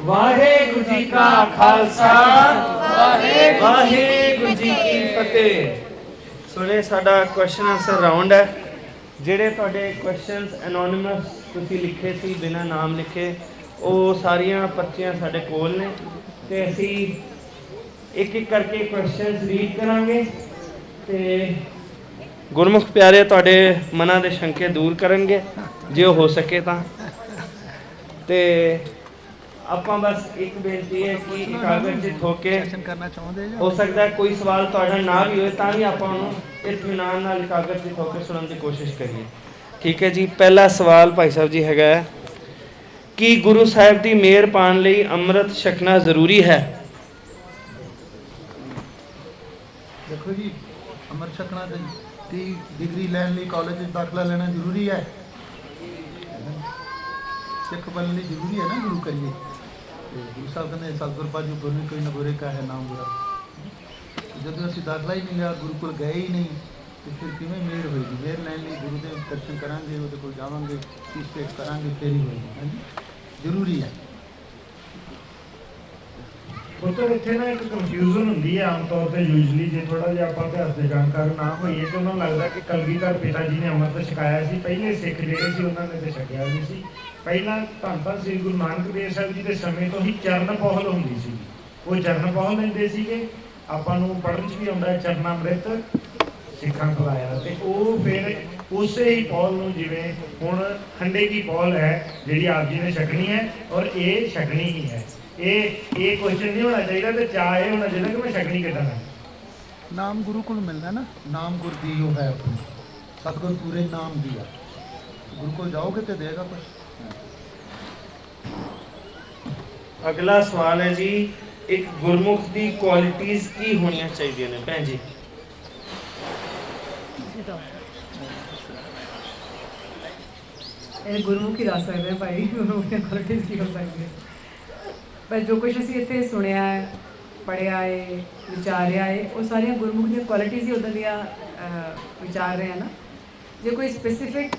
ਵਾਹਿਗੁਰੂ ਜੀ ਕਾ ਖਾਲਸਾ ਵਾਹਿਗੁਰੂ ਜੀ ਕੀ ਫਤਿਹ। ਸੁਣੇ ਸਾਡਾ ਕੁਐਸਚਨ ਆਨਸਰ ਰਾਉਂਡ ਹੈ। ਜਿਹੜੇ ਤੁਹਾਡੇ ਕੁਐਸਚਨਸ ਐਨੋਨਿਮਸ ਤੁਸੀਂ ਲਿਖੇ ਸੀ ਬਿਨਾਂ ਨਾਮ ਲਿਖੇ, ਉਹ ਸਾਰੀਆਂ ਪਰਚੀਆਂ ਸਾਡੇ ਕੋਲ ਨੇ ਤੇ ਅਸੀਂ ਇੱਕ ਇੱਕ ਕਰਕੇ ਕੁਐਸਚਨਸ ਰੀਡ ਕਰਾਂਗੇ ਤੇ ਗੁਰਮੁਖ ਪਿਆਰੇ ਤੁਹਾਡੇ ਮਨਾਂ ਦੇ ਸ਼ੰਕੇ ਦੂਰ ਕਰਨਗੇ ਜੇ ਉਹ ਹੋ ਸਕੇ ਤਾਂ। ਤੇ ਆਪਾਂ ਬਸ ਇੱਕ ਬੇਨਤੀ ਹੈ ਕਿ ਇਕਾਗਰ-ਚਿਤ ਹੋ ਕੇ ਹੋ ਸਕਦਾ ਕੋਈ ਸਵਾਲ ਤੁਹਾਡਾ ਨਾ ਵੀ ਹੋਏ ਤਾਂ ਵੀ ਆਪਾਂ ਉਹਨੂੰ ਇਤਮੀਨਾਨ ਨਾਲ ਇਕਾਗਰ-ਚਿਤ ਹੋ ਕੇ ਸੁਣਨ ਦੀ ਕੋਸ਼ਿਸ਼ ਕਰੀਏ। ਠੀਕ ਹੈ ਜੀ। ਪਹਿਲਾ ਸਵਾਲ ਭਾਈ ਸਾਹਿਬ ਜੀ ਹੈਗਾ ਹੈ ਕਿ ਗੁਰੂ ਸਾਹਿਬ ਦੀ ਮਿਹਰ ਪਾਉਣ ਲਈ ਅੰਮ੍ਰਿਤ ਛਕਣਾ ਜ਼ਰੂਰੀ ਹੈ? देखो जी, अमर छकना की डिग्री लैन लिए कॉलेज में दाखिला लेना जरूरी है। सिख बनने लिए जरूरी है ना गुरु करिए। गुरु साहब कहते सतगुर पाजू गुरु कोई न गोरे का है नाम बुरा। जब असं दाखिला ही नहीं लिया, गुरुकुल गए ही नहीं, तो फिर किमें मेहर होएगी? मेहर लैन लिए गुरु के दर्शन करांगे, वो को जावांगे, फीस पेट करांगे, फिर ही होएगी। हाँ जी, जरूरी है। ਪੁੱਤਰ ਇੱਥੇ ਨਾ ਇੱਕ ਕਨਫਿਊਜ਼ਨ ਹੁੰਦੀ ਹੈ ਆਮ ਤੌਰ ਤੇ ਯੂਜਲੀ, ਜੇ ਥੋੜਾ ਜਿਹਾ ਆਪਾਂ ਇਤਿਹਾਸ ਦੇ ਜਾਣਕਾਰ ਨਾ ਹੋਈਏ ਤੇ ਉਹਨਾਂ ਨੂੰ ਲੱਗਦਾ ਕਿ ਕਲਗੀਧਰ ਪਿਤਾ ਜੀ ਨੇ ਅੰਮ੍ਰਿਤ ਛਕਾਇਆ ਸੀ। ਪਹਿਲੇ ਸਿੱਖ ਜਿਹੜੇ ਸੀ ਉਹਨਾਂ ਨੇ ਤੇ ਛਕਿਆ ਨਹੀਂ ਸੀ। ਪਹਿਲਾਂ ਧੰਨ ਧੰਨ ਸ੍ਰੀ ਗੁਰੂ ਨਾਨਕ ਦੇਵ ਸਾਹਿਬ ਜੀ ਦੇ ਸਮੇਂ ਤੋਂ ਹੀ ਚਰਨ ਪਹੁਲ ਹੁੰਦੀ ਸੀ। ਉਹ ਚਰਨ ਪਹੁਲ ਲੈਂਦੇ ਸੀਗੇ। ਆਪਾਂ ਨੂੰ ਪੜ੍ਹਨ 'ਚ ਵੀ ਆਉਂਦਾ ਹੈ ਚਰਨ ਅੰਮ੍ਰਿਤ ਸਿੱਖਾਂ ਖਿਲਾਇਆ, ਤੇ ਉਹ ਫਿਰ ਉਸੇ ਹੀ ਪਹੁਲ ਨੂੰ ਜਿਵੇਂ ਹੁਣ ਖੰਡੇ ਕੀ ਪਹੁਲ ਹੈ ਜਿਹੜੀ ਆਪ ਜੀ ਨੇ ਛਕਣੀ ਹੈ ਔਰ ਇਹ ਛਕਣੀ ਹੀ ਹੈ। ਇਹ ਕੁਐਸਚਨ नहीं होना चाहिए तो चाह ये होना चाहिए कि मैं छकनी कितना है। नाम गुरु को मिलना ना, नाम गुरु दियो है अपने, सतगुरु पूरे नाम दिया, गुरु को जाओगे तो देगा कुछ। अगला सवाल है जी, एक गुरमुख की क्वालिटीज की होनी चाहिए ने भैन जी? गुरमुख ही दस सकते हैं भाई, गुरमुख की क्वालिटीज की हो सकती है। पर जो कुछ असीं इत्थे सुनिया है, पढ़िया है, विचारिया है, वो सारिया गुरमुख दी क्वालिटीज़ ही उदां दियां विचार रहे हैं ना। जे कोई स्पैसिफिक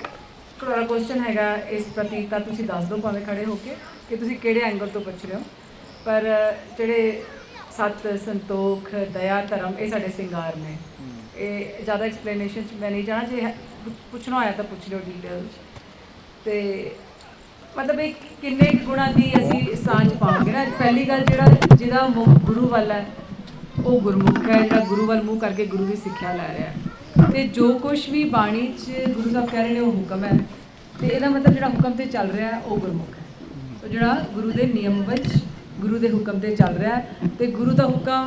क्वेश्चन हैगा इस प्रति तां तुसीं दस दो भावें खड़े होके कि तुसीं किहड़े एंगल तो पुछ रहे हो। पर जिहड़े सत संतोख दया धर्म ये साडे सिंगार ने, ये ज़्यादा एक्सप्लेनेशन मैं नहीं जाना। जे पुछना होया तो पुछ लिओ डिटेल ते मतलब एक किन्ने गुणा की असी सांझ पाओगे ना। पहली गल जिहड़ा मुख गुरु वाला है वो गुरमुख है, जिहड़ा गुरु वाल मूँह करके गुरु की सिक्ख्या लै रहा है। तो जो कुछ भी बाणी च गुरु साहब कह रहे हैं वो हुक्म है, तो यदा मतलब जिहड़ा हुक्म ते चल रहा है वो गुरमुख है। तो जिहड़ा गुरु के नियम विच गुरु के हुक्म ते चल रहा है, तो गुरु का हुक्म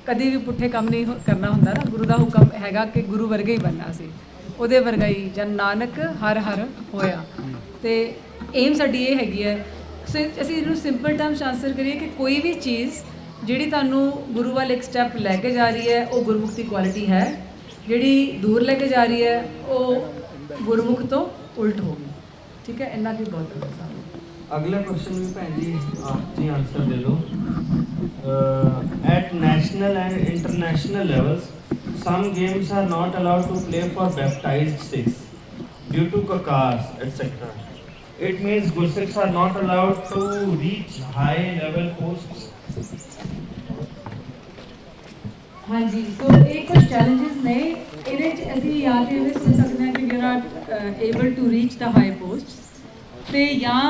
कभी भी पुट्ठे काम नहीं करना हुंदा ना। गुरु का हुक्म हैगा कि गुरु वर्गे ही बनना सी, ਉਹਦੇ ਵਰਗਾ ਹੀ ਜਨ ਨਾਨਕ ਹਰ ਹਰ ਹੋਇਆ। ਤੇ ਏਮ ਸਾਡੀ ਇਹ ਹੈਗੀ ਹੈ। ਅਸੀਂ ਇਹਨੂੰ ਸਿੰਪਲ ਟਰਮਸ 'ਚ ਆਨਸਰ ਕਰੀਏ ਕਿ ਕੋਈ ਵੀ ਚੀਜ਼ ਜਿਹੜੀ ਤੁਹਾਨੂੰ ਗੁਰੂ ਵੱਲ ਇੱਕ ਸਟੈਪ ਲੈ ਕੇ ਜਾ ਰਹੀ ਹੈ ਉਹ ਗੁਰਮੁਖ ਦੀ ਕੁਆਲਿਟੀ ਹੈ, ਜਿਹੜੀ ਦੂਰ ਲੈ ਕੇ ਜਾ ਰਹੀ ਹੈ ਉਹ ਗੁਰਮੁਖ ਤੋਂ ਉਲਟ ਹੋਗੀ। ਠੀਕ ਹੈ, ਇੰਨਾ ਕੀ ਬਹੁਤ ਹੈ ਸਾਨੂੰ। अगला क्वेश्चन भी भैन जी आप जी आंसर दे दो। At national and international levels some games are not allowed to play for baptized Sikhs due to kakars etc. It means Gursikhs are not allowed to reach high level posts. हाँ जी, तो ये कुछ challenges ने ਇਹਦੇ 'ਚ ਅਸੀਂ ਜਾਂ ਤਾਂ ਇਹ ਸੁਣ ਸਕਦੇ ਹਾਂ ਕਿ we are not able to reach the high posts, ਤੇ ਜਾਂ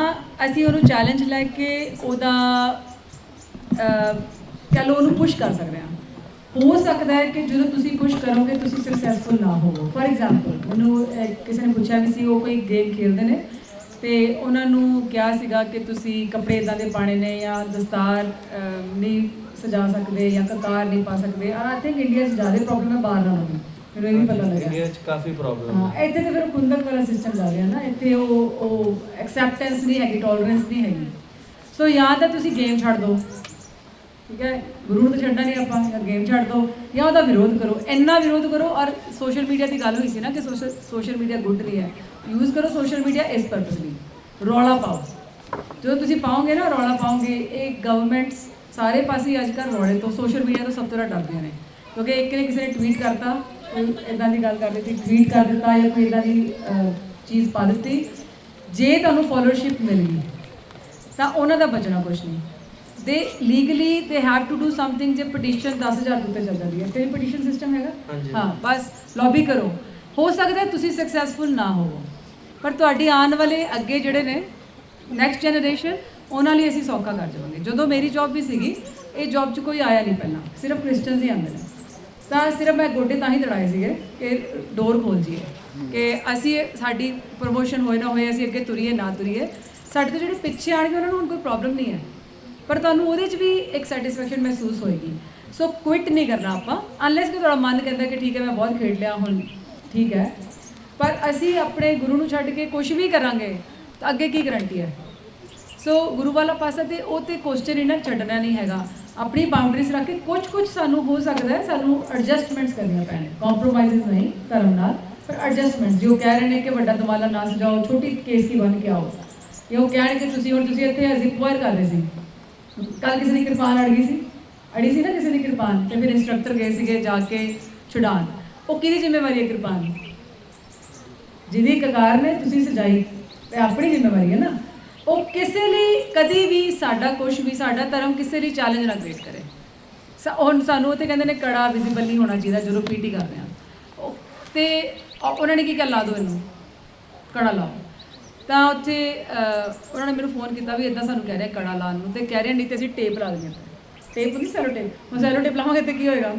ਅਸੀਂ ਉਹਨੂੰ ਚੈਲੰਜ ਲੈ ਕੇ ਉਹਦਾ ਚਲੋ ਉਹਨੂੰ ਪੁਸ਼ ਕਰ ਸਕਦੇ ਹਾਂ। ਹੋ ਸਕਦਾ ਹੈ ਕਿ ਜਦੋਂ ਤੁਸੀਂ ਪੁਸ਼ ਕਰੋਗੇ ਤੁਸੀਂ ਸਕਸੈਸਫੁਲ ਨਾ ਹੋਵੋ। ਫੋਰ ਐਗਜ਼ਾਮਪਲ ਮੈਨੂੰ ਕਿਸੇ ਨੇ ਪੁੱਛਿਆ ਵੀ ਸੀ, ਉਹ ਕੋਈ ਗੇਮ ਖੇਡਦੇ ਨੇ ਤੇ ਉਹਨਾਂ ਨੂੰ ਕਿਹਾ ਸੀਗਾ ਕਿ ਤੁਸੀਂ ਕੱਪੜੇ ਇੱਦਾਂ ਦੇ ਪਾਣੇ ਨੇ ਜਾਂ ਦਸਤਾਰ ਨਹੀਂ ਸਜਾ ਸਕਦੇ ਜਾਂ ਕਕਾਰ ਨਹੀਂ ਪਾ ਸਕਦੇ। ਆਈ ਥਿੰਕ ਇੰਡੀਆ 'ਚ ਜ਼ਿਆਦਾ ਪ੍ਰੋਬਲਮ ਹੈ, ਬਾਹਰ ਨਾਲੋਂ ਮੈਨੂੰ ਇਹ ਵੀ ਪਤਾ ਲੱਗਾ ਇੰਡੀਆ 'ਚ ਕਾਫੀ ਪ੍ਰੋਬਲਮ ਹਾਂ। ਇੱਥੇ ਤਾਂ ਫਿਰ ਕੁੰਦਕ ਵਾਲਾ ਸਿਸਟਮ ਚੱਲ ਰਿਹਾ ਨਾ, ਇੱਥੇ ਉਹ ਐਕਸੈਪਟੈਂਸ ਨਹੀਂ ਹੈਗੀ, ਟੋਲਰੈਂਸ ਨਹੀਂ ਹੈਗੀ। ਸੋ ਜਾਂ ਤਾਂ ਤੁਸੀਂ ਗੇਮ ਛੱਡ ਦਿਓ, ਠੀਕ ਹੈ, ਗੁਰੂ ਨੂੰ ਤਾਂ ਛੱਡਣਾ ਨਹੀਂ ਆਪਾਂ, ਜਾਂ ਗੇਮ ਛੱਡ ਦਿਓ ਜਾਂ ਉਹਦਾ ਵਿਰੋਧ ਕਰੋ, ਇੰਨਾ ਵਿਰੋਧ ਕਰੋ। ਔਰ ਸੋਸ਼ਲ ਮੀਡੀਆ ਦੀ ਗੱਲ ਹੋਈ ਸੀ ਨਾ ਕਿ ਸੋਸ਼ਲ ਮੀਡੀਆ ਗੁੱਡ ਨਹੀਂ ਹੈ, ਯੂਜ਼ ਕਰੋ ਸੋਸ਼ਲ ਮੀਡੀਆ ਇਸ ਪਰਪਸ ਲਈ। ਰੌਲਾ ਪਾਓ, ਜਦੋਂ ਤੁਸੀਂ ਪਾਓਗੇ ਨਾ ਰੌਲਾ ਪਾਓਗੇ, ਇਹ ਗਵਰਨਮੈਂਟਸ ਸਾਰੇ ਪਾਸੇ ਅੱਜ ਕੱਲ੍ਹ ਰੌਲੇ ਤੋਂ ਸੋਸ਼ਲ ਮੀਡੀਆ ਤੋਂ ਸਭ ਤੋਂ ਜ਼ਿਆਦਾ ਡਰਦੀਆਂ ਨੇ। ਕਿਉਂਕਿ ਇੱਕ ਨੇ ਕਿਸੇ ਨੇ ਟਵੀਟ ਕਰਤਾ, ਕੋਈ ਇੱਦਾਂ ਦੀ ਗੱਲ ਕਰ ਦਿੱਤੀ, ਟਵੀਟ ਕਰ ਦਿੱਤਾ ਜਾਂ ਕੋਈ ਇੱਦਾਂ ਦੀ ਚੀਜ਼ ਪਾ ਦਿੱਤੀ, ਜੇ ਤੁਹਾਨੂੰ ਫੋਲੋਅਰਸ਼ਿਪ ਮਿਲ ਗਈ ਤਾਂ ਉਹਨਾਂ ਦਾ ਬਚਣਾ ਕੁਛ ਨਹੀਂ। They legally they have to do something. ਜੇ ਪਟੀਸ਼ਨ 10,000 ਉੱਤੇ ਚੱਲ ਜਾਂਦੀ ਹੈ, ਫਿਰ ਪਟੀਸ਼ਨ ਸਿਸਟਮ ਹੈਗਾ। ਹਾਂਜੀ। ਹਾਂ, ਬਸ ਲੌਬੀ ਕਰੋ। ਹੋ ਸਕਦਾ ਤੁਸੀਂ ਸਕਸੈਸਫੁਲ ਨਾ ਹੋਵੋ, ਪਰ ਤੁਹਾਡੀ ਆਉਣ ਵਾਲੇ ਅੱਗੇ ਜਿਹੜੇ ਨੇ ਨੈਕਸਟ ਜਨਰੇਸ਼ਨ, ਉਹਨਾਂ ਲਈ ਅਸੀਂ ਸੌਖਾ ਕਰ ਜਾਵਾਂਗੇ। ਜਦੋਂ ਮੇਰੀ ਜੌਬ ਵੀ ਸੀਗੀ, ਇਹ ਜੌਬ 'ਚ ਕੋਈ ਆਇਆ ਨਹੀਂ ਪਹਿਲਾਂ, ਸਿਰਫ ਕ੍ਰਿਸਚਨਸ ਹੀ ਆਉਂਦੇ ਨੇ। ਤਾਂ ਸਿਰਫ ਮੈਂ ਗੋਡੇ ਤਾਂ ਹੀ ਦੜਾਏ ਸੀਗੇ ਕਿ ਡੋਰ ਖੋਲ ਜੀਏ, ਕਿ ਅਸੀਂ ਸਾਡੀ ਪ੍ਰਮੋਸ਼ਨ ਹੋਏ ਨਾ ਹੋਏ, ਅਸੀਂ ਅੱਗੇ ਤੁਰੀਏ ਨਾ ਤੁਰੀਏ, ਸਾਡੇ ਤੋਂ ਜਿਹੜੇ ਪਿੱਛੇ ਆਣਗੇ ਉਹਨਾਂ ਨੂੰ ਹੁਣ ਕੋਈ ਪ੍ਰੋਬਲਮ ਨਹੀਂ ਹੈ, ਪਰ ਤੁਹਾਨੂੰ ਉਹਦੇ 'ਚ ਵੀ ਇੱਕ ਸੈਟੀਸਫੈਕਸ਼ਨ ਮਹਿਸੂਸ ਹੋਏਗੀ। ਸੋ ਕੁਇਟ ਨਹੀਂ ਕਰਨਾ ਆਪਾਂ, ਅਨਲੈਸ ਕਿ ਤੁਹਾਡਾ ਮਨ ਕਹਿੰਦਾ ਕਿ ਠੀਕ ਹੈ ਮੈਂ ਬਹੁਤ ਖੇਡ ਲਿਆ ਹੁਣ ਠੀਕ ਹੈ, ਪਰ ਅਸੀਂ ਆਪਣੇ ਗੁਰੂ ਨੂੰ ਛੱਡ ਕੇ ਕੁਝ ਵੀ ਕਰਾਂਗੇ ਤਾਂ ਅੱਗੇ ਕੀ ਗਰੰਟੀ ਹੈ। ਸੋ ਗੁਰੂ ਵਾਲਾ ਪਾਸਾ ਤੇ ਉਹ ਤੇ ਕੁਐਸਚਨ ਇਹਨਾਂ ਛੱਡਣਾ ਨਹੀਂ ਹੈਗਾ। ਆਪਣੀ ਬਾਉਂਡਰੀਜ਼ ਰੱਖ ਕੇ ਕੁਝ ਸਾਨੂੰ ਹੋ ਸਕਦਾ ਹੈ, ਸਾਨੂੰ ਐਡਜਸਟਮੈਂਟਸ ਕਰਨੀਆਂ ਪੈਣ, ਕੰਪਰੋਮਾਈਜ਼ਸ ਨਹੀਂ ਧਰਮ ਨਾਲ, ਪਰ ਐਡਜਸਟਮੈਂਟ। ਜੋ ਕਹਿ ਰਹੇ ਨੇ ਕਿ ਵੱਡਾ ਦਮਾਲਾ ਨਾ ਸਜਾਓ, ਛੋਟੀ ਕੇਸ ਕੀ ਬਣ ਕੇ ਆਓ, ਇਹ ਉਹ ਕਹਿਣ ਕਿ ਤੁਸੀਂ ਇੱਥੇ ਜ਼ਿਪ ਵਾਇਰ ਕਰ ਰਹੇ ਸੀ, ਕੱਲ ਕਿਸੇ ਦੀ ਕਿਰਪਾਨ ਅੜੀ ਸੀ ਨਾ ਕਿਸੇ ਦੀ ਕਿਰਪਾਨ, ਤੇ ਫਿਰ ਇੰਸਟ੍ਰਕਟਰ ਗਏ ਸੀਗੇ ਜਾ ਕੇ ਛੁਡਾਉਣ। ਉਹ ਕਿਹਦੀ ਜ਼ਿੰਮੇਵਾਰੀ ਹੈ ਕਿਰਪਾਨ? ਜਿਹਦੀ ਕਕਾਰ ਨੇ ਤੁਸੀਂ ਸਜਾਈ, ਤੇ ਆਪਣੀ ਜ਼ਿੰਮੇਵਾਰੀ ਹੈ ਨਾ। ਉਹ ਕਿਸੇ ਲਈ ਕਦੀ ਵੀ ਸਾਡਾ ਕੁਝ ਵੀ, ਸਾਡਾ ਧਰਮ ਕਿਸੇ ਲਈ ਚੈਲੰਜ ਨਾ ਕ੍ਰੀਏਟ ਕਰੇ। ਹੁਣ ਸਾਨੂੰ ਉੱਥੇ ਕਹਿੰਦੇ ਨੇ ਕੜਾ ਵਿਜ਼ੀਬਲ ਨਹੀਂ ਹੋਣਾ ਚਾਹੀਦਾ ਜਦੋਂ ਪੀਟੀ ਕਰ ਰਹੇ ਹਾਂ, ਤੇ ਉਹਨਾਂ ਨੇ ਕੀ ਕਿਹਾ, ਲਾ ਦਿਓ ਇਹਨੂੰ ਕੜਾ ਲਾਓ। ਤਾਂ ਉੱਥੇ ਉਹਨਾਂ ਨੇ ਮੈਨੂੰ ਫੋਨ ਕੀਤਾ ਵੀ ਇੱਦਾਂ ਸਾਨੂੰ ਕਹਿ ਰਿਹਾ ਕੜਾ ਲਾਉਣ ਨੂੰ, ਤੇ ਕਹਿ ਰਹੇ ਨਹੀਂ ਤੇ ਅਸੀਂ ਟੇਪ ਲਾ ਦਿੰਦੇ ਹਾਂ। ਟੇਪ ਨਹੀਂ, ਸੈਲੋ ਟੇਪ। ਹੁਣ ਸੈਲੋ ਟੇਪ ਲਾਵਾਂਗੇ ਤੇ ਕੀ ਹੋਏਗਾ?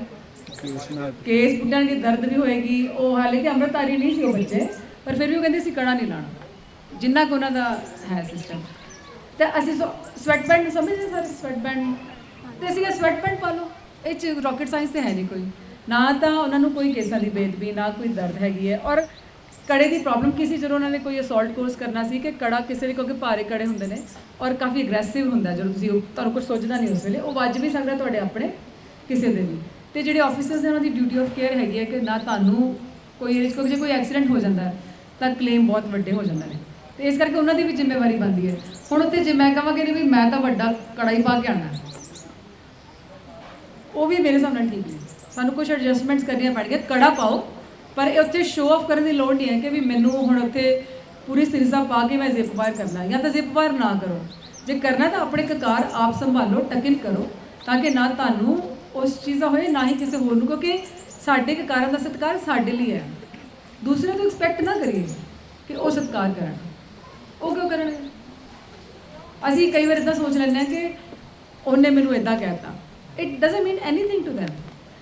ਕੇਸ ਪੁੱਟਣਗੇ, ਦਰਦ ਵੀ ਹੋਏਗੀ। ਉਹ ਹਾਲੇ ਕਿ ਅੰਮ੍ਰਿਤਧਾਰੀ ਨਹੀਂ ਸੀ ਉਹ ਬੱਚੇ, ਪਰ ਫਿਰ ਵੀ ਉਹ ਕਹਿੰਦੇ ਸੀ ਕੜਾ ਨਹੀਂ ਲਾਣਾ, ਜਿੰਨਾ ਕੁ ਉਹਨਾਂ ਦਾ ਹੈ ਸਿਸਟਮ। ਤੇ ਅਸੀਂ ਸਵੈਟ ਬੈਂਡ ਸਮਝਦੇ ਸਾਰੇ, ਸਵੈਟ ਬੈਂਡ, ਤੇ ਅਸੀਂ ਸਵੈਟ ਬੈਂਡ ਪਾ ਲਓ। ਇਹ 'ਚ ਰੋਕਟ ਸਾਇੰਸ ਤੇ ਹੈ ਨਹੀਂ ਕੋਈ, ਨਾ ਤਾਂ ਉਹਨਾਂ ਨੂੰ ਕੋਈ ਕੇਸਾਂ ਦੀ ਬੇਦਬੀ, ਨਾ ਕੋਈ ਦਰਦ ਹੈਗੀ ਹੈ। ਔਰ ਕੜੇ ਦੀ ਪ੍ਰੋਬਲਮ ਕੀ ਸੀ, ਜਦੋਂ ਉਹਨਾਂ ਨੇ ਕੋਈ ਅਸੌਲਟ ਕੋਰਸ ਕਰਨਾ ਸੀ, ਕਿ ਕੜਾ ਕਿਸੇ ਦੇ, ਕਿਉਂਕਿ ਭਾਰੇ ਕੜੇ ਹੁੰਦੇ ਨੇ ਔਰ ਕਾਫੀ ਅਗਰੈਸਿਵ ਹੁੰਦਾ, ਜਦੋਂ ਤੁਸੀਂ ਤੁਹਾਨੂੰ ਕੁਝ ਸੋਚਦਾ ਨਹੀਂ ਉਸ ਵੇਲੇ, ਉਹ ਵੱਜ ਵੀ ਸਕਦਾ ਤੁਹਾਡੇ ਆਪਣੇ ਕਿਸੇ ਦੇ ਵੀ। ਤੇ ਜਿਹੜੇ ਆਫਿਸਰਸ ਨੇ ਉਹਨਾਂ ਦੀ ਡਿਊਟੀ ਆਫ ਕੇਅਰ ਹੈਗੀ ਹੈ ਕਿ ਨਾ ਤੁਹਾਨੂੰ ਕੋਈ ਰਿਸਕ, ਜੇ ਕੋਈ ਐਕਸੀਡੈਂਟ ਹੋ ਜਾਂਦਾ ਤਾਂ ਕਲੇਮ ਬਹੁਤ ਵੱਡੇ ਹੋ ਜਾਂਦੇ ਨੇ, ਤੇ ਇਸ ਕਰਕੇ ਉਹਨਾਂ ਦੀ ਵੀ ਜ਼ਿੰਮੇਵਾਰੀ ਬਣਦੀ ਹੈ। ਹੁਣ ਉੱਥੇ ਜੇ ਮੈਂ ਕਹਾਂਗੇ ਨਹੀਂ ਵੀ ਮੈਂ ਤਾਂ ਵੱਡਾ ਕੜਾਈ ਪਾ ਕੇ ਆਉਣਾ, ਉਹ ਵੀ ਮੇਰੇ ਹਿਸਾਬ ਨਾਲ ਠੀਕ ਨਹੀਂ। ਸਾਨੂੰ ਕੁਝ ਐਡਜਸਟਮੈਂਟਸ ਕਰਨੀਆਂ ਪੈਣਗੀਆਂ। ਕੜਾ ਪਾਓ, ਪਰ ਇਹ ਉੱਥੇ ਸ਼ੋਅ ਆਫ ਕਰਨ ਦੀ ਲੋੜ ਨਹੀਂ ਹੈ ਕਿ ਵੀ ਮੈਨੂੰ ਹੁਣ ਉੱਥੇ ਪੂਰੀ ਸਿਰਸਾ ਪਾ ਕੇ ਮੈਂ ਜ਼ਿਪ ਵਾਇਰ ਕਰਨਾ, ਜਾਂ ਤਾਂ ਜ਼ਿਪ ਵਾਇਰ ਨਾ ਕਰੋ। ਜੇ ਕਰਨਾ ਤਾਂ ਆਪਣੇ ਕਕਾਰ ਆਪ ਸੰਭਾਲੋ, ਟਕਿਨ ਕਰੋ, ਤਾਂ ਕਿ ਨਾ ਤੁਹਾਨੂੰ ਉਸ ਚੀਜ਼ ਦਾ ਹੋਏ, ਨਾ ਹੀ ਕਿਸੇ ਹੋਰ ਨੂੰ, ਕਿਉਂਕਿ ਸਾਡੇ ਕਕਾਰਾਂ ਦਾ ਸਤਿਕਾਰ ਸਾਡੇ ਲਈ ਹੈ। ਦੂਸਰੇ ਤੋਂ ਐਕਸਪੈਕਟ ਨਾ ਕਰੀਏ ਕਿ ਉਹ ਸਤਿਕਾਰ ਕਰਨ। ਉਹ ਕਿਉਂ ਕਰਨਗੇ? ਅਸੀਂ ਕਈ ਵਾਰ ਇੱਦਾਂ ਸੋਚ ਲੈਂਦੇ ਹਾਂ ਕਿ ਉਹਨੇ ਮੈਨੂੰ ਇੱਦਾਂ ਕਹਿ ਦਿੱਤਾ। It doesn't mean anything to them.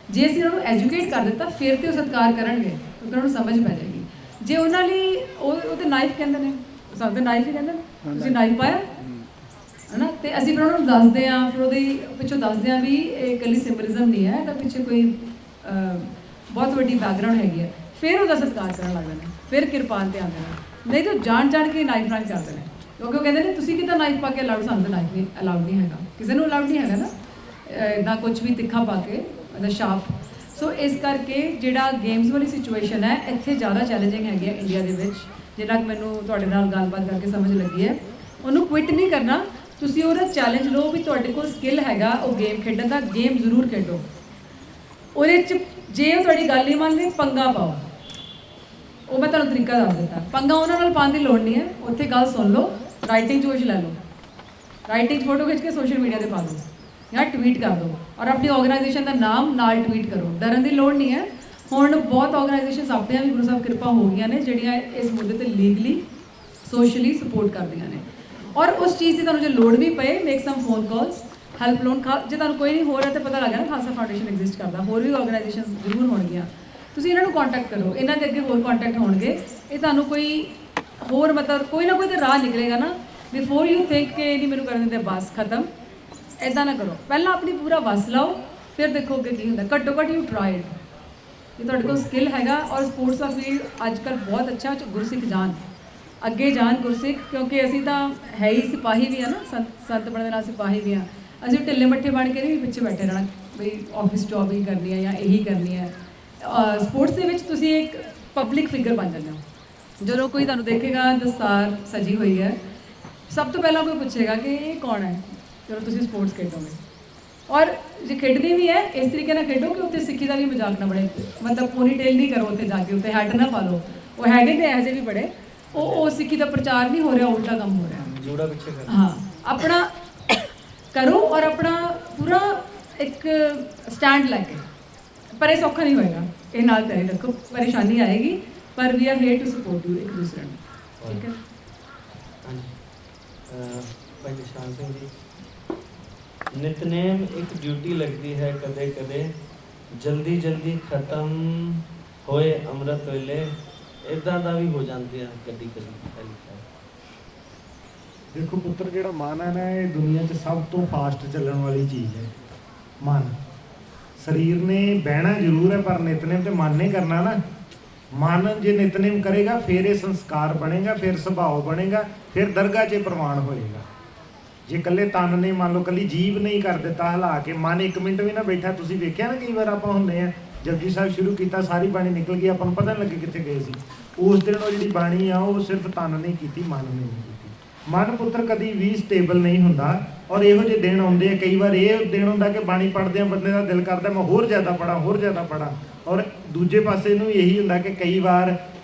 ਜੇ ਅਸੀਂ ਉਹਨਾਂ ਨੂੰ ਐਜੂਕੇਟ ਕਰ ਦਿੱਤਾ, ਫਿਰ ਤੇ ਉਹ ਸਤਿਕਾਰ ਕਰਨਗੇ, ਕਿਉਂਕਿ ਉਹਨਾਂ ਨੂੰ ਸਮਝ ਪੈ ਜਾਏਗੀ। ਜੇ ਉਹਨਾਂ ਲਈ ਉਹ ਤੇ ਨਾਈਫ ਕਹਿੰਦੇ ਨੇ, ਸਾਨੂੰ ਤਾਂ ਨਾਈਫ ਹੀ ਕਹਿੰਦੇ ਨੇ, ਤੁਸੀਂ ਨਾਈਫ ਪਾਇਆ ਹੈ ਨਾ, ਤੇ ਅਸੀਂ ਫਿਰ ਉਹਨਾਂ ਨੂੰ ਦੱਸਦੇ ਹਾਂ, ਫਿਰ ਉਹਦੇ ਪਿੱਛੋਂ ਦੱਸਦੇ ਹਾਂ ਵੀ ਇਹ ਇਕੱਲੀ ਸਿੰਬਲਿਜ਼ਮ ਨਹੀਂ ਹੈ, ਇਹਦਾ ਪਿੱਛੇ ਕੋਈ ਬਹੁਤ ਵੱਡੀ ਬੈਕਗਰਾਊਂਡ ਹੈਗੀ ਹੈ। ਫਿਰ ਉਹਦਾ ਸਤਿਕਾਰ ਕਰਨ ਲੱਗਦੇ ਨੇ, ਫਿਰ ਕਿਰਪਾਨ ਤੇ ਆਉਂਦੇ ਨੇ। ਨਹੀਂ ਤਾਂ ਜਾਣ ਕੇ ਨਾਈਫ ਨਾਲ ਕਰਦੇ ਨੇ, ਕਿਉਂਕਿ ਉਹ ਕਹਿੰਦੇ ਨੇ ਤੁਸੀਂ ਕਿੱਦਾਂ ਨਾਈਫ ਪਾ ਕੇ ਅਲਾਉਡ, ਸਾਨੂੰ ਤਾਂ ਨਾਈਫ ਨਹੀਂ ਅਲਾਉਡ ਨਹੀਂ ਹੈਗਾ, ਕਿਸੇ ਨੂੰ ਅਲਾਉਡ ਨਹੀਂ ਹੈਗਾ ਨਾ ਇੱਦਾਂ ਕੁਝ ਵੀ ਤਿੱਖਾ ਪਾ ਕੇ, ਇਹਦਾ ਸ਼ਾਰਪ। ਸੋ ਇਸ ਕਰਕੇ ਜਿਹੜਾ ਗੇਮਸ ਵਾਲੀ ਸਿਚੁਏਸ਼ਨ ਹੈ, ਇੱਥੇ ਜ਼ਿਆਦਾ ਚੈਲੰਜਿੰਗ ਹੈਗੀ ਹੈ ਇੰਡੀਆ ਦੇ ਵਿੱਚ, ਜਿੰਨਾ ਕਿ ਮੈਨੂੰ ਤੁਹਾਡੇ ਨਾਲ ਗੱਲਬਾਤ ਕਰਕੇ ਸਮਝ ਲੱਗੀ ਹੈ। ਉਹਨੂੰ ਕੁਇਟ ਨਹੀਂ ਕਰਨਾ, ਤੁਸੀਂ ਉਹਦਾ ਚੈਲੰਜ ਲਓ ਵੀ ਤੁਹਾਡੇ ਕੋਲ ਸਕਿੱਲ ਹੈਗਾ ਉਹ ਗੇਮ ਖੇਡਣ ਦਾ, ਗੇਮ ਜ਼ਰੂਰ ਖੇਡੋ। ਉਹਦੇ 'ਚ ਜੇ ਉਹ ਤੁਹਾਡੀ ਗੱਲ ਨਹੀਂ ਮੰਨਦੇ, ਪੰਗਾ ਪਾਓ। ਉਹ ਮੈਂ ਤੁਹਾਨੂੰ ਤਰੀਕਾ ਦੱਸ ਦਿੱਤਾ। ਪੰਗਾ ਉਹਨਾਂ ਨਾਲ ਪਾਉਣ ਦੀ ਲੋੜ ਨਹੀਂ ਹੈ, ਉੱਥੇ ਗੱਲ ਸੁਣ ਲਓ, ਰਾਈਟਿੰਗ 'ਚ ਕੁਛ ਲੈ ਲਓ, ਰਾਈਟਿੰਗ ਫੋਟੋ ਖਿੱਚ ਕੇ ਸੋਸ਼ਲ ਮੀਡੀਆ 'ਤੇ ਪਾ ਦਿਓ ਜਾਂ ਟਵੀਟ ਕਰ ਦਿਓ, ਔਰ ਆਪਣੀ ਆਰਗੇਨਾਈਜੇਸ਼ਨ ਦਾ ਨਾਮ ਨਾਲ ਟਵੀਟ ਕਰੋ। ਡਰਨ ਦੀ ਲੋੜ ਨਹੀਂ ਹੈ। ਹੁਣ ਬਹੁਤ ਆਰਗੇਨਾਈਜੇਸ਼ਨਸ ਆਪਣੀਆਂ ਵੀ ਗੁਰੂ ਸਾਹਿਬ ਕਿਰਪਾ ਹੋ ਗਈਆਂ ਨੇ, ਜਿਹੜੀਆਂ ਇਸ ਮੁੱਦੇ 'ਤੇ ਲੀਗਲੀ ਸੋਸ਼ਲੀ ਸਪੋਰਟ ਕਰਦੀਆਂ ਨੇ। ਔਰ ਉਸ ਚੀਜ਼ ਦੀ ਤੁਹਾਨੂੰ ਜੇ ਲੋੜ ਵੀ ਪਏ, ਮੇਕ ਸਮ ਫੋਨ ਕਾਲਸ, ਹੈਲਪ ਲੋਨ। ਜੇ ਤੁਹਾਨੂੰ ਕੋਈ ਨਹੀਂ ਹੋ ਰਿਹਾ ਤਾਂ ਪਤਾ ਲੱਗ ਗਿਆ ਨਾ ਖਾਲਸਾ ਫਾਊਂਡੇਸ਼ਨ ਐਗਜ਼ਿਸਟ ਕਰਦਾ, ਹੋਰ ਵੀ ਆਰਗੇਨਾਈਜੇਸ਼ਨਸ ਜ਼ਰੂਰ ਹੋਣਗੀਆਂ, ਤੁਸੀਂ ਇਹਨਾਂ ਨੂੰ ਕੰਟੈਕਟ ਕਰੋ। ਇਹਨਾਂ ਦੇ ਅੱਗੇ ਹੋਰ ਕੰਟੈਕਟ ਹੋਣਗੇ। ਇਹ ਤੁਹਾਨੂੰ ਕੋਈ ਹੋਰ ਮਤਲਬ ਕੋਈ ਨਾ ਕੋਈ ਤਾਂ ਰਾਹ ਨਿਕਲੇਗਾ ਨਾ। ਬਿਫੋਰ ਯੂ ਥਿੰਕ ਕਿ ਇਹ ਨਹੀਂ ਮੈਨੂੰ ਕਰਨ ਦਿੰਦੇ, ਬਸ ਖਤਮ, ਇੱਦਾਂ ਨਾ ਕਰੋ। ਪਹਿਲਾਂ ਆਪਣੀ ਪੂਰਾ ਵਸ ਲਾਓ, ਫਿਰ ਦੇਖੋ ਅੱਗੇ ਕੀ ਹੁੰਦਾ। ਘੱਟੋ ਘੱਟ ਯੂ ਟਰਾਈਡ। ਜੇ ਤੁਹਾਡੇ ਕੋਲ ਸਕਿੱਲ ਹੈਗਾ, ਔਰ ਸਪੋਰਟਸ ਦਾ ਫੀਲਡ ਅੱਜ ਕੱਲ੍ਹ ਬਹੁਤ ਅੱਛਾ, ਗੁਰਸਿੱਖ ਜਾਣ, ਅੱਗੇ ਜਾਣ ਗੁਰਸਿੱਖ, ਕਿਉਂਕਿ ਅਸੀਂ ਤਾਂ ਹੈ ਹੀ ਸਿਪਾਹੀ ਵੀ ਆ ਨਾ, ਸੰਤ ਬਣਨ ਦੇ ਨਾਲ ਸਿਪਾਹੀ ਵੀ ਆ। ਅਸੀਂ ਢਿੱਲੇ ਮੱਠੇ ਬਣ ਕੇ ਨਹੀਂ ਪਿੱਛੇ ਬੈਠੇ ਰਹਿਣਾ ਬਈ ਆਫਿਸ ਜੌਬ ਹੀ ਕਰਨੀ ਹੈ ਜਾਂ ਇਹੀ ਕਰਨੀ ਹੈ। ਸਪੋਰਟਸ ਦੇ ਵਿੱਚ ਤੁਸੀਂ ਇੱਕ ਪਬਲਿਕ ਫਿਗਰ ਬਣ ਜਾਂਦੇ ਹੋ। ਜਦੋਂ ਕੋਈ ਤੁਹਾਨੂੰ ਦੇਖੇਗਾ ਦਸਤਾਰ ਸਜੀ ਹੋਈ ਹੈ, ਸਭ ਤੋਂ ਪਹਿਲਾਂ ਕੋਈ ਪੁੱਛੇਗਾ ਕਿ ਇਹ ਕੌਣ ਹੈ, ਜਦੋਂ ਤੁਸੀਂ ਸਪੋਰਟਸ ਖੇਡੋਗੇ। ਔਰ ਜੇ ਖੇਡਣੀ ਵੀ ਹੈ, ਇਸ ਤਰੀਕੇ ਨਾਲ ਖੇਡੋ ਕਿ ਉੱਥੇ ਸਿੱਖੀ ਦਾ ਵੀ ਮਜ਼ਾਕ ਨਾ ਬਣੇ, ਮਤਲਬ ਪੋਨੀ ਟੇਲ ਨਹੀਂ ਕਰੋ ਉੱਥੇ ਜਾ ਕੇ, ਉੱਥੇ ਹੈਡ ਨਾ ਪਾ ਲਓ। ਉਹ ਹੈਗੇ ਤੇ ਇਹੋ ਜਿਹੇ ਵੀ ਬੜੇ, ਉਹ ਸਿੱਖੀ ਦਾ ਪ੍ਰਚਾਰ ਨਹੀਂ ਹੋ ਰਿਹਾ, ਉਲਟਾ ਕੰਮ ਹੋ ਰਿਹਾ। ਜੋੜਾ ਪਿੱਛੇ ਕਰ। ਹਾਂ, ਆਪਣਾ ਕਰੋ ਔਰ ਆਪਣਾ ਪੂਰਾ ਇੱਕ ਸਟੈਂਡ ਲੈ ਕੇ, ਪਰ ਇਹ ਸੌਖਾ ਨਹੀਂ ਹੋਏਗਾ, ਇਹ ਨਾਲ ਤੈਅ ਰੱਖੋ, ਪਰੇਸ਼ਾਨੀ ਆਏਗੀ, ਪਰ we are here to support you ਇੱਕ ਦੂਸਰੇ ਨੂੰ, ਠੀਕ ਹੈ। ਹਾਂਜੀ ਭਾਈ ਨਿਸ਼ਾਨ ਸਿੰਘ ਜੀ, ਨਿਤਨੇਮ ਇੱਕ ਡਿਊਟੀ ਲੱਗਦੀ ਹੈ ਕਦੇ ਕਦੇ, ਜਲਦੀ ਜਲਦੀ ਖਤਮ ਹੋਏ ਅੰਮ੍ਰਿਤ ਵੇਲੇ, ਇਦਾਂ ਦਾ ਵੀ ਹੋ ਜਾਂਦੇ ਆ ਕਦੀ ਕਦੀ। ਦੇਖੋ ਪੁੱਤਰ, ਜਿਹੜਾ ਮਨ ਹੈ ਨਾ, ਇਹ ਦੁਨੀਆ 'ਚ ਸਭ ਤੋਂ ਫਾਸਟ ਚੱਲਣ ਵਾਲੀ ਚੀਜ਼ ਹੈ। ਮਨ, ਸਰੀਰ ਨੇ ਬਹਿਣਾ ਜ਼ਰੂਰ ਹੈ, ਪਰ ਨਿਤਨੇਮ ਤੇ ਮਨ ਨੇ ਕਰਨਾ ਨਾ। ਮਨ ਜੇ ਨਿਤਨੇਮ ਕਰੇਗਾ ਫਿਰ ਇਹ ਸੰਸਕਾਰ ਬਣੇਗਾ, ਫਿਰ ਸੁਭਾਅ ਬਣੇਗਾ, ਫਿਰ ਦਰਗਾਹ 'ਚ ਪ੍ਰਵਾਨ ਹੋਏਗਾ। ਜੇ ਇਕੱਲੇ ਤਨ ਨੇ, ਮੰਨ ਲਓ ਇਕੱਲੀ ਜੀਭ ਨਹੀਂ ਕਰ ਦਿੱਤਾ ਹਿਲਾ ਕੇ, ਮਨ 1 ਮਿੰਟ ਵੀ ਨਾ ਬੈਠਾ, ਤੁਸੀਂ ਵੇਖਿਆ ਨਾ ਕਈ ਵਾਰ ਆਪਾਂ ਹੁੰਦੇ ਆ, ਜਪਜੀ ਸਾਹਿਬ ਸ਼ੁਰੂ ਕੀਤਾ, ਸਾਰੀ ਬਾਣੀ ਨਿਕਲ ਗਈ, ਆਪਾਂ ਨੂੰ ਪਤਾ ਨਹੀਂ ਲੱਗੇ ਕਿੱਥੇ ਗਏ ਸੀ। ਉਸ ਦਿਨ ਉਹ ਜਿਹੜੀ ਬਾਣੀ ਆ ਉਹ ਸਿਰਫ ਤਨ ਨੇ ਕੀਤੀ, ਮਨ ਨੇ ਨਹੀਂ ਕੀਤੀ। ਮਨ ਪੁੱਤਰ ਕਦੀ ਵੀ ਸਟੇਬਲ ਨਹੀਂ ਹੁੰਦਾ, ਔਰ ਇਹੋ ਜਿਹੇ ਦਿਨ ਆਉਂਦੇ ਆ, ਕਈ ਵਾਰ ਇਹ ਦਿਨ ਹੁੰਦਾ ਕਿ ਬਾਣੀ ਪੜ੍ਹਦੇ ਆ ਬੰਦੇ ਦਾ ਦਿਲ ਕਰਦਾ ਮੈਂ ਹੋਰ ਜ਼ਿਆਦਾ ਪੜ੍ਹਾਂ, ਹੋਰ ਜ਼ਿਆਦਾ ਪੜ੍ਹਾਂ, ਔਰ ਦੂਜੇ ਪਾਸੇ ਨੂੰ ਇਹੀ ਹੁੰਦਾ ਕਿ ਕਈ ਵਾਰ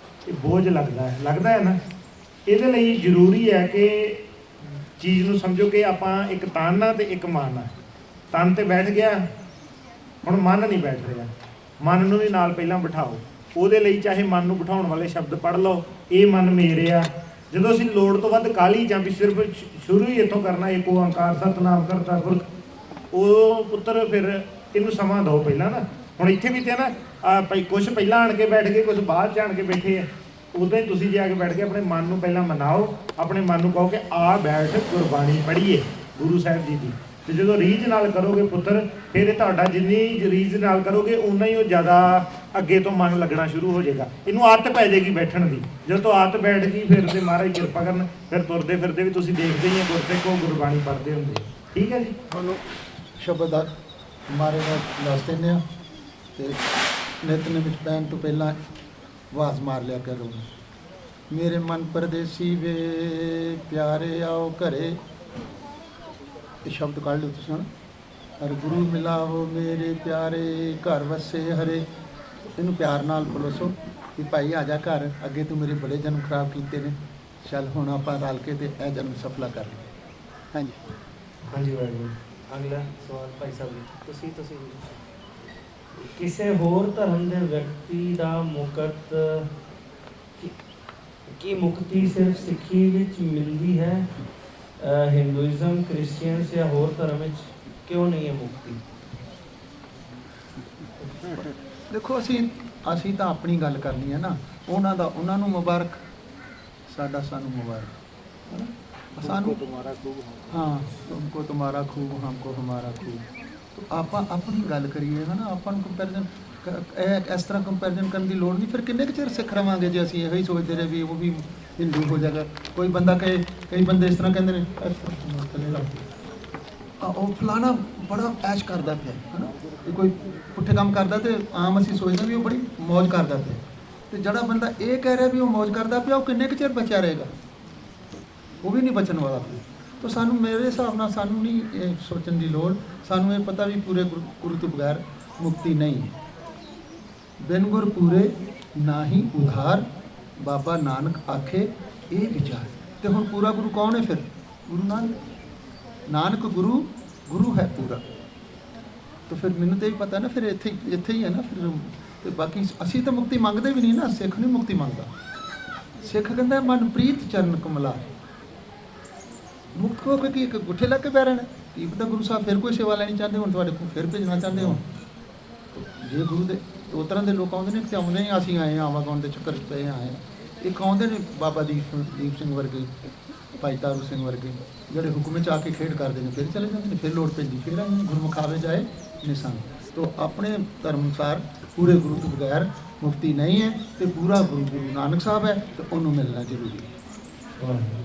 ਇਹ ਬੋਝ ਲੱਗਦਾ ਹੈ ਨਾ। ਇਹਦੇ ਲਈ ਜ਼ਰੂਰੀ ਹੈ ਕਿ ਚੀਜ਼ ਨੂੰ ਸਮਝੋ ਕਿ ਆਪਾਂ ਇੱਕ ਤਨ ਆ ਤੇ ਇੱਕ ਮਨ ਆ। ਤਨ ਤੇ ਬੈਠ ਗਿਆ, ਹੁਣ ਮਨ ਨਹੀਂ ਬੈਠ ਰਿਹਾ, ਮਨ ਨੂੰ ਵੀ ਨਾਲ ਪਹਿਲਾਂ ਬਿਠਾਓ। ਉਹਦੇ ਲਈ ਚਾਹੇ ਮਨ ਨੂੰ ਬਿਠਾਉਣ ਵਾਲੇ ਸ਼ਬਦ ਪੜ੍ਹ ਲਓ, ਇਹ ਮਨ ਮੇਰੇ ਆ। ਜਦੋਂ ਅਸੀਂ ਲੋੜ ਤੋਂ ਵੱਧ ਕਾਹਲੀ ਜਾਂ ਵੀ ਸਿਰਫ ਸ਼ੁਰੂ ਹੀ ਇੱਥੋਂ ਕਰਨਾ, ਏਕ ਓੰਕਾਰ ਸਤਿਨਾਮ ਕਰਤਾ ਪੁਰਖ, ਉਹ ਪੁੱਤਰ ਫਿਰ ਇਹਨੂੰ ਸਮਾਂ ਦਿਓ ਪਹਿਲਾਂ ਨਾ। ਹੁਣ ਇੱਥੇ ਵੀ ਤੇ ਨਾ ਭਾਈ ਕੁਛ ਪਹਿਲਾਂ ਆਣ ਕੇ ਬੈਠ ਗਏ, ਕੁਛ ਬਾਅਦ 'ਚ ਆਣ ਕੇ ਬੈਠੇ ਆ। ਉਦੋਂ ਹੀ ਤੁਸੀਂ ਜੇ ਆ ਕੇ ਬੈਠ ਕੇ ਆਪਣੇ ਮਨ ਨੂੰ ਪਹਿਲਾਂ ਮਨਾਓ, ਆਪਣੇ ਮਨ ਨੂੰ ਕਹੋ ਕਿ ਆ ਬੈਠ ਗੁਰਬਾਣੀ ਪੜ੍ਹੀਏ ਗੁਰੂ ਸਾਹਿਬ ਜੀ ਦੀ। ਤੇ ਜਦੋਂ ਰੀਝ ਨਾਲ ਕਰੋਗੇ ਪੁੱਤਰ, ਫਿਰ ਇਹ ਤੁਹਾਡਾ ਜਿੰਨੀ ਰੀਝ ਨਾਲ ਕਰੋਗੇ ਉਨਾ ਹੀ ਉਹ ਜ਼ਿਆਦਾ ਅੱਗੇ ਤੋਂ ਮਨ ਲੱਗਣਾ ਸ਼ੁਰੂ ਹੋ ਜਾਏਗਾ। ਇਹਨੂੰ ਆਦਤ ਪੈ ਜਾਏਗੀ ਬੈਠਣ ਦੀ। ਜਦੋਂ ਤੋਂ ਆਦਤ ਬੈਠ ਗਈ ਫਿਰ ਤੇ ਮਹਾਰਾਜ ਕਿਰਪਾ ਕਰਨ, ਫਿਰ ਤੁਰਦੇ ਫਿਰਦੇ ਵੀ ਤੁਸੀਂ ਦੇਖਦੇ ਹੀ ਆ ਗੁਰਸਿੱਖ ਉਹ ਗੁਰਬਾਣੀ ਪੜ੍ਹਦੇ ਹੁੰਦੇ। ਠੀਕ ਹੈ ਜੀ। ਤੁਹਾਨੂੰ ਸ਼ਬਦ ਮਾਰੇ ਦਾ ਦੱਸ ਦਿੰਦੇ ਹਾਂ, ਤੇ ਨਿਤਨੇਮ ਵਿੱਚ ਬਹਿਣ ਤੋਂ ਪਹਿਲਾਂ ਆਵਾਜ਼ ਮਾਰ ਲਿਆ ਕਰੋ, ਮੇਰੇ ਮਨ ਪਰਦੇਸੀ ਵੇ ਪਿਆਰੇ ਆਓ ਘਰੇ। ਇਹ ਸ਼ਬਦ ਕੱਢ ਲਿਓ ਤੁਸੀਂ ਹੁਣ। ਹਰ ਗੁਰੂ ਮਿਲਾਵੋ ਮੇਰੇ ਪਿਆਰੇ, ਘਰ ਵਸੇ ਹਰੇ। ਇਹਨੂੰ ਪਿਆਰ ਨਾਲ ਪਲੋਸੋ ਕਿ ਭਾਈ ਆ ਜਾ ਘਰ, ਅੱਗੇ ਤੂੰ ਮੇਰੇ ਬੜੇ ਜਨਮ ਖਰਾਬ ਕੀਤੇ ਨੇ, ਚੱਲ ਹੁਣ ਆਪਾਂ ਰਲ ਕੇ ਤੇ ਇਹ ਜਨਮ ਸਫਲਾ ਕਰ ਲਈਏ। ਹਾਂਜੀ ਹਾਂਜੀ ਵਾਹਿਗੁਰੂ। ਅਗਲਾ ਸਵਾਲ ਭਾਈ ਸਾਹਿਬ ਜੀ, ਤੁਸੀਂ ਕਿਸੇ ਹੋਰ ਧਰਮ ਦੇ ਵਿਅਕਤੀ ਦਾ ਮੁਕਤ ਕੀ ਮੁਕਤੀ ਸਿਰਫ ਸਿੱਖੀ ਵਿੱਚ ਮਿਲਦੀ ਹੈ? ਹਿੰਦੂਇਜ਼ਮ, ਕ੍ਰਿਸਚੀਅਨਸ ਜਾਂ ਹੋਰ ਧਰਮ ਵਿੱਚ ਕਿਉਂ ਨਹੀਂ ਹੈ ਮੁਕਤੀ? ਦੇਖੋ ਅਸੀਂ ਤਾਂ ਆਪਣੀ ਗੱਲ ਕਰਨੀ ਹੈ ਨਾ, ਉਹਨਾਂ ਨੂੰ ਮੁਬਾਰਕ, ਸਾਨੂੰ ਮੁਬਾਰਕ। ਸਾਨੂੰ ਹਾਂ, ਤੁਮਕੋ ਤੁਮਾਰਾ ਖੂਬ, ਹਮਕੋ ਹਮਾਰਾ ਖੂਬ। ਆਪਾਂ ਆਪਣੀ ਗੱਲ ਕਰੀਏ ਹੈ ਨਾ, ਆਪਾਂ ਨੂੰ ਕੰਪੈਰੀਜ਼ਨ ਇਸ ਤਰ੍ਹਾਂ ਕੰਪੈਰੀਜ਼ਨ ਕਰਨ ਦੀ ਲੋੜ ਨਹੀਂ। ਫਿਰ ਕਿੰਨੇ ਕੁ ਚਿਰ ਸਿੱਖ ਰਵਾਂਗੇ ਜੇ ਅਸੀਂ ਇਹੋ ਹੀ ਸੋਚਦੇ ਰਹੇ ਵੀ ਉਹ ਵੀ ਹਿੰਦੂ ਹੋ ਜਾਏਗਾ। ਕੋਈ ਬੰਦਾ ਕਈ ਬੰਦੇ ਇਸ ਤਰ੍ਹਾਂ ਕਹਿੰਦੇ ਨੇ ਉਹ ਫਲਾਣਾ ਬੜਾ ਐਸ਼ ਕਰਦਾ ਪਿਆ ਹੈ ਨਾ, ਇਹ ਕੋਈ ਪੁੱਠੇ ਕੰਮ ਕਰਦਾ ਤੇ ਆਮ ਅਸੀਂ ਸੋਚਦੇ ਵੀ ਉਹ ਬੜੀ ਮੌਜ ਕਰਦਾ ਪਿਆ, ਤੇ ਜਿਹੜਾ ਬੰਦਾ ਇਹ ਕਹਿ ਰਿਹਾ ਵੀ ਉਹ ਮੌਜ ਕਰਦਾ ਪਿਆ, ਉਹ ਕਿੰਨੇ ਕੁ ਚਿਰ ਬਚਿਆ ਰਹੇਗਾ? ਉਹ ਵੀ ਨਹੀਂ ਬਚਣ ਵਾਲਾ। ਤਾਂ ਸਾਨੂੰ ਮੇਰੇ ਹਿਸਾਬ ਨਾਲ ਸਾਨੂੰ ਨਹੀਂ ਇਹ ਸੋਚਣ ਦੀ ਲੋੜ, ਸਾਨੂੰ ਇਹ ਪਤਾ ਵੀ ਪੂਰੇ ਗੁਰੂ ਤੋਂ ਬਗੈਰ ਮੁਕਤੀ ਨਹੀਂ ਹੈ। ਬਿਨ ਗੁਰ ਪੂਰੇ ਨਾ ਹੀ ਉਧਾਰ, ਬਾਬਾ ਨਾਨਕ ਆਖੇ ਇਹ ਵਿਚਾਰ। ਤੇ ਹੁਣ ਪੂਰਾ ਗੁਰੂ ਕੌਣ ਹੈ? ਫਿਰ ਗੁਰੂ ਨਾਨਕ ਗੁਰੂ ਹੈ ਪੂਰਾ। ਤਾਂ ਫਿਰ ਮੈਨੂੰ ਤਾਂ ਇਹ ਪਤਾ ਨਾ, ਫਿਰ ਇੱਥੇ ਹੀ ਹੈ ਨਾ ਫਿਰ। ਤੇ ਬਾਕੀ ਅਸੀਂ ਤਾਂ ਮੁਕਤੀ ਮੰਗਦੇ ਵੀ ਨਹੀਂ ਨਾ, ਸਿੱਖ ਨਹੀਂ ਮੁਕਤੀ ਮੰਗਦਾ। ਸਿੱਖ ਕਹਿੰਦਾ ਮਨਪ੍ਰੀਤ ਚਰਨ ਕਮਲਾ, ਮੁਕਤ ਹੋ ਕੇ ਕੀ ਗੁੱਠੇ ਲੱਗ ਕੇ ਬਹਿ ਰਹਿਣਾ? ਕੀ ਪਤਾ ਗੁਰੂ ਸਾਹਿਬ ਫਿਰ ਕੋਈ ਸੇਵਾ ਲੈਣੀ ਚਾਹੁੰਦੇ ਹੋਣ ਤੁਹਾਡੇ ਕੋਲ, ਫਿਰ ਭੇਜਣਾ ਚਾਹੁੰਦੇ ਹੋਣ। ਜੇ ਗੁਰੂ ਦੇ ਦੋ ਤਰ੍ਹਾਂ ਦੇ ਲੋਕ ਆਉਂਦੇ ਨੇ, ਕਿ ਆਉਂਦੇ ਹੀ ਅਸੀਂ ਆਏ ਹਾਂ ਆਵਾਗਾਉਣ ਦੇ ਚੱਕਰ 'ਚ ਪਏ ਆਏ। ਇੱਕ ਆਉਂਦੇ ਨੇ ਬਾਬਾ ਦੀਪ ਸਿੰਘ ਵਰਗੇ, ਭਾਈ ਤਾਰੂ ਸਿੰਘ ਵਰਗੇ, ਜਿਹੜੇ ਹੁਕਮ 'ਚ ਆ ਕੇ ਖੇਡ ਕਰਦੇ ਨੇ, ਫਿਰ ਚਲੇ ਜਾਂਦੇ ਨੇ, ਫਿਰ ਲੋੜ ਪੈਂਦੀ ਫਿਰ ਆਏ ਨੇ। ਗੁਰਮੁਖ ਆਵੇ ਜਾਏ ਨਿਸੰਗ। ਤੋਂ ਆਪਣੇ ਧਰਮ ਅਨੁਸਾਰ ਪੂਰੇ ਗੁਰੂ ਤੋਂ ਬਗੈਰ ਮੁਕਤੀ ਨਹੀਂ ਹੈ, ਤੇ ਪੂਰਾ ਗੁਰੂ ਨਾਨਕ ਸਾਹਿਬ ਹੈ, ਤੇ ਉਹਨੂੰ ਮਿਲਣਾ ਜ਼ਰੂਰੀ ਹੈ।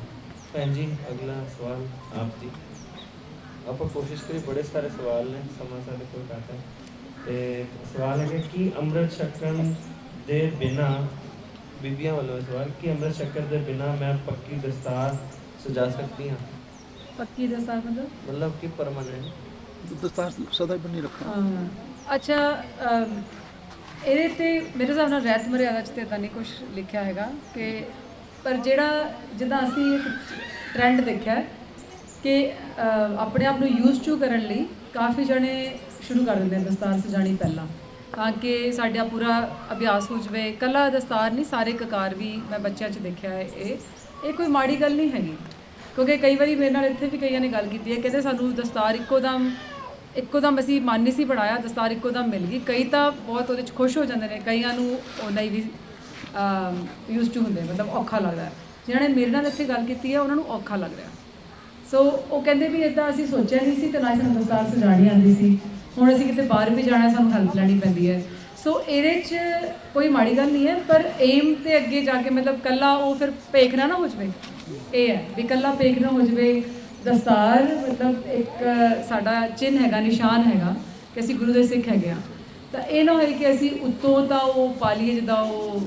ਭੈਣ ਜੀ ਅਗਲਾ ਸਵਾਲ ਆਪ ਜੀ। ਆਪਾਂ ਕੋਸ਼ਿਸ਼ ਕਰੀ, ਬੜੇ ਸਾਰੇ ਸਵਾਲ ਨੇ, ਸਮਾਂ ਸਾਡੇ ਕੋਲ ਘੱਟ ਹੈ। ਤੇ ਸਵਾਲ ਹੈ ਕਿ ਅੰਮ੍ਰਿਤ ਛਕਣ ਦੇ ਬਿਨਾਂ, ਬੀਬੀਆਂ ਵੱਲੋਂ ਸਵਾਲ, ਕਿ ਅੰਮ੍ਰਿਤ ਛਕਣ ਦੇ ਬਿਨਾਂ ਮੈਂ ਪੱਕੀ ਦਸਤਾਰ ਸਜਾ ਸਕਦੀ ਹਾਂ? ਪੱਕੀ ਦਸਤਾਰ ਮਤਲਬ ਕਿ ਪਰਮਾਨੈਂਟ ਦਸਤਾਰ ਸਦਾ ਹੀ ਬਣੀ ਰੱਖਣਾ। ਅੱਛਾ, ਇਹਦੇ ਤੇ ਮੇਰੇ ਹਿਸਾਬ ਨਾਲ ਰਹਿਤ ਮਰਿਆਦਾ 'ਚ ਤਾਂ ਇੱਦਾਂ ਨਹੀਂ ਕੁਛ ਲਿਖਿਆ ਹੈਗਾ ਕਿ, ਪਰ ਜਿੱਦਾਂ ਅਸੀਂ ਇੱਕ ਟ੍ਰੈਂਡ ਦੇਖਿਆ ਕਿ ਆਪਣੇ ਆਪ ਨੂੰ ਯੂਜ਼ ਟੂ ਕਰਨ ਲਈ ਕਾਫੀ ਜਣੇ ਸ਼ੁਰੂ ਕਰ ਦਿੰਦੇ ਨੇ ਦਸਤਾਰ ਸਜਾਣੀ ਪਹਿਲਾਂ, ਤਾਂ ਕਿ ਸਾਡਾ ਪੂਰਾ ਅਭਿਆਸ ਹੋ ਜਾਵੇ। ਇਕੱਲਾ ਦਸਤਾਰ ਨਹੀਂ, ਸਾਰੇ ਕਕਾਰ ਵੀ ਮੈਂ ਬੱਚਿਆਂ 'ਚ ਦੇਖਿਆ ਹੈ। ਇਹ ਕੋਈ ਮਾੜੀ ਗੱਲ ਨਹੀਂ ਹੈਗੀ, ਕਿਉਂਕਿ ਕਈ ਵਾਰੀ ਮੇਰੇ ਨਾਲ ਇੱਥੇ ਵੀ ਕਈਆਂ ਨੇ ਗੱਲ ਕੀਤੀ ਹੈ, ਕਹਿੰਦੇ ਸਾਨੂੰ ਦਸਤਾਰ ਇੱਕੋ ਦਮ ਅਸੀਂ ਮਨ ਨਹੀਂ ਸੀ ਬਣਾਇਆ, ਦਸਤਾਰ ਇੱਕੋ ਦਮ ਮਿਲ ਗਈ। ਕਈ ਤਾਂ ਬਹੁਤ ਉਹਦੇ 'ਚ ਖੁਸ਼ ਹੋ ਜਾਂਦੇ ਨੇ, ਕਈਆਂ ਨੂੰ ਉਹ ਨਹੀਂ ਵੀ ਯੂਜ਼ ਟੂ ਹੁੰਦੇ, ਮਤਲਬ ਔਖਾ ਲੱਗਦਾ। ਜਿਹਨਾਂ ਨੇ ਮੇਰੇ ਨਾਲ ਇੱਥੇ ਗੱਲ ਕੀਤੀ ਹੈ ਉਹਨਾਂ ਨੂੰ ਔਖਾ ਲੱਗ ਰਿਹਾ। ਸੋ ਉਹ ਕਹਿੰਦੇ ਵੀ ਇੱਦਾਂ ਅਸੀਂ ਸੋਚਿਆ ਨਹੀਂ ਸੀ, ਤੇ ਨਾ ਸਾਨੂੰ ਦਸਤਾਰ ਸਜਾਣੀ ਆਉਂਦੀ ਸੀ, ਹੁਣ ਅਸੀਂ ਕਿਤੇ ਬਾਹਰ ਵੀ ਜਾਣਾ ਸਾਨੂੰ ਹੈਲਪ ਲੈਣੀ ਪੈਂਦੀ ਹੈ। ਸੋ ਇਹਦੇ 'ਚ ਕੋਈ ਮਾੜੀ ਗੱਲ ਨਹੀਂ ਹੈ, ਪਰ ਏਮ ਤੇ ਅੱਗੇ ਜਾ ਕੇ ਮਤਲਬ ਕੱਲਾ ਉਹ ਫਿਰ ਭੇਖਣਾ ਨਾ ਹੋ ਜਾਵੇ। ਇਹ ਹੈ ਵੀ ਕੱਲਾ ਭੇਖ ਨਾ ਹੋ ਜਾਵੇ। ਦਸਤਾਰ ਮਤਲਬ ਇੱਕ ਸਾਡਾ ਚਿੰਨ੍ਹ ਹੈਗਾ, ਨਿਸ਼ਾਨ ਹੈਗਾ ਕਿ ਅਸੀਂ ਗੁਰੂ ਦੇ ਸਿੱਖ ਹੈਗੇ ਹਾਂ। ਤਾਂ ਇਹ ਨਾ ਹੋਏ ਕਿ ਅਸੀਂ ਉੱਤੋਂ ਤਾਂ ਉਹ ਪਾ ਲਈਏ ਜਿੱਦਾਂ ਉਹ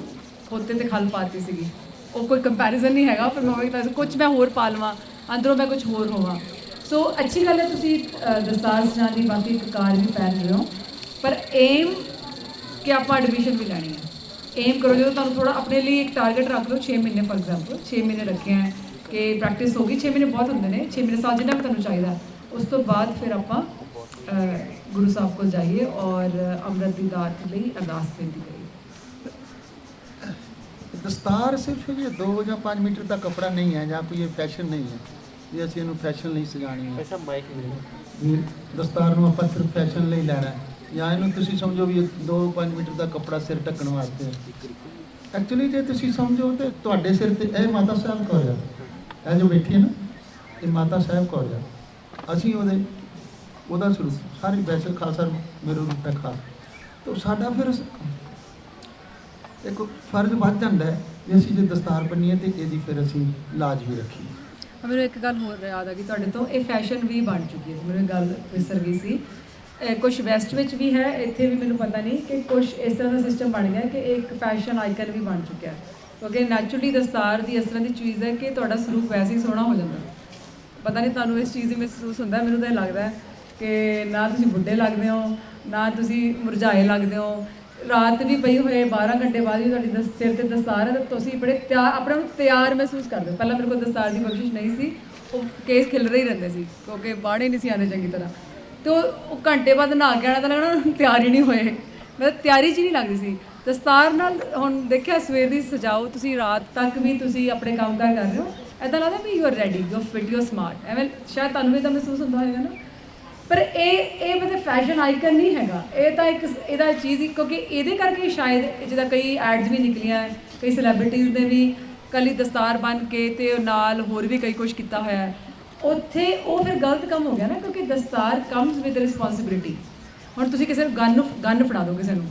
ਖੋਤੇ ਤੇ ਖਲ ਪਾਤੀ ਸੀਗੀ, ਉਹ ਕੋਈ ਕੰਪੈਰੀਜ਼ਨ ਨਹੀਂ ਹੈਗਾ। ਫਿਰ ਮੈਂ ਕੁਝ ਮੈਂ ਹੋਰ ਪਾ ਲਵਾਂ, ਅੰਦਰੋਂ ਮੈਂ ਕੁਝ ਹੋਰ ਹੋਵਾਂ। ਸੋ ਅੱਛੀ ਗੱਲ ਹੈ ਤੁਸੀਂ ਦਸਤਾਰ ਸਜਾਉਣ ਦੀ ਬਾਕੀ ਕਕਾਰ ਵੀ ਪਹਿਨ ਰਹੇ ਹੋ, ਪਰ ਏਮ ਕਿ ਆਪਾਂ ਐਡਮਿਸ਼ਨ ਵੀ ਲੈਣੀ ਹੈ। ਏਮ ਕਰੋ, ਜਦੋਂ ਤੁਹਾਨੂੰ ਥੋੜਾ ਆਪਣੇ ਲਈ ਇੱਕ ਟਾਰਗੇਟ ਰੱਖ ਲਓ। 6 ਮਹੀਨੇ ਫॉर एग्जांपल 6 ਮਹੀਨੇ ਰੱਖੇ ਹੈ ਕਿ ਪ੍ਰੈਕਟਿਸ ਹੋਗੀ। 6 ਮਹੀਨੇ ਬਹੁਤ ਹੁੰਦੇ ਨੇ, 6 ਮਹੀਨੇ ਸਾਲ ਜਿੰਨਾ ਵੀ ਤੁਹਾਨੂੰ ਚਾਹੀਦਾ। ਉਸ ਤੋਂ ਬਾਅਦ ਫਿਰ ਆਪਾਂ ਗੁਰੂ ਸਾਹਿਬ ਕੋਲ ਜਾਈਏ ਔਰ ਅੰਮ੍ਰਿਤ ਦੀ ਦਾਤ ਲਈ ਅਰਦਾਸ ਬੇਨਤੀ ਕਰੀਏ। ਦਸਤਾਰ ਸਿਰਫ ਇਹ 2 ਜਾਂ 5 ਮੀਟਰ ਦਾ ਕੱਪੜਾ ਨਹੀਂ ਹੈ, ਜਾਂ ਕੋਈ ਇਹ ਫੈਸ਼ਨ ਨਹੀਂ ਹੈ ਵੀ ਅਸੀਂ ਇਹਨੂੰ ਫੈਸ਼ਨ ਲਈ ਸਜਾਣੀ ਹੈ। ਐਸਾ ਮਾਈਕ ਨਹੀਂ ਵੀ ਦਸਤਾਰ ਨੂੰ ਆਪਾਂ ਸਿਰਫ ਫੈਸ਼ਨ ਲਈ ਲੈਣਾ ਹੈ, ਜਾਂ ਇਹਨੂੰ ਤੁਸੀਂ ਸਮਝੋ ਵੀ 2-5 ਮੀਟਰ ਦਾ ਕੱਪੜਾ ਸਿਰ ਢੱਕਣ ਵਾਸਤੇ। ਐਕਚੁਅਲੀ ਜੇ ਤੁਸੀਂ ਸਮਝੋ ਤੇ ਤੁਹਾਡੇ ਸਿਰ ਤੇ ਇਹ ਮਾਤਾ ਸਾਹਿਬ ਕੌਰ ਆ, ਇਹ ਜੋ ਬੈਠੀ ਹੈ ਨਾ, ਇਹ ਮਾਤਾ ਸਾਹਿਬ ਕੌਰ ਆ। ਅਸੀਂ ਉਹਦਾ ਸਰੂਪ ਸਾਰੀ ਵੈਸੇ ਖਾਲਸਾ ਮੇਰੇ ਰੂਪ ਹੈ ਖਾਸ, ਤਾਂ ਸਾਡਾ ਫਿਰ ਇੱਕ ਫਰਜ਼ ਵੱਧ ਜਾਂਦਾ ਹੈ ਵੀ ਅਸੀਂ ਜੇ ਦਸਤਾਰ ਬੰਨੀਏ ਤੇ ਇਹਦੀ ਫਿਰ ਅਸੀਂ ਲਾਜ ਵੀ ਰੱਖੀਏ। ਮੈਨੂੰ ਇੱਕ ਗੱਲ ਹੋਰ ਯਾਦ ਆ ਗਈ ਤੁਹਾਡੇ ਤੋਂ, ਇਹ ਫੈਸ਼ਨ ਵੀ ਬਣ ਚੁੱਕੀ ਹੈ। ਮੈਨੂੰ ਗੱਲ ਵਿਸਰ ਗਈ ਸੀ, ਕੁਝ ਵੈਸਟ ਵਿੱਚ ਵੀ ਹੈ, ਇੱਥੇ ਵੀ ਮੈਨੂੰ ਪਤਾ ਨਹੀਂ ਕਿ ਕੁਝ ਇਸ ਤਰ੍ਹਾਂ ਦਾ ਸਿਸਟਮ ਬਣ ਗਿਆ ਕਿ ਇੱਕ ਫੈਸ਼ਨ ਆਈਕਨ ਵੀ ਬਣ ਚੁੱਕਿਆ। ਕਿਉਂਕਿ ਨੈਚੁਰਲੀ ਦਸਤਾਰ ਦੀ ਇਸ ਤਰ੍ਹਾਂ ਦੀ ਚੀਜ਼ ਹੈ ਕਿ ਤੁਹਾਡਾ ਸਰੂਪ ਵੈਸੇ ਹੀ ਸੋਹਣਾ ਹੋ ਜਾਂਦਾ। ਪਤਾ ਨਹੀਂ ਤੁਹਾਨੂੰ ਇਸ ਚੀਜ਼ ਦੀ ਮਹਿਸੂਸ ਹੁੰਦਾ, ਮੈਨੂੰ ਤਾਂ ਇਹ ਲੱਗਦਾ ਕਿ ਨਾ ਤੁਸੀਂ ਬੁੱਢੇ ਲੱਗਦੇ ਹੋ, ਨਾ ਤੁਸੀਂ ਮੁਰਝਾਏ ਲੱਗਦੇ ਹੋ। ਰਾਤ ਵੀ ਪਈ ਹੋਏ 12 ਘੰਟੇ ਬਾਅਦ ਵੀ ਤੁਹਾਡੀ ਸਿਰ ਤੇ ਦਸਤਾਰ ਹੈ, ਤਾਂ ਤੁਸੀਂ ਬੜੇ ਆਪਣੇ ਨੂੰ ਤਿਆਰ ਮਹਿਸੂਸ ਕਰਦੇ ਹੋ। ਪਹਿਲਾਂ ਮੇਰੇ ਕੋਲ ਦਸਤਾਰ ਦੀ ਬਖਸ਼ਿਸ਼ ਨਹੀਂ ਸੀ, ਉਹ ਕੇਸ ਖਿਲ ਰਹੇ ਹੀ ਰਹਿੰਦੇ ਸੀ ਕਿਉਂਕਿ ਬਾੜੇ ਨਹੀਂ ਸੀ ਆਉਂਦੇ ਚੰਗੀ ਤਰ੍ਹਾਂ। ਤੇ ਉਹ ਘੰਟੇ ਬਾਅਦ ਨਹਾ ਕੇ ਆਉਣਾ ਤਾਂ ਲੱਗਣਾ ਤਿਆਰ ਹੀ ਨਹੀਂ ਹੋਏ, ਮਤਲਬ ਤਿਆਰੀ 'ਚ ਹੀ ਨਹੀਂ ਲੱਗਦੀ ਸੀ। ਦਸਤਾਰ ਨਾਲ ਹੁਣ ਦੇਖਿਆ ਸਵੇਰ ਦੀ ਸਜਾਓ, ਤੁਸੀਂ ਰਾਤ ਤੱਕ ਵੀ ਤੁਸੀਂ ਆਪਣੇ ਕੰਮ ਕਾਰ ਕਰ ਰਹੇ ਹੋ, ਇੱਦਾਂ ਲੱਗਦਾ ਵੀ you are ready, you are fit, you are smart. ਐਵੇਂ ਸ਼ਾਇਦ ਤੁਹਾਨੂੰ ਵੀ ਤਾਂ ਮਹਿਸੂਸ ਹੁੰਦਾ ਹੋਏਗਾ ਨਾ। ਪਰ ਇਹ ਮਤਲਬ ਫੈਸ਼ਨ ਆਈਕਨ ਨਹੀਂ ਹੈਗਾ, ਇਹ ਤਾਂ ਇੱਕ ਇਹਦਾ ਚੀਜ਼ ਹੀ, ਕਿਉਂਕਿ ਇਹਦੇ ਕਰਕੇ ਸ਼ਾਇਦ ਜਿੱਦਾਂ ਕਈ ਐਡਸ ਵੀ ਨਿਕਲੀਆਂ, ਕਈ ਸੈਲੀਬ੍ਰਿਟੀਜ਼ ਨੇ ਵੀ ਕੱਲੀ ਦਸਤਾਰ ਬੰਨ੍ਹ ਕੇ ਤੇ ਨਾਲ ਹੋਰ ਵੀ ਕਈ ਕੁਝ ਕੀਤਾ ਹੋਇਆ ਹੈ। ਉੱਥੇ ਉਹ ਫਿਰ ਗਲਤ ਕੰਮ ਹੋ ਗਿਆ ਨਾ, ਕਿਉਂਕਿ ਦਸਤਾਰ ਕਮਸ ਵਿਦ ਰਿਸਪੌਂਸਿਬਿਲਿਟੀ। ਹੁਣ ਤੁਸੀਂ ਕਿਸੇ ਨੂੰ ਗਨ ਫੜਾ ਦਿਓ ਕਿਸੇ ਨੂੰ,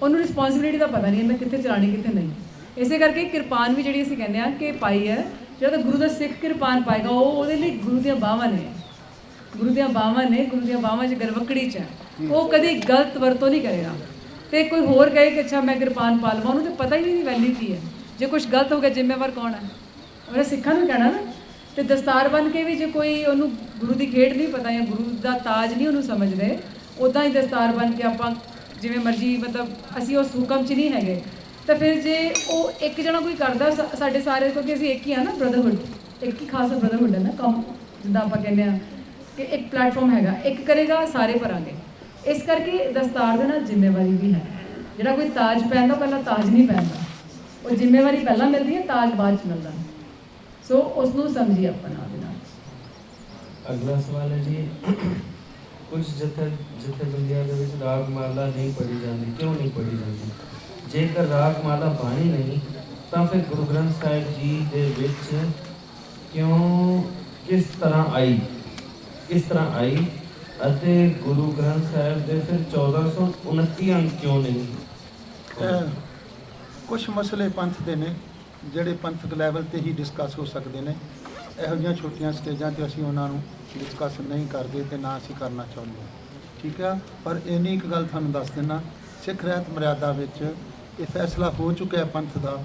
ਉਹਨੂੰ ਰਿਸਪੌਂਸਿਬਿਲਿਟੀ ਦਾ ਪਤਾ ਨਹੀਂ ਹੈ ਮੈਂ ਕਿੱਥੇ ਚਲਾਣੀ ਕਿੱਥੇ ਨਹੀਂ। ਇਸੇ ਕਰਕੇ ਕਿਰਪਾਨ ਵੀ ਜਿਹੜੀ ਅਸੀਂ ਕਹਿੰਦੇ ਹਾਂ ਕਿ ਪਾਈ ਹੈ, ਜਿਹੜਾ ਗੁਰੂ ਦਾ ਸਿੱਖ ਕਿਰਪਾਨ ਪਾਏਗਾ ਉਹਦੇ ਲਈ ਗੁਰੂ ਦੀਆਂ ਬਾਹਾਂ ਨੇ, ਗੁਰੂ ਦੀਆਂ ਬਾਹਾਂ ਨੇ, ਗੁਰੂ ਦੀਆਂ ਬਾਹਾਂ 'ਚ ਗਰਵਕੜੀ 'ਚ ਹੈ, ਉਹ ਕਦੀ ਗਲਤ ਵਰਤੋਂ ਨਹੀਂ ਕਰੇਗਾ। ਤੇ ਕੋਈ ਹੋਰ ਕਹੇ ਕਿ ਅੱਛਾ ਮੈਂ ਕਿਰਪਾਨ ਪਾ ਲਵਾਂ, ਉਹਨੂੰ ਤਾਂ ਪਤਾ ਹੀ ਨਹੀਂ ਵੈਲਿਊ ਕੀ ਹੈ। ਜੇ ਕੁਝ ਗਲਤ ਹੋ ਗਿਆ ਜ਼ਿੰਮੇਵਾਰ ਕੌਣ ਹੈ? ਉਹਨੇ ਸਿੱਖਾਂ ਨੂੰ ਕਹਿਣਾ ਨਾ। ਤੇ ਦਸਤਾਰ ਬੰਨ੍ਹ ਕੇ ਵੀ ਜੇ ਕੋਈ ਉਹਨੂੰ ਗੁਰੂ ਦੀ ਖੇਡ ਨਹੀਂ ਪਤਾ ਜਾਂ ਗੁਰੂ ਦਾ ਤਾਜ ਨਹੀਂ ਉਹਨੂੰ ਸਮਝਦੇ, ਉੱਦਾਂ ਹੀ ਦਸਤਾਰ ਬੰਨ੍ਹ ਕੇ ਆਪਾਂ ਜਿਵੇਂ ਮਰਜ਼ੀ, ਮਤਲਬ ਅਸੀਂ ਉਸ ਹੁਕਮ 'ਚ ਨਹੀਂ ਹੈਗੇ। ਤਾਂ ਫਿਰ ਜੇ ਉਹ ਇੱਕ ਜਣਾ ਕੋਈ ਕਰਦਾ ਸਾਡੇ ਸਾਰੇ, ਕਿਉਂਕਿ ਅਸੀਂ ਇੱਕ ਹੀ ਆ ਨਾ, ਬ੍ਰਦਰਹੁੱਡ, ਇੱਕ ਹੀ ਖਾਸ ਬ੍ਰਦਰਹੁੱਡ ਹੈ ਨਾ, ਕੰਮ ਜਿੱਦਾਂ ਆਪਾਂ ਕਹਿੰਦੇ ਹਾਂ ਕਿ ਇੱਕ ਪਲੇਟਫਾਰਮ ਹੈਗਾ, ਇੱਕ ਕਰੇਗਾ ਸਾਰੇ ਭਰਾਂਗੇ। ਇਸ ਕਰਕੇ ਦਸਤਾਰ ਦੇ ਨਾਲ ਜ਼ਿੰਮੇਵਾਰੀ ਵੀ ਹੈ। ਜਿਹੜਾ ਕੋਈ ਤਾਜ ਪਹਿਨਦਾ ਪਹਿਲਾਂ ਤਾਜ ਨਹੀਂ ਪਹਿਨਦਾ, ਉਹ ਜ਼ਿੰਮੇਵਾਰੀ ਪਹਿਲਾਂ ਮਿਲਦੀ ਹੈ, ਤਾਜ ਬਾਅਦ 'ਚ ਮਿਲਦਾ। ਸੋ ਉਸ ਨੂੰ ਸਮਝੀਏ ਆਪਣਾ ਦੇ ਨਾਲ। ਅਗਲਾ ਸਵਾਲ ਹੈ ਜੀ, ਕੁਝ ਜਥੇਬੰਦੀਆਂ ਦੇ ਵਿੱਚ ਰਾਗਮਾਲਾ ਨਹੀਂ ਪੜ੍ਹੀ ਜਾਂਦੀ, ਕਿਉਂ ਨਹੀਂ ਪੜ੍ਹੀ ਜਾਂਦੀ? ਜੇਕਰ ਰਾਗਮਾਲਾ ਬਾਣੀ ਨਹੀਂ ਤਾਂ ਫਿਰ ਗੁਰੂ ਗ੍ਰੰਥ ਸਾਹਿਬ ਜੀ ਦੇ ਵਿੱਚ ਕਿਸ ਤਰ੍ਹਾਂ ਆਈ ਅਤੇ ਗੁਰੂ ਗ੍ਰੰਥ ਸਾਹਿਬ ਦੇ ਫਿਰ 1429 ਅੰਕ ਕਿਉਂ ਨਹੀਂ? ਕੁਝ ਮਸਲੇ ਪੰਥ ਦੇ ਨੇ ਜਿਹੜੇ ਪੰਥਕ ਲੈਵਲ ਤੇ ਹੀ ਡਿਸਕਸ ਹੋ ਸਕਦੇ ਨੇ। ਇਹੋ ਜਿਹੀਆਂ ਛੋਟੀਆਂ ਸਟੇਜਾਂ ਤੇ ਅਸੀਂ ਉਹਨਾਂ ਨੂੰ ਡਿਸਕਸ ਨਹੀਂ ਕਰਦੇ ਤੇ ਨਾ ਅਸੀਂ ਕਰਨਾ ਚਾਹੁੰਦੇ, ਠੀਕ ਆ। ਪਰ ਇੰਨੀ ਇੱਕ ਗੱਲ ਤੁਹਾਨੂੰ ਦੱਸ ਦਿੰਦਾ, ਸਿੱਖ ਰਹਿਤ ਮਰਿਆਦਾ ਵਿੱਚ ਇਹ ਫੈਸਲਾ ਹੋ ਚੁੱਕਿਆ ਪੰਥ ਦਾ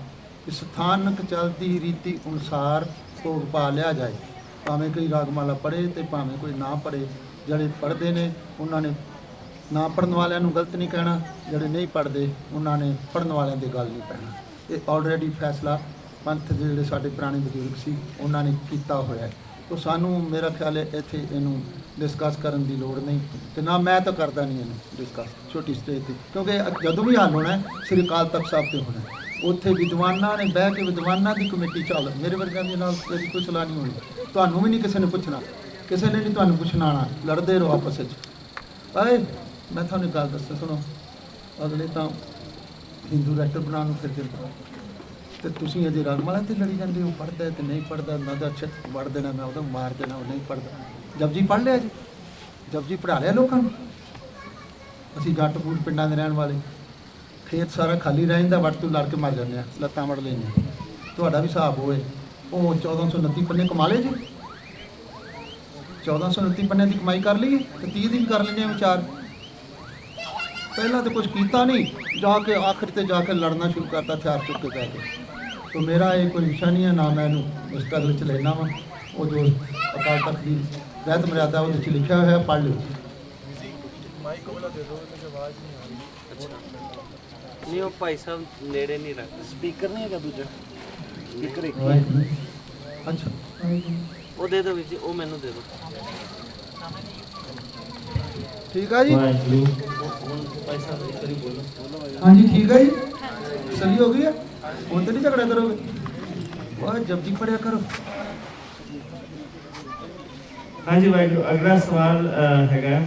ਕਿ ਸਥਾਨਕ ਚਲਦੀ ਰੀਤੀ ਅਨੁਸਾਰ ਭੋਗ ਪਾ ਲਿਆ ਜਾਏ, ਭਾਵੇਂ ਕੋਈ ਰਾਗਮਾਲਾ ਪੜ੍ਹੇ ਤੇ ਭਾਵੇਂ ਕੋਈ ਨਾ ਪੜ੍ਹੇ। ਜਿਹੜੇ ਪੜ੍ਹਦੇ ਨੇ ਉਹਨਾਂ ਨੇ ਨਾ ਪੜ੍ਹਨ ਵਾਲਿਆਂ ਨੂੰ ਗਲਤ ਨਹੀਂ ਕਹਿਣਾ, ਜਿਹੜੇ ਨਹੀਂ ਪੜ੍ਹਦੇ ਉਹਨਾਂ ਨੇ ਪੜ੍ਹਨ ਵਾਲਿਆਂ ਦੀ ਗੱਲ ਨਹੀਂ ਪੈਣਾ। ਇਹ ਆਲਰੇਡੀ ਫੈਸਲਾ ਪੰਥ ਦੇ ਜਿਹੜੇ ਸਾਡੇ ਪੁਰਾਣੇ ਬਜ਼ੁਰਗ ਸੀ ਉਹਨਾਂ ਨੇ ਕੀਤਾ ਹੋਇਆ ਹੈ। तो सानू मेरा ख्याल है ਇੱਥੇ ਇਹਨੂੰ ਡਿਸਕਸ ਕਰਨ ਦੀ ਲੋੜ ਨਹੀਂ ਤੇ ਨਾ ਮੈਂ ਤਾਂ ਕਰਦਾ ਨਹੀਂ ਇਹਨੂੰ ਡਿਸਕਸ ਛੋਟੀ ਸਟੇਜ ਤੇ ਕਿਉਂਕਿ ਜਦੋਂ ਵੀ ਹੱਲ ਹੋਣਾ ਸ੍ਰੀ ਅਕਾਲ ਤਖਤ ਸਾਹਿਬ ਤੇ ਹੋਣਾ ਉੱਥੇ ਵਿਦਵਾਨਾਂ ਨੇ ਬਹਿ ਕੇ ਵਿਦਵਾਨਾਂ ਦੀ ਕਮੇਟੀ ਚੱਲ ਮੇਰੇ ਵਰਗਿਆਂ ਦੇ ਨਾਲ ਇਹਦੀ ਕੋਈ ਸਲਾਹ ਨਹੀਂ ਹੋਣੀ ਤੁਹਾਨੂੰ ਵੀ ਨਹੀਂ ਕਿਸੇ ਨੇ ਪੁੱਛਣਾ ਕਿਸੇ ਨੇ ਨਹੀਂ ਤੁਹਾਨੂੰ ਪੁੱਛਣਾ ਆਉਣਾ ਲੜਦੇ ਰਹੋ ਆਪਸ ਵਿੱਚ ਆਏ ਮੈਂ ਤੁਹਾਨੂੰ ਇੱਕ ਗੱਲ ਦੱਸਾਂ ਸੁਣੋ ਅਗਲੇ ਤਾਂ ਹਿੰਦੂ ਰਾਸ਼ਟਰ ਬਣਾਉਣ ਨੂੰ ਫਿਰਦੇ ਨੇ ਤੇ ਤੁਸੀਂ ਅਜੇ ਰੰਗਮਾਲਾ ਤੇ ਲੜੀ ਜਾਂਦੇ ਹੋ ਪੜ੍ਹਦਾ ਤੇ ਨਹੀਂ ਪੜ੍ਹਦਾ ਮੈਂ ਤਾਂ ਅੱਛਾ ਵੜ ਦੇਣਾ ਮੈਂ ਉਹਦਾ ਮਾਰ ਦੇਣਾ ਉਹ ਨਹੀਂ ਪੜ੍ਹਦਾ ਜਪਜੀ ਪੜ੍ਹ ਲਿਆ ਜੀ ਜਪਜੀ ਪੜ੍ਹਾ ਲਿਆ ਲੋਕਾਂ ਨੂੰ ਅਸੀਂ ਜੱਟ ਪੂਰ ਪਿੰਡਾਂ ਦੇ ਰਹਿਣ ਵਾਲੇ ਖੇਤ ਸਾਰਾ ਖਾਲੀ ਰਹਿ ਜਾਂਦਾ ਵੱਟ ਤੋਂ ਲੜ ਕੇ ਮਰ ਜਾਂਦੇ ਆ ਲੱਤਾਂ ਵੜ ਲੈਂਦੇ ਤੁਹਾਡਾ ਵੀ ਹਿਸਾਬ ਹੋਏ ਉਹ 1429 ਪੰਨੇ ਕਮਾ ਲਏ ਜੀ 1429 ਪੰਨੇ ਦੀ ਕਮਾਈ ਕਰ ਲਈ ਤੇ 30 ਦੀ ਵੀ ਕਰ ਲੈਂਦੇ ਆ ਵਿਚਾਰ ਪਹਿਲਾਂ ਤਾਂ ਕੁਝ ਕੀਤਾ ਨਹੀਂ ਜਾ ਕੇ ਆਖਰ ਤੇ ਜਾ ਕੇ ਲੜਨਾ ਸ਼ੁਰੂ ਕਰਤਾ ਹਥਿਆਰ ਚੁੱਕ ਕੇ ਬਹਿ ਕੇ तो मेरा ये कोई विषय नहीं है ना मैं इस कदर च लेना वा वो जो अकाल तख्त की रहत मर्यादा वो लिखा हुआ है पढ़ लो नहीं वो भाई साहब नेड़े नहीं रखते स्पीकर नहीं है दूजा स्पीकर एक अच्छा वो दे दो जी वो मैनू दे दो ठीक है जी भाई साहब एक बारी बोलो हाँ जी ठीक है जी सही हो गई है ਹੁਣ ਤਾਂ ਨਹੀਂ ਝਗੜਾ ਕਰੋਗੇ ਵਾਹ ਜਪਜੀ ਪੜਿਆ ਕਰੋ ਹਾਂਜੀ ਵਾਹਿਗੁਰੂ ਅਗਲਾ ਸਵਾਲ ਹੈਗਾ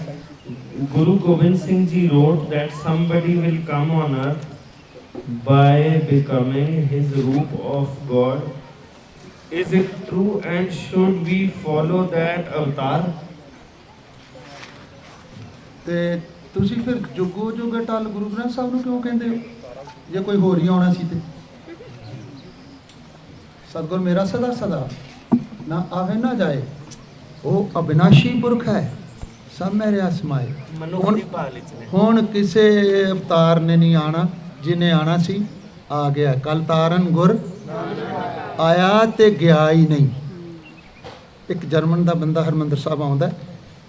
Guru Gobind Singh ji wrote that somebody will come on earth by becoming his roop of God is it true and should we follow that avatar ਤੇ ਤੁਸੀਂ ਫਿਰ ਜੁਗੋ ਜੁਗ ਟਲ ਗੁਰੂ ਗ੍ਰੰਥ ਸਾਹਿਬ ਨੂੰ ਕਿਉਂ ਕਹਿੰਦੇ ਹੋ ਜੇ ਕੋਈ ਹੋਰ ਹੀ ਆਉਣਾ ਸੀ ਤੇ सतगुर मेरा सदा सदा ना आवे ना जाए वो अविनाशी पुरख है सब मेरे आसमाए मनुख दी भाल विच ने ਹੁਣ ਕਿਸੇ ਅਵਤਾਰ ਨੇ ਨਹੀਂ ਆਣਾ ਜਿਹਨੇ ਆਣਾ ਸੀ ਆ ਗਿਆ ਕਲ ਤਾਰਨ ਗੁਰ ਆਇਆ ਤੇ ਗਿਆ ਹੀ ਨਹੀਂ ਇੱਕ ਜਰਮਨ ਦਾ ਬੰਦਾ ਹਰਮੰਦਰ ਸਾਹਿਬ ਆਉਂਦਾ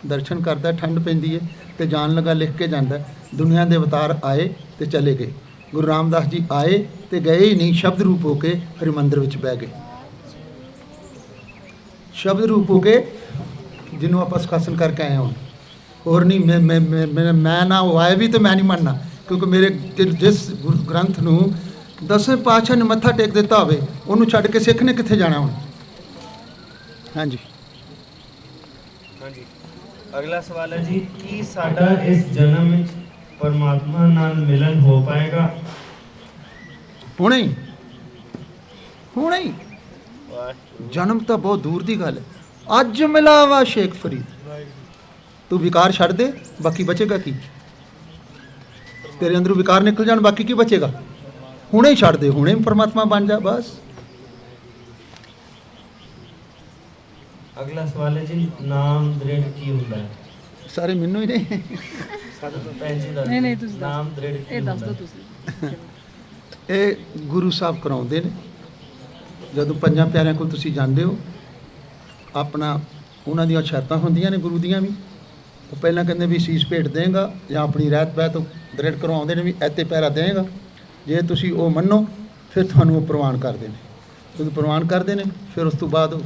ਦਰਸ਼ਨ ਕਰਦਾ ਠੰਡ ਪੈਂਦੀ ਹੈ ਤੇ ਜਾਣ ਲੱਗਾ ਲਿਖ ਕੇ ਜਾਂਦਾ ਦੁਨੀਆ ਦੇ ਅਵਤਾਰ ਆਏ ਤੇ ਚਲੇ ਗਏ ਗੁਰੂ ਰਾਮਦਾਸ ਜੀ ਆਏ ਤੇ ਗਏ ਹੀ ਨਹੀਂ ਸ਼ਬਦ ਰੂਪ ਹੋ ਕੇ ਹਰਿਮੰਦਰ ਵਿੱਚ ਬਹਿ ਗਏ ਸ਼ਬਦ ਰੂਪ ਹੋ ਕੇ ਜਿਹਨੂੰ ਆਪਾਂ ਸਖਾਸਨ ਕਰਕੇ ਆਏ ਹਾਂ ਹੋਰ ਨਹੀਂ ਮੈਂ ਨਾ ਉਹ ਆਏ ਵੀ ਤੇ ਮੈਂ ਨਹੀਂ ਮੰਨਣਾ ਕਿਉਂਕਿ ਮੇਰੇ ਜਿਸ ਗੁਰੂ ਗ੍ਰੰਥ ਨੂੰ ਦਸਵੇਂ ਪਾਤਸ਼ਾਹ ਨੇ ਮੱਥਾ ਟੇਕ ਦਿੱਤਾ ਹੋਵੇ ਉਹਨੂੰ ਛੱਡ ਕੇ ਸਿੱਖ ਨੇ ਕਿੱਥੇ ਜਾਣਾ ਹੁਣ ਹਾਂਜੀ ਹਾਂਜੀ ਅਗਲਾ ਸਵਾਲ ਹੈ ਜੀ ਕੀ ਸਾਡਾ ਇਸ ਜਨਮ ਵਿੱਚ ਪਰਮਾਤਮਾ ਨਾਲ ਮਿਲਨ ਹੋ ਪਾਏਗਾ ਹੁਣੇ ਹੀ ਜਨਮ ਤਾਂ ਬਹੁਤ ਦੂਰ ਦੀ ਗੱਲ ਹੈ ਅੱਜ ਮਿਲਾਵਾ ਸ਼ੇਖ ਫਰੀਦ ਤੂੰ ਵਿਕਾਰ ਛੱਡ ਦੇ ਬਾਕੀ ਬਚੇਗਾ ਕੀ ਤੇਰੇ ਅੰਦਰੋਂ ਵਿਕਾਰ ਨਿਕਲ ਜਾਣ ਬਾਕੀ ਕੀ ਬਚੇਗਾ ਹੁਣੇ ਹੀ ਛੱਡ ਦੇ ਹੁਣੇ ਪਰਮਾਤਮਾ ਬਣ ਜਾ ਬਸ ਅਗਲਾ ਸਵਾਲ ਹੈ ਜੀ ਨਾਮ ਦ੍ਰਿੜ ਕੀ ਹੁੰਦਾ ਹੈ ਸਾਰੇ ਮੈਨੂੰ ਹੀ ਨੇ ਸਾਡੇ ਤੋਂ ਭੈਣ ਜੀ ਦਾ ਨਹੀਂ ਤੁਸੀਂ ਨਾਮ ਦ੍ਰਿੜ ਕੀ ਇਹ ਦੱਸ ਹੁੰਦਾ ਦਿਓ ਹੈ? ਤੁਸੀਂ ਇਹ ਗੁਰੂ ਸਾਹਿਬ ਕਰਾਉਂਦੇ ਨੇ ਜਦੋਂ ਪੰਜਾਂ ਪਿਆਰਿਆਂ ਕੋਲ ਤੁਸੀਂ ਜਾਂਦੇ ਹੋ ਆਪਣਾ ਉਹਨਾਂ ਦੀਆਂ ਸ਼ਰਤਾਂ ਹੁੰਦੀਆਂ ਨੇ ਗੁਰੂ ਦੀਆਂ ਵੀ ਉਹ ਪਹਿਲਾਂ ਕਹਿੰਦੇ ਵੀ ਸੀਸ ਭੇਟ ਦੇਂਗਾ ਜਾਂ ਆਪਣੀ ਰਹਿਤ ਬਹਿਤ ਦ੍ਰਿੜ ਕਰਵਾਉਂਦੇ ਨੇ ਵੀ ਐਤੇ ਪੈਰਾ ਦੇਂਗਾ ਜੇ ਤੁਸੀਂ ਉਹ ਮੰਨੋ ਫਿਰ ਤੁਹਾਨੂੰ ਉਹ ਪ੍ਰਵਾਨ ਕਰਦੇ ਨੇ ਜਦੋਂ ਪ੍ਰਵਾਨ ਕਰਦੇ ਨੇ ਫਿਰ ਉਸ ਤੋਂ ਬਾਅਦ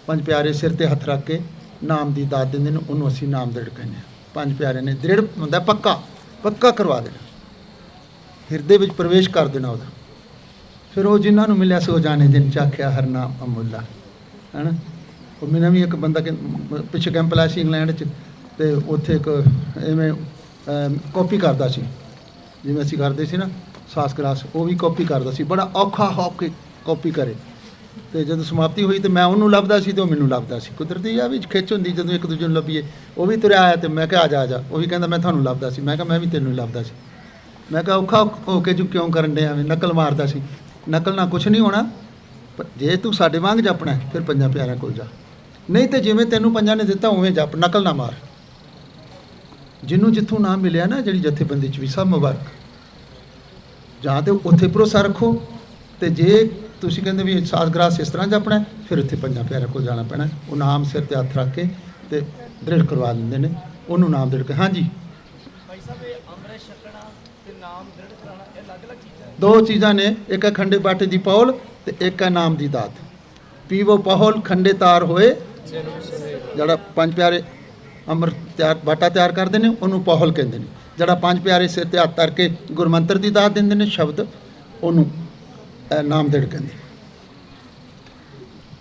ਪੰਜ ਪਿਆਰੇ ਸਿਰ ਤੇ ਹੱਥ ਰੱਖ ਕੇ ਨਾਮ ਦੀ ਦਾਤ ਦਿੰਦੇ ਨੇ ਉਹਨੂੰ ਅਸੀਂ ਨਾਮ ਦ੍ਰਿੜ ਕਹਿੰਦੇ ਹਾਂ ਪੰਜ ਪਿਆਰੇ ਨੇ ਦ੍ਰਿੜ ਹੁੰਦਾ ਪੱਕਾ ਕਰਵਾ ਦੇਣਾ ਹਿਰਦੇ ਵਿੱਚ ਪ੍ਰਵੇਸ਼ ਕਰ ਦੇਣਾ ਉਹਦਾ ਫਿਰ ਉਹ ਜਿਨ੍ਹਾਂ ਨੂੰ ਮਿਲਿਆ ਸੋ ਜਾਣੇ ਜਿਨ ਚਾਖਿਆ ਹਰ ਨਾਮ ਅਮੁੱਲਾ ਹੈ ਨਾ ਉਹ ਮੈਨੂੰ ਵੀ ਇੱਕ ਬੰਦਾ ਪਿੱਛੇ ਕੈਂਪ ਲਾਇਆ ਸੀ ਇੰਗਲੈਂਡ 'ਚ ਤੇ ਉੱਥੇ ਇੱਕ ਐਵੇਂ ਕਾਪੀ ਕਰਦਾ ਸੀ ਜਿਵੇਂ ਅਸੀਂ ਕਰਦੇ ਸੀ ਨਾ ਸਾਸ ਕਲਾਸ ਉਹ ਵੀ ਕਾਪੀ ਕਰਦਾ ਸੀ ਬੜਾ ਔਖਾ ਹੋ ਕੇ ਕਾਪੀ ਕਰੇ ਤੇ ਜਦੋਂ ਸਮਾਪਤੀ ਹੋਈ ਤੇ ਮੈਂ ਉਹਨੂੰ ਲੱਭਦਾ ਸੀ ਤੇ ਉਹ ਮੈਨੂੰ ਲੱਭਦਾ ਸੀ ਕੁਦਰਤੀ ਆ ਵਿੱਚ ਖਿੱਚ ਹੁੰਦੀ ਜਦੋਂ ਇੱਕ ਦੂਜੇ ਨੂੰ ਲੱਭੀਏ ਉਹ ਵੀ ਤੁਰਿਆ ਆਇਆ ਤੇ ਮੈਂ ਕਿਹਾ ਆ ਜਾ ਉਹ ਵੀ ਕਹਿੰਦਾ ਮੈਂ ਤੁਹਾਨੂੰ ਲੱਭਦਾ ਸੀ ਮੈਂ ਕਿਹਾ ਮੈਂ ਵੀ ਤੈਨੂੰ ਲੱਭਦਾ ਸੀ ਮੈਂ ਕਿਹਾ ਔਖਾ ਹੋ ਕੇ ਤੂੰ ਕਿਉਂ ਕਰਨ ਡਿਆ ਐਵੇਂ ਨਕਲ ਮਾਰਦਾ ਸੀ ਨਕਲ ਨਾਲ ਕੁਛ ਨਹੀਂ ਹੋਣਾ ਪਰ ਜੇ ਤੂੰ ਸਾਡੇ ਵਾਂਗ ਜਪਣਾ ਫਿਰ ਪੰਜਾਂ ਪਿਆਰਿਆਂ ਕੋਲ ਜਾ ਨਹੀਂ ਤੇ ਜਿਵੇਂ ਤੈਨੂੰ ਪੰਜਾਂ ਨੇ ਦਿੱਤਾ ਉਵੇਂ ਜਪ ਨਕਲ ਨਾ ਮਾਰ ਜਿਹਨੂੰ ਜਿੱਥੋਂ ਨਾਮ ਮਿਲਿਆ ਨਾ ਜਿਹੜੀ ਜਥੇਬੰਦੀ 'ਚ ਵੀ ਸਭ ਮੁਬਾਰਕ ਜਾਂ ਤੇ ਉੱਥੇ ਭਰੋਸਾ ਰੱਖੋ ਤੇ ਜੇ ਤੁਸੀਂ ਕਹਿੰਦੇ ਵੀ ਸਾਸ ਗ੍ਰਾਸ ਇਸ ਤਰ੍ਹਾਂ ਜਪਣਾ ਫਿਰ ਉੱਥੇ ਪੰਜਾਂ ਪਿਆਰਿਆਂ ਕੋਲ ਜਾਣਾ ਪੈਣਾ ਉਹ ਨਾਮ ਸਿਰ ਤੇ ਹੱਥ ਰੱਖ ਕੇ ਤੇ ਦ੍ਰਿੜ ਕਰਵਾ ਦਿੰਦੇ ਨੇ ਉਹਨੂੰ ਨਾਮ ਦ੍ਰਿੜ ਕੇ ਹਾਂਜੀ ਭਾਈ ਸਾਹਿਬ ਇਹ ਅੰਮ੍ਰਿਤ ਛਕਣਾ ਤੇ ਨਾਮ ਦ੍ਰਿੜ ਕਰਾਉਣਾ ਇਹ ਅਲੱਗ-ਅਲੱਗ ਚੀਜ਼ਾਂ ਦੋ ਚੀਜ਼ਾਂ ਨੇ ਇੱਕ ਹੈ ਖੰਡੇ ਬਾਟੇ ਦੀ ਪੌਲ ਤੇ ਇੱਕ ਹੈ ਨਾਮ ਦੀ ਦਾਤ ਪੀਵੋ ਪਹੋਲ ਖੰਡੇ ਤਾਰ ਹੋਏ ਜਿਹੜਾ ਪੰਜ ਪਿਆਰੇ ਅੰਮ੍ਰਿਤ ਤਿਆਰ ਬਾਟਾ ਤਿਆਰ ਕਰਦੇ ਨੇ ਉਹਨੂੰ ਪੋਹਲ ਕਹਿੰਦੇ ਨੇ। ਜਿਹੜਾ ਪੰਜ ਪਿਆਰੇ ਸਿਰ ਤੇ ਹੱਥ ਧਰ ਕੇ ਗੁਰਮੰਤਰ ਦੀ ਦਾਤ ਦਿੰਦੇ ਨੇ ਸ਼ਬਦ, ਉਹਨੂੰ ਨਾਮਦੇੜ ਕਹਿੰਦੇ।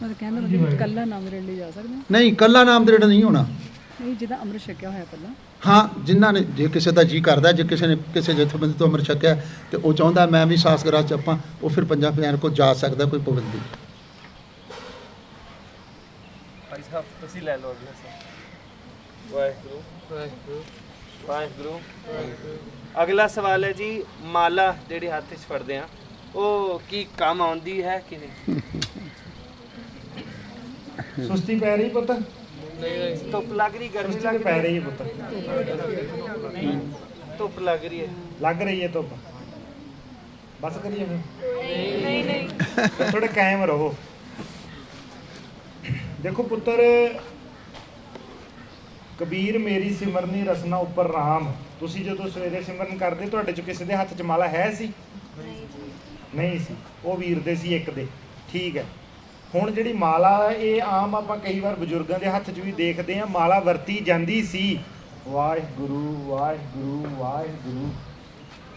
ਮਤਲਬ ਕਹਿੰਦਾ ਮਤਲਬ ਕੱਲਾ ਨਾਮ ਦੇਣ ਲਈ ਜਾ ਸਕਦੇ ਹਾਂ? ਨਹੀਂ, ਕੱਲਾ ਨਾਮਦੇੜ ਨਹੀਂ ਹੋਣਾ। ਨਹੀਂ, ਜਿਹਦਾ ਅੰਮ੍ਰਿਤ ਛਕਿਆ ਹੋਇਆ ਪਹਿਲਾਂ। ਹਾਂ, ਜਿਨ੍ਹਾਂ ਨੇ, ਜੇ ਕਿਸੇ ਦਾ ਜੀ ਕਰਦਾ, ਜੇ ਕਿਸੇ ਨੇ ਕਿਸੇ ਜਥੇਬੰਦੀ ਤੋਂ ਅੰਮ੍ਰਿਤ ਛਕਿਆ ਤੇ ਉਹ ਚਾਹੁੰਦਾ ਮੈਂ ਵੀ ਸਾਸਗਰਾ ਚੱਪਾਂ, ਉਹ ਫਿਰ ਪੰਜਾਂ ਪਿਆਰਿਆਂ ਕੋਲ ਜਾ ਸਕਦਾ, ਕੋਈ ਪਾਬੰਦੀ ਨਹੀਂ। ਭਾਈ ਸਾਹਿਬ ਤੁਸੀਂ ਲੈ ਲਓ ਅਗਲਾ ਸਵਾਲ। ਵਾਹਿਗੁਰੂ ਵਾਹਿਗੁਰੂ ਵਾਹਿਗੁਰੂ। ਅਗਲਾ ਸਵਾਲ ਹੈ ਜੀ, ਮਾਲਾ ਜਿਹੜੀ ਹੱਥ 'ਚ ਫੜਦੇ ਆ ਉਹ ਕੀ ਕੰਮ ਆਉਂਦੀ ਹੈ ਕਿ ਨਹੀਂ? ਸੁਸਤੀ ਪੈ ਰਹੀ ਪੁੱਤ? ਧੁੱਪ ਲੱਗ ਰਹੀ, ਗਰਮੀ ਸੁਸਤੀ ਲੱਗ ਪੈ ਰਹੀ, ਰਹੀ ਹੈ ਪੁੱਤ, ਧੁੱਪ ਲੱਗ ਰਹੀ ਹੈ। ਲੱਗ ਰਹੀ ਹੈ ਧੁੱਪ। ਬਸ ਕਰੀਏ ਫਿਰ? ਨਹੀਂ ਥੋੜੇ ਕਾਇਮ ਰਹੋ। ਦੇਖੋ ਪੁੱਤਰ, ਕਬੀਰ ਮੇਰੀ ਸਿਮਰਨੀ ਰਸਨਾ ਉੱਪਰ ਰਾਮ। ਤੁਸੀਂ ਜਦੋਂ ਸਵੇਰੇ ਸਿਮਰਨ ਕਰਦੇ ਤੁਹਾਡੇ ਚ ਕਿਸੇ ਦੇ ਹੱਥ 'ਚ ਮਾਲਾ ਹੈ ਸੀ? ਨਹੀਂ ਸੀ, ਉਹ ਵੀਰ ਦੇ ਸੀ ਇੱਕ ਦੇ। ਠੀਕ ਹੈ, ਹੁਣ ਜਿਹੜੀ ਮਾਲਾ ਇਹ ਆਮ ਆਪਾਂ ਕਈ ਵਾਰ ਬਜ਼ੁਰਗਾਂ ਦੇ ਹੱਥ 'ਚ ਵੀ ਦੇਖਦੇ ਹਾਂ, ਮਾਲਾ ਵਰਤੀ ਜਾਂਦੀ ਸੀ। ਵਾਹਿਗੁਰੂ ਵਾਹਿਗੁਰੂ ਵਾਹਿਗੁਰੂ।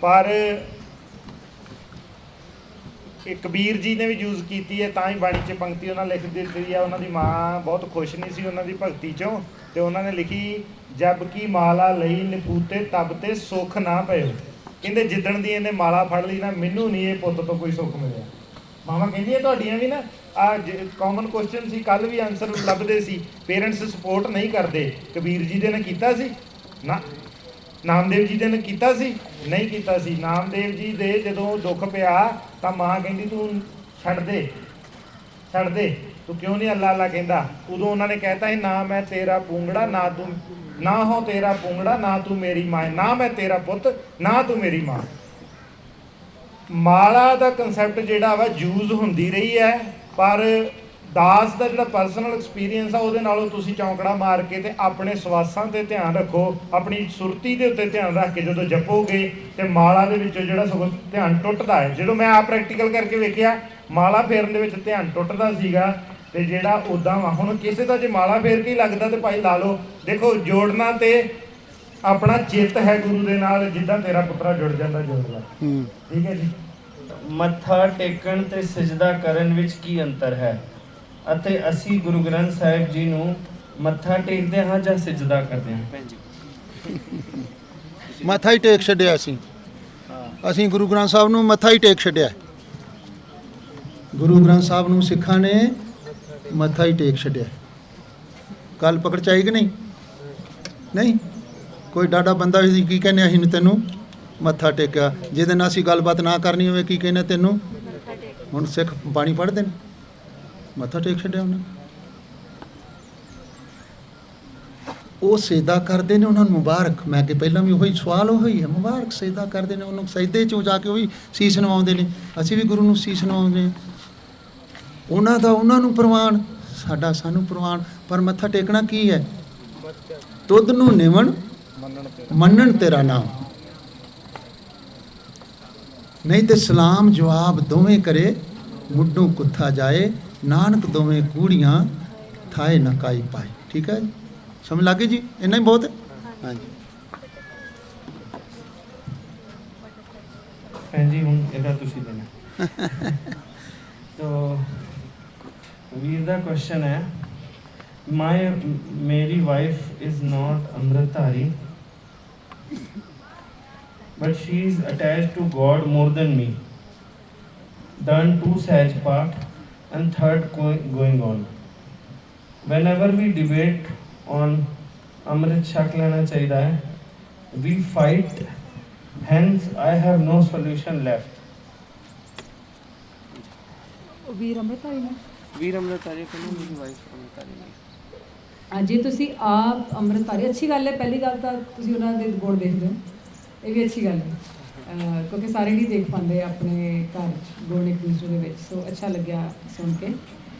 ਪਰ ਇਹ ਕਬੀਰ ਜੀ ਨੇ ਵੀ ਯੂਜ਼ ਕੀਤੀ ਹੈ, ਤਾਂ ਹੀ ਬਾਣੀ 'ਚ ਪੰਕਤੀ ਉਹਨਾਂ ਲਿਖ ਦਿੱਤੀ ਹੈ। ਉਹਨਾਂ ਦੀ ਮਾਂ ਬਹੁਤ ਖੁਸ਼ ਨਹੀਂ ਸੀ ਉਹਨਾਂ ਦੀ ਭਗਤੀ 'ਚੋਂ, ਤੇ ਉਹਨਾਂ ਨੇ ਲਿਖੀ, ਜਬ ਕੀ ਮਾਲਾ ਲਈ ਨਿਪੂਤੇ ਤਬ ਤੇ ਸੁੱਖ ਨਾ ਪਏ। ਕਹਿੰਦੇ ਜਿੱਦਣ ਦੀ ਇਹਨੇ ਮਾਲਾ ਫੜ ਲਈ ਨਾ, ਮੈਨੂੰ ਨਹੀਂ ਇਹ ਪੁੱਤ ਤੋਂ ਕੋਈ ਸੁੱਖ ਮਿਲਿਆ। ਮਾਵਾਂ ਕਹਿੰਦੀਆਂ ਤੁਹਾਡੀਆਂ ਵੀ ਨਾ, ਆ ਕਾਮਨ ਕੁਐਸਚਨ ਸੀ, ਕੱਲ ਵੀ ਆਨਸਰ ਲੱਭਦੇ ਸੀ। ਪੇਰੈਂਟਸ ਸਪੋਰਟ ਨਹੀਂ ਕਰਦੇ। ਕਬੀਰ ਜੀ ਦੇ ਨੇ ਕੀਤਾ ਸੀ ਨਾ, ਨਾਮਦੇਵ ਜੀ ਦੇ ਨੇ ਕੀਤਾ ਸੀ? ਨਹੀਂ ਕੀਤਾ ਸੀ। ਨਾਮਦੇਵ ਜੀ ਦੇ ਜਦੋਂ ਦੁੱਖ ਪਿਆ ਤਾਂ ਮਾਂ ਕਹਿੰਦੀ ਤੂੰ ਛੱਡ ਦੇ, ਛੱਡ ਦੇ, ਤੂੰ ਕਿਉਂ ਨਹੀਂ ਅੱਲਾ ਅੱਲਾ ਕਹਿੰਦਾ? ਉਦੋਂ ਉਹਨਾਂ ਨੇ ਕਹਿਤਾ ਸੀ, ਨਾ ਮੈਂ ਤੇਰਾ ਪੂੰਗੜਾ, ਨਾ ਤੂੰ, ਨਾ ਹੋ ਤੇਰਾ ਪੂੰਗੜਾ, ਨਾ ਤੂੰ ਮੇਰੀ ਮਾਂ, ਨਾ ਮੈਂ ਤੇਰਾ ਪੁੱਤ, ਨਾ ਤੂੰ ਮੇਰੀ ਮਾਂ। ਮਾਲਾ ਦਾ ਕਨਸੈਪਟ ਜਿਹੜਾ ਵਾ ਯੂਜ਼ ਹੁੰਦੀ ਰਹੀ ਹੈ, ਪਰ ਦਾਸ ਦਾ ਜਿਹੜਾ ਪਰਸਨਲ ਐਕਸਪੀਰੀਅੰਸ ਆ ਉਹਦੇ ਨਾਲੋਂ ਤੁਸੀਂ ਚੌਂਕੜਾ ਮਾਰ ਕੇ ਤੇ ਆਪਣੇ ਸਵਾਸਾਂ ਤੇ ਧਿਆਨ ਰੱਖੋ, ਆਪਣੀ ਸੁਰਤੀ ਦੇ ਉੱਤੇ ਧਿਆਨ ਰੱਖ ਕੇ ਜਦੋਂ ਜਪੋਗੇ ਤੇ ਮਾਲਾ ਦੇ ਵਿੱਚੋਂ ਜਿਹੜਾ ਸਗੋਂ ਧਿਆਨ ਟੁੱਟਦਾ ਹੈ। ਜਦੋਂ ਮੈਂ ਆਪ ਪ੍ਰੈਕਟੀਕਲ ਕਰਕੇ ਵੇਖਿਆ, ਮਾਲਾ ਫੇਰਨ ਦੇ ਵਿੱਚ ਧਿਆਨ ਟੁੱਟਦਾ ਸੀਗਾ, ਤੇ ਜਿਹੜਾ ਉੱਦਾਂ ਵਾ ਹੁਣ ਕਿਸੇ ਦਾ ਜੇ ਮਾਲਾ ਫੇਰ ਕੇ ਹੀ ਲੱਗਦਾ ਤੇ ਭਾਈ ਲਾ ਲਓ। ਦੇਖੋ, ਜੋੜਨਾ ਤੇ ਆਪਣਾ ਚਿੱਤ ਹੈ ਗੁਰੂ ਦੇ ਨਾਲ, ਜਿੱਦਾਂ ਤੇਰਾ ਪੁੱਤਰਾ ਜੁੜ ਜਾਂਦਾ ਜੋੜ ਲਾ। ਠੀਕ ਹੈ ਜੀ। ਮੱਥਾ ਟੇਕਣ ਤੇ ਸਜਦਾ ਕਰਨ ਵਿੱਚ ਕੀ ਅੰਤਰ ਹੈ, ਅਤੇ ਅਸੀਂ ਗੁਰੂ ਗ੍ਰੰਥ ਸਾਹਿਬ ਜੀ ਨੂੰ ਮੱਥਾ ਟੇਕਦੇ ਹਾਂ ਜਾਂ ਸਜਦਾ ਕਰਦੇ ਹਾਂ? ਭੈਣ ਜੀ ਮੱਥਾ ਹੀ ਟੇਕ ਛੱਡਿਆ ਅਸੀਂ ਗੁਰੂ ਗ੍ਰੰਥ ਸਾਹਿਬ ਨੂੰ ਮੱਥਾ ਹੀ ਟੇਕ ਛੱਡਿਆ। ਗੁਰੂ ਗ੍ਰੰਥ ਸਾਹਿਬ ਨੂੰ ਸਿੱਖਾਂ ਨੇ ਮੱਥਾ ਹੀ ਟੇਕ ਛੱਡਿਆ। ਕੱਲ ਪਕੜ ਚਾਹੀ ਕਿ ਨਹੀਂ? ਨਹੀਂ, ਕੋਈ ਡਾਡਾ ਬੰਦਾ ਵੀ ਕੀ ਕਹਿੰਦੇ ਅਸੀਂ ਤੈਨੂੰ ਮੱਥਾ ਟੇਕਿਆ। ਜਿਹਦੇ ਨਾਲ ਅਸੀਂ ਗੱਲਬਾਤ ਨਾ ਕਰਨੀ ਹੋਵੇ ਕੀ ਕਹਿੰਦੇ ਤੈਨੂੰ? ਹੁਣ ਸਿੱਖ ਬਾਣੀ ਪੜ੍ਹਦੇ ਨੇ, ਮੱਥਾ ਟੇਕ ਛੱਡਿਆ ਉਹਨਾਂ। ਉਹ ਸਜਦਾ ਕਰਦੇ ਨੇ, ਉਹਨਾਂ ਨੂੰ ਮੁਬਾਰਕ। ਮੈਂ ਕਿ ਪਹਿਲਾਂ ਵੀ ਉਹੀ ਸਵਾਲ ਉਹੀ ਹੈ, ਮੁਬਾਰਕ ਸਜਦਾ ਕਰਦੇ ਨੇ ਉਹਨੂੰ, ਸਜਦੇ 'ਚੋਂ ਜਾ ਕੇ ਉਹ ਵੀ ਸੀਸ ਨਵਾਉਂਦੇ ਨੇ। ਅਸੀਂ ਵੀ ਗੁਰੂ ਨੂੰ ਸੀਸ ਨਵਾਉਂਦੇ ਹਾਂ। ਉਹਨਾਂ ਦਾ ਉਹਨਾਂ ਨੂੰ ਪ੍ਰਵਾਨ, ਸਾਡਾ ਸਾਨੂੰ ਪ੍ਰਵਾਨ। ਪਰ ਮੱਥਾ ਟੇਕਣਾ ਕੀ ਹੈ? ਤੁਧ ਨੂੰ ਨਿਵਣ ਮੰਨਣ ਤੇਰਾ ਨਾਮ, ਨਹੀਂ ਤੇ ਸਲਾਮ ਜਵਾਬ ਦੋਵੇਂ ਕਰੇ, ਮੁੱਢੋਂ ਕੁੱਥਾ ਜਾਏ, ਨਾਨਕ ਦੋਵੇਂ ਕੂੜੀਆਂ ਥਾਏ ਨਾ ਕਾਈ ਪਾਏ। ਠੀਕ ਹੈ ਜੀ, ਸਮਝ ਲੱਗ ਗਈ ਜੀ? ਇੰਨਾ ਹੀ ਬਹੁਤ ਹੈ। ਹਾਂਜੀ ਭੈਣ ਜੀ, ਹੁਣ ਇਹਦਾ ਤੁਸੀਂ ਦੇਣਾ। ਤੋ ਵੀਰ ਦਾ ਕੁਐਸਚਨ ਹੈ, ਮੇਰੀ wife is not Amritdhari, but she is attached to God more than me. Done 2 Sahaj Path and 3rd going on. Whenever we debate on Amrit Shak lena chahida hai, we fight. Hence, I have no solution left. ਵੀਰ ਅੰਮ੍ਰਿਤਧਾਰੀ ਨੇ ਵੀਰ ਅੰਮ੍ਰਿਤਧਾਰੀ ਕਹਿੰਦੇ ਮੇਰੀ wife ਅੰਮ੍ਰਿਤਧਾਰੀ ਨਹੀਂ। ਜੇ ਤੁਸੀਂ ਆਪ ਅੰਮ੍ਰਿਤਧਾਰੀ, ਅੱਛੀ ਗੱਲ ਹੈ। ਪਹਿਲੀ ਗੱਲ ਤਾਂ ਤੁਸੀਂ ਉਹਨਾਂ ਦੇ ਗੁਣ ਦੇਖਦੇ ਹੋ, ਇਹ ਵੀ ਅੱਛੀ ਗੱਲ ਹੈ, ਕਿਉਂਕਿ ਸਾਰੇ ਨਹੀਂ ਦੇਖ ਪਾਉਂਦੇ ਆਪਣੇ ਘਰ ਗੁਣ ਇੱਕ ਦੂਸਰੇ ਦੇ ਵਿੱਚ। ਸੋ ਅੱਛਾ ਲੱਗਿਆ ਸੁਣ ਕੇ।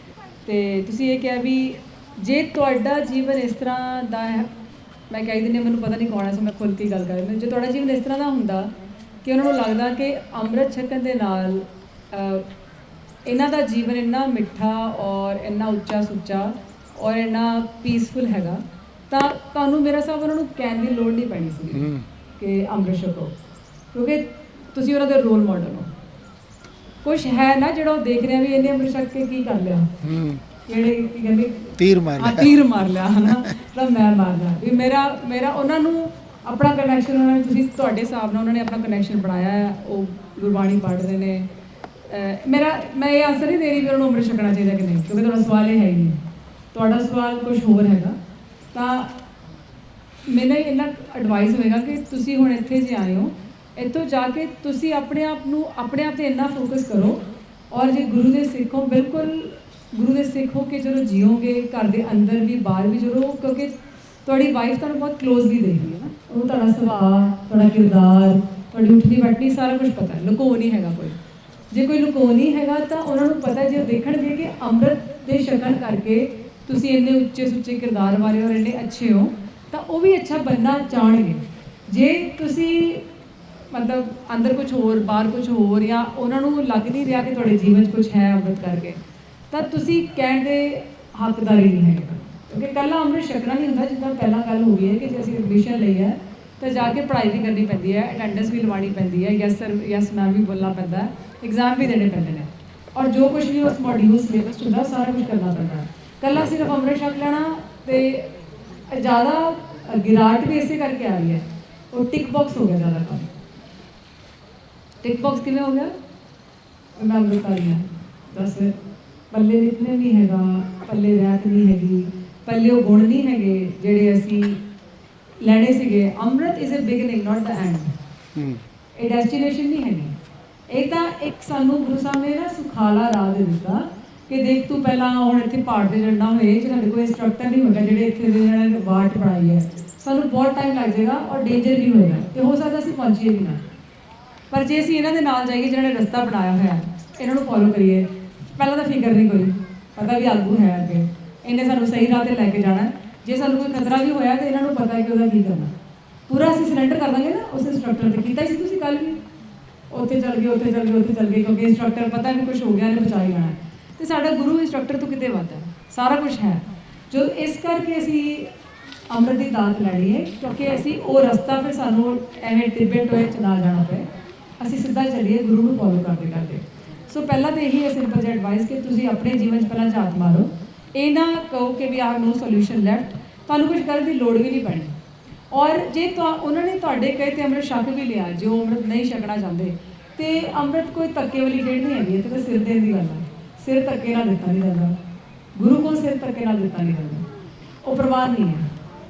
ਤੇ ਤੁਸੀਂ ਇਹ ਕਿਹਾ ਵੀ ਜੇ ਤੁਹਾਡਾ ਜੀਵਨ ਇਸ ਤਰ੍ਹਾਂ ਦਾ ਹੈ, ਮੈਂ ਕਹਿ ਦਿੰਦੀ ਮੈਨੂੰ ਪਤਾ ਨਹੀਂ ਕੌਣ ਹੈ, ਸੋ ਮੈਂ ਖੁੱਲ੍ਹ ਕੇ ਗੱਲ ਕਰ ਰਹੀ ਹਾਂ। ਜੇ ਤੁਹਾਡਾ ਜੀਵਨ ਇਸ ਤਰ੍ਹਾਂ ਦਾ ਹੁੰਦਾ ਕਿ ਉਹਨਾਂ ਨੂੰ ਲੱਗਦਾ ਕਿ ਅੰਮ੍ਰਿਤ ਛਕਣ ਦੇ ਨਾਲ ਇਹਨਾਂ ਦਾ ਜੀਵਨ ਇੰਨਾ ਮਿੱਠਾ ਔਰ ਇੰਨਾ ਉੱਚਾ ਸੁੱਚਾ ਔਰ ਇੰਨਾ ਪੀਸਫੁਲ ਹੈਗਾ, ਤਾਂ ਤੁਹਾਨੂੰ ਮੇਰਾ ਸਾਹਿਬ ਉਹਨਾਂ ਨੂੰ ਕਹਿਣ ਦੀ ਲੋੜ ਨਹੀਂ ਪੈਣੀ ਸੀ ਕਿ ਅੰਮ੍ਰਿਤ ਛਕੋ, ਕਿਉਂਕਿ ਤੁਸੀਂ ਉਹਨਾਂ ਦੇ ਰੋਲ ਮਾਡਲ ਹੋ। ਕੁਛ ਹੈ ਨਾ ਜਿਹੜਾ ਉਹ ਦੇਖ ਰਿਹਾ ਵੀ ਇਹਨੇ ਅੰਮ੍ਰਿਤ ਛਕ ਕੇ ਕੀ ਕਰ ਲਿਆ, ਜਿਹੜੇ ਕੀ ਕਹਿੰਦੇ ਤੀਰ ਮਾਰ ਹਾਂ, ਤੀਰ ਮਾਰ ਲਿਆ ਹੈ ਨਾ, ਤਾਂ ਮੈਂ ਮਾਰਨਾ ਵੀ ਮੇਰਾ ਉਹਨਾਂ ਨੂੰ ਆਪਣਾ ਕਨੈਕਸ਼ਨ, ਉਹਨਾਂ ਨੇ ਤੁਸੀਂ ਤੁਹਾਡੇ ਹਿਸਾਬ ਨਾਲ ਉਹਨਾਂ ਨੇ ਆਪਣਾ ਕਨੈਕਸ਼ਨ ਬਣਾਇਆ ਹੈ, ਉਹ ਗੁਰਬਾਣੀ ਪੜ੍ਹਦੇ ਨੇ। ਮੈਂ ਇਹ ਆਨਸਰ ਨਹੀਂ ਦੇ ਰਹੀ ਵੀ ਉਹਨਾਂ ਨੂੰ ਅੰਮ੍ਰਿਤ ਛਕਣਾ ਚਾਹੀਦਾ ਕਿ ਨਹੀਂ, ਕਿਉਂਕਿ ਤੁਹਾਡਾ ਸਵਾਲ ਇਹ ਹੈ ਹੀ ਨਹੀਂ, ਤੁਹਾਡਾ ਸਵਾਲ ਕੁਝ ਹੋਰ ਹੈਗਾ। ਤਾਂ ਮੈਨੂੰ ਇੰਨਾ ਐਡਵਾਈਸ ਹੋਏਗਾ ਕਿ ਤੁਸੀਂ ਹੁਣ ਇੱਥੇ ਜੇ ਆਏ ਹੋ, ਇੱਥੋਂ ਜਾ ਕੇ ਤੁਸੀਂ ਆਪਣੇ ਆਪ ਤੇ ਇੰਨਾ ਫੋਕਸ ਕਰੋ, ਔਰ ਜੇ ਗੁਰੂ ਦੇ ਸਿੱਖ ਹੋ, ਬਿਲਕੁਲ ਗੁਰੂ ਦੇ ਸਿੱਖ ਹੋ ਕੇ ਜਦੋਂ ਜੀਓਗੇ, ਘਰ ਦੇ ਅੰਦਰ ਵੀ ਬਾਹਰ ਵੀ ਜਦੋਂ, ਕਿਉਂਕਿ ਤੁਹਾਡੀ ਵਾਈਫ ਤੁਹਾਨੂੰ ਬਹੁਤ ਕਲੋਜ਼ਲੀ ਦੇਖਦੀ ਹੈ ਨਾ, ਉਹਨੂੰ ਤੁਹਾਡਾ ਸੁਭਾਅ, ਤੁਹਾਡਾ ਕਿਰਦਾਰ, ਤੁਹਾਡੀ ਉੱਠਣੀ ਬੈਠਣੀ ਸਾਰਾ ਕੁਝ ਪਤਾ ਹੈ, ਲੁਕੋ ਨਹੀਂ ਹੈਗਾ ਕੋਈ। ਜੇ ਕੋਈ ਲੁਕੋ ਨਹੀਂ ਹੈਗਾ ਤਾਂ ਉਹਨਾਂ ਨੂੰ ਪਤਾ, ਜੇ ਉਹ ਦੇਖਣਗੇ ਕਿ ਅੰਮ੍ਰਿਤ ਦੇ ਛਕਣ ਕਰਕੇ ਤੁਸੀਂ ਇੰਨੇ ਉੱਚੇ ਸੁੱਚੇ ਕਿਰਦਾਰ ਵਾਲੇ ਔਰ ਇੰਨੇ ਅੱਛੇ ਹੋ, ਤਾਂ ਉਹ ਵੀ ਅੱਛਾ ਬਣਨਾ ਚਾਹਣਗੇ। ਜੇ ਤੁਸੀਂ ਮਤਲਬ ਅੰਦਰ ਕੁਝ ਹੋਰ ਬਾਹਰ ਕੁਝ ਹੋਰ, ਜਾਂ ਉਹਨਾਂ ਨੂੰ ਲੱਗ ਨਹੀਂ ਰਿਹਾ ਕਿ ਤੁਹਾਡੇ ਜੀਵਨ 'ਚ ਕੁਝ ਹੈ ਅੰਮ੍ਰਿਤ ਕਰਕੇ, ਤਾਂ ਤੁਸੀਂ ਕਹਿਣ ਦੇ ਹੱਕਦਾਰ ਹੀ ਨਹੀਂ ਹੈਗੇ। ਕਿਉਂਕਿ ਪਹਿਲਾਂ ਅੰਮ੍ਰਿਤ ਛਕਣਾ ਨਹੀਂ ਹੁੰਦਾ, ਜਿੱਦਾਂ ਪਹਿਲਾਂ ਗੱਲ ਹੋ ਗਈ ਹੈ ਕਿ ਜੇ ਅਸੀਂ ਐਡਮਿਸ਼ਨ ਲਈ ਹੈ ਤਾਂ ਜਾ ਕੇ ਪੜ੍ਹਾਈ ਵੀ ਕਰਨੀ ਪੈਂਦੀ ਹੈ, ਅਟੈਂਡੈਂਸ ਵੀ ਲਵਾਉਣੀ ਪੈਂਦੀ ਹੈ, ਯੈਸ ਸਰ ਯੈਸ ਮੈਮ ਵੀ ਬੋਲਣਾ ਪੈਂਦਾ ਹੈ, ਐਗਜ਼ਾਮ ਵੀ ਦੇਣੇ ਪੈਂਦੇ ਨੇ, ਔਰ ਜੋ ਕੁਝ ਵੀ ਉਸ ਮੋਡਿਊਲ ਸਿਲੇਬਸ ਹੁੰਦਾ ਸਾਰਾ ਕੁਝ ਕਰਨਾ ਪੈਂਦਾ ਹੈ। ਕੱਲਾ ਸਿਰਫ ਅੰਮ੍ਰਿਤ ਛਕ ਲੈਣਾ ਤੇ ਜ਼ਿਆਦਾ ਗਿਰਾਟ ਵੀ ਇਸੇ ਕਰਕੇ ਆ ਰਹੀ ਹੈ, ਉਹ ਟਿਕ ਬਾਕਸ ਹੋ ਗਿਆ ਜ਼ਿਆਦਾ ਕੰਮ। ਟਿਕ ਬਾਕਸ ਕਿਵੇਂ ਹੋ ਗਿਆ? ਮੈਂ ਅੰਮ੍ਰਿਤ ਆ ਰਹੀ ਹਾਂ, ਬਸ ਪੱਲੇ ਲਿਖਣੇ ਨਹੀਂ ਹੈਗਾ, ਪੱਲੇ ਰਹਿਤ ਨਹੀਂ ਹੈਗੀ, ਪੱਲੇ ਉਹ ਗੁਣ ਨਹੀਂ ਹੈਗੇ ਜਿਹੜੇ ਅਸੀਂ ਲੈਣੇ ਸੀਗੇ। Amrit is a beginning not the end, ਇਹ ਡੈਸਟੀਨੇਸ਼ਨ ਨਹੀਂ ਹੈਗੀ। ਇਹ ਤਾਂ ਇੱਕ ਸਾਨੂੰ ਗੁਰੂ ਸਾਹਿਬ ਨੇ ਨਾ ਸੁਖਾਲਾ ਰਾਹ ਦੇ ਦਿੱਤਾ ਕਿ ਦੇਖ ਤੂੰ ਪਹਿਲਾਂ ਹੁਣ ਇੱਥੇ ਪਹਾੜ ਤੇ ਚੜ੍ਹਨਾ ਹੋਏ, ਜੇ ਸਾਡੇ ਕੋਲ ਇੰਸਟਰਕਟਰ ਨਹੀਂ ਹੋਏਗਾ, ਜਿਹੜੇ ਇੱਥੇ ਦੇ ਇਹਨਾਂ ਨੇ ਬਾਟ ਪੜਾਈ ਹੈ, ਸਾਨੂੰ ਬਹੁਤ ਟਾਈਮ ਲੱਗ ਜਾਏਗਾ ਔਰ ਡੇਂਜਰ ਵੀ ਹੋਏਗਾ, ਤੇ ਹੋ ਸਕਦਾ ਅਸੀਂ ਪਹੁੰਚੀਏ ਵੀ ਨਾ। ਪਰ ਜੇ ਅਸੀਂ ਇਹਨਾਂ ਦੇ ਨਾਲ ਜਾਈਏ ਜਿਹਨਾਂ ਨੇ ਰਸਤਾ ਬਣਾਇਆ ਹੋਇਆ, ਇਹਨਾਂ ਨੂੰ ਫੋਲੋ ਕਰੀਏ, ਪਹਿਲਾਂ ਤਾਂ ਫਿਕਰ ਨਹੀਂ ਕੋਈ, ਪਤਾ ਵੀ ਆਗੂ ਹੈ ਅੱਗੇ, ਇਹਨੇ ਸਾਨੂੰ ਸਹੀ ਰਾਹ ਤੇ ਲੈ ਕੇ ਜਾਣਾ। ਜੇ ਸਾਨੂੰ ਕੋਈ ਖਤਰਾ ਵੀ ਹੋਇਆ ਤਾਂ ਇਹਨਾਂ ਨੂੰ ਪਤਾ ਹੈ ਕਿ ਉਹਦਾ ਕੀ ਕਰਨਾ, ਪੂਰਾ ਅਸੀਂ ਸਰੈਂਡਰ ਕਰ ਦਾਂਗੇ ਨਾ ਉਸ ਇੰਸਟਰਕਟਰ ਤੇ। ਕੀਤਾ ਹੀ ਸੀ ਤੁਸੀਂ ਕੱਲ ਵੀ, ਉੱਥੇ ਚੱਲ ਗਏ ਉੱਥੇ ਚੱਲ ਗਏ ਉੱਥੇ ਚੱਲ ਗਏ, ਕਿਉਂਕਿ ਇੰਸਟਰਕਟਰ ਪਤਾ ਵੀ ਕੁਝ ਹੋ ਗਿਆ, ਨੇ ਬਚਾ ਹੀ ਜਾਣਾ। ਤੇ ਸਾਡਾ ਗੁਰੂ ਇੰਸਟਰਕਟਰ ਤੋਂ ਕਿਤੇ ਵੱਧ ਹੈ, ਸਾਰਾ ਕੁਝ ਹੈ। ਜੋ ਇਸ ਕਰਕੇ ਅਸੀਂ ਅੰਮ੍ਰਿਤ ਦੀ ਦਾਤ ਲੈਣੀ ਹੈ, ਕਿਉਂਕਿ ਅਸੀਂ ਉਹ ਰਸਤਾ ਫਿਰ ਸਾਨੂੰ ਐਵੇਂ ਟਿੱਬੇ ਟੋਏ 'ਚ ਨਾ ਜਾਣਾ ਪਏ, ਅਸੀਂ ਸਿੱਧਾ ਚੱਲੀਏ ਗੁਰੂ ਨੂੰ ਫੋਲੋ ਕਰਦੇ ਕਰਦੇ। ਸੋ ਪਹਿਲਾਂ ਤਾਂ ਇਹੀ ਹੈ ਸਿੰਪਲ ਜਿਹਾ ਐਡਵਾਈਸ ਕਿ ਤੁਸੀਂ ਆਪਣੇ ਜੀਵਨ 'ਚ ਪਹਿਲਾਂ ਝਾਤ ਮਾਰੋ, ਇਹ ਨਾ ਕਹੋ ਕਿ ਵੀ ਆਹ ਨੋ ਸੋਲਿਊਸ਼ਨ ਲੈਫਟ, ਤੁਹਾਨੂੰ ਕੁਝ ਕਰਨ ਦੀ ਲੋੜ ਵੀ ਨਹੀਂ ਪੈਣੀ। ਔਰ ਜੇ ਉਹਨਾਂ ਨੇ ਤੁਹਾਡੇ ਕਹੇ ਤੇ ਅੰਮ੍ਰਿਤ ਛਕ ਵੀ ਲਿਆ, ਜੋ ਅੰਮ੍ਰਿਤ ਨਹੀਂ ਛਕਣਾ ਚਾਹੁੰਦੇ, ਤੇ ਅੰਮ੍ਰਿਤ ਕੋਈ ਧੱਕੇ ਵਾਲੀ ਖੇਡ ਨਹੀਂ ਹੈਗੀ, ਇੱਥੇ ਤਾਂ ਸਿਰ ਦੇਣ ਦੀ ਗੱਲ ਹੈ। ਸਿਰ ਧੱਕੇ ਨਾਲ ਦਿੱਤਾ ਨਹੀਂ ਜਾਂਦਾ, ਗੁਰੂ ਕੋਲ ਸਿਰ ਧੱਕੇ ਨਾਲ ਦਿੱਤਾ ਨਹੀਂ ਜਾਂਦਾ, ਉਹ ਪ੍ਰਵਾਨ ਨਹੀਂ ਹੈ।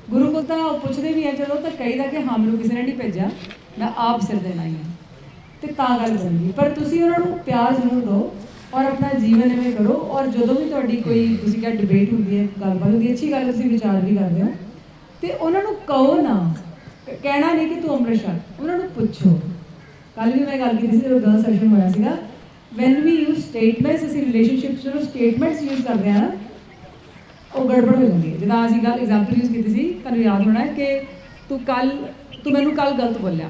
ਗੁਰੂ ਕੋਲ ਤਾਂ ਉਹ ਪੁੱਛਦੇ ਵੀ ਹੈ ਜਦੋਂ ਤਾਂ ਕਹੀਦਾ ਕਿ ਹਾਂ ਮੈਨੂੰ ਕਿਸੇ ਨੇ ਨਹੀਂ ਭੇਜਿਆ, ਮੈਂ ਆਪ ਸਿਰ ਦੇਣਾ ਹੀ ਹੈ, ਤੇ ਤਾਂ ਗੱਲ ਬਣਦੀ। ਪਰ ਤੁਸੀਂ ਉਹਨਾਂ ਨੂੰ ਪਿਆਰ ਜ਼ਰੂਰ ਦਿਓ ਔਰ ਆਪਣਾ ਜੀਵਨ ਐਵੇਂ ਕਰੋ। ਔਰ ਜਦੋਂ ਵੀ ਤੁਹਾਡੀ ਕੋਈ ਤੁਸੀਂ ਕਿਹਾ ਡਿਬੇਟ ਹੁੰਦੀ ਹੈ, ਗੱਲਬਾਤ ਹੁੰਦੀ ਹੈ, ਅੱਛੀ ਗੱਲ, ਤੁਸੀਂ ਵਿਚਾਰ ਵੀ ਕਰਦੇ ਹੋ, ਤੇ ਉਹਨਾਂ ਨੂੰ ਕਹੋ ਨਾ, ਕਹਿਣਾ ਨਹੀਂ ਕਿ ਤੂੰ ਅੰਮ੍ਰਿਤ ਛਕ, ਉਹਨਾਂ ਨੂੰ ਪੁੱਛੋ। ਕੱਲ ਵੀ ਮੈਂ ਗੱਲ ਕੀਤੀ ਸੀ ਜਦੋਂ ਗਰਲ ਸੈਸ਼ਨ ਹੋਇਆ ਸੀਗਾ, ਵੈਨ ਵੀ ਯੂਜ਼ ਸਟੇਟਮੈਂਟਸ, ਅਸੀਂ ਰਿਲੇਸ਼ਨਸ਼ਿਪ ਜਦੋਂ ਸਟੇਟਮੈਂਟਸ ਯੂਜ਼ ਕਰਦੇ ਹਾਂ ਨਾ, ਉਹ ਗੜਬੜ ਹੋ ਜਾਂਦੀ ਹੈ। ਜਿੱਦਾਂ ਅਸੀਂ ਗੱਲ ਐਗਜ਼ਾਮਪਲ ਯੂਜ਼ ਕੀਤੀ ਸੀ, ਤੁਹਾਨੂੰ ਯਾਦ ਹੋਣਾ ਕਿ ਤੂੰ ਮੈਨੂੰ ਕੱਲ ਗਲਤ ਬੋਲਿਆ,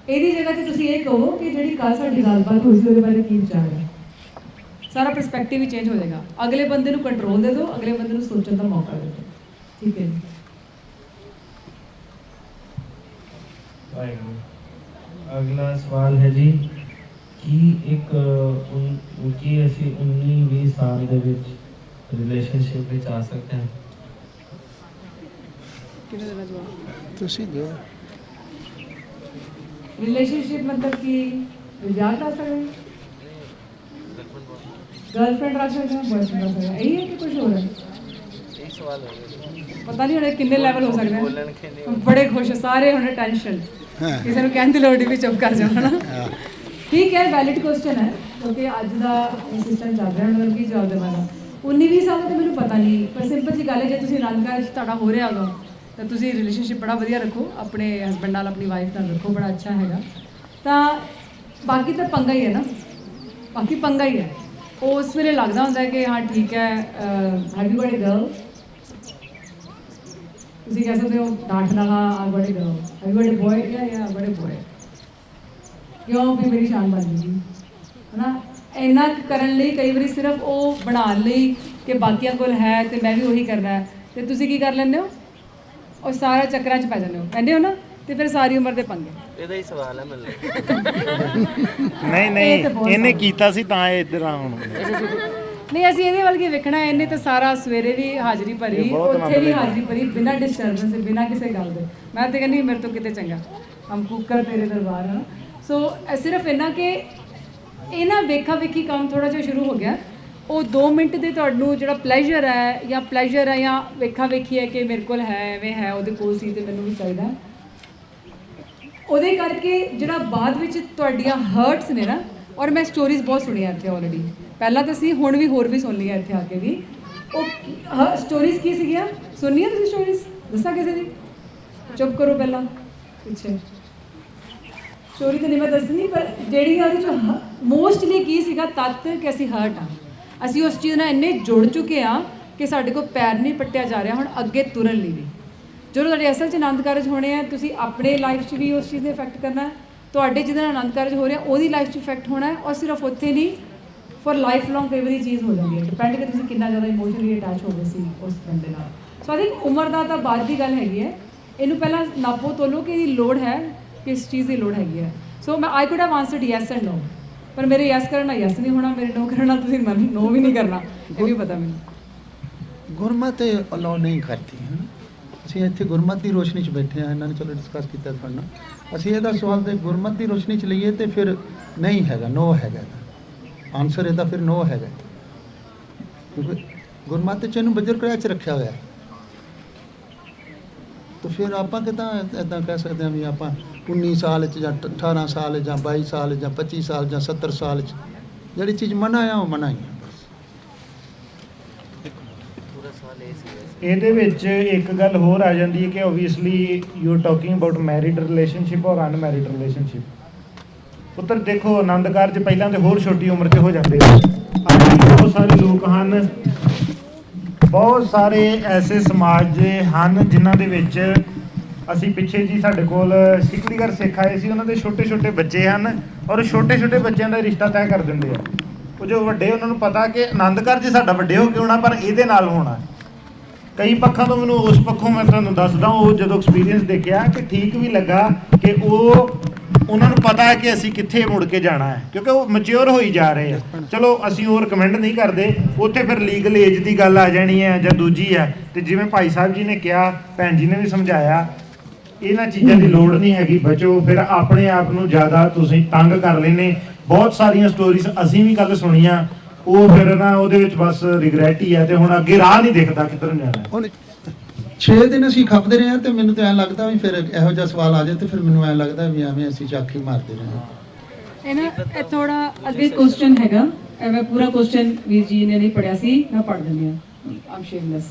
ਇਹਦੀ ਜਗ੍ਹਾ ਤੇ ਤੁਸੀਂ ਇਹ ਕਹੋ ਕਿ ਜਿਹੜੀ ਕੱਲ ਸਾਡੀ ਗੱਲਬਾਤ ਹੋਈ ਸੀ ਉਹਦੇ ਬਾਰੇ ਕੀ ਵਿਚਾਰ ਹੈ। ਸਾਰਾ ਪਰਸਪੈਕਟਿਵ ਹੀ ਚੇਂਜ ਹੋ ਜਾਏਗਾ। ਅਗਲੇ ਬੰਦੇ ਨੂੰ ਕੰਟਰੋਲ ਦੇ ਦਿਓ, ਅਗਲੇ ਬੰਦੇ ਨੂੰ ਸੋਚਣ ਦਾ ਮੌਕਾ ਦੇ ਦਿਓ। ਠੀਕ ਹੈ ਜੀ। ਅਗਲਾ ਸਵਾਲ ਹੈ ਜੀ ਕਿ ਕੀ ਅਸੀਂ 19-20 ਸਾਲ ਦੇ ਵਿੱਚ ਰਿਲੇਸ਼ਨਸ਼ਿਪ ਵਿੱਚ ਆ ਸਕਦੇ ਹਾਂ? ਕਿਹਨੇ ਦੇਣਾ ਜਵਾਬ? ਤੁਸੀਂ ਦਿਓ। ਰਿਲੇਸ਼ਨਸ਼ਿਪ ਮਤਲਬ ਕਿ ਵਿਆਹ ਕਰ ਸਕਦੇ, ਗਰਲਫ੍ਰੈਂਡ ਰੱਖ ਸਕਦੇ ਹਾਂ, ਬॉयफ्रेंड ਰੱਖ ਸਕਦੇ ਹਾਂ, ਇਹੀ ਹੈ ਕਿ ਕੁਝ ਹੋਰ ਹੈ? ਇਹ ਸਵਾਲ ਹੋ ਗਿਆ, ਪਤਾ ਨਹੀਂ ਹੁਣ ਕਿੰਨੇ ਲੈਵਲ ਹੋ ਸਕਦੇ ਆ। ਬੜੇ ਖੁਸ਼ ਸਾਰੇ ਹੁਣ ਟੈਨਸ਼ਨ, ਕਿਸੇ ਨੂੰ ਕਹਿਣ ਦੀ ਲੋੜ ਨਹੀਂ ਵੀ ਚੁੱਪ ਕਰ ਜਾਓ, ਹਨਾ। ਠੀਕ ਹੈ, ਵੈਲਿਡ ਕੁਐਸਚਨ ਹੈ, ਕਿਉਂਕਿ ਅੱਜ ਦਾ ਸਿਸਟਮ ਚੱਲ ਰਿਹਾ, ਮਤਲਬ ਕੀ ਜਵਾਬ ਦੇਵਾਂਗਾ। 19-20 ਸਾਲ ਦਾ ਤਾਂ ਮੈਨੂੰ ਪਤਾ ਨਹੀਂ, ਪਰ ਸਿੰਪਲ ਜੀ ਗੱਲ ਹੈ, ਜੇ ਤੁਸੀਂ ਆਨੰਦ ਕਾਰਜ ਤੁਹਾਡਾ ਹੋ ਰਿਹਾ ਉਦੋਂ, ਤਾਂ ਤੁਸੀਂ ਰਿਲੇਸ਼ਨਸ਼ਿਪ ਬੜਾ ਵਧੀਆ ਰੱਖੋ, ਆਪਣੇ ਹਸਬੈਂਡ ਨਾਲ ਆਪਣੀ ਵਾਈਫ ਨਾਲ ਰੱਖੋ, ਬੜਾ ਅੱਛਾ ਹੈਗਾ। ਤਾਂ ਬਾਕੀ ਤਾਂ ਪੰਗਾ ਹੀ ਹੈ ਨਾ, ਬਾਕੀ ਪੰਗਾ ਹੀ ਹੈ। ਉਸ ਵੇਲੇ ਲੱਗਦਾ ਹੁੰਦਾ ਹੈ ਕਿ ਹਾਂ ਠੀਕ ਹੈ, have you got a girl, ਤੁਸੀਂ ਕਹਿ ਸਕਦੇ ਹੋ ਡਾਂਟ ਨਾਲ, I got a girl, have you got a boy, ਯਾ ਆਈ ਗॉट ਅ ਬॉय, ਕਿਉਂ ਵੀ ਮੇਰੀ ਸ਼ਾਨ ਬਣ ਗਈ, ਹੈ ਨਾ। ਇੰਨਾ ਕਰਨ ਲਈ ਕਈ ਵਾਰੀ ਸਿਰਫ ਉਹ ਬਣਾਉਣ ਲਈ ਕਿ ਬਾਕੀਆਂ ਕੋਲ ਹੈ ਤੇ ਮੈਂ ਵੀ ਉਹੀ ਕਰਨਾ ਹੈ, ਤੇ ਤੁਸੀਂ ਕੀ ਕਰ ਲੈਂਦੇ ਹੋ? ਉਹ ਸਾਰਾ ਚੱਕਰਾਂ 'ਚ ਪੈ ਜਾਂਦੇ ਹੋ, ਕਹਿੰਦੇ ਹੋ ਨਾ, ਤੇ ਫਿਰ ਸਾਰੀ ਉਮਰ ਦੇ ਪੰਗੇ। ਇਹਦਾ ਹੀ ਸਵਾਲ ਹੈ ਮੈਨੂੰ। ਨਹੀਂ ਇਹਨੇ ਕੀਤਾ ਸੀ ਤਾਂ ਇਹ ਇੱਧਰ ਆ ਹੁਣ। ਨਹੀਂ, ਅਸੀਂ ਇਹਦੇ ਵੱਲ ਕੀ ਵੇਖਣਾ, ਇਹਨੇ ਤਾਂ ਸਾਰਾ ਸਵੇਰੇ ਵੀ ਹਾਜ਼ਰੀ ਭਰੀ, ਉੱਥੇ ਵੀ ਹਾਜ਼ਰੀ ਭਰੀ, ਬਿਨਾਂ ਡਿਸਟਰਬੈਂਸ ਦੇ, ਬਿਨਾਂ ਕਿਸੇ ਗੱਲ ਦੇ। ਮੈਂ ਤਾਂ ਕਹਿੰਦੀ ਮੇਰੇ ਤੋਂ ਕਿਤੇ ਚੰਗਾ, ਹਮ ਕੁੱਕਰ ਤੇਰੇ ਦਰਬਾਰ ਹਾਂ। ਸੋ ਸਿਰਫ ਇੰਨਾ ਕਿ ਇਹ ਨਾ ਵੇਖਾ ਵੇਖੀ ਕੰਮ ਥੋੜਾ ਜਿਹਾ ਸ਼ੁਰੂ ਹੋ ਗਿਆ। ਉਹ 2 ਮਿੰਟ ਦੇ ਤੁਹਾਨੂੰ ਜਿਹੜਾ ਪਲੇਜ਼ਰ ਹੈ ਜਾਂ ਵੇਖਾ ਵੇਖੀ ਹੈ ਕਿ ਮੇਰੇ ਕੋਲ ਹੈ, ਐਵੇਂ ਹੈ, ਉਹਦੇ ਕੋਲ ਸੀ ਤੇ ਮੈਨੂੰ ਵੀ ਚਾਹੀਦਾ, ਉਹਦੇ ਕਰਕੇ ਜਿਹੜਾ ਬਾਅਦ ਵਿੱਚ ਤੁਹਾਡੀਆਂ ਹਰਟਸ ਨੇ ਨਾ, ਔਰ ਮੈਂ ਸਟੋਰੀਜ਼ ਬਹੁਤ ਸੁਣੀਆਂ ਇੱਥੇ ਆਲਰੇਡੀ, ਪਹਿਲਾਂ ਤਾਂ ਸੀ, ਹੁਣ ਵੀ ਹੋਰ ਵੀ ਸੁਣ ਲਈਆਂ ਇੱਥੇ ਆ ਕੇ ਵੀ। ਉਹ ਸਟੋਰੀਜ਼ ਕੀ ਸੀਗੀਆਂ, ਸੁਣੀਆਂ ਤੁਸੀਂ ਸਟੋਰੀਜ਼? ਦੱਸਾਂ ਕਿਸੇ ਦੀ? ਚੁੱਪ ਕਰੋ ਪਹਿਲਾਂ, ਪਿੱਛੇ ਸਟੋਰੀ ਤਾਂ ਨਹੀਂ ਮੈਂ ਦੱਸਣੀ, ਪਰ ਜਿਹੜੀ ਉਹਦੇ 'ਚ ਮੋਸਟਲੀ ਕੀ ਸੀਗਾ ਤੱਤ, ਕਿ ਅਸੀਂ ਹਰਟ ਹਾਂ, ਅਸੀਂ ਉਸ ਚੀਜ਼ ਨਾਲ ਇੰਨੇ ਜੁੜ ਚੁੱਕੇ ਹਾਂ ਕਿ ਸਾਡੇ ਕੋਲ ਪੈਰ ਨਹੀਂ ਪੱਟਿਆ ਜਾ ਰਿਹਾ ਹੁਣ ਅੱਗੇ ਤੁਰਨ ਲਈ ਵੀ। ਜਦੋਂ ਤੁਹਾਡੇ ਅਸਲ 'ਚ ਆਨੰਦ ਕਾਰਜ ਹੋਣੇ ਆ, ਤੁਸੀਂ ਆਪਣੇ ਲਾਈਫ 'ਚ ਵੀ ਉਸ ਚੀਜ਼ ਨੇ ਇਫੈਕਟ ਕਰਨਾ, ਤੁਹਾਡੇ ਜਿਹਦੇ ਨਾਲ ਆਨੰਦ ਕਾਰਜ ਹੋ ਰਿਹਾ ਉਹਦੀ ਲਾਈਫ 'ਚ ਇਫੈਕਟ ਹੋਣਾ ਹੈ, ਔਰ ਸਿਰਫ ਉੱਥੇ ਨਹੀਂ, ਫॉर ਲਾਈਫ ਲੌਂਗ ਕਈ ਵਾਰੀ ਚੀਜ਼ ਹੋ ਜਾਂਦੀ ਹੈ, ਡਿਪੈਂਡ ਕਿ ਤੁਸੀਂ ਕਿੰਨਾ ਜ਼ਿਆਦਾ ਇਮੋਸ਼ਨਲੀ ਅਟੈਚ ਹੋ ਗਏ ਸੀ ਉਸ ਬੰਦੇ ਨਾਲ। ਸੋ ਆਈ ਥਿੰਕ ਉਮਰ ਦਾ ਤਾਂ ਬਾਅਦ ਦੀ ਗੱਲ ਹੈਗੀ ਹੈ, ਇਹਨੂੰ ਪਹਿਲਾਂ ਨਾਪੋ ਤੋਲੋ ਕਿ ਇਹਦੀ ਲੋੜ ਹੈ, ਕਿਸ ਚੀਜ਼ ਦੀ ਲੋੜ ਹੈਗੀ ਹੈ। ਸੋ ਮੈਂ I could have answered yes and no, ਪਰ ਮੇਰੇ ਯੈਸ ਕਰਨ ਨਾਲ ਯੈਸ ਨਹੀਂ ਹੋਣਾ, ਮੇਰੇ ਨੋ ਕਰਨ ਨਾਲ ਤੁਸੀਂ ਨੋ ਵੀ ਨਹੀਂ ਕਰਨਾ, ਇਹ ਵੀ ਪਤਾ ਮੈਨੂੰ। ਗੁਰਮਤ ਅਲਾਉ ਨਹੀਂ ਕਰਦੀ ਹੈ ਨਾ। ਅਸੀਂ ਇੱਥੇ ਗੁਰਮਤ ਦੀ ਰੋਸ਼ਨੀ 'ਚ ਬੈਠੇ ਹਾਂ, ਇਹਨਾਂ ਨੇ ਚਲੋ ਡਿਸਕਸ ਕੀਤਾ ਤੁਹਾਡੇ ਨਾਲ। ਅਸੀਂ ਇਹਦਾ ਸਵਾਲ ਤੇ ਗੁਰਮਤ ਦੀ ਰੋਸ਼ਨੀ 'ਚ ਲਈਏ ਤੇ ਫਿਰ ਨਹੀਂ ਹੈਗਾ, ਨੋ ਹੈਗਾ ਆਨਸਰ ਇਹਦਾ, ਫਿਰ ਨੋ ਹੈਗਾ, ਕਿਉਂਕਿ ਗੁਰਮਤ 'ਚ ਇਹਨੂੰ ਬਜਰ ਕਰਿਆ 'ਚ ਰੱਖਿਆ ਹੋਇਆ। ਤਾਂ ਫਿਰ ਆਪਾਂ ਕਿੱਦਾਂ ਇੱਦਾਂ ਕਹਿ ਸਕਦੇ ਹਾਂ ਵੀ ਆਪਾਂ 19 ਸਾਲ 'ਚ ਜਾਂ 18 ਸਾਲ ਜਾਂ 22 ਸਾਲ ਜਾਂ 25 ਸਾਲ ਜਾਂ 70 ਸਾਲ 'ਚ ਜਿਹੜੀ ਚੀਜ਼ ਮਨਾ ਆ ਉਹ ਮਨਾ ਹੀ ਆ। ਇਹਦੇ ਵਿੱਚ ਇੱਕ ਗੱਲ ਹੋਰ ਆ ਜਾਂਦੀ ਹੈ ਕਿ obviously you are talking about married relationship ਔਰ ਅਨਮੈਰਿਡ ਰਿਲੇਸ਼ਨਸ਼ਿਪ। ਪੁੱਤਰ ਦੇਖੋ, ਆਨੰਦ ਕਾਰਜ ਪਹਿਲਾਂ ਤੇ ਹੋਰ ਛੋਟੀ ਉਮਰ 'ਚ ਹੋ ਜਾਂਦੇ ਨੇ। ਬਹੁਤ ਸਾਰੇ ਲੋਕ ਹਨ, ਬਹੁਤ ਸਾਰੇ ਐਸੇ ਸਮਾਜ ਹਨ ਜਿਨ੍ਹਾਂ ਦੇ ਵਿੱਚ ਅਸੀਂ ਪਿੱਛੇ ਜੀ ਸਾਡੇ ਕੋਲ ਸਿੱਖਲੀਗਰ ਸਿੱਖ ਆਏ ਸੀ, ਉਹਨਾਂ ਦੇ ਛੋਟੇ ਛੋਟੇ ਬੱਚੇ ਹਨ, ਔਰ ਛੋਟੇ ਛੋਟੇ ਬੱਚਿਆਂ ਦਾ ਰਿਸ਼ਤਾ ਤੈਅ ਕਰ ਦਿੰਦੇ ਆ। ਉਹ ਜੋ ਵੱਡੇ, ਉਹਨਾਂ ਨੂੰ ਪਤਾ ਕਿ ਆਨੰਦ ਕਾਰਜ ਸਾਡਾ ਵੱਡੇ ਹੋ ਕੇ ਹੋਣਾ, ਪਰ ਇਹਦੇ ਨਾਲ ਹੋਣਾ। ਕਈ ਪੱਖਾਂ ਤੋਂ ਮੈਨੂੰ ਉਸ ਪੱਖੋਂ ਮੈਂ ਤੁਹਾਨੂੰ ਦੱਸਦਾ, ਉਹ ਜਦੋਂ ਐਕਸਪੀਰੀਅੰਸ ਦੇਖਿਆ ਕਿ ਠੀਕ ਵੀ ਲੱਗਾ ਕਿ ਉਹਨਾਂ ਨੂੰ ਪਤਾ ਹੈ ਕਿ ਅਸੀਂ ਕਿੱਥੇ ਮੁੜ ਕੇ ਜਾਣਾ ਹੈ, ਕਿਉਂਕਿ ਉਹ ਮੈਚਿਓਰ ਹੋਈ ਜਾ ਰਹੇ ਆ। ਚਲੋ ਅਸੀਂ ਉਹ ਰਿਕਮੈਂਡ ਨਹੀਂ ਕਰਦੇ, ਉੱਥੇ ਫਿਰ ਲੀਗਲ ਏਜ ਦੀ ਗੱਲ ਆ ਜਾਣੀ ਹੈ ਜਾਂ ਦੂਜੀ ਹੈ। ਤੇ ਜਿਵੇਂ ਭਾਈ ਸਾਹਿਬ ਜੀ ਨੇ ਕਿਹਾ, ਭੈਣ ਜੀ ਨੇ ਵੀ ਸਮਝਾਇਆ, ਇਹਨਾਂ ਚੀਜ਼ਾਂ ਦੀ ਲੋੜ ਨਹੀਂ ਹੈਗੀ, ਬਚੋ। ਫਿਰ ਆਪਣੇ ਆਪ ਨੂੰ ਜ਼ਿਆਦਾ ਤੁਸੀਂ ਤੰਗ ਕਰ ਲੈਨੇ। ਬਹੁਤ ਸਾਰੀਆਂ ਸਟੋਰੀਜ਼ ਅਸੀਂ ਵੀ ਕੱਲ ਸੁਣੀਆਂ, ਉਹ ਫਿਰ ਨਾ ਉਹਦੇ ਵਿੱਚ ਬਸ ਰਿਗਰੈਟ ਹੀ ਹੈ, ਤੇ ਹੁਣ ਅੱਗੇ ਰਾਹ ਨਹੀਂ ਦਿਖਦਾ ਕਿੱਧਰ ਨੂੰ ਜਾਣਾ। ਹੁਣ 6 ਦਿਨ ਅਸੀਂ ਖਪਦੇ ਰਹੇ ਹਾਂ, ਤੇ ਮੈਨੂੰ ਤਾਂ ਐਂ ਲੱਗਦਾ ਵੀ ਫਿਰ ਇਹੋ ਜਿਹਾ ਸਵਾਲ ਆ ਜਾਏ ਤੇ ਫਿਰ ਮੈਨੂੰ ਐਂ ਲੱਗਦਾ ਵੀ ਐਵੇਂ ਅਸੀਂ ਝਾਕੀ ਮਾਰਦੇ ਰਹੇ। ਇਹ ਨਾ ਇਹ ਥੋੜਾ ਅੱਗੇ ਕੁਐਸਚਨ ਹੈਗਾ, ਮੈਂ ਪੂਰਾ ਕੁਐਸਚਨ ਵੀਰ ਜੀ ਨੇ ਨਹੀਂ ਪੜਿਆ ਸੀ, ਮੈਂ ਪੜ੍ਹ ਦਿੰਦੀ ਹਾਂ। ਆਮ ਸ਼ੇਮਲੈਸ।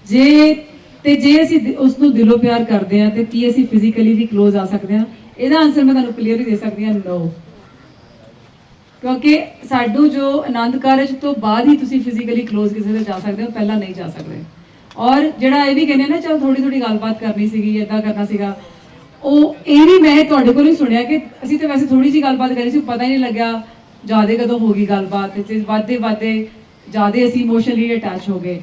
ਜੇ ਅਸੀਂ ਉਸ ਨੂੰ ਦਿਲੋਂ ਪਿਆਰ ਕਰਦੇ ਹਾਂ ਤੇ ਕੀ ਅਸੀਂ ਫਿਜ਼ੀਕਲੀ ਵੀ ਕਲੋਜ਼ ਆ ਸਕਦੇ ਹਾਂ? ਇਹਦਾ ਆਨਸਰ ਮੈਂ ਤੁਹਾਨੂੰ ਕਲੀਅਰ ਹੀ ਦੇ ਸਕਦੀ ਹਾਂ, ਨੋ। ਕਿਉਂਕਿ ਸਾਡੂ ਜੋ ਆਨੰਦ ਕਾਰਜ ਤੋਂ ਬਾਅਦ ਹੀ ਤੁਸੀਂ ਫਿਜ਼ੀਕਲੀ ਕਲੋਜ਼ ਕਿਸੇ ਦੇ ਜਾ ਸਕਦੇ ਹੋ, ਪਹਿਲਾਂ ਨਹੀਂ ਜਾ ਸਕਦੇ। ਔਰ ਜਿਹੜਾ ਇਹ ਵੀ ਕਹਿੰਦੇ ਨਾ ਚਲ ਥੋੜੀ ਗੱਲਬਾਤ ਕਰਨੀ ਸੀਗੀ, ਇੱਦਾਂ ਕਰਨਾ ਸੀਗਾ, ਉਹ ਇਹ ਵੀ ਮੈਂ ਤੁਹਾਡੇ ਕੋਲ ਹੀ ਸੁਣਿਆ ਕਿ ਅਸੀਂ ਤਾਂ ਵੈਸੇ ਥੋੜੀ ਜਿਹੀ ਗੱਲਬਾਤ ਕਰੀ ਸੀ, ਪਤਾ ਹੀ ਨਹੀਂ ਲੱਗਿਆ ਜ਼ਿਆਦਾ ਕਦੋਂ ਹੋ ਗਈ ਗੱਲਬਾਤ, ਤੇ ਵਾਦੇ ਜ਼ਿਆਦਾ ਅਸੀਂ ਇਮੋਸ਼ਨਲੀ ਅਟੈਚ ਹੋ ਗਏ।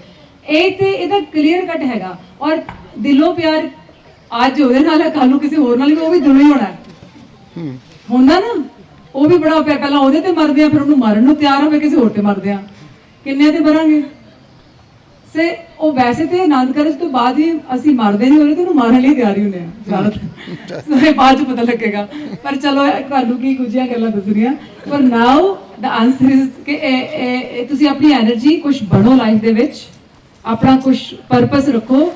ਇਹ ਤੇ ਇਹਦਾ ਕਲੀਅਰ ਕੱਟ ਹੈਗਾ। ਔਰ ਦਿਲੋਂ ਪਿਆਰ ਅੱਜ ਉਹਦੇ ਨਾਲ, ਕੱਲ ਨੂੰ ਕਿਸੇ ਹੋਰ ਨਾਲ ਵੀ, ਉਹ ਵੀ ਦਿਲੋਂ ਹੀ ਹੋਣਾ ਹੁੰਦਾ ਨਾ। ਉਹ ਵੀ ਬੜਾ ਪਿਆਰ, ਪਹਿਲਾਂ ਉਹਦੇ ਤੇ ਮਰਦੇ ਆ, ਫਿਰ ਉਹਨੂੰ ਮਾਰਨ ਨੂੰ ਤਿਆਰ ਹੋਵੇ ਕਿਸੇ ਹੋਰ ਤੇ ਮਰਦੇ ਆ, ਕਿੰਨੇ ਤੇ ਮਰਾਂਗੇ। ਉਹ ਵੈਸੇ ਤੇ ਆਨੰਦ ਕਾਰਜ ਤੋਂ ਬਾਅਦ ਹੀ ਅਸੀਂ ਮਰਦੇ ਨਹੀਂ ਹੋਣੇ, ਤੇ ਉਹਨੂੰ ਮਾਰਨ ਲਈ ਤਿਆਰ ਹੀ ਹੁੰਦੇ ਆ ਜ਼ਿਆਦਾਤਰ। ਬਾਅਦ ਚ ਪਤਾ ਲੱਗੇਗਾ, ਪਰ ਚਲੋ ਤੁਹਾਨੂੰ ਕੀ ਗੁੱਝੀਆਂ ਗੱਲਾਂ ਦੱਸਣੀਆਂ। ਪਰ ਨਾਓ ਦਾ ਆਨਸਰ ਇਜ਼ ਕਿ ਤੁਸੀਂ ਆਪਣੀ ਐਨਰਜੀ ਕੁਛ ਬਣੋ ਲਾਈਫ ਦੇ ਵਿੱਚ, ਆਪਣਾ ਕੁਛ ਪਰਪਸ ਰੱਖੋ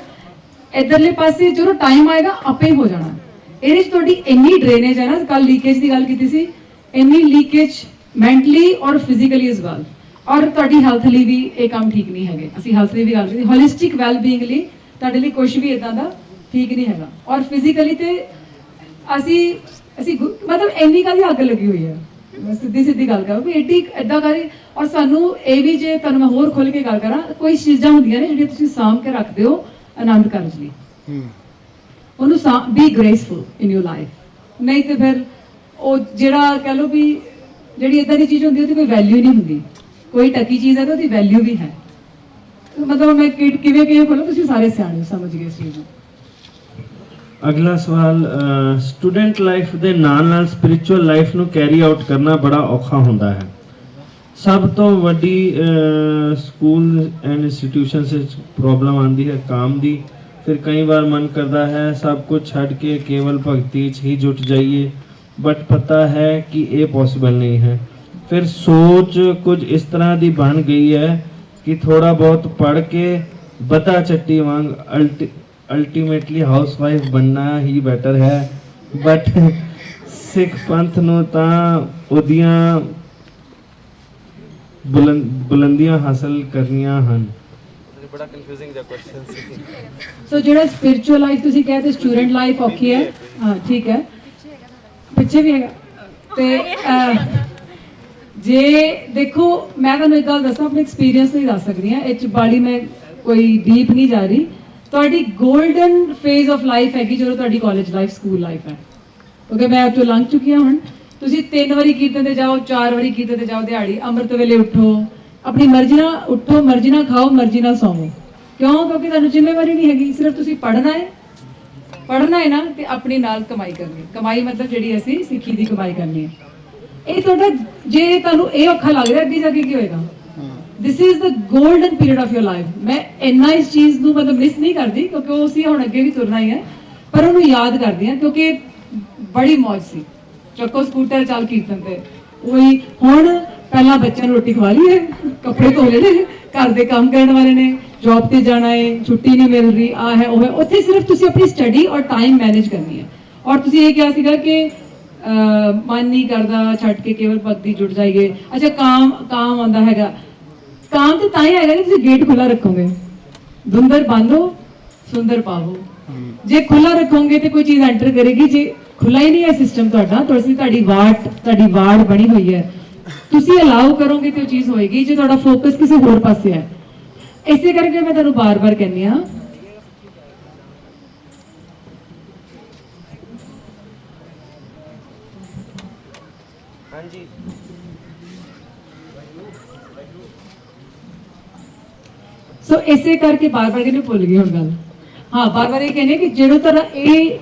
ਇਧਰਲੇ ਪਾਸੇ, ਜਦੋਂ ਟਾਈਮ ਆਏਗਾ ਆਪੇ ਹੋ ਜਾਣਾ। ਇਹਦੇ 'ਚ ਤੁਹਾਡੀ ਇੰਨੀ ਡਰੇਨੇਜ ਹੈ ਨਾ, ਕੱਲ ਲੀਕੇਜ ਦੀ ਗੱਲ ਕੀਤੀ ਸੀ, ਇੰਨੀ ਲੀਕੇਜ ਮੈਂਟਲੀ ਔਰ ਫਿਜ਼ੀਕਲੀ ਇਸ ਵੈਲ, ਔਰ ਤੁਹਾਡੀ ਹੈਲਥ ਲਈ ਵੀ ਇਹ ਕੰਮ ਠੀਕ ਨਹੀਂ ਹੈਗੇ। ਅਸੀਂ ਹੈਲਥ ਲਈ ਵੀ ਗੱਲ ਕੀਤੀ, ਹੋਲਿਸਟਿਕ ਵੈਲਬੀਇੰਗ ਲਈ ਤੁਹਾਡੇ ਲਈ ਕੁਝ ਵੀ ਇਦਾਂ ਦਾ ਠੀਕ ਨਹੀਂ ਹੈਗਾ। ਔਰ ਫਿਜ਼ੀਕਲੀ ਤੇ ਅਸੀਂ ਮਤਲਬ ਇੰਨੀ ਕਾਹਦੀ ਅੱਗ ਲੱਗੀ ਹੋਈ ਹੈ, ਸਿੱਧੀ ਗੱਲ ਕਰਾਂ ਵੀ ਏਡੀ ਇਦਾਂ ਕਰੀ। ਔਰ ਸਾਨੂੰ ਇਹ ਵੀ, ਜੇ ਤੁਹਾਨੂੰ ਮੈਂ ਹੋਰ ਖੁੱਲ੍ਹ ਕੇ ਗੱਲ ਕਰਾਂ, ਕੋਈ ਚੀਜ਼ਾਂ ਹੁੰਦੀਆਂ ਨੇ ਜਿਹੜੀਆਂ ਤੁਸੀਂ ਸਾਂਭ ਕੇ ਰੱਖਦੇ ਹੋ ਆਨੰਦ ਕਾਰਜ ਲਈ, ਉਹਨੂੰ B graceful in your life. ਨਹੀਂ ਤੇ ਫਿਰ ਉਹ ਜਿਹੜਾ ਕਹਿ ਲਓ ਵੀ ਜਿਹੜੀ ਇਦਾਂ ਦੀ ਚੀਜ਼ ਹੁੰਦੀ ਉਹਦੀ ਕੋਈ ਵੈਲਿਊ ਨਹੀਂ ਹੁੰਦੀ। ਕੋਈ ਟਕੀ ਚੀਜ਼ ਹੈ ਤਾਂ ਉਹਦੀ ਵੈਲਿਊ ਵੀ ਹੈ, ਮਤਲਬ ਮੈਂ ਕਿਵੇਂ ਖੋਲਾਂ, ਤੁਸੀਂ ਸਾਰੇ ਸਿਆਣੇ ਹੋ, ਸਮਝ ਗਏ ਇਸ ਚੀਜ਼ ਨੂੰ। ਅਗਲਾ ਸਵਾਲ, ਸਟੂਡੈਂਟ ਲਾਈਫ ਦੇ ਨਾਲ ਸਪਿਰਿਚੁਅਲ ਲਾਈਫ ਨੂੰ ਕੈਰੀ ਆਊਟ ਕਰਨਾ ਬੜਾ ਔਖਾ ਹੁੰਦਾ ਹੈ। ਸਭ ਤੋਂ ਵੱਡੀ ਸਕੂਲ ਐਂਡ ਇੰਸਟੀਟਿਊਸ਼ਨਸ ਵਿੱਚ ਪ੍ਰੋਬਲਮ ਆਉਂਦੀ ਹੈ ਕੰਮ ਦੀ। ਫਿਰ ਕਈ ਵਾਰ ਮਨ ਕਰਦਾ ਹੈ ਸਭ ਕੁਝ ਛੱਡ ਕੇ ਕੇਵਲ ਭਗਤੀ 'ਚ ਹੀ ਜੁਟ ਜਾਈਏ, ਬਟ ਪਤਾ ਹੈ ਕਿ ਇਹ ਪੋਸੀਬਲ ਨਹੀਂ ਹੈ। ਫਿਰ ਸੋਚ ਕੁਝ ਇਸ ਤਰ੍ਹਾਂ ਦੀ ਬਣ ਗਈ ਹੈ ਕਿ ਥੋੜਾ ਬਹੁਤ ਪੜ੍ਹ ਕੇ ਬਤਾ ਚੱਟੀ ਵਾਂਗ ਅਲਟੀਮੇਟਲੀ ਹਾਊਸਵਾਈਫ ਬਣਨਾ ਹੀ ਬੈਟਰ ਹੈ। ਬਟ ਸਿੱਖ ਪੰਥ ਨੂੰ ਤਾਂ ਉਹਦੀਆਂ ਬੁਲੰਦੀਆਂ ਹਾਸਲ ਕਰਨੀਆਂ ਹਨ। ਬੜਾ ਕਨਫਿਊਜ਼ਿੰਗ ਜਿਹਾ ਕੁਐਸਚਨ ਸੀ। ਸੋ ਜਿਹੜਾ ਸਪਿਰਿਚੁਅਲ ਲਾਈਫ ਤੁਸੀਂ ਕਹਿੰਦੇ ਸਟੂਡੈਂਟ ਲਾਈਫ ਔਖੀ ਹੈ, ਹਾਂ ਠੀਕ ਹੈ, ਪਿੱਛੇ ਵੀ ਹੈਗਾ। ਤੇ ਜੇ ਦੇਖੋ ਮੈਂ ਤੁਹਾਨੂੰ ਇੱਕ ਗੱਲ ਦੱਸਾਂ, ਆਪਣੇ ਐਕਸਪੀਰੀਅੰਸ ਤੋਂ ਹੀ ਦੱਸ ਸਕਦੀ ਹਾਂ, ਇਹ 'ਚ ਬਾੜੀ ਮੈਂ ਕੋਈ ਡੀਪ ਨਹੀਂ ਜਾ ਰਹੀ। ਤੁਹਾਡੀ ਗੋਲਡਨ ਫੇਜ਼ ਆਫ ਲਾਈਫ ਹੈਗੀ ਜਦੋਂ ਤੁਹਾਡੀ ਕਾਲਜ ਲਾਈਫ, ਸਕੂਲ ਲਾਈਫ ਹੈ, ਕਿਉਂਕਿ ਮੈਂ ਉੱਥੋਂ ਲੰਘ ਚੁੱਕੀ ਹਾਂ। ਹੁਣ ਤੁਸੀਂ 3 ਵਾਰੀ ਕੀਰਤਨ ਤੇ ਜਾਓ, 4 ਵਾਰੀ ਕੀਰਤਨ ਤੇ ਜਾਓ, ਦਿਹਾੜੀ ਅੰਮ੍ਰਿਤ ਵੇਲੇ ਉੱਠੋ, ਆਪਣੀ ਮਰਜ਼ੀ ਨਾਲ ਉੱਠੋ, ਮਰਜ਼ੀ ਨਾਲ ਖਾਓ, ਮਰਜ਼ੀ ਨਾਲ ਸੌਵੋ। ਕਿਉਂ? ਕਿਉਂਕਿ ਤੁਹਾਨੂੰ ਜ਼ਿੰਮੇਵਾਰੀ ਨਹੀਂ ਹੈਗੀ, ਸਿਰਫ ਤੁਸੀਂ ਪੜ੍ਹਨਾ ਹੈ ਨਾ, ਤੇ ਆਪਣੀ ਨਾਲ ਕਮਾਈ ਕਰਨੀ। ਕਮਾਈ ਮਤਲਬ ਜਿਹੜੀ ਅਸੀਂ ਸਿੱਖੀ ਦੀ ਕਮਾਈ ਕਰਨੀ ਹੈ। ਇਹ ਤੁਹਾਡਾ, ਜੇ ਤੁਹਾਨੂੰ ਇਹ ਔਖਾ ਲੱਗ ਰਿਹਾ, ਅੱਗੇ ਜਾ ਕੇ ਕੀ ਹੋਏਗਾ? This is the golden period of your life. ਮੈਂ ਇੰਨਾ ਇਸ ਚੀਜ਼ ਨੂੰ ਮਤਲਬ ਮਿਸ ਨਹੀਂ ਕਰਦੀ, ਕਿਉਂਕਿ ਉਹ ਅਸੀਂ ਹੁਣ ਅੱਗੇ ਵੀ ਤੁਰਨਾ ਹੀ ਹੈ, ਪਰ ਉਹਨੂੰ ਯਾਦ ਕਰਦੀ ਹਾਂ ਕਿਉਂਕਿ ਬੜੀ ਮੌਜ ਸੀ। ਚੱਕੋ ਸਕੂਟਰ, ਚੱਲ ਕੀਰਤਨ ਤੇ। ਉਹੀ ਹੁਣ ਪਹਿਲਾਂ ਬੱਚਿਆਂ ਨੂੰ ਰੋਟੀ ਖਵਾ ਲਈ ਹੈ, ਕੱਪੜੇ ਧੋ ਲਏ ਨੇ, ਘਰ ਦੇ ਕੰਮ ਕਰਨ ਵਾਲੇ ਨੇ, ਜੌਬ ਤੇ ਜਾਣਾ ਹੈ, ਛੁੱਟੀ ਨਹੀਂ ਮਿਲ ਰਹੀ, ਆ ਹੈ ਉਹ ਹੈ। ਉੱਥੇ ਸਿਰਫ ਤੁਸੀਂ ਆਪਣੀ ਸਟੱਡੀ ਔਰ ਟਾਈਮ ਮੈਨੇਜ ਕਰਨੀ ਹੈ। ਔਰ ਤੁਸੀਂ ਇਹ ਕਿਹਾ ਸੀਗਾ ਕਿ ਮਨ ਨਹੀਂ ਕਰਦਾ, ਛੱਡ ਕੇ ਕੇਵਲ ਭਗਤੀ ਜੁੜ ਜਾਈਏ। ਅੱਛਾ, ਕਾਮ ਆਉਂਦਾ ਹੈਗਾ। ਕਾਮ ਤੇ ਤਾਂ ਹੀ ਆਏਗਾ ਜੇ ਤੁਸੀਂ ਗੇਟ ਖੁੱਲਾ ਰੱਖੋਗੇ। ਦੁੰਦਰ ਬਾਂਧੋ ਸੁੰਦਰ ਪਾਵੋ। ਜੇ ਖੁੱਲਾ ਰੱਖੋਗੇ ਤੇ ਕੋਈ ਚੀਜ਼ ਐਂਟਰ ਕਰੇਗੀ। ਜੇ ਖੁੱਲਾ ਹੀ ਨਹੀਂ ਹੈ ਸਿਸਟਮ ਤੁਹਾਡਾ, ਤੁਹਾਡੀ ਵਾੜ ਬਣੀ ਹੋਈ ਹੈ, ਤੁਸੀਂ ਅਲਾਉ ਕਰੋਗੇ ਤੇ ਉਹ ਚੀਜ਼ ਹੋਏਗੀ। ਜੇ ਤੁਹਾਡਾ ਫੋਕਸ ਕਿਸੇ ਹੋਰ ਪਾਸੇ ਹੈ, ਇਸੇ ਕਰਕੇ ਮੈਂ ਤੁਹਾਨੂੰ ਬਾਰ-ਬਾਰ ਕਹਿੰਦੀ ਹਾਂ, ਹਾਂਜੀ ਸੋ ਇਸੇ ਕਰਕੇ ਬਾਰ-ਬਾਰ ਕਹਿੰਦੇ, ਭੁੱਲ ਗਈ ਹੁਣ ਗੱਲ। ਹਾਂ, ਬਾਰ-ਬਾਰ ਇਹ ਕਹਿੰਦੇ ਕਿ ਜਿਹੜਾ ਤੁਹਾਡਾ ਇਹ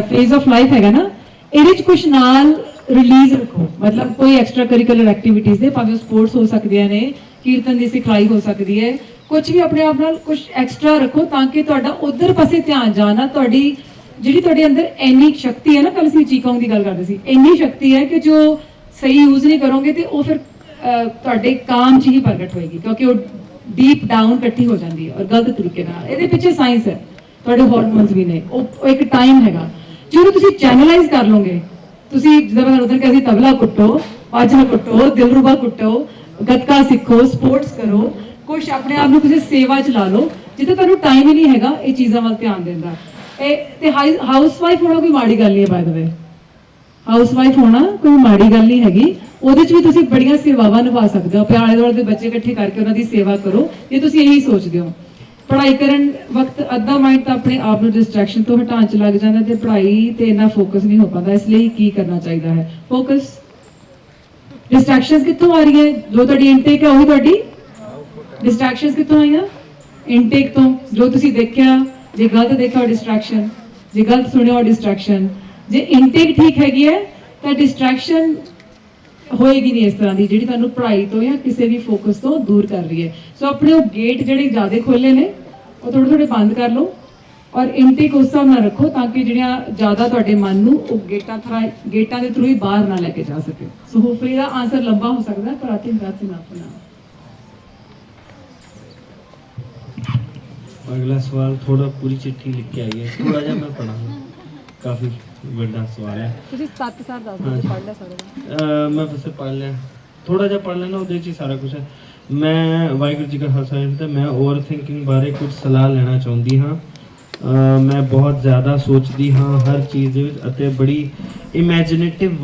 ਫੇਜ਼ ਆਫ ਲਾਈਫ ਹੈਗਾ ਨਾ, ਇਹਦੇ ਵਿੱਚ ਕੁਝ ਨਾਲ ਰਿਲੀਜ਼ ਰੱਖੋ। ਮਤਲਬ ਕੋਈ ਐਕਸਟਰਾ ਕਰਿਕੂਲਰ ਐਕਟੀਵਿਟੀਜ਼ ਦੇ, ਭਾਵੇਂ ਸਪੋਰਟਸ ਹੋ ਸਕਦੀਆਂ ਨੇ, ਕੀਰਤਨ ਦੀ ਸਿਖਲਾਈ ਹੋ ਸਕਦੀ ਹੈ, ਕੁਝ ਵੀ ਆਪਣੇ ਆਪ ਨਾਲ ਕੁਝ ਐਕਸਟਰਾ ਰੱਖੋ ਤਾਂ ਕਿ ਤੁਹਾਡਾ ਉਧਰ ਪਾਸੇ ਧਿਆਨ ਜਾਣਾ। ਜਿਹੜੀ ਤੁਹਾਡੇ ਅੰਦਰ ਇੰਨੀ ਸ਼ਕਤੀ ਹੈ ਨਾ, ਕੱਲ ਅਸੀਂ ਚੀਕਾਂਗ ਦੀ ਗੱਲ ਕਰਦੇ ਸੀ, ਇੰਨੀ ਸ਼ਕਤੀ ਹੈ ਕਿ ਜੋ ਸਹੀ ਯੂਜ਼ ਨਹੀਂ ਕਰੋਗੇ ਤੇ ਉਹ ਫਿਰ ਤੁਹਾਡੇ ਕਾਮ 'ਚ ਹੀ ਪ੍ਰਗਟ ਹੋਏਗੀ, ਕਿਉਂਕਿ ਉਹ ਡੀਪ ਡਾਊਨ ਇਕੱਠੀ ਹੋ ਜਾਂਦੀ ਹੈ ਔਰ ਗਲਤ ਤਰੀਕੇ ਨਾਲ। ਇਹਦੇ ਪਿੱਛੇ ਸਾਇੰਸ ਹੈ, ਤੁਹਾਡੇ ਹਾਰਮੋਨਸ ਵੀ ਨੇ, ਉਹ ਇੱਕ ਟਾਈਮ ਹੈਗਾ ਜਿਹਨੂੰ ਤੁਸੀਂ ਚੈਨਲਾਈਜ਼ ਕਰ ਲਓਗੇ। ਤੁਸੀਂ ਜਿੱਦਾਂ ਮੈਂ ਉਧਰ ਕਹਿੰਦੀ, ਤਬਲਾ ਕੁੱਟੋ, ਵਾਜਾ ਕੁੱਟੋ, ਦਿਲਰੂਬਾ ਕੁੱਟੋ, ਗੱਤਕਾ ਸਿੱਖੋ, ਸਪੋਰਟਸ ਕਰੋ, ਕੁਛ ਆਪਣੇ ਆਪ ਨੂੰ ਕਿਸੇ ਸੇਵਾ 'ਚ ਲਾ ਲਓ, ਜਿੱਥੇ ਤੁਹਾਨੂੰ ਟਾਈਮ ਹੀ ਨਹੀਂ ਹੈਗਾ ਇਹ ਚੀਜ਼ਾਂ ਵੱਲ ਧਿਆਨ ਦੇਣ ਦਾ। ਤੇ ਹਾਊਸਵਾਈਫ ਹੋਣਾ ਕੋਈ ਮਾੜੀ ਗੱਲ ਨਹੀਂ ਹੈ, ਬਾਏ ਦ ਵੇ। ਹਾਊਸਵਾਈਫ ਹੋਣਾ ਕੋਈ ਮਾੜੀ ਗੱਲ ਨਹੀਂ ਹੈਗੀ। ਉਹਦੇ 'ਚ ਵੀ ਤੁਸੀਂ ਬੜੀਆਂ ਸੇਵਾਵਾਂ ਨਿਭਾ ਸਕਦੇ ਹੋ। ਆਲੇ ਦੁਆਲੇ ਦੇ ਬੱਚੇ ਇਕੱਠੇ ਕਰਕੇ ਉਹਨਾਂ ਦੀ ਸੇਵਾ ਕਰੋ, ਜੇ ਤੁਸੀਂ ਇਹੀ ਸੋਚਦੇ ਹੋ। ਪੜ੍ਹਾਈ ਕਰਨ ਵਕਤ ਅੱਧਾ ਮਾਈਂਡ ਤਾਂ ਆਪਣੇ ਆਪ ਨੂੰ ਡਿਸਟਰੈਕਸ਼ਨ ਤੋਂ ਹਟਾਉਣ 'ਚ ਲੱਗ ਜਾਂਦਾ ਤੇ ਪੜ੍ਹਾਈ ਤੇ ਇੰਨਾ ਫੋਕਸ ਨਹੀਂ ਹੋ ਪਾਉਂਦਾ। ਇਸ ਲਈ ਕੀ ਕਰਨਾ ਚਾਹੀਦਾ ਹੈ? ਫੋਕਸ। ਡਿਸਟਰੈਕਸ਼ਨਸ ਕਿੱਥੋਂ ਆ ਰਹੀਆਂ? ਜੋ ਤੁਹਾਡੀ ਇਨਟੇਕ ਹੈ ਉਹੀ ਤੁਹਾਡੀ ਡਿਸਟਰੈਕਸ਼ਨਸ ਕਿੱਥੋਂ ਆਈਆਂ? ਇਨਟੇਕ ਤੋਂ। ਜੋ ਤੁਸੀਂ ਦੇਖਿਆ, ਜੇ ਗਲਤ ਦੇਖਿਆ ਡਿਸਟਰੈਕਸ਼ਨ, ਜੇ ਗਲਤ ਸੁਣਿਆ ਡਿਸਟਰੈਕਸ਼ਨ। ਜੇ ਇਨਟੇਕ ਠੀਕ ਹੈਗੀ ਹੈ ਤਾਂ ਡਿਸਟਰੈਕਸ਼ਨ ਹੋਏਗੀ ਨਹੀਂ ਇਸ ਤਰ੍ਹਾਂ ਦੀ, ਜਿਹੜੀ ਤੁਹਾਨੂੰ ਪੜ੍ਹਾਈ ਤੋਂ ਜਾਂ ਕਿਸੇ ਵੀ ਫੋਕਸ ਤੋਂ ਦੂਰ ਕਰ ਰਹੀ ਹੈ। ਸੋ ਆਪਣੇ ਉਹ ਗੇਟ ਜਿਹੜੇ ਜ਼ਿਆਦਾ ਖੋਲੇ ਨੇ ਉਹ ਥੋੜੇ ਬੰਦ ਕਰ ਲਓ ਔਰ ਇਨਟੇਕ ਉਸ ਹਿਸਾਬ ਨਾਲ ਰੱਖੋ ਤਾਂ ਕਿ ਜਿਹੜੀਆਂ ਜ਼ਿਆਦਾ ਤੁਹਾਡੇ ਮਨ ਨੂੰ ਉਹ ਗੇਟਾਂ ਦੇ ਥਰੂ ਹੀ ਬਾਹਰ ਨਾ ਲੈ ਕੇ ਜਾ ਸਕੇ। ਸੋ ਹੋਪਫੁਲੀ ਦਾ ਆਨਸਰ ਲੰਬਾ ਹੋ ਸਕਦਾ, ਪਰ ਆਈ ਥਿੰਕ ਦੈਟਸ ਇਨਫ ਨਾਓ। ਅਗਲਾ ਸਵਾਲ ਥੋੜਾ ਪੂਰੀ ਚਿੱਠੀ ਲਿਖ ਕੇ ਆਈ ਹੈ, ਥੋੜਾ ਜਿਹਾ ਮੈਂ ਪੜਾਂਗਾ, ਕਾਫੀ ਵੱਡਾ ਸਵਾਲ ਹੈ। ਤੁਸੀਂ 7 ਸਾਲ ਦੱਸ ਦਿਓ, ਪੜ੍ਹ ਲਿਆ ਸਾਰਾ? ਮੈਂ ਵੈਸੇ ਪੜ੍ਹ ਲਿਆ, ਥੋੜਾ ਜਿਹਾ ਪੜ੍ਹ ਲੈਣਾ, ਉਹਦੇ 'ਚ ਹੀ ਸਾਰਾ ਕੁਝ ਹੈ। ਮੈਂ ਵਾਹਿਗੁਰੂ ਜੀ ਕਾ ਖਾਲਸਾ ਤੇ ਮੈਂ ਓਵਰ ਥਿੰਕਿੰਗ ਬਾਰੇ ਕੁਝ ਸਲਾਹ ਲੈਣਾ ਚਾਹੁੰਦੀ ਹਾਂ। ਮੈਂ ਬਹੁਤ ਜ਼ਿਆਦਾ ਸੋਚਦੀ ਹਾਂ ਹਰ ਚੀਜ਼ ਦੇ ਵਿੱਚ ਅਤੇ ਬੜੀ ਇਮੈਜੀਨੇਟਿਵ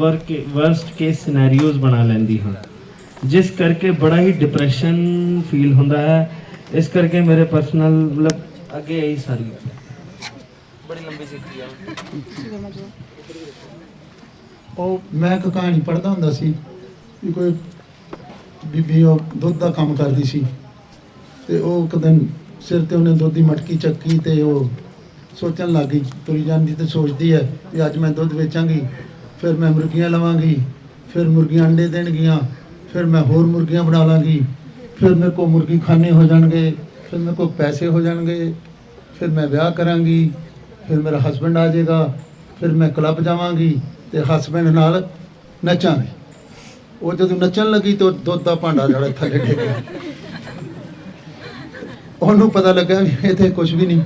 ਵਰਸਟ ਕੇਸ ਸਿਨੈਰੀਓਜ਼ ਬਣਾ ਲੈਂਦੀ ਹਾਂ, ਜਿਸ ਕਰਕੇ ਬੜਾ ਹੀ ਡਿਪਰੈਸ਼ਨ ਫੀਲ ਹੁੰਦਾ ਹੈ। ਇਸ ਕਰਕੇ ਮੇਰੇ ਪਰਸਨਲ ਮਤਲਬ ਅੱਗੇ ਇਹੀ ਸਾਰੀ ਬੜੀ ਲੰਬੀ ਚਿੱਠੀ ਆ। ਉਹ ਮੈਂ ਇੱਕ ਕਹਾਣੀ ਪੜ੍ਹਦਾ ਹੁੰਦਾ ਸੀ ਵੀ ਕੋਈ ਬੀਬੀ ਉਹ ਦੁੱਧ ਦਾ ਕੰਮ ਕਰਦੀ ਸੀ ਤੇ ਉਹ ਇੱਕ ਦਿਨ ਸਿਰ ਤੇ ਉਹਨੇ ਦੁੱਧ ਦੀ ਮਟਕੀ ਚੱਕੀ ਤੇ ਉਹ ਸੋਚਣ ਲੱਗ ਗਈ, ਤੁਰੀ ਜਾਂਦੀ ਤੇ ਸੋਚਦੀ ਹੈ ਵੀ ਅੱਜ ਮੈਂ ਦੁੱਧ ਵੇਚਾਂਗੀ, ਫਿਰ ਮੈਂ ਮੁਰਗੀਆਂ ਲਵਾਂਗੀ, ਫਿਰ ਮੁਰਗੀਆਂ ਅੰਡੇ ਦੇਣਗੀਆਂ, ਫਿਰ ਮੈਂ ਹੋਰ ਮੁਰਗੀਆਂ ਬਣਾ ਲਾਂਗੀ, ਫਿਰ ਮੇਰੇ ਕੋਲ ਮੁਰਗੀ ਖਾਨੇ ਹੋ ਜਾਣਗੇ, ਫਿਰ ਮੇਰੇ ਕੋਲ ਪੈਸੇ ਹੋ ਜਾਣਗੇ, ਫਿਰ ਮੈਂ ਵਿਆਹ ਕਰਾਂਗੀ, ਫਿਰ ਮੇਰਾ ਹਸਬੈਂਡ ਆ ਜਾਏਗਾ, ਫਿਰ ਮੈਂ ਕਲੱਬ ਜਾਵਾਂਗੀ ਤੇ ਹਸਬੈਂਡ ਨਾਲ ਨੱਚਾਂਗੇ। ਉਹ ਜਦੋਂ ਨੱਚਣ ਲੱਗੀ ਤਾਂ ਦੁੱਧ ਦਾ ਭਾਂਡਾ ਜਿਹੜਾ ਥੱਲੇ ਡਿੱਗ ਗਿਆ। ਉਹਨੂੰ ਪਤਾ ਲੱਗਾ ਵੀ ਇੱਥੇ ਕੁਝ ਵੀ ਨਹੀਂ।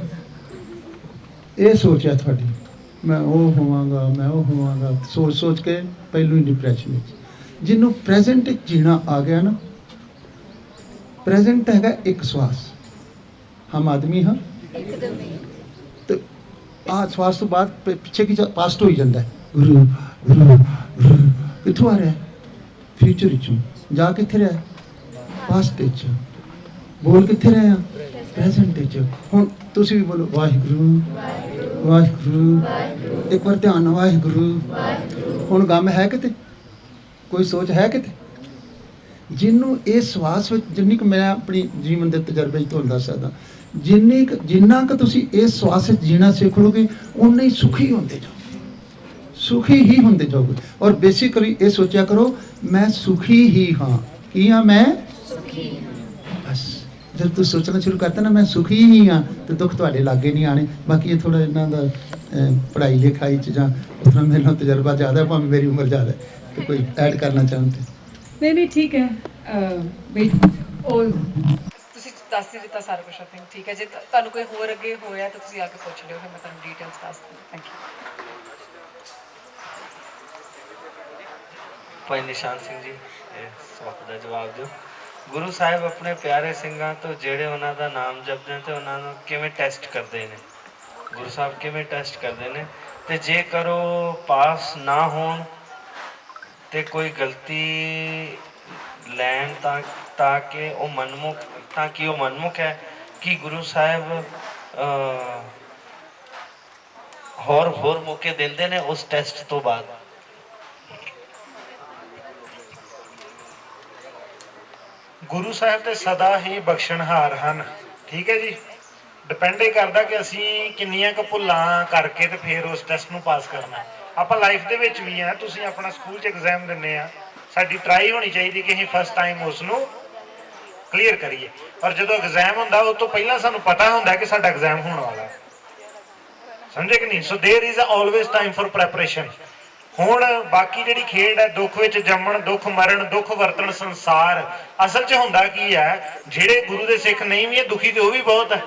ਇਹ ਸੋਚਿਆ ਤੁਹਾਡੀ, ਮੈਂ ਉਹ ਹੋਵਾਂਗਾ, ਮੈਂ ਉਹ ਹੋਵਾਂਗਾ, ਸੋਚ ਸੋਚ ਕੇ ਪਹਿਲੋਂ ਹੀ ਡਿਪਰੈਸ਼ਨ ਵਿੱਚ। ਜਿਹਨੂੰ ਪ੍ਰੈਜ਼ੈਂਟ ਜੀਣਾ ਆ ਗਿਆ ਨਾ, ਪ੍ਰੈਜ਼ੈਂਟ ਹੈਗਾ ਇੱਕ ਸਵਾਸ, ਹਮ ਆਦਮੀ ਹਾਂ ਤੇ ਆ ਸਵਾਸ ਤੋਂ ਬਾਅਦ ਪਿੱਛੇ ਕੀ ਪਾਸਟ ਹੋਈ ਜਾਂਦਾ ਹੈ, ਗੁਰੂ ਗੁਰੂ ਗੁਰੂ ਕਿੱਥੋਂ ਆ ਰਿਹਾ, ਫਿਊਚਰ ਵਿੱਚੋਂ ਜਾ ਕਿੱਥੇ ਰਿਹਾ, ਪਾਸਟ ਵਿੱਚ ਬੋਲ ਕਿੱਥੇ ਰਹੇ ਆ, ਪ੍ਰੈਜ਼ੈਂਟ ਵਿੱਚ। ਹੁਣ ਤੁਸੀਂ ਵੀ ਬੋਲੋ ਵਾਹਿਗੁਰੂ ਵਾਹਿਗੁਰੂ, ਇੱਕ ਵਾਰ ਧਿਆਨ ਨਾਲ ਵਾਹਿਗੁਰੂ। ਹੁਣ ਗਮ ਹੈ ਕਿਤੇ, ਕੋਈ ਸੋਚ ਹੈ ਕਿਤੇ? ਜਿਹਨੂੰ ਇਹ ਸਵਾਸ ਵਿੱਚ, ਜਿੰਨੀ ਕੁ ਮੈਂ ਆਪਣੀ ਜੀਵਨ ਦੇ ਤਜਰਬੇ 'ਚ ਤੁਹਾਨੂੰ ਦੱਸ ਸਕਦਾ, ਜਿੰਨਾ ਕੁ ਤੁਸੀਂ ਇਸ ਸਵਾਸ ਵਿੱਚ ਜੀਣਾ ਸਿੱਖ ਲਓਗੇ, ਉਨਾ ਹੀ ਸੁਖੀ ਹੁੰਦੇ ਜਾਓਗੇ, ਸੁਖੀ ਹੀ ਹੁੰਦੇ ਜਾਓਗੇ। ਔਰ ਬੇਸਿਕਲੀ ਇਹ ਸੋਚਿਆ ਕਰੋ, ਮੈਂ ਸੁਖੀ ਹੀ ਹਾਂ। ਕੀ ਹਾਂ ਮੈਂ? ਸੁਖੀ। ਬਸ ਜਦ ਤੁਸੀਂ ਸੋਚਣਾ ਸ਼ੁਰੂ ਕਰਤਾ ਨਾ ਮੈਂ ਸੁਖੀ ਹੀ ਹਾਂ, ਤੇ ਦੁੱਖ ਤੁਹਾਡੇ ਲਾਗੇ ਨਹੀਂ ਆਣੇ। ਬਾਕੀ ਇਹ ਥੋੜਾ ਇਹਨਾਂ ਦਾ ਪੜ੍ਹਾਈ ਲਿਖਾਈ 'ਚ ਜਾਂ ਉਸ ਨਾਲ ਮੇਰੇ ਨਾਲ ਤਜਰਬਾ ਜ਼ਿਆਦਾ, ਭਾਵੇਂ ਮੇਰੀ ਉਮਰ ਜ਼ਿਆਦਾ, ਤੇ ਕੋਈ ਐਡ ਕਰਨਾ ਚਾਹੁੰਦੇ? ਨਹੀਂ ਠੀਕ ਹੈ। ਬਈ ਉਹ ਤੁਸੀਂ ਦੱਸ ਹੀ ਦਿੱਤਾ ਸਾਰਾ ਕੁਝ, ਆਈ ਥਿੰਕ ਠੀਕ ਹੈ। ਜੇ ਤੁਹਾਨੂੰ ਕੋਈ ਹੋਰ ਅੱਗੇ ਹੋਇਆ ਤਾਂ ਤੁਸੀਂ ਆ ਕੇ ਪੁੱਛ ਲਿਓ, ਫਿਰ ਮੈਂ ਤੁਹਾਨੂੰ ਡੀਟੇਲਸ ਦੱਸ ਦਿੰਦੀ। Thank you. ਭਾਈ ਨਿਸ਼ਾਨ ਸਿੰਘ ਜੀ, ਇਹ ਸਵਾਲ ਦਾ ਜਵਾਬ ਦਿਓ। ਗੁਰੂ ਸਾਹਿਬ ਆਪਣੇ ਪਿਆਰੇ ਸਿੰਘਾਂ ਤੋਂ ਜਿਹੜੇ ਉਹਨਾਂ ਦਾ ਨਾਮ ਜਪਦੇ ਤੇ ਉਹਨਾਂ ਨੂੰ ਕਿਵੇਂ ਟੈਸਟ ਕਰਦੇ ਨੇ? ਗੁਰੂ ਸਾਹਿਬ ਕਿਵੇਂ ਟੈਸਟ ਕਰਦੇ ਨੇ? ਤੇ ਜੇਕਰ ਉਹ ਪਾਸ ਨਾ ਹੋਣ ਤੇ ਕੋਈ ਗਲਤੀ ਲੈਣ ਤਾਂ ਕਿ ਉਹ ਮਨਮੁਖ ਹੈ ਕਿ ਗੁਰੂ ਸਾਹਿਬ ਹੋਰ ਮੌਕੇ ਦਿੰਦੇ ਨੇ ਉਸ ਟੈਸਟ ਤੋਂ ਬਾਅਦ? ਗੁਰੂ ਸਾਹਿਬ ਤੇ ਸਦਾ ਹੀ ਬਖਸ਼ਣਹਾਰ ਹਨ। ਠੀਕ ਹੈ ਜੀ, ਡਿਪੈਂਡ ਇਹ ਕਰਦਾ ਕਿ ਅਸੀਂ ਕਿੰਨੀਆਂ ਕੁ ਭੁੱਲਾਂ ਕਰਕੇ ਤੇ ਫਿਰ ਉਸ ਟੈਸਟ ਨੂੰ ਪਾਸ ਕਰਨਾ। ਆਪਾਂ ਲਾਈਫ ਦੇ ਵਿੱਚ ਵੀ ਆ, ਤੁਸੀਂ ਆਪਣਾ ਸਕੂਲ 'ਚ ਐਗਜ਼ਾਮ ਦਿੰਦੇ ਆ, ਸਾਡੀ ਟਰਾਈ ਹੋਣੀ ਚਾਹੀਦੀ ਕਿ ਅਸੀਂ ਫਸਟ ਟਾਈਮ ਉਸ ਨੂੰ ਕਲੀਅਰ ਕਰੀਏ। ਪਰ ਜਦੋਂ ਐਗਜ਼ਾਮ ਹੁੰਦਾ ਉਸ ਤੋਂ ਪਹਿਲਾਂ ਸਾਨੂੰ ਪਤਾ ਹੁੰਦਾ ਕਿ ਸਾਡਾ ਐਗਜ਼ਾਮ ਹੋਣ ਵਾਲਾ, ਸਮਝੇ ਕਿ ਨਹੀਂ? So there is always time for preparation. ਹੁਣ ਬਾਕੀ ਜਿਹੜੀ ਖੇਡ ਹੈ, ਦੁੱਖ ਵਿੱਚ ਜੰਮਣ, ਦੁੱਖ ਮਰਨ, ਦੁੱਖ ਵਰਤਣ ਸੰਸਾਰ, ਅਸਲ 'ਚ ਹੁੰਦਾ ਕੀ ਹੈ, ਜਿਹੜੇ ਗੁਰੂ ਦੇ ਸਿੱਖ ਨਹੀਂ ਵੀ ਹੈ ਦੁਖੀ ਤੇ ਉਹ ਵੀ ਬਹੁਤ ਹੈ।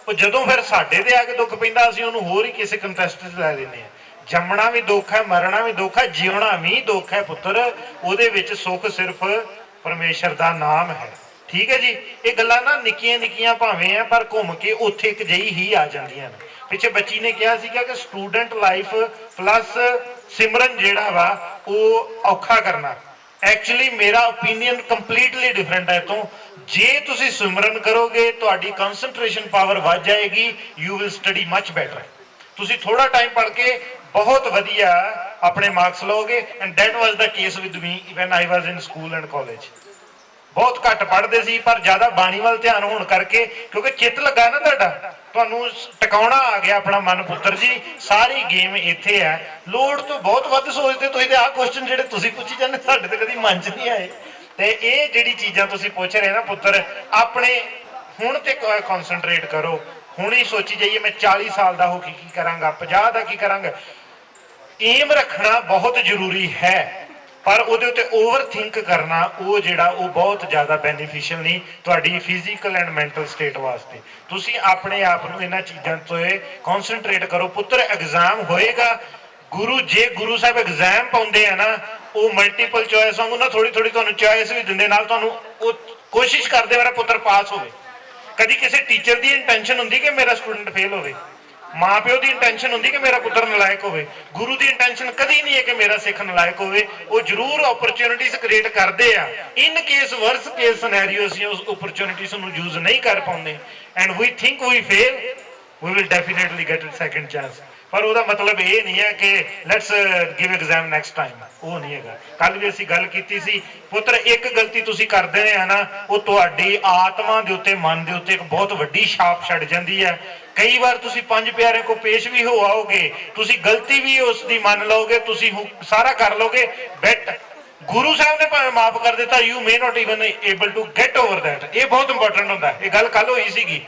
ਉਹ ਜਦੋਂ ਫਿਰ ਸਾਡੇ ਤੇ ਆ ਕੇ ਦੁੱਖ ਪੈਂਦਾ, ਅਸੀਂ ਉਹਨੂੰ ਹੋਰ ਹੀ ਕਿਸੇ ਕੰਟੈਸਟ 'ਚ ਲੈ ਲੈਂਦੇ ਹਾਂ। ਜੰਮਣਾ ਵੀ ਦੁੱਖ ਹੈ, ਮਰਨਾ ਵੀ ਦੁੱਖ ਹੈ, ਜਿਉਣਾ ਵੀ ਦੁੱਖ ਹੈ ਪੁੱਤਰ। ਉਹਦੇ ਵਿੱਚ ਸੁੱਖ ਸਿਰਫ ਪਰਮੇਸ਼ਰ ਦਾ ਨਾਮ ਹੈ। ਠੀਕ ਹੈ ਜੀ, ਇਹ ਗੱਲਾਂ ਨਾ ਨਿੱਕੀਆਂ ਨਿੱਕੀਆਂ ਭਾਵੇਂ ਆ, ਪਰ ਘੁੰਮ ਕੇ ਉੱਥੇ ਇੱਕ ਜਿਹੀ ਹੀ ਆ ਜਾਂਦੀਆਂ ਨੇ। ਪਿੱਛੇ ਬੱਚੀ ਨੇ ਕਿਹਾ ਸੀਗਾ ਕਿ ਸਟੂਡੈਂਟ ਲਾਈਫ ਪਲੱਸ ਸਿਮਰਨ ਜਿਹੜਾ ਵਾ ਉਹ ਔਖਾ ਕਰਨਾ। ਐਕਚੁਅਲੀ ਮੇਰਾ ਓਪੀਨੀਅਨ ਕੰਪਲੀਟਲੀ ਡਿਫਰੈਂਟ ਹੈ ਤੋਂ। ਜੇ ਤੁਸੀਂ ਸਿਮਰਨ ਕਰੋਗੇ ਤੁਹਾਡੀ ਕਨਸੈਂਟਰੇਸ਼ਨ ਪਾਵਰ ਵੱਧ ਜਾਏਗੀ, you will study much better. ਤੁਸੀਂ ਥੋੜਾ ਟਾਈਮ ਪੜ੍ਹ ਕੇ ਬਹੁਤ ਵਧੀਆ ਆਪਣੇ ਮਾਰਕਸ ਲਓਗੇ। And that was the case with me van I was in school and college. ਬਹੁਤ ਘੱਟ ਪੜ੍ਹਦੇ ਸੀ, ਪਰ ਜ਼ਿਆਦਾ ਬਾਣੀ ਵੱਲ ਧਿਆਨ ਹੋਣ ਕਰਕੇ, ਕਿਉਂਕਿ ਚਿੱਤ ਲੱਗਾ ਨਾ ਤੁਹਾਡਾ, ਤੁਹਾਨੂੰ ਟਿਕਾਉਣਾ ਆ ਗਿਆ ਆਪਣਾ ਮਨ ਪੁੱਤਰ ਜੀ। ਸਾਰੀ ਗੇਮ ਇੱਥੇ ਹੈ। ਲੋੜ ਤੋਂ ਬਹੁਤ ਵੱਧ ਸੋਚਦੇ ਤੁਸੀਂ ਤੇ ਆਹ ਕੁਐਸਚਨ ਜਿਹੜੇ ਤੁਸੀਂ ਪੁੱਛੀ ਜਾਂਦੇ ਸਾਡੇ ਤੇ ਕਦੀ ਮਨ 'ਚ ਨਹੀਂ ਆਏ। ਤੇ ਇਹ ਜਿਹੜੀ ਚੀਜ਼ਾਂ ਤੁਸੀਂ ਪੁੱਛ ਰਹੇ ਨਾ ਪੁੱਤਰ, ਆਪਣੇ ਹੁਣ ਤੇ ਕਨਸੈਂਟਰੇਟ ਕਰੋ। ਹੁਣ ਹੀ ਸੋਚੀ ਜਾਈਏ ਮੈਂ 40 ਸਾਲ ਦਾ ਹੋ ਕੇ ਕੀ ਕਰਾਂਗਾ, 50 ਦਾ ਕੀ ਕਰਾਂਗਾ। ਏਮ ਰੱਖਣਾ ਬਹੁਤ ਜ਼ਰੂਰੀ ਹੈ, ਪਰ ਉਹਦੇ ਉੱਤੇ ਓਵਰ ਥਿੰਕ ਕਰਨਾ ਉਹ ਜਿਹੜਾ ਉਹ ਬਹੁਤ ਜ਼ਿਆਦਾ ਬੈਨੀਫੀਸ਼ੀਅਲ ਨਹੀਂ ਤੁਹਾਡੀ ਫਿਜ਼ੀਕਲ ਐਂਡ ਮੈਂਟਲ ਸਟੇਟ ਵਾਸਤੇ। ਤੁਸੀਂ ਆਪਣੇ ਆਪ ਨੂੰ ਇਹਨਾਂ ਚੀਜ਼ਾਂ ਤੋਂ ਕਨਸੈਂਟਰੇਟ ਕਰੋ ਪੁੱਤਰ। ਐਗਜ਼ਾਮ ਹੋਏਗਾ, ਜੇ ਗੁਰੂ ਸਾਹਿਬ ਐਗਜ਼ਾਮ ਪਾਉਂਦੇ ਆ ਨਾ, ਉਹ ਮਲਟੀਪਲ ਚੋਇਸ ਵਾਂਗੂ ਨਾ ਥੋੜੀ ਥੋੜੀ ਤੁਹਾਨੂੰ ਚੋਇਸ ਵੀ ਦਿੰਦੇ, ਨਾਲ ਤੁਹਾਨੂੰ ਉਹ ਕੋਸ਼ਿਸ਼ ਕਰਦੇ ਮੇਰਾ ਪੁੱਤਰ ਪਾਸ ਹੋਵੇ। ਕਦੀ ਕਿਸੇ ਟੀਚਰ ਦੀ ਇੰਟੈਂਸ਼ਨ ਹੁੰਦੀ ਕਿ ਮੇਰਾ ਸਟੂਡੈਂਟ ਫੇਲ ਹੋਵੇ, ਮਾਂ ਪਿਓ ਦੀ ਇੰਟੈਂਸ਼ਨ ਹੁੰਦੀ ਕਿ ਮੇਰਾ ਪੁੱਤਰ ਨਲਾਇਕ ਹੋਵੇ। ਗੁਰੂ ਦੀ ਇੰਟੈਂਸ਼ਨ ਕਦੀ ਨਹੀਂ ਹੈ ਕਿ ਮੇਰਾ ਸਿੱਖ ਨਲਾਇਕ ਹੋਵੇ। ਉਹ ਜ਼ਰੂਰ ਓਪਰਚੁਨਿਟੀਜ਼ ਕ੍ਰੀਏਟ ਕਰਦੇ ਆ। In case worse case scenario ਅਸੀਂ ਉਸ ਓਪਰਚੁਨਿਟੀਜ਼ ਨੂੰ ਯੂਜ਼ ਨਹੀਂ ਕਰ ਪਾਉਂਦੇ and we think we fail. we will definitely get a second chance। ਪਰ ਉਹਦਾ ਮਤਲਬ ਇਹ ਨਹੀਂ ਹੈ ਕਿ let's give exam next time, ਉਹ ਨਹੀਂ ਹੈਗਾ। ਕੱਲ ਵੀ ਅਸੀਂ ਗੱਲ ਕੀਤੀ ਸੀ ਪੁੱਤਰ, ਇੱਕ ਗਲਤੀ ਤੁਸੀਂ ਕਰਦੇ ਨੇ ਨਾ, ਉਹ ਤੁਹਾਡੀ ਆਤਮਾ ਦੇ ਉੱਤੇ, ਮਨ ਦੇ ਉੱਤੇ ਇੱਕ ਬਹੁਤ ਵੱਡੀ ਛਾਪ ਛੱਡ ਜਾਂਦੀ ਹੈ। ਕਈ ਵਾਰ ਤੁਸੀਂ ਪੰਜ ਪਿਆਰੇ ਕੋ ਪੇਸ਼ ਵੀ ਹੋ ਆਓਗੇ, ਤੁਸੀਂ ਗਲਤੀ ਵੀ ਉਸ ਦੀ ਮੰਨ ਲਓਗੇ, ਤੁਸੀਂ ਸਾਰਾ ਕਰ ਲੋਗੇ, ਬਟ ਗੁਰੂ ਸਾਹਿਬ ਨੇ ਭਾਵੇਂ ਮਾਫ ਕਰ ਦਿੱਤਾ, you may not even able to get over that. ਇਹ ਬਹੁਤ ਇੰਪੋਰਟੈਂਟ ਹੁੰਦਾ। ਇਹ ਗੱਲ ਕੱਲ ਹੋਈ ਸੀਗੀ,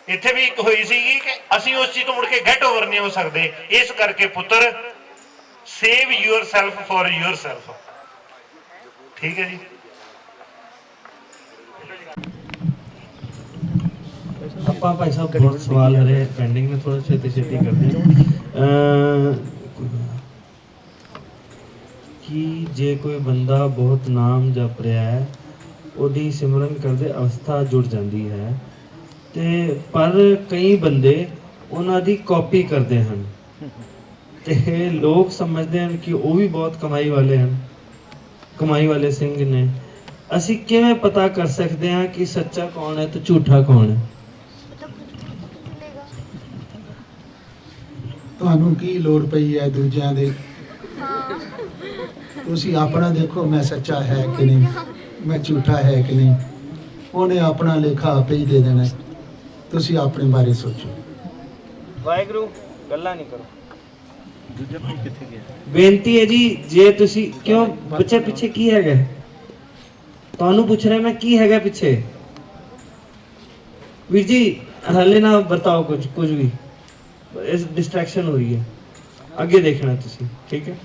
ਇੱਥੇ ਵੀ ਹੋਈ ਸੀਗੀ ਕਿ ਅਸੀਂ ਉਸ ਚੀਜ਼ ਤੋਂ ਮੁੜ ਕੇ ਗੈਟ ਓਵਰ ਨਹੀਂ ਹੋ ਸਕਦੇ। ਇਸ ਕਰਕੇ ਪੁੱਤਰ save your self for your self. ਠੀਕ ਹੈ ਜੀ। ਆਪਾਂ ਭਾਈ ਸਾਹਿਬ ਬਹੁਤ ਸਵਾਲ ਹਰੇ ਪੈਂਡਿੰਗ ਨੇ, ਥੋੜਾ ਛੇਤੀ ਛੇਤੀ ਕਰਦੇ ਹਾਂ। ਕਿ ਜੇ ਕੋਈ ਬੰਦਾ ਬਹੁਤ ਨਾਮ ਜਪ ਰਿਹਾ ਹੈ, ਉਹਦੀ ਸਿਮਰਨ ਕਰਦੇ ਅਵਸਥਾ ਜੁੜ ਜਾਂਦੀ ਹੈ, ਤੇ ਪਰ ਕਈ ਬੰਦੇ ਉਹਨਾਂ ਦੀ ਕਾਪੀ ਕਰਦੇ ਹਨ ਤੇ ਲੋਕ ਸਮਝਦੇ ਹਨ ਕਿ ਉਹ ਵੀ ਬਹੁਤ ਕਮਾਈ ਵਾਲੇ ਹਨ, ਕਮਾਈ ਵਾਲੇ ਸਿੰਘ ਨੇ। ਅਸੀਂ ਕਿਵੇਂ ਪਤਾ ਕਰ ਸਕਦੇ ਹਾਂ ਕਿ ਸੱਚਾ ਕੌਣ ਹੈ ਤੇ ਝੂਠਾ ਕੌਣ ਹੈ? ਤੁਹਾਨੂੰ ਕੀ ਲੋੜ ਪਈ ਹੈ ਦੂਜਿਆਂ ਦੇ? ਤੁਸੀਂ ਆਪਣਾ ਦੇਖੋ, ਮੈਂ ਸੱਚਾ ਹੈ ਕਿ ਨਹੀਂ, ਮੈਂ ਝੂਠਾ ਹੈ ਕਿ ਨਹੀਂ। ਉਹਨੇ ਆਪਣਾ ਲੇਖਾ ਆਪੇ ਹੀ ਦੇ ਦੇਣਾ। ਤੁਸੀਂ ਆਪਣੇ ਬਾਰੇ ਸੋਚੋ। ਵਾਹਿਗੁਰੂ ਗੱਲਾਂ ਨਹੀਂ ਕਰੋ। ਦੂਜਾ ਭਾਈ ਕਿੱਥੇ ਗਿਆ? ਬੇਨਤੀ ਹੈ ਜੀ, ਜੇ ਤੁਸੀਂ ਕਿਉਂ ਬੱਚੇ ਪਿੱਛੇ ਕੀ ਹੈਗਾ? ਤੁਹਾਨੂੰ ਪੁੱਛ ਰਿਹਾ ਮੈਂ, ਕੀ ਹੈਗਾ ਪਿੱਛੇ? ਵੀਰ ਜੀ ਹਲੇ ਨਾ ਵਰਤਾਓ ਕੁਝ ਵੀ, ਇਸ डिस्ट्रैक्शन हो रही है, आगे देखना तुसी, ठीक है।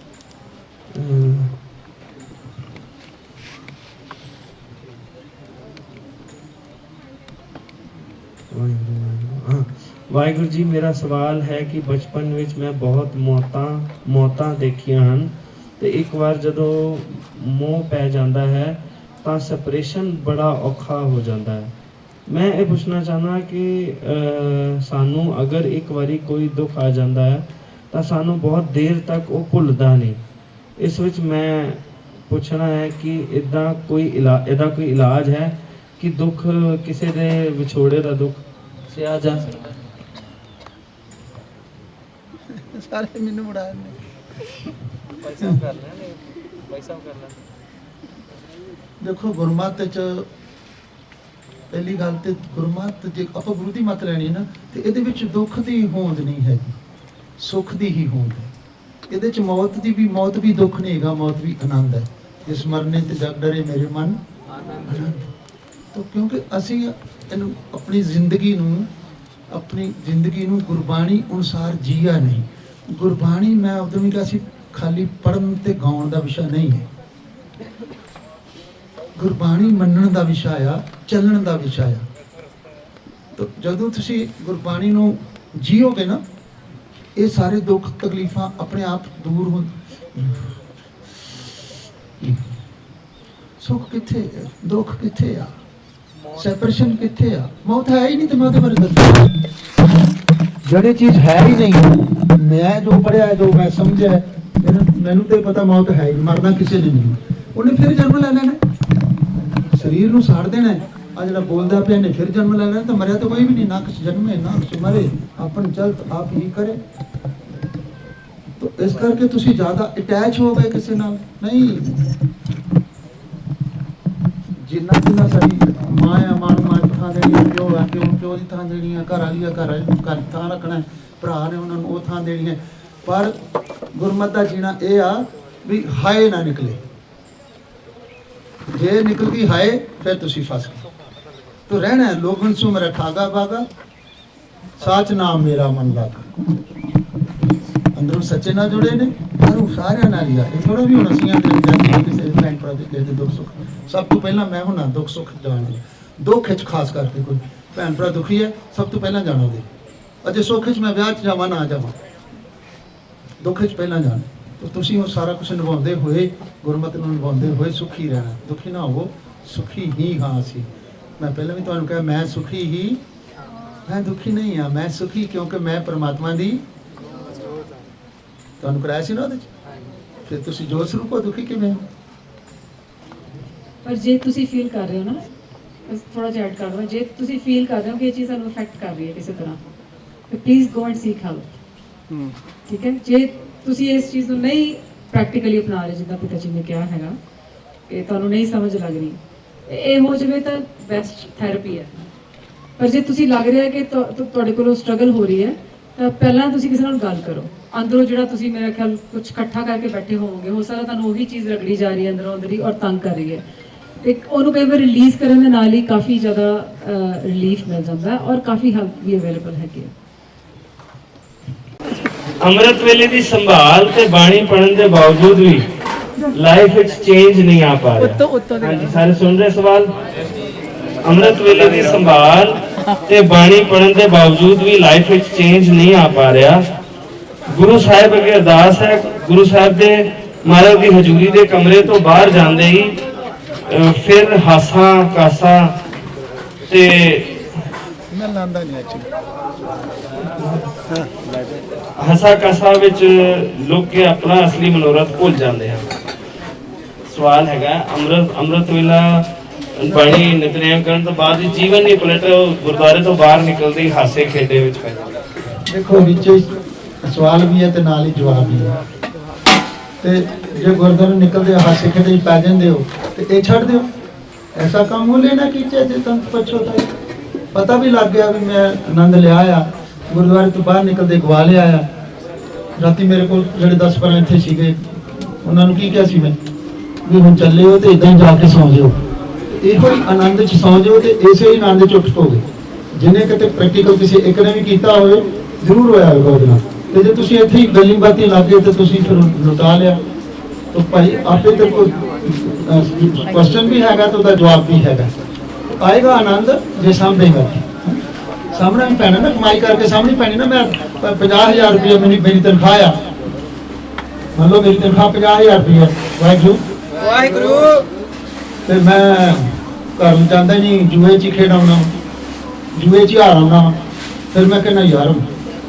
ਵਾਹਿਗੁਰੂ ਜੀ, ਮੇਰਾ ਸਵਾਲ ਹੈ ਕਿ ਬਚਪਨ ਵਿੱਚ ਮੈਂ ਬਹੁਤ ਮੌਤਾਂ ਦੇਖੀਆਂ ਹਨ ਤੇ ਇੱਕ ਵਾਰ ਜਦੋਂ ਮੋਹ ਪੈ ਜਾਂਦਾ ਹੈ ਤਾਂ ਸੈਪਰੇਸ਼ਨ ਬੜਾ ਔਖਾ ਹੋ ਜਾਂਦਾ ਹੈ। ਮੈਂ ਇਹ ਪੁੱਛਣਾ ਚਾਹੁੰਦਾ ਕਿ ਸਾਨੂੰ ਅਗਰ ਇੱਕ ਵਾਰੀ ਕੋਈ ਦੁੱਖ ਆ ਜਾਂਦਾ ਹੈ ਤਾਂ ਸਾਨੂੰ ਬਹੁਤ ਦੇਰ ਤੱਕ ਉਹ ਭੁੱਲਦਾ ਨਹੀਂ। ਇਸ ਵਿੱਚ ਮੈਂ ਪੁੱਛਣਾ ਹੈ ਕਿ ਇਹਦਾ ਕੋਈ ਇਲਾਜ ਹੈ ਕਿ ਦੁੱਖ, ਕਿਸੇ ਦੇ ਵਿਛੋੜੇ ਦਾ ਦੁੱਖ ਸਿਆ ਜਾ ਸਕਦਾ? ਸਾਰੇ ਮੈਨੂੰ ਬੜਾ ਪੈਸਾ ਕਰ ਲੈਣੇ, ਪੈਸਾ ਕਰ ਲੈਣੇ। ਦੇਖੋ ਗੁਰਮਤਿ ਚ ਪਹਿਲੀ ਗੱਲ ਤੇ ਗੁਰਮਤਿ ਜੇ ਆਪਾਂ ਗੁਰੂ ਦੀ ਮੱਤ ਲੈਣੀ ਨਾ ਤੇ ਇਹਦੇ ਵਿੱਚ ਦੁੱਖ ਦੀ ਹੋਂਦ ਨਹੀਂ ਹੈਗੀ, ਸੁੱਖ ਦੀ ਹੀ ਹੋਂਦ ਹੈ। ਇਹਦੇ ਚ ਮੌਤ ਵੀ ਦੁੱਖ ਨਹੀਂ ਹੈਗਾ, ਮੌਤ ਵੀ ਆਨੰਦ ਹੈ। ਜਿਸ ਮਰਨੇ ਤੇ ਜਗ ਡਰੇ ਮੇਰੇ ਮਨ ਆਨੰਦ। ਤਾਂ ਕਿਉਂਕਿ ਅਸੀਂ ਇਹਨੂੰ ਆਪਣੀ ਜ਼ਿੰਦਗੀ ਨੂੰ ਗੁਰਬਾਣੀ ਅਨੁਸਾਰ ਜੀਆ ਨਹੀਂ। ਗੁਰਬਾਣੀ ਮੈਂ ਉਦੋਂ ਵੀ ਕਿਹਾ ਸੀ ਖਾਲੀ ਪੜ੍ਹਨ ਤੇ ਗਾਉਣ ਦਾ ਵਿਸ਼ਾ ਨਹੀਂ ਹੈ। ਗੁਰਬਾਣੀ ਮੰਨਣ ਦਾ ਵਿਸ਼ਾ ਆ, ਚੱਲਣ ਦਾ ਵਿਸ਼ਾ ਆ। ਤਾਂ ਜਦੋਂ ਤੁਸੀਂ ਗੁਰਬਾਣੀ ਨੂੰ ਜੀਓਗੇ ਨਾ, ਇਹ ਸਾਰੇ ਦੁੱਖ ਤਕਲੀਫਾਂ ਆਪਣੇ ਆਪ ਦੂਰ ਹੋ। ਸੁੱਖ ਕਿੱਥੇ, ਦੁੱਖ ਕਿੱਥੇ ਆ, ਸੈਪਰੇਸ਼ਨ ਕਿੱਥੇ ਆ? ਮੌਤ ਹੈ ਹੀ ਨਹੀਂ ਤੇ ਮੈਂ ਉਹਦੇ ਬਾਰੇ ਦੱਸਦਾ। ਜਿਹੜੀ ਚੀਜ਼ ਹੈ ਹੀ ਨਹੀਂ, ਮੈਂ ਜੋ ਪੜਿਆ, ਜੋ ਮੈਂ ਸਮਝਿਆ, ਮੈਨੂੰ ਤੇ ਪਤਾ ਮੌਤ ਹੈ ਹੀ, ਮਰਨਾ ਕਿਸੇ ਨੇ ਨਹੀਂ। ਉਹਨੇ ਫਿਰ ਜਨਮ ਲੈ ਲੈਣਾ, ਸਰੀਰ ਨੂੰ ਸਾੜ ਦੇਣਾ। ਆ ਜਿਹੜਾ ਬੋਲਦਾ ਪਿਆ ਨੇ ਫਿਰ ਜਨਮ ਲੈ ਲੈਣਾ, ਤਾਂ ਮਰਿਆ ਤਾਂ ਕੋਈ ਵੀ ਨਹੀਂ, ਨਾ ਕੁਛ ਜਨਮੇ ਨਾ ਕੁਛ ਮਰੇ, ਆਪਨ ਚਲਤ ਆਪ ਹੀ ਕਰੇ। ਤਾਂ ਇਸ ਕਰਕੇ ਤੁਸੀਂ ਜ਼ਿਆਦਾ ਅਟੈਚ ਹੋ ਗਏ ਕਿਸੇ ਨਾਲ ਨਹੀਂ। ਜਿੰਨਾ ਸਾਡੀ ਮਾਂ ਆ, ਮਾਂ ਨੂੰ ਥਾਂ ਦੇਣੀ, ਪਿਓ ਆ ਪਿਓ ਦੀ ਥਾਂ ਦੇਣੀ ਹੈ, ਘਰ ਵਾਲੀ ਆ ਘਰ ਥਾਂ ਰੱਖਣਾ, ਭਰਾ ਨੇ ਉਹਨਾਂ ਨੂੰ ਉਹ ਥਾਂ ਦੇਣੀ ਹੈ। ਪਰ ਗੁਰਮਤਿ ਦਾ ਜੀਣਾ ਇਹ ਆ ਵੀ ਹਾਏ ਨਾ ਨਿਕਲੇ। ਜੇ ਨਿਕਲ ਗਈ ਹਾਏ ਫਿਰ ਤੁਸੀਂ ਫਸ ਗਏ। तो रहना है लोगन सु मेरा ठागा बागा, साच नाम मेरा मन लागा। अंदरों सच्चे ना जुड़े ने, बाहरों सारे ना लिया। ये थोड़ा भी होना सियां दे किसी भैन भरा दे कहते दुख सुख, सब तो पहला मैं होना दुख सुख जान। दुख च खास करके कोई भैन भरा दुखी है, सब तो पहला जाना दे। अजे सुख च मैं ब्याह च जावां ना जावां, दुख च पहला जाना। तो तुसीं वो सारा कुछ निभाउंदे होए, गुरमति नूं निभाउंदे होए सुखी रहना। दुखी ना हो, सुखी ही हाँ असीं। मैं पहले भी तुहानूं कहा मैं सुखी ही, मैं दुखी नहीं हाँ, मैं सुखी क्योंकि मैं परमात्मा दी तुहानूं कराया सी ना ਉਹਦੇ ਚ। ਫਿਰ ਤੁਸੀਂ ਜੋ ਸਰੂਪ ਹੋ, ਦੁਖੀ ਕਿਵੇਂ ਹੋ? ਪਰ ਜੇ ਤੁਸੀਂ ਫੀਲ ਕਰ ਰਹੇ ਹੋ ਨਾ, ਬਸ ਥੋੜਾ ਜਿਹਾ ਐਡ ਕਰ ਦਵਾਂ, ਜੇ ਤੁਸੀਂ ਫੀਲ ਕਰ ਰਹੇ ਹੋ ਕਿ ਇਹ ਚੀਜ਼ ਸਾਨੂੰ ਅਫੈਕਟ ਕਰ ਰਹੀ ਹੈ ਕਿਸੇ ਤਰ੍ਹਾਂ, please go and seek help. ਠੀਕ ਹੈ, ਜੇ ਤੁਸੀਂ ਇਸ ਚੀਜ਼ ਨੂੰ ਨਹੀਂ ਪ੍ਰੈਕਟੀਕਲੀ ਅਪਣਾ ਰਹੇ, ਜਿੱਦਾਂ ਪਿਤਾ ਜੀ ਨੇ ਕਿਹਾ ਹੈਗਾ, ਇਹ ਤੁਹਾਨੂੰ ਨਹੀਂ ਸਮਝ ਲੱਗ ਰਹੀ, ਇਹ ਹੋ ਜਾਵੇ ਤਾਂ ਬੈਸਟ ਥੈਰੇਪੀ ਹੈ। ਪਰ ਜੇ ਤੁਸੀਂ ਲੱਗ ਰਿਹਾ ਕਿ ਤੁਹਾਡੇ ਕੋਲੋਂ ਸਟਰਗਲ ਹੋ ਰਹੀ ਹੈ, ਤਾਂ ਪਹਿਲਾਂ ਤੁਸੀਂ ਕਿਸੇ ਨਾਲ ਗੱਲ ਕਰੋ। ਅੰਦਰੋਂ ਜਿਹੜਾ ਤੁਸੀਂ ਮੇਰਾ ਖਿਆਲ ਕੁਝ ਇਕੱਠਾ ਕਰਕੇ ਬੈਠੇ ਹੋਵੋਗੇ, ਹੋ ਸਕਦਾ ਤੁਹਾਨੂੰ ਉਹੀ ਚੀਜ਼ ਰਗੜੀ ਜਾ ਰਹੀ ਹੈ ਅੰਦਰੋਂ ਅੰਦਰ ਹੀ ਔਰ ਤੰਗ ਕਰ ਰਹੀ ਹੈ। ਇੱਕ ਉਹਨੂੰ ਕਈ ਵਾਰ ਰਿਲੀਜ਼ ਕਰਨ ਦੇ ਨਾਲ ਹੀ ਕਾਫੀ ਜ਼ਿਆਦਾ ਰਿਲੀਫ ਮਿਲ ਜਾਂਦਾ ਹੈ ਔਰ ਕਾਫੀ ਹੈਲਪ ਵੀ ਅਵੇਲੇਬਲ ਹੈਗੀ ਹੈ। ਅੰਮ੍ਰਿਤ ਵੇਲੇ ਦੀ ਸੰਭਾਲ ਤੇ ਬਾਣੀ ਪੜਨ ਦੇ ਬਾਵਜੂਦ ਵੀ ਲਾਈਫ ਵਿੱਚ ਚੇਂਜ ਨਹੀਂ ਆ ਪਾ ਰਿਹਾ। ਹਾਂਜੀ, ਸਾਰੇ ਸੁਣ ਰਹੇ ਸਵਾਲ? ਅੰਮ੍ਰਿਤ ਵੇਲੇ ਦੀ ਸੰਭਾਲ ਤੇ ਬਾਣੀ ਪੜਨ ਦੇ ਬਾਵਜੂਦ ਵੀ ਲਾਈਫ ਵਿੱਚ ਚੇਂਜ ਨਹੀਂ ਆ ਪਾ ਰਿਹਾ। ਗੁਰੂ ਸਾਹਿਬ ਅੱਗੇ ਅਰਦਾਸ ਹੈ, ਗੁਰੂ ਸਾਹਿਬ ਦੇ ਮਹਾਰਾਜ ਦੀ ਹਜ਼ੂਰੀ ਦੇ ਕਮਰੇ ਤੋਂ ਬਾਹਰ ਜਾਂਦੇ ਹੀ ਫਿਰ ਹਾਸਾ ਕਾਸਾ ਤੇ ਮੈਂ ਲਾਂਦਾ ਨਹੀਂ ਐਕਚੁਅਲੀ ਹਸਾ ਕਸਾ ਵਿੱਚ ਲੋਕ ਕੇ ਆਪਣਾ ਅਸਲੀ ਮਨੋਰਥ ਭੁੱਲ ਜਾਂਦੇ ਹਨ। ਸਵਾਲ ਹੈਗਾ, ਅੰਮ੍ਰਿਤ ਵੇਲਾ ਬਾਣੀ ਨਿਤਨੇਮ ਕਰਨ ਤੋਂ ਬਾਅਦ ਜੀਵਨ ਨਹੀਂ ਪਲਟ, ਗੁਰਦੁਆਰੇ ਤੋਂ ਬਾਹਰ ਨਿਕਲਦੇ ਹੀ ਹਾਸੇ ਖੇਡੇ ਵਿੱਚ ਪੈ ਜਾਂਦੇ। ਦੇਖੋ ਵਿੱਚ ਸਵਾਲ ਵੀ ਹੈ ਤੇ ਨਾਲ ਹੀ ਜਵਾਬ ਵੀ ਹੈ। ਤੇ ਜੇ ਗੁਰਦੁਆਰੇ ਨਿਕਲਦੇ ਹਾਸੇ ਖੇਡੇ ਪੈ ਜਾਂਦੇ ਹੋ ਤੇ ਇਹ ਛੱਡ ਦਿਓ। ਐਸਾ ਕੰਮ ਹੋ ਲੈਣਾ ਕਿ ਜੇ ਤੰਤ ਪਛੋਤਾ ਪਤਾ ਵੀ ਲੱਗ ਗਿਆ ਵੀ ਮੈਂ ਆਨੰਦ ਲਿਆ ਆ, ਗੁਰਦੁਆਰੇ ਤੋਂ ਬਾਹਰ ਨਿਕਲਦੇ ਗਵਾ ਲਿਆ ਆ। ਰਾਤੀ ਮੇਰੇ ਕੋਲ ਜਿਹੜੇ 10-12 ਇੱਥੇ ਸੀਗੇ, ਉਹਨਾਂ ਨੂੰ ਕੀ ਕਿਹਾ ਸੀ ਮੈਂ ਵੀ ਹੁਣ ਚੱਲੇ ਹੋ ਤੇ ਇਦਾਂ ਹੀ ਜਾ ਕੇ ਸੌਂ ਜਾਓ, ਇਹੋ ਹੀ ਆਨੰਦ 'ਚ ਸੌਂ ਜਾਓ ਤੇ ਇਸੇ ਹੀ ਆਨੰਦ 'ਚ ਉੱਠ ਪਓਗੇ। ਜਿਹਨੇ ਕਿਤੇ ਪ੍ਰੈਕਟੀਕਲ ਕਿਸੇ ਇੱਕ ਨੇ ਵੀ ਕੀਤਾ ਹੋਵੇ ਜ਼ਰੂਰ ਹੋਇਆ ਹੋਵੇਗਾ ਉਹਦੇ ਨਾਲ। ਤੇ ਜੇ ਤੁਸੀਂ ਇੱਥੇ ਹੀ ਗੱਲਾਂ ਬਾਤਾਂ ਲੱਗ ਗਏ ਤੇ ਤੁਸੀਂ ਫਿਰ ਲੁਟਾ ਲਿਆ। ਤਾਂ ਭਾਈ ਆਪੇ ਤੇ ਕੋਈ ਕੁਐਸਚਨ ਵੀ ਹੈਗਾ ਤਾਂ ਉਹਦਾ ਜਵਾਬ ਵੀ ਹੈਗਾ। ਆਏਗਾ ਆਨੰਦ ਜੇ ਸਾਹਮਣੇਗਾ, ਸਾਹਮਣੇ ਵੀ ਪੈਣਾ ਨਾ, ਕਮਾਈ ਕਰਕੇ ਸਾਹਮਣੇ ਪੈਣੀ ਨਾ। ਮੈਂ 50,000 ਰੁਪਏ ਮੇਰੀ ਤਨਖਾਹ ਆ, ਮੰਨ ਲਓ ਮੇਰੀ ਤਨਖਾਹ 50,000 ਰੁਪਏ, ਵਾਹਿਗੁਰੂ ਤੇ ਮੈਂ ਘਰ ਨੂੰ ਜਾਂਦਾ ਨਹੀਂ, ਜੂਏ 'ਚ ਹੀ ਖੇਡਾਉਣਾ, ਜੂਏ 'ਚ ਹੀ ਹਾਰ ਆਉਣਾ। ਫਿਰ ਮੈਂ ਕਹਿੰਦਾ ਯਾਰ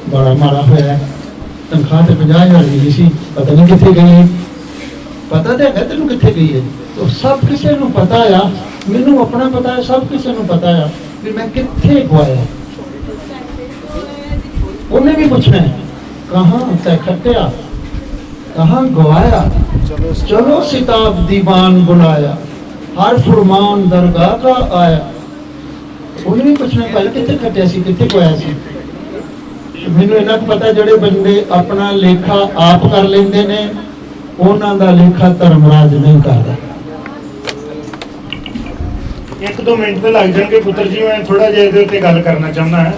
ਬੜਾ ਮਾੜਾ ਹੋਇਆ, ਤਨਖਾਹ ਤੇ 50,000 ਮਿਲੀ ਸੀ, ਪਤਾ ਨਹੀਂ ਕਿੱਥੇ ਗਈ ਹੈ। ਪਤਾ ਤਾਂ ਹੈਗਾ ਤੈਨੂੰ ਕਿੱਥੇ ਗਈ ਹੈ, ਉਹ ਸਭ ਕਿਸੇ ਨੂੰ ਪਤਾ ਆ, ਮੈਨੂੰ ਆਪਣਾ ਪਤਾ ਹੈ, ਸਭ ਕਿਸੇ ਨੂੰ ਪਤਾ ਆ ਵੀ ਮੈਂ ਕਿੱਥੇ ਗਵਾਇਆ। ਉਹਨੇ ਵੀ ਪੁੱਛਣਾ ਹੈ ਕਹਾਂ ਤੈ ਖੱਟਿਆ, ਕਹਾਂ ਗਵਾਇਆ, ਚਲੋ ਸਿਤਾਬ ਦੀਵਾਨ ਬੁਲਾਇਆ, ਹਰ ਫਰਮਾਨ ਦਰਗਾਹ ਕਾ ਆਇਆ। ਉਹਨੇ ਵੀ ਪੁੱਛਣਾ ਭਾਈ ਕਿੱਥੇ ਖੱਟਿਆ ਸੀ, ਕਿੱਥੇ ਗਵਾਇਆ ਸੀ। ਮੈਨੂੰ ਇਹਨਾਂ ਨੂੰ ਪਤਾ ਜਿਹੜੇ ਬੰਦੇ ਆਪਣਾ ਲੇਖਾ ਆਪ ਕਰ ਲੈਂਦੇ ਨੇ, ਉਹਨਾਂ ਦਾ ਲੇਖਾ ਧਰਮਰਾਜ ਨਹੀਂ ਕਰਦਾ। 1-2 ਮਿੰਟ ਤੇ ਲੱਗ ਜਾਣਗੇ ਪੁੱਤਰ ਜੀ, ਮੈਂ ਥੋੜਾ ਜਿਹਾ ਇਹਦੇ ਉੱਤੇ ਗੱਲ ਕਰਨਾ ਚਾਹੁੰਦਾ ਹਾਂ,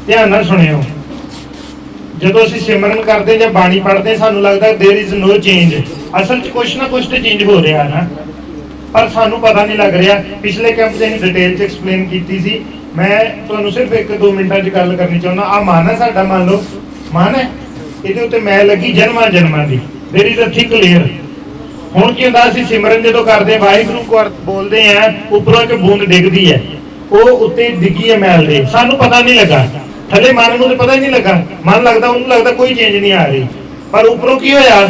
ਧਿਆਨ ਨਾਲ ਸੁਣਿਓ। ਜਦੋਂ ਅਸੀਂ ਸਿਮਰਨ ਕਰਦੇ ਜਾਂ ਬਾਣੀ ਪੜ੍ਹਦੇ ਸਾਨੂੰ ਲੱਗਦਾ देयर इज नो ਚੇਂਜ। ਅਸਲ 'ਚ ਕੁਛ ਨਾ ਕੁਛ ਤੇ ਚੇਂਜ ਹੋ ਰਿਹਾ ਨਾ, ਪਰ ਸਾਨੂੰ ਪਤਾ ਨਹੀਂ ਲੱਗ ਰਿਹਾ। ਪਿਛਲੇ ਕੈਂਪ 'ਚ ਅਸੀਂ ਡਿਟੇਲ 'ਚ ਐਕਸਪਲੇਨ ਕੀਤੀ ਸੀ। ਮੈਂ ਤੁਹਾਨੂੰ ਸਿਰਫ 1-2 ਮਿੰਟਾਂ 'ਚ ਗੱਲ ਕਰਨੀ ਚਾਹੁੰਦਾ। ਆ ਮਨ ਹੈ ਸਾਡਾ, ਮੰਨ ਲਓ ਮਨ ਹੈ, ਇਹਦੇ ਉੱਤੇ ਮੈਂ ਲੱਗੀ ਜਨਮਾਂ ਦੀ, there is a thick layer. ਹੁਣ ਕੀ ਹੁੰਦਾ, ਅਸੀਂ ਸਿਮਰਨ ਜਦੋਂ ਕਰਦੇ ਵਾਹਿਗੁਰੂ ਬੋਲਦੇ ਆ, ਉੱਪਰੋਂ ਇੱਕ ਬੂੰਦ ਡਿੱਗਦੀ ਹੈ, ਉਹ ਉੱਤੇ ਡਿੱਗੀ ਹੈ ਮੈਲ ਦੇ, ਸਾਨੂੰ ਪਤਾ ਨਹੀਂ ਲੱਗਾ। ਥੱਲੇ ਮਨ ਨੂੰ ਤਾਂ ਪਤਾ ਹੀ ਨਹੀਂ ਲੱਗਾ, ਮਨ ਲੱਗਦਾ ਉਹਨੂੰ ਲੱਗਦਾ ਕੋਈ ਚੇਂਜ ਨਹੀਂ ਆ ਰਹੀ, ਪਰ ਉੱਪਰੋਂ ਕੀ ਹੋਇਆ,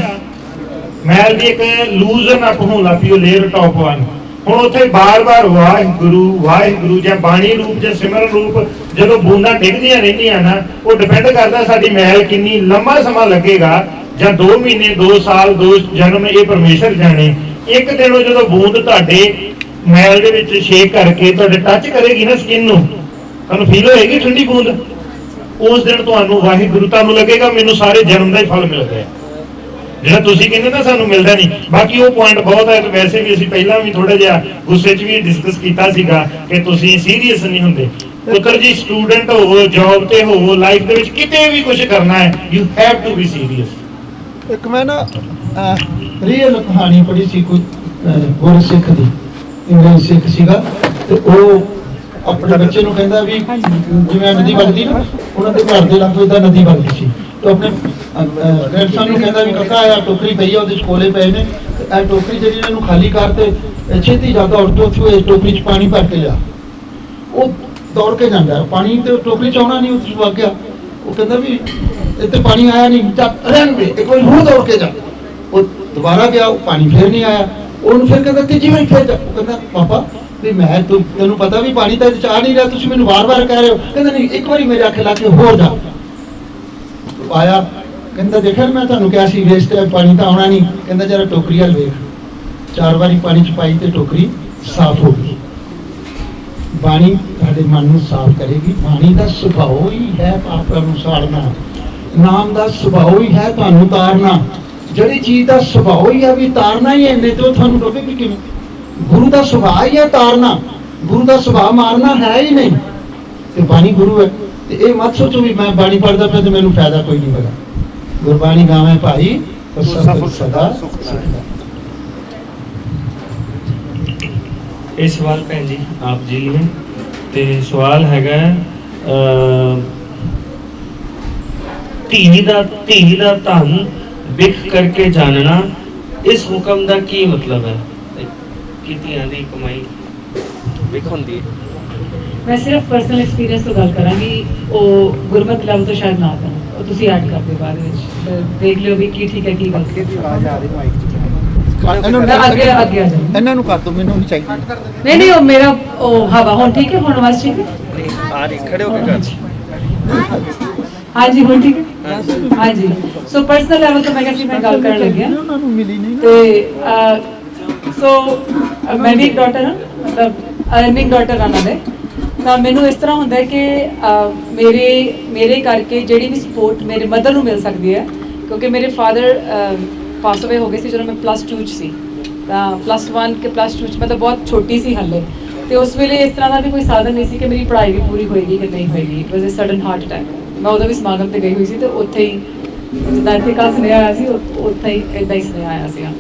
ਮੈਲ ਦੀ ਇੱਕ ਲੂਜ਼ਨ ਅਪ ਹੋਣ ਲੱਗ ਪਈ, ਉਹ ਲੇਅਰ ਟੌਪ ਵਨ। ਹੁਣ ਉੱਥੇ ਬਾਰ-ਬਾਰ ਵਾਹਿਗੁਰੂ ਜਾਂ ਬਾਣੀ ਰੂਪ ਜਾਂ ਸਿਮਰਨ ਰੂਪ ਜਦੋਂ ਬੂੰਦਾਂ ਡਿੱਗਦੀਆਂ ਰਹਿੰਦੀਆਂ ਨਾ, ਉਹ ਡਿਪੈਂਡ ਕਰਦਾ ਸਾਡੀ ਮੈਲ ਕਿੰਨੀ ਲੰਮਾ ਸਮਾਂ ਲੱਗੇਗਾ, ਜਾਂ 2 ਮਹੀਨੇ 2 ਸਾਲ 2 ਜਨਮ, ਇਹ ਪਰਮੇਸ਼ਰ ਜਾਣੇ। ਇੱਕ ਦਿਨ ਉਹ ਜਦੋਂ ਬੂੰਦ ਤੁਹਾਡੇ ਮੈਲ ਦੇ ਵਿੱਚ ਸ਼ੇਕ ਕਰਕੇ ਤੁਹਾਡੇ ਟੱਚ ਕਰੇਗੀ ਨਾ ਸਕਿਨ ਨੂੰ, ਤੁਹਾਨੂੰ ਫੀਲ ਹੋਏਗੀ ਠੰਡੀ ਬੂੰਦ, ਉਸ ਦਿਨ ਤੁਹਾਨੂੰ ਵਾਹਿਗੁਰੂ ਤੁਹਾਨੂੰ ਲੱਗੇਗਾ ਮੈਨੂੰ ਸਾਰੇ ਜਨਮ ਦਾ ਹੀ ਫਲ ਮਿਲ ਗਿਆ, ਜਿਹੜਾ ਤੁਸੀਂ ਕਹਿੰਦੇ ਨਾ ਸਾਨੂੰ ਮਿਲਦਾ ਨਹੀਂ। ਬਾਕੀ ਉਹ ਪੁਆਇੰਟ ਬਹੁਤ ਹੈ, ਵੈਸੇ ਵੀ ਅਸੀਂ ਪਹਿਲਾਂ ਵੀ ਥੋੜਾ ਜਿਹਾ ਗੁੱਸੇ 'ਚ ਵੀ ਡਿਸਕਸ ਕੀਤਾ ਸੀਗਾ ਕਿ ਤੁਸੀਂ ਸੀਰੀਅਸ ਨਹੀਂ ਹੁੰਦੇ। ਪੁੱਤਰ ਜੀ, ਸਟੂਡੈਂਟ ਹੋਵੋ, ਜੌਬ ਤੇ ਹੋਵੋ, ਲਾਈਫ ਦੇ ਵਿੱਚ ਕਿਤੇ ਵੀ ਕੁਝ ਕਰਨਾ ਹੈ, you have to be serious. ਇੱਕ ਮੈਂ ਨਾ ਰੀਅਲ ਕਹਾਣੀ ਪੜ੍ਹੀ ਸੀ, ਕੋਈ ਗੁਰਸਿੱਖ ਦੀ, ਇੰਗਲਿਸ਼ ਸਿੱਖ ਸੀਗਾ, ਤੇ ਉਹ ਆਪਣੇ ਬੱਚੇ ਨੂੰ ਕਹਿੰਦਾ ਵੀ ਜਿਵੇਂ ਨਦੀ ਵਗਦੀ ਨਾ, ਉਹਨਾਂ ਦੇ ਘਰ ਦੇ ਲਾਗੇ ਤਾਂ ਨਦੀ ਵਗਦੀ ਸੀ, ਤੇ ਆਪਣੇ ਗ੍ਰੈਂਡਸਨ ਨੂੰ ਕਹਿੰਦਾ ਵੀ ਕਾਕਾ ਆ ਟੋਕਰੀ ਪਈ ਆ, ਉਹਦੇ 'ਚ ਕੋਲੇ ਪਏ ਨੇ, ਇਹ ਟੋਕਰੀ ਜਿਹੜੀ ਇਹਨਾਂ ਨੂੰ ਖਾਲੀ ਕਰ ਤੇ ਛੇਤੀ ਜਾ ਦੌੜ ਕੇ ਉੱਥੋਂ ਇਸ ਟੋਕਰੀ 'ਚ ਪਾਣੀ ਭਰ ਕੇ ਲਿਆ। ਉਹ ਦੌੜ ਕੇ ਜਾਂਦਾ, ਪਾਣੀ ਤੇ ਟੋਕਰੀ 'ਚ ਆਉਣਾ ਨਹੀਂ, ਉੱਥੇ ਵਗ ਗਿਆ। ਉਹ ਕਹਿੰਦਾ ਵੀ ਇੱਥੇ ਪਾਣੀ ਆਇਆ ਨਹੀਂ, ਰਹਿਣ ਦੇ, ਇੱਕ ਵਾਰੀ ਹੋਰ ਦੌੜ ਕੇ ਜਾ। ਉਹ ਦੁਬਾਰਾ ਗਿਆ, ਉਹ ਪਾਣੀ ਫੇਰ ਨਹੀਂ ਆਇਆ। ਉਹਨੂੰ ਫਿਰ ਕਹਿੰਦਾ ਤੀਜੀ ਵਾਰੀ ਫੇਰ ਜਾ। ਉਹ ਕਹਿੰਦਾ ਪਾਪਾ ਵੀ ਮੈਂ ਤੈਨੂੰ ਪਤਾ ਵੀ ਪਾਣੀ ਤਾਂ ਚਾਹ ਨਹੀਂ ਰਿਹਾ, ਤੁਸੀਂ ਮੈਨੂੰ ਵਾਰ-ਵਾਰ ਕਹਿ ਰਹੇ ਹੋ। ਕਹਿੰਦਾ ਨਹੀਂ, ਇੱਕ ਵਾਰੀ ਮੇਰੇ ਆਖੇ ਲਾ ਕੇ ਹੋਰ ਜਾ। ਪਾਇਆ, ਕਹਿੰਦਾ ਦੇਖਿਆ ਮੈਂ ਤੁਹਾਨੂੰ ਕਿਹਾ ਸੀ ਵੇਸਟ ਪਾਣੀ ਤਾਂ ਆਉਣਾ ਨਹੀਂ, ਕਹਿੰਦਾ ਜਰਾ ਟੋਕਰੀ ਵੱਲ ਵੇਖ, 4 ਵਾਰੀ ਪਾਣੀ ਚ ਪਾਈ ਤੇ ਟੋਕਰੀ ਸਾਫ਼ ਹੋ ਗਈ। ਬਾਣੀ ਤੁਹਾਡੇ ਮਨ ਨੂੰ ਸਾਫ਼ ਕਰੇਗੀ। ਬਾਣੀ ਦਾ ਸੁਭਾਅ ਹੀ ਹੈ ਪਾਪਾਂ ਨੂੰ ਸਾੜਨਾ, ਨਾਮ ਦਾ ਸੁਭਾਅ ਹੀ ਹੈ ਤੁਹਾਨੂੰ ਤਾਰਨਾ। ਜਿਹੜੀ ਚੀਜ਼ ਦਾ ਸੁਭਾਅ ਹੀ ਹੈ ਵੀ ਤਾਰਨਾ ਹੀ ਇੰਨੇ ਤੇ ਉਹ ਤੁਹਾਨੂੰ ਡੋਬੇਗੀ ਕਿਵੇਂ? ਗੁਰੂ ਦਾ ਸੁਭਾਅ ਹੀ ਹੈ ਤਾਰਨਾ, ਗੁਰੂ ਦਾ ਸੁਭਾਅ ਮਾਰਨਾ ਹੈ ਹੀ ਨਹੀਂ। ਤੇ ਬਾਣੀ ਗੁਰੂ ਹੈ। ਤੇ ਇਹ ਮਤ ਸੋਚੋ ਵੀ ਮੈਂ ਬਾਣੀ ਪੜ੍ਹਦਾ ਪਿਆ ਤੇ ਮੈਨੂੰ ਫਾਇਦਾ ਕੋਈ ਨਹੀਂ ਹੋਇਆ। ਗੁਰਬਾਣੀ ਗਾਵੇਂ ਭਾਈ ਸਦਾ ਇਹ ਸਵਾਲ ਭੈਣ ਜੀ ਆਪ ਜੀ ਲਈ ਤੇ ਸਵਾਲ ਹੈਗਾ ਧੀ ਦਾ ਧਨ ਵਿਖ ਕਰਕੇ ਜਾਣਨਾ, ਇਸ ਹੁਕਮ ਦਾ ਕੀ ਮਤਲਬ ਹੈ? ਕਿ ਧੀਆਂ ਦੀ ਕਮਾਈ ਵਿਖ ਹੁੰਦੀ ਹੈ? ਮੈਂ ਸਿਰਫ ਪਰਸਨਲ ਐਕਸਪੀਰੀਅੰਸ ਤੋਂ ਗੱਲ ਕਰਾਂਗੀ, ਉਹ ਗੁਰਮਤਿ ਲੈਵਲ ਤੋਂ ਸ਼ਾਇਦ ਨਾ ਕਰਨ, ਉਹ ਤੁਸੀਂ ਐਡ ਕਰਦੇ ਬਾਅਦ ਵਿੱਚ, ਦੇਖ ਲਿਓ ਵੀ ਕੀ ਠੀਕ ਹੈ ਕੀ ਗਲਤ ਹੈ। ਅੱਗੇ ਆ ਜਾਓ, ਇਹਨਾਂ ਨੂੰ ਕਰ ਦੋ, ਮੈਨੂੰ ਨਹੀਂ ਚਾਹੀਦਾ। ਨਹੀਂ ਉਹ ਮੇਰਾ ਉਹ ਹਵਾ ਹੁਣ ਠੀਕ ਹੈ, ਹੁਣ ਆਵਾਜ਼ ਠੀਕ ਹੈ? ਆ ਰਹੀ, ਖੜੇ ਹੋ ਕੇ ਕਰ। ਹਾਂਜੀ ਹੁਣ ਠੀਕ ਹੈ। ਹਾਂਜੀ ਸੋ ਪਰਸਨਲ ਲੈਵਲ ਤੋਂ ਮੈਂ ਕਿਹਾ ਮੈਂ ਗੱਲ ਕਰਨ ਲੱਗਿਆ ਉਹਨਾਂ ਨੂੰ ਮਿਲੀ ਨਹੀਂ ਤੇ ਸੋ ਮੈਂ ਵੀ ਇੱਕ ਡਾਟਰ ਹਾਂ, ਮਤਲਬ ਅਰਨਿੰਗ ਡਾਟਰ ਹਾਂ ਨਾਲੇ। ਤਾਂ ਮੈਨੂੰ ਇਸ ਤਰ੍ਹਾਂ ਹੁੰਦਾ ਹੈ ਕਿ ਮੇਰੇ ਕਰਕੇ ਜਿਹੜੀ ਵੀ ਸਪੋਰਟ ਮੇਰੇ ਮਦਰ ਨੂੰ ਮਿਲ ਸਕਦੀ ਹੈ, ਕਿਉਂਕਿ ਮੇਰੇ ਫਾਦਰ ਪਾਸ ਅਵੇ ਹੋ ਗਏ ਸੀ ਜਦੋਂ ਮੈਂ +2 'ਚ ਸੀ। ਤਾਂ +1 ਕਿ +2 'ਚ ਮਤਲਬ ਬਹੁਤ ਛੋਟੀ ਸੀ ਹਾਲੇ, ਤੇ ਉਸ ਵੇਲੇ ਇਸ ਤਰ੍ਹਾਂ ਦਾ ਵੀ ਕੋਈ ਸਾਧਨ ਨਹੀਂ ਸੀ ਕਿ ਮੇਰੀ ਪੜ੍ਹਾਈ ਵੀ ਪੂਰੀ ਹੋਏਗੀ ਕਿ ਨਹੀਂ ਹੋਏਗੀ। It was a sudden heart attack. ਮੈਂ ਉਦੋਂ ਵੀ ਸਮਾਗਮ ਤੇ ਗਈ ਹੋਈ ਸੀ ਤੇ ਉੱਥੇ ਹੀ ਜਿੱਦਾਂ ਇੱਥੇ ਕੱਲ੍ਹ ਸੁਨੇਹਾ ਆਇਆ ਸੀ, ਉੱਥੇ ਹੀ ਇੱਦਾਂ ਹੀ ਸੁਨੇਹਾ ਆਇਆ ਸੀਗਾ।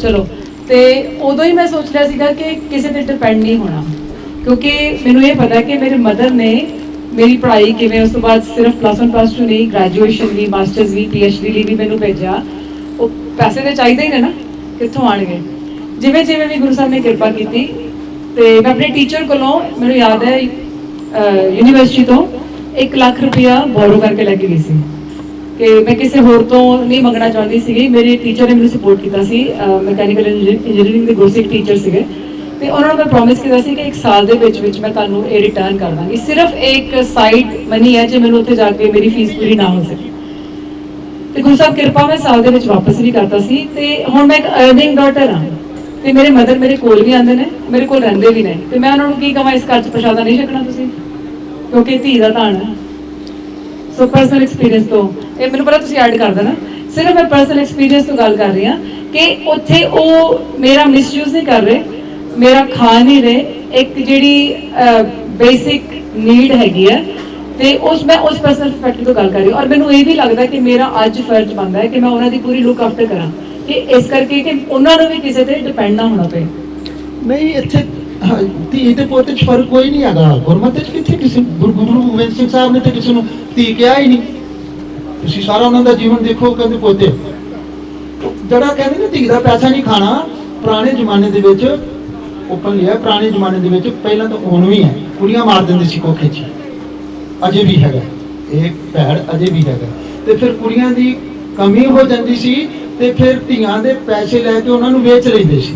ਚਲੋ, ਤੇ ਉਦੋਂ ਹੀ ਮੈਂ ਸੋਚ ਲਿਆ ਸੀਗਾ ਕਿ ਕਿਸੇ ਤੇ ਡਿਪੈਂਡ ਨਹੀਂ ਹੋਣਾ, ਕਿਉਂਕਿ ਮੈਨੂੰ ਇਹ ਪਤਾ ਕਿ ਮੇਰੇ ਮਦਰ ਨੇ ਮੇਰੀ ਪੜ੍ਹਾਈ ਕਿਵੇਂ, ਉਸ ਤੋਂ ਬਾਅਦ ਸਿਰਫ +1 +2 ਨਹੀਂ, ਗ੍ਰੈਜੂਏਸ਼ਨ ਵੀ, ਮਾਸਟਰਸ ਵੀ, PhD ਲਈ ਵੀ ਮੈਨੂੰ ਭੇਜਿਆ। ਉਹ ਪੈਸੇ ਤਾਂ ਚਾਹੀਦੇ ਹੀ ਨੇ ਨਾ, ਕਿੱਥੋਂ ਆਣਗੇ? ਜਿਵੇਂ ਜਿਵੇਂ ਵੀ ਗੁਰੂ ਸਾਹਿਬ ਨੇ ਕਿਰਪਾ ਕੀਤੀ, ਤੇ ਮੈਂ ਆਪਣੇ ਟੀਚਰ ਕੋਲੋਂ, ਮੈਨੂੰ ਯਾਦ ਹੈ ਯੂਨੀਵਰਸਿਟੀ ਤੋਂ 1 ਲੱਖ ਰੁਪਇਆ ਬੋਰੋ ਕਰਕੇ ਲੈ ਕੇ ਗਈ ਸੀ ਕਿ ਮੈਂ ਕਿਸੇ ਹੋਰ ਤੋਂ ਨਹੀਂ ਮੰਗਣਾ ਚਾਹੁੰਦੀ ਸੀਗੀ। ਮੇਰੇ ਟੀਚਰ ਨੇ ਮੈਨੂੰ ਸਪੋਰਟ ਕੀਤਾ ਸੀ, ਮੈਕੈਨੀਕਲ ਇੰਜੀਨੀਅਰਿੰਗ ਦੇ ਗੁਰਸਿੱਖ ਟੀਚਰ ਸੀਗੇ, ਤੇ ਉਹਨਾਂ ਨੂੰ ਮੈਂ ਪ੍ਰੋਮਿਸ ਕੀਤਾ ਸੀ ਕਿ 1 ਸਾਲ ਦੇ ਵਿੱਚ ਮੈਂ ਤੁਹਾਨੂੰ ਇਹ ਰਿਟਰਨ ਕਰ ਦਾਂਗੀ। ਸਿਰਫ ਇੱਕ ਸਾਈਡ ਮਨੀ ਹੈ ਜੇ ਮੈਨੂੰ ਉੱਥੇ ਜਾ ਕੇ ਮੇਰੀ ਫੀਸ ਪੂਰੀ ਨਾ ਹੋ ਸਕੀ, ਤੇ ਗੁਰੂ ਸਾਹਿਬ ਕਿਰਪਾ ਮੈਂ ਸਾਲ ਦੇ ਵਿੱਚ ਵਾਪਸ ਵੀ ਕਰਤਾ ਸੀ। ਤੇ ਹੁਣ ਮੈਂ ਇੱਕ ਅਰਨਿੰਗ ਡਾਟਰ ਹਾਂ, ਤੇ ਮੇਰੇ ਮਦਰ ਮੇਰੇ ਕੋਲ ਵੀ ਆਉਂਦੇ ਨੇ, ਮੇਰੇ ਕੋਲ ਰਹਿੰਦੇ ਵੀ ਨੇ, ਤੇ ਮੈਂ ਉਹਨਾਂ ਨੂੰ ਕੀ ਕਹਾਂ, ਇਸ ਘਰ 'ਚ ਪ੍ਰਸ਼ਾਦਾ ਨਹੀਂ ਛਕਣਾ ਤੁਸੀਂ, ਕਿਉਂਕਿ ਧੀ ਦਾ ਧਨ ਹੈ। ਸੋ ਪਰਸਨਲ ਐਕਸਪੀਰੀਅੰਸ ਤੋਂ ਇਹ ਮੈਨੂੰ ਪਤਾ ਤੁਸੀਂ ਐਡ ਕਰ ਦੇਣਾ, ਸਿਰਫ ਮੈਂ ਪਰਸਨਲ ਐਕਸਪੀਰੀਅੰਸ ਤੋਂ ਗੱਲ ਕਰ ਰਹੀ ਹਾਂ ਕਿ ਉੱਥੇ ਉਹ ਮੇਰਾ ਮਿਸਯੂਜ਼ ਨਹੀਂ ਕਰ ਰਹੇ, ਮੇਰਾ ਖਾ ਨਹੀਂ ਰਹੇ, ਇੱਕ ਜਿਹੜੀ ਬੇਸਿਕ ਨੀਡ ਹੈਗੀ ਹੈ, ਤੇ ਮੈਂ ਉਸ ਪਰਸਨਲ ਪਰਸਪੈਕਟਿਵ ਤੋਂ ਗੱਲ ਕਰ ਰਹੀ ਹਾਂ। ਔਰ ਮੈਨੂੰ ਇਹ ਵੀ ਲੱਗਦਾ ਕਿ ਮੇਰਾ ਅੱਜ ਫਰਜ਼ ਬਣਦਾ ਹੈ ਕਿ ਮੈਂ ਉਹਨਾਂ ਦੀ ਪੂਰੀ ਲੁੱਕ ਆਫਟਰ ਕਰਾਂ, ਕਿ ਇਸ ਕਰਕੇ ਕਿ ਉਹਨਾਂ ਨੂੰ ਵੀ ਕਿਸੇ ਤੇ ਡਿਪੈਂਡ ਨਾ ਹੋਣਾ ਪਏ। ਨਹੀਂ, ਇੱਥੇ ਧੀ ਤੇ ਪੋਤੇ 'ਚ ਫਰਕ ਕੋਈ ਨਹੀਂ ਹੈਗਾ। ਗੁਰਮਤਿ 'ਚ ਕਿੱਥੇ ਕਿਸੇ ਗੁਰੂ ਗੋਬਿੰਦ ਸਿੰਘ ਸਾਹਿਬ ਨੇ ਤੇ ਕਿਸੇ ਨੂੰ ਧੀ ਕਿਹਾ ਹੀ ਨਹੀਂ। ਤੁਸੀਂ ਸਾਰਾ ਉਹਨਾਂ ਦਾ ਜੀਵਨ ਦੇਖੋ, ਕਹਿੰਦੇ ਪੋਤੇ, ਜਿਹੜਾ ਕਹਿੰਦੇ ਨਾ ਧੀ ਦਾ ਪੈਸਾ ਨਹੀਂ ਖਾਣਾ, ਪੁਰਾਣੇ ਜ਼ਮਾਨੇ ਦੇ ਵਿੱਚ ਓਪਨ ਲਿਆ, ਪੁਰਾਣੇ ਜ਼ਮਾਨੇ ਦੇ ਵਿੱਚ ਪਹਿਲਾਂ ਤਾਂ ਹੁਣ ਵੀ ਹੈ, ਕੁੜੀਆਂ ਮਾਰ ਦਿੰਦੇ ਸੀ ਕੋਖੇ 'ਚ, ਅਜੇ ਵੀ ਹੈਗਾ ਇਹ ਭੈੜ, ਅਜੇ ਵੀ ਹੈਗਾ। ਤੇ ਫਿਰ ਕੁੜੀਆਂ ਦੀ ਕਮੀ ਹੋ ਜਾਂਦੀ ਸੀ ਤੇ ਫਿਰ ਧੀਆਂ ਦੇ ਪੈਸੇ ਲੈ ਕੇ ਉਹਨਾਂ ਨੂੰ ਵੇਚ ਲੈਂਦੇ ਸੀ,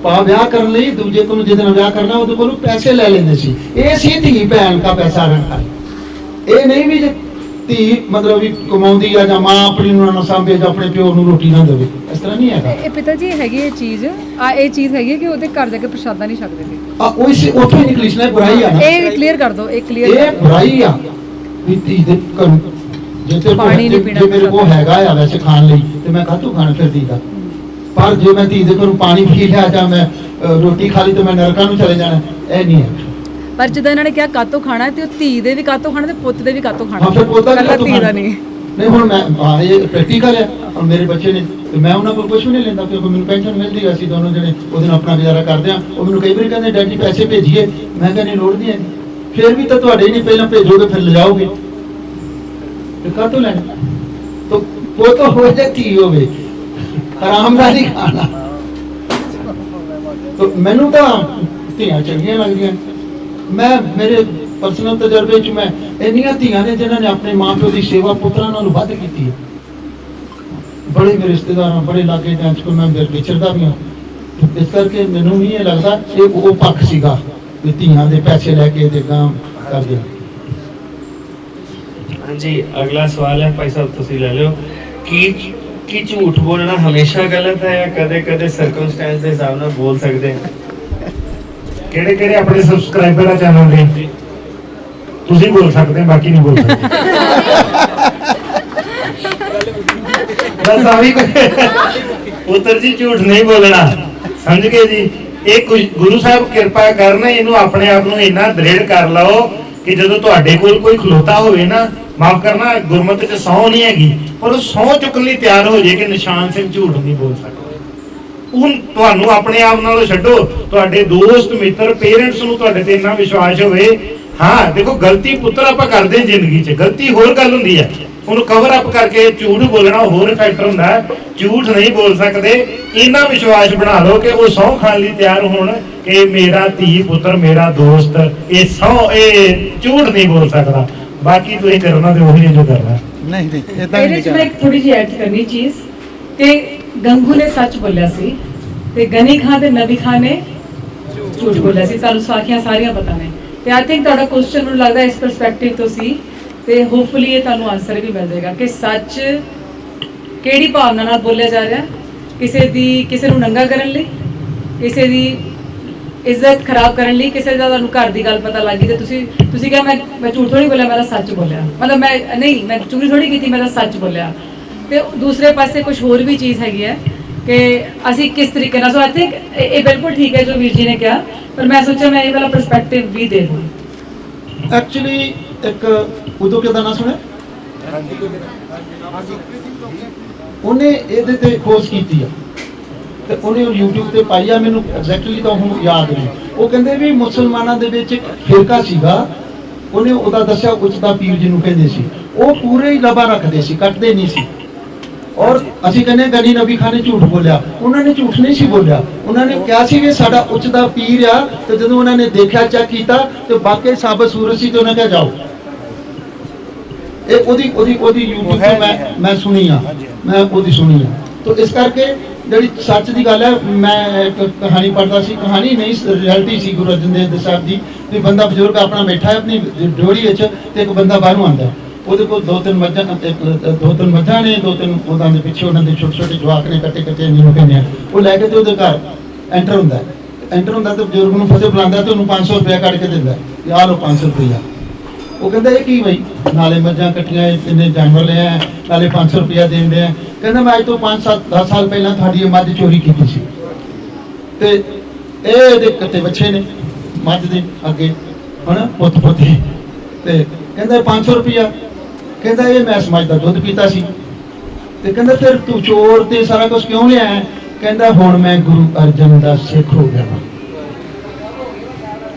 ਪਾ ਵਿਆਹ ਕਰਨ ਲਈ। ਦੂਜੇ ਕੋਲੋਂ ਜਿਹਦੇ ਨਾਲ ਵਿਆਹ ਕਰਨਾ ਉਹਦੇ ਕੋਲੋਂ ਪੈਸੇ ਲੈ ਲੈਂਦੇ ਸੀ। ਇਹ ਸੀ ਧੀ ਭੈਣ ਦਾ ਪੈਸਾ ਰੱਖਾ। ਇਹ ਨਹੀਂ ਵੀ ਜੇ ਧੀ ਮਤਲਬ ਵੀ ਕਮਾਉਂਦੀ ਆ ਜਾਂ ਮਾਂ ਆਪਣੀ ਨੂੰ ਨਾ ਸਾਂਭੇ ਜਾਂ ਆਪਣੇ ਪਿਓ ਨੂੰ ਰੋਟੀ ਨਾ ਦੇਵੇ, ਇਸ ਤਰ੍ਹਾਂ ਨਹੀਂ ਹੈਗਾ। ਇਹ ਪਿਤਾ ਜੀ ਹੈਗੀ ਇਹ ਚੀਜ਼ ਹੈਗੀ ਹੈ ਕਿ ਉਹਦੇ ਘਰ ਜਾ ਕੇ ਪ੍ਰਸ਼ਾਦਾ ਨਹੀਂ ਛਕਦੇ ਸੀ। ਉਹ ਇਸੇ ਉੱਥੋਂ ਹੀ ਨਿਕਲਿਸ਼ ਨਾ ਬੁਰਾਈ ਆ ਨਾ, ਇਹ ਕਲੀਅਰ ਕਰ ਦਿਓ, ਇਹ ਕਲੀਅਰ ਇਹ ਬੁਰਾਈ ਆ ਵੀ ਧੀ ਦੇ ਘਰ ਜੇ ਪਾਣੀ ਨਹੀਂ ਪੀਣਾ, ਜੇ ਮੇਰੇ ਕੋਲ ਹੈਗਾ ਆ ਵੈਸੇ ਖਾਣ ਲਈ ਤੇ ਮੈਂ ਕਾਹਤੋਂ ਖਾਣਾ ਫਿਰ ਧੀ ਦਾ। ਪਰ ਜੇ ਮੈਂ ਧੀ ਦੇ ਘਰੋਂ ਪਾਣੀ ਪੀ ਲਿਆ ਜਾਂ ਮੈਂ ਰੋਟੀ ਖਾ ਲਈ ਤੇ ਮੈਂ ਨਰਕਾਂ ਨੂੰ ਚਲੇ ਜਾਣਾ, ਇਹ ਨਹੀਂ ਹੈ। ਪਰ ਜਦੋਂ ਇਹਨਾਂ ਨੇ ਕਿਹਾ ਕਾਤੋਂ ਖਾਣਾ, ਤੇ ਉਹ ਧੀ ਦੇ ਵੀ ਕਾਤੋਂ ਖਾਣਾ ਤੇ ਪੁੱਤ ਦੇ ਵੀ ਕਾਤੋਂ ਖਾਣਾ, ਹਾਂ, ਫਿਰ ਪੋਤਾ ਵੀ ਇਕੱਲਾ ਕਾਹਤੋਂ ਧੀ ਦਾ ਖਾਣਾ। ਨਹੀਂ। ਨਹੀਂ ਹੁਣ ਮੈਂ ਇਹ ਪ੍ਰੈਕਟੀਕਲ ਹੈ। ਹੁਣ ਮੇਰੇ ਬੱਚੇ ਨੇ ਤੇ ਮੈਂ ਉਹਨਾਂ ਕੋਲ ਕੁਝ ਵੀ ਨਹੀਂ ਲੈਂਦਾ, ਕਿਉਂਕਿ ਮੈਨੂੰ ਪੈਨਸ਼ਨ ਮਿਲਦੀ ਹੈ, ਅਸੀਂ ਦੋਨੋਂ ਜਣੇ ਉਹਦੇ ਨਾਲ ਆਪਣਾ ਗੁਜ਼ਾਰਾ ਕਰਦੇ ਹਾਂ। ਉਹ ਮੈਨੂੰ ਕਈ ਵਾਰੀ ਕਹਿੰਦੇ ਡੈਡੀ ਪੈਸੇ ਭੇਜੀਏ, ਮੈਂ ਕਹਿੰਦਾ ਨਹੀਂ, ਲੋੜ ਨਹੀਂ ਹੈ। ਫਿਰ ਵੀ ਤਾਂ ਤੁਹਾਡੇ ਨਹੀਂ, ਪਹਿਲਾਂ ਭੇਜੋਗੇ ਫਿਰ ਲਿਜਾਓਗੇ, ਤੇ ਕਾਹਤੋਂ ਲੈਣਾ? ਤਾਂ ਉਹ ਤਾਂ ਹੋ ਜਾ ਧੀ ਹੋਵੇ, ਆਰਾਮ ਨਾਲ ਹੀ ਖਾਣਾ। ਤਾਂ ਮੈਨੂੰ ਤਾਂ ਧੀਆਂ ਚੰਗੀਆਂ ਲੱਗਦੀਆਂ। ਮੈਂ ਮੇਰੇ ਪਰਸਨਲ ਤਜਰਬੇ 'ਚ ਮੈਂ ਇੰਨੀਆਂ ਧੀਆਂ ਨੇ ਜਿਨ੍ਹਾਂ ਨੇ ਆਪਣੇ ਮਾਂ ਪਿਓ ਦੀ ਸੇਵਾ ਪੁੱਤਰਾਂ ਨਾਲੋਂ ਵੱਧ ਕੀਤੀ ਹੈ। ਬੜੇ ਮੇਰੇ ਰਿਸ਼ਤੇਦਾਰਾਂ, ਬੜੇ ਲਾਗੇ ਜਾਂ ਚ ਮੈਂ ਵਿਚਰਦਾ ਵੀ ਹਾਂ। ਇਸ ਕਰਕੇ ਮੈਨੂੰ ਨਹੀਂ ਇਹ ਲੱਗਦਾ ਇਹ ਉਹ ਪੱਖ ਸੀਗਾ ਕਿ ਧੀਆਂ ਦੇ ਪੈਸੇ ਲੈ ਕੇ ਤੇ ਕੰਮ ਕਰਦੇ। ਹਾਂਜੀ ਅਗਲਾ ਸਵਾਲ ਹੈ ਭਾਈ ਸਾਹਿਬ ਤੁਸੀਂ ਲੈ ਲਿਓ ਕੀ ਝੂਠ ਬੋਲਣਾ ਹਮੇਸ਼ਾ ਗਲਤ ਹੈ ਜਾਂ ਕਦੇ ਕਦੇ ਸਰਕਮਸਟੈਂਸ ਦੇ ਹਿਸਾਬ ਨਾਲ ਬੋਲ ਸਕਦੇ ਹਾਂ? ਕਿਹੜੇ ਆਪਣੇ ਸਬਸਕ੍ਰਾਈਬਰ ਆ ਚੈਨਲ ਦੇ ਤੁਸੀਂ ਬੋਲ ਸਕਦੇ ਹੋ, ਬਾਕੀ ਨਹੀਂ ਬੋਲ ਸਕਦੇ। ਬਸ ਆਹੀ ਪੁੱਤਰ ਜੀ ਝੂਠ ਨਹੀਂ ਬੋਲਣਾ, ਸਮਝ ਗਏ ਜੀ। ਇਹ ਗੁਰੂ ਸਾਹਿਬ ਕਿਰਪਾ ਕਰਨ ਇਹਨੂੰ ਆਪਣੇ ਆਪ ਨੂੰ ਇੰਨਾ ਦ੍ਰਿੜ ਕਰ ਲਓ ਕਿ ਜਦੋਂ ਤੁਹਾਡੇ ਕੋਲ ਕੋਈ ਖਲੋਤਾ ਹੋਵੇ ਨਾ, ਮਾਫ ਕਰਨਾ ਗੁਰਮਤ 'ਚ ਸਹੁੰ ਨਹੀਂ ਹੈਗੀ, ਪਰ ਉਹ ਸਹੁੰ ਚੁੱਕਣ ਲਈ ਤਿਆਰ ਹੋ ਜੇ ਕਿ ਨਿਸ਼ਾਨ ਸਿੰਘ ਝੂਠ ਨਹੀਂ ਬੋਲ ਸਕਦਾ। ਹੁਣ ਤੁਹਾਨੂੰ ਆਪਣੇ ਆਪ ਨਾਲੋਂ ਛੱਡੋ, ਤੁਹਾਡੇ ਦੋਸਤ ਮਿੱਤਰ ਪੇਰੈਂਟਸ ਨੂੰ ਤੁਹਾਡੇ ਤੇ ਇੰਨਾ ਵਿਸ਼ਵਾਸ ਹੋਵੇ। ਹਾਂ ਦੇਖੋ ਗਲਤੀ ਪੁੱਤਰ ਆਪਾਂ ਕਰਦੇ ਜ਼ਿੰਦਗੀ 'ਚ, ਗਲਤੀ ਹੋਰ ਗੱਲ ਹੁੰਦੀ ਹੈ, ਉਹਨੂੰ ਕਵਰ ਅਪ ਕਰਕੇ ਝੂਠ ਬੋਲਣਾ ਹੋਰ ਫੈਕਟਰ ਹੁੰਦਾ ਹੈ। ਝੂਠ ਨਹੀਂ ਬੋਲ ਸਕਦੇ, ਇੰਨਾ ਵਿਸ਼ਵਾਸ ਬਣਾ ਲਓ ਕਿ ਉਹ ਸਹੁੰ ਖਾਣ ਲਈ ਤਿਆਰ ਹੋਣ ਕਿ ਮੇਰਾ ਧੀ ਪੁੱਤਰ ਮੇਰਾ ਦੋਸਤ ਇਹ ਝੂਠ ਨਹੀਂ ਬੋਲ ਸਕਦਾ। ਬਾਕੀ ਤੁਸੀਂ ਕਰਨਾ ਤੇ ਉਹੀ ਜੋ ਕਰਨਾ। ਨਹੀਂ ਇਦਾਂ ਇਹਦੇ ਚ ਮੈਂ ਇੱਕ ਥੋੜੀ ਜਿਹੀ ਐਡ ਕਰਨੀ ਚੀਜ਼ ਤੇ ਗੰਗੂ ਨੇ ਸੱਚ ਬੋਲਿਆ ਸੀ ਤੇ ਗਨੀ ਖਾਨ ਤੇ ਨਬੀ ਖਾਨ ਨੇ ਝੂਠ ਬੋਲਿਆ ਸੀ। ਸਾਨੂੰ ਸਾਖੀਆਂ ਸਾਰੀਆਂ ਪਤਾ ਨੇ ਤੇ ਆਈ ਥਿੰਕ ਤੁਹਾਡਾ ਕੁਐਸਚਨ ਮੈਨੂੰ ਲੱਗਦਾ ਇਸ ਪਰਸਪੈਕਟਿਵ ਤੋਂ ਸੀ ਤੇ ਹੋਪਫੁਲੀ ਇਹ ਤੁਹਾਨੂੰ ਆਨਸਰ ਵੀ ਮਿਲ ਜਾਏਗਾ ਕਿ ਸੱਚ ਕਿਹੜੀ ਭਾਵਨਾ ਨਾਲ ਬੋਲਿਆ ਜਾ ਰਿਹਾ, ਕਿਸੇ ਨੂੰ ਨੰਗਾ ਕਰਨ ਲਈ, ਕਿਸੇ ਦੀ ਇੱਜ਼ਤ ਖਰਾਬ ਕਰਨ ਲਈ, ਕਿਸੇ ਦਾ ਤੁਹਾਨੂੰ ਘਰ ਦੀ ਗੱਲ ਪਤਾ ਲੱਗ ਗਈ ਤੇ ਤੁਸੀਂ ਕਿਹਾ ਮੈਂ ਝੂਠ ਥੋੜੀ ਬੋਲਿਆ, ਮੈਂ ਤਾਂ ਸੱਚ ਬੋਲਿਆ, ਮਤਲਬ ਮੈਂ ਚੋਰੀ ਥੋੜੀ ਕੀਤੀ, ਮੈਂ ਤਾਂ ਸੱਚ ਬੋਲਿਆ। ਤੇ ਦੂਸਰੇ ਪਾਸੇ ਕੁਝ ਹੋਰ ਵੀ ਚੀਜ਼ ਹੈਗੀ ਹੈ ਕਿ ਅਸੀਂ ਕਿਸ ਤਰੀਕੇ ਨਾਲ, ਸੋ ਆਈ ਥਿੰਕ ਇਹ ਬਿਲਕੁਲ ਠੀਕ ਹੈ ਜੋ ਵੀਰ ਜੀ ਨੇ ਕਿਹਾ, ਪਰ ਮੈਂ ਸੋਚਿਆ ਮੈਂ ਇਹ ਵਾਲਾ ਪਰਸਪੈਕਟਿਵ ਵੀ ਦੇ ਦੂੰ। ਐਕਚੁਅਲੀ ਇੱਕ ਉਦੋਂ ਕਿਹਦਾ ਨਾ ਸੁਣਿਆ, ਉਹਨੇ ਇਹਦੇ ਤੇ ਖੋਜ ਕੀਤੀ ਆ ਤੇ ਉਹਨੇ YouTube ਤੇ ਪਾਈ ਆ, ਮੈਨੂੰ ਐਗਜ਼ੈਕਟਲੀ ਤਾਂ ਹੁਣ ਯਾਦ ਨਹੀਂ। ਉਹ ਕਹਿੰਦੇ ਵੀ ਮੁਸਲਮਾਨਾਂ ਦੇ ਵਿੱਚ ਇੱਕ ਫਿਰਕਾ ਸੀਗਾ, ਉਹਨੇ ਉਹਦਾ ਦੱਸਿਆ ਉਚਤਾ ਪੀਰ ਜਿਹਨੂੰ ਕਹਿੰਦੇ ਸੀ, ਉਹ ਪੂਰੇ ਹੀ ਲਬਾ ਰੱਖਦੇ ਸੀ, ਕੱਟਦੇ ਨਹੀਂ ਸੀ। ਔਰ ਅਸੀਂ ਕਹਿੰਦੇ ਗਨੀ ਨਬੀ ਖਾਨ ਨੇ ਝੂਠ ਬੋਲਿਆ, ਉਹਨਾਂ ਨੇ ਝੂਠ ਨਹੀਂ ਸੀ ਬੋਲਿਆ, ਉਹਨਾਂ ਨੇ ਕਿਹਾ ਸੀ ਕਿ ਸਾਡਾ ਉਚਤਾ ਪੀਰ ਆ। ਤੇ ਜਦੋਂ ਉਹਨਾਂ ਨੇ ਦੇਖਿਆ ਚੈੱਕ ਕੀਤਾ ਤੇ ਬਾਕੀ ਸਾਬਤ ਸੂਰਤ ਸੀ ਤੇ ਉਹਨਾਂ ਕਿਹਾ ਜਾਓ। ਇਹ ਉਹਦੀ YouTube ਤੇ ਮੈਂ ਸੁਣੀ ਆ, ਮੈਂ ਉਹਦੀ ਸੁਣੀ ਆ। तो इस करके ਜਿਹੜੀ ਸੱਚ ਦੀ ਗੱਲ ਹੈ, ਮੈਂ ਇੱਕ ਕਹਾਣੀ ਪੜ੍ਹਦਾ ਸੀ, ਕਹਾਣੀ ਨਹੀਂ ਰਿਐਲਿਟੀ ਸੀ ਗੁਰੂ ਅਰਜਨ ਦੇਵ ਸਾਹਿਬ ਦੀ, ਵੀ ਬੰਦਾ ਬਜ਼ੁਰਗ ਆਪਣਾ ਬੈਠਾ ਹੈ ਆਪਣੀ ਡੋਲੀ ਵਿੱਚ ਤੇ ਇੱਕ ਬੰਦਾ ਬਾਹਰੋਂ ਆਉਂਦਾ, ਉਹਦੇ ਕੋਲ ਦੋ ਤਿੰਨ ਮੱਝਾਂ ਨੇ, ਦੋ ਤਿੰਨ ਉਹਨਾਂ ਦੇ ਪਿੱਛੇ ਉਹਨਾਂ ਦੇ ਛੋਟੇ ਛੋਟੇ ਜਵਾਕ ਨੇ, ਕੱਟੇ ਜਿਹਨੂੰ ਕਹਿੰਦੇ ਆ, ਉਹ ਲੈ ਕੇ ਤੇ ਉਹਦੇ ਘਰ ਐਂਟਰ ਹੁੰਦਾ ਤੇ ਬਜ਼ੁਰਗ ਨੂੰ ਫਤਿਹ ਬੁਲਾਉਂਦਾ ਤੇ ਉਹਨੂੰ 500 ਰੁਪਇਆ ਕੱਢ ਕੇ ਦਿੰਦਾ, ਆ ਲਓ 500 ਰੁਪਇਆ। ਉਹ ਕਹਿੰਦਾ ਇਹ ਕੀ ਬਈ, ਨਾਲੇ ਮੱਝਾਂ ਕੱਟੀਆਂ, ਇੰਨੇ ਜਾਨਵਰ ਲਿਆ, ਨਾਲੇ 500 ਰੁਪਇਆ ਦੇਂਦੇ ਆ। ਕਹਿੰਦਾ ਮੈਂ ਅੱਜ ਤੋਂ 5-7-10 ਸਾਲ ਪਹਿਲਾਂ ਤੁਹਾਡੀ ਇਹ ਮੱਝ ਚੋਰੀ ਕੀਤੀ ਸੀ ਤੇ ਇਹਦੇ ਕੱਟੇ ਬੱਚੇ ਨੇ ਮੱਝ ਦੇ ਅੱਗੇ ਹਨਾ ਪੁੱਤ ਪੋਤੇ, ਤੇ ਕਹਿੰਦਾ 500 ਰੁਪਇਆ। ਕਹਿੰਦਾ ਇਹ ਮੈਂ ਮੱਝ ਦਾ ਦੁੱਧ ਪੀਤਾ ਸੀ। ਤੇ ਕਹਿੰਦਾ ਫਿਰ ਤੂੰ ਚੋਰ ਤੇ ਸਾਰਾ ਕੁਝ ਕਿਉਂ ਲਿਆ? ਕਹਿੰਦਾ ਹੁਣ ਮੈਂ ਗੁਰੂ ਅਰਜਨ ਦਾ ਸਿੱਖ ਹੋ ਗਿਆ।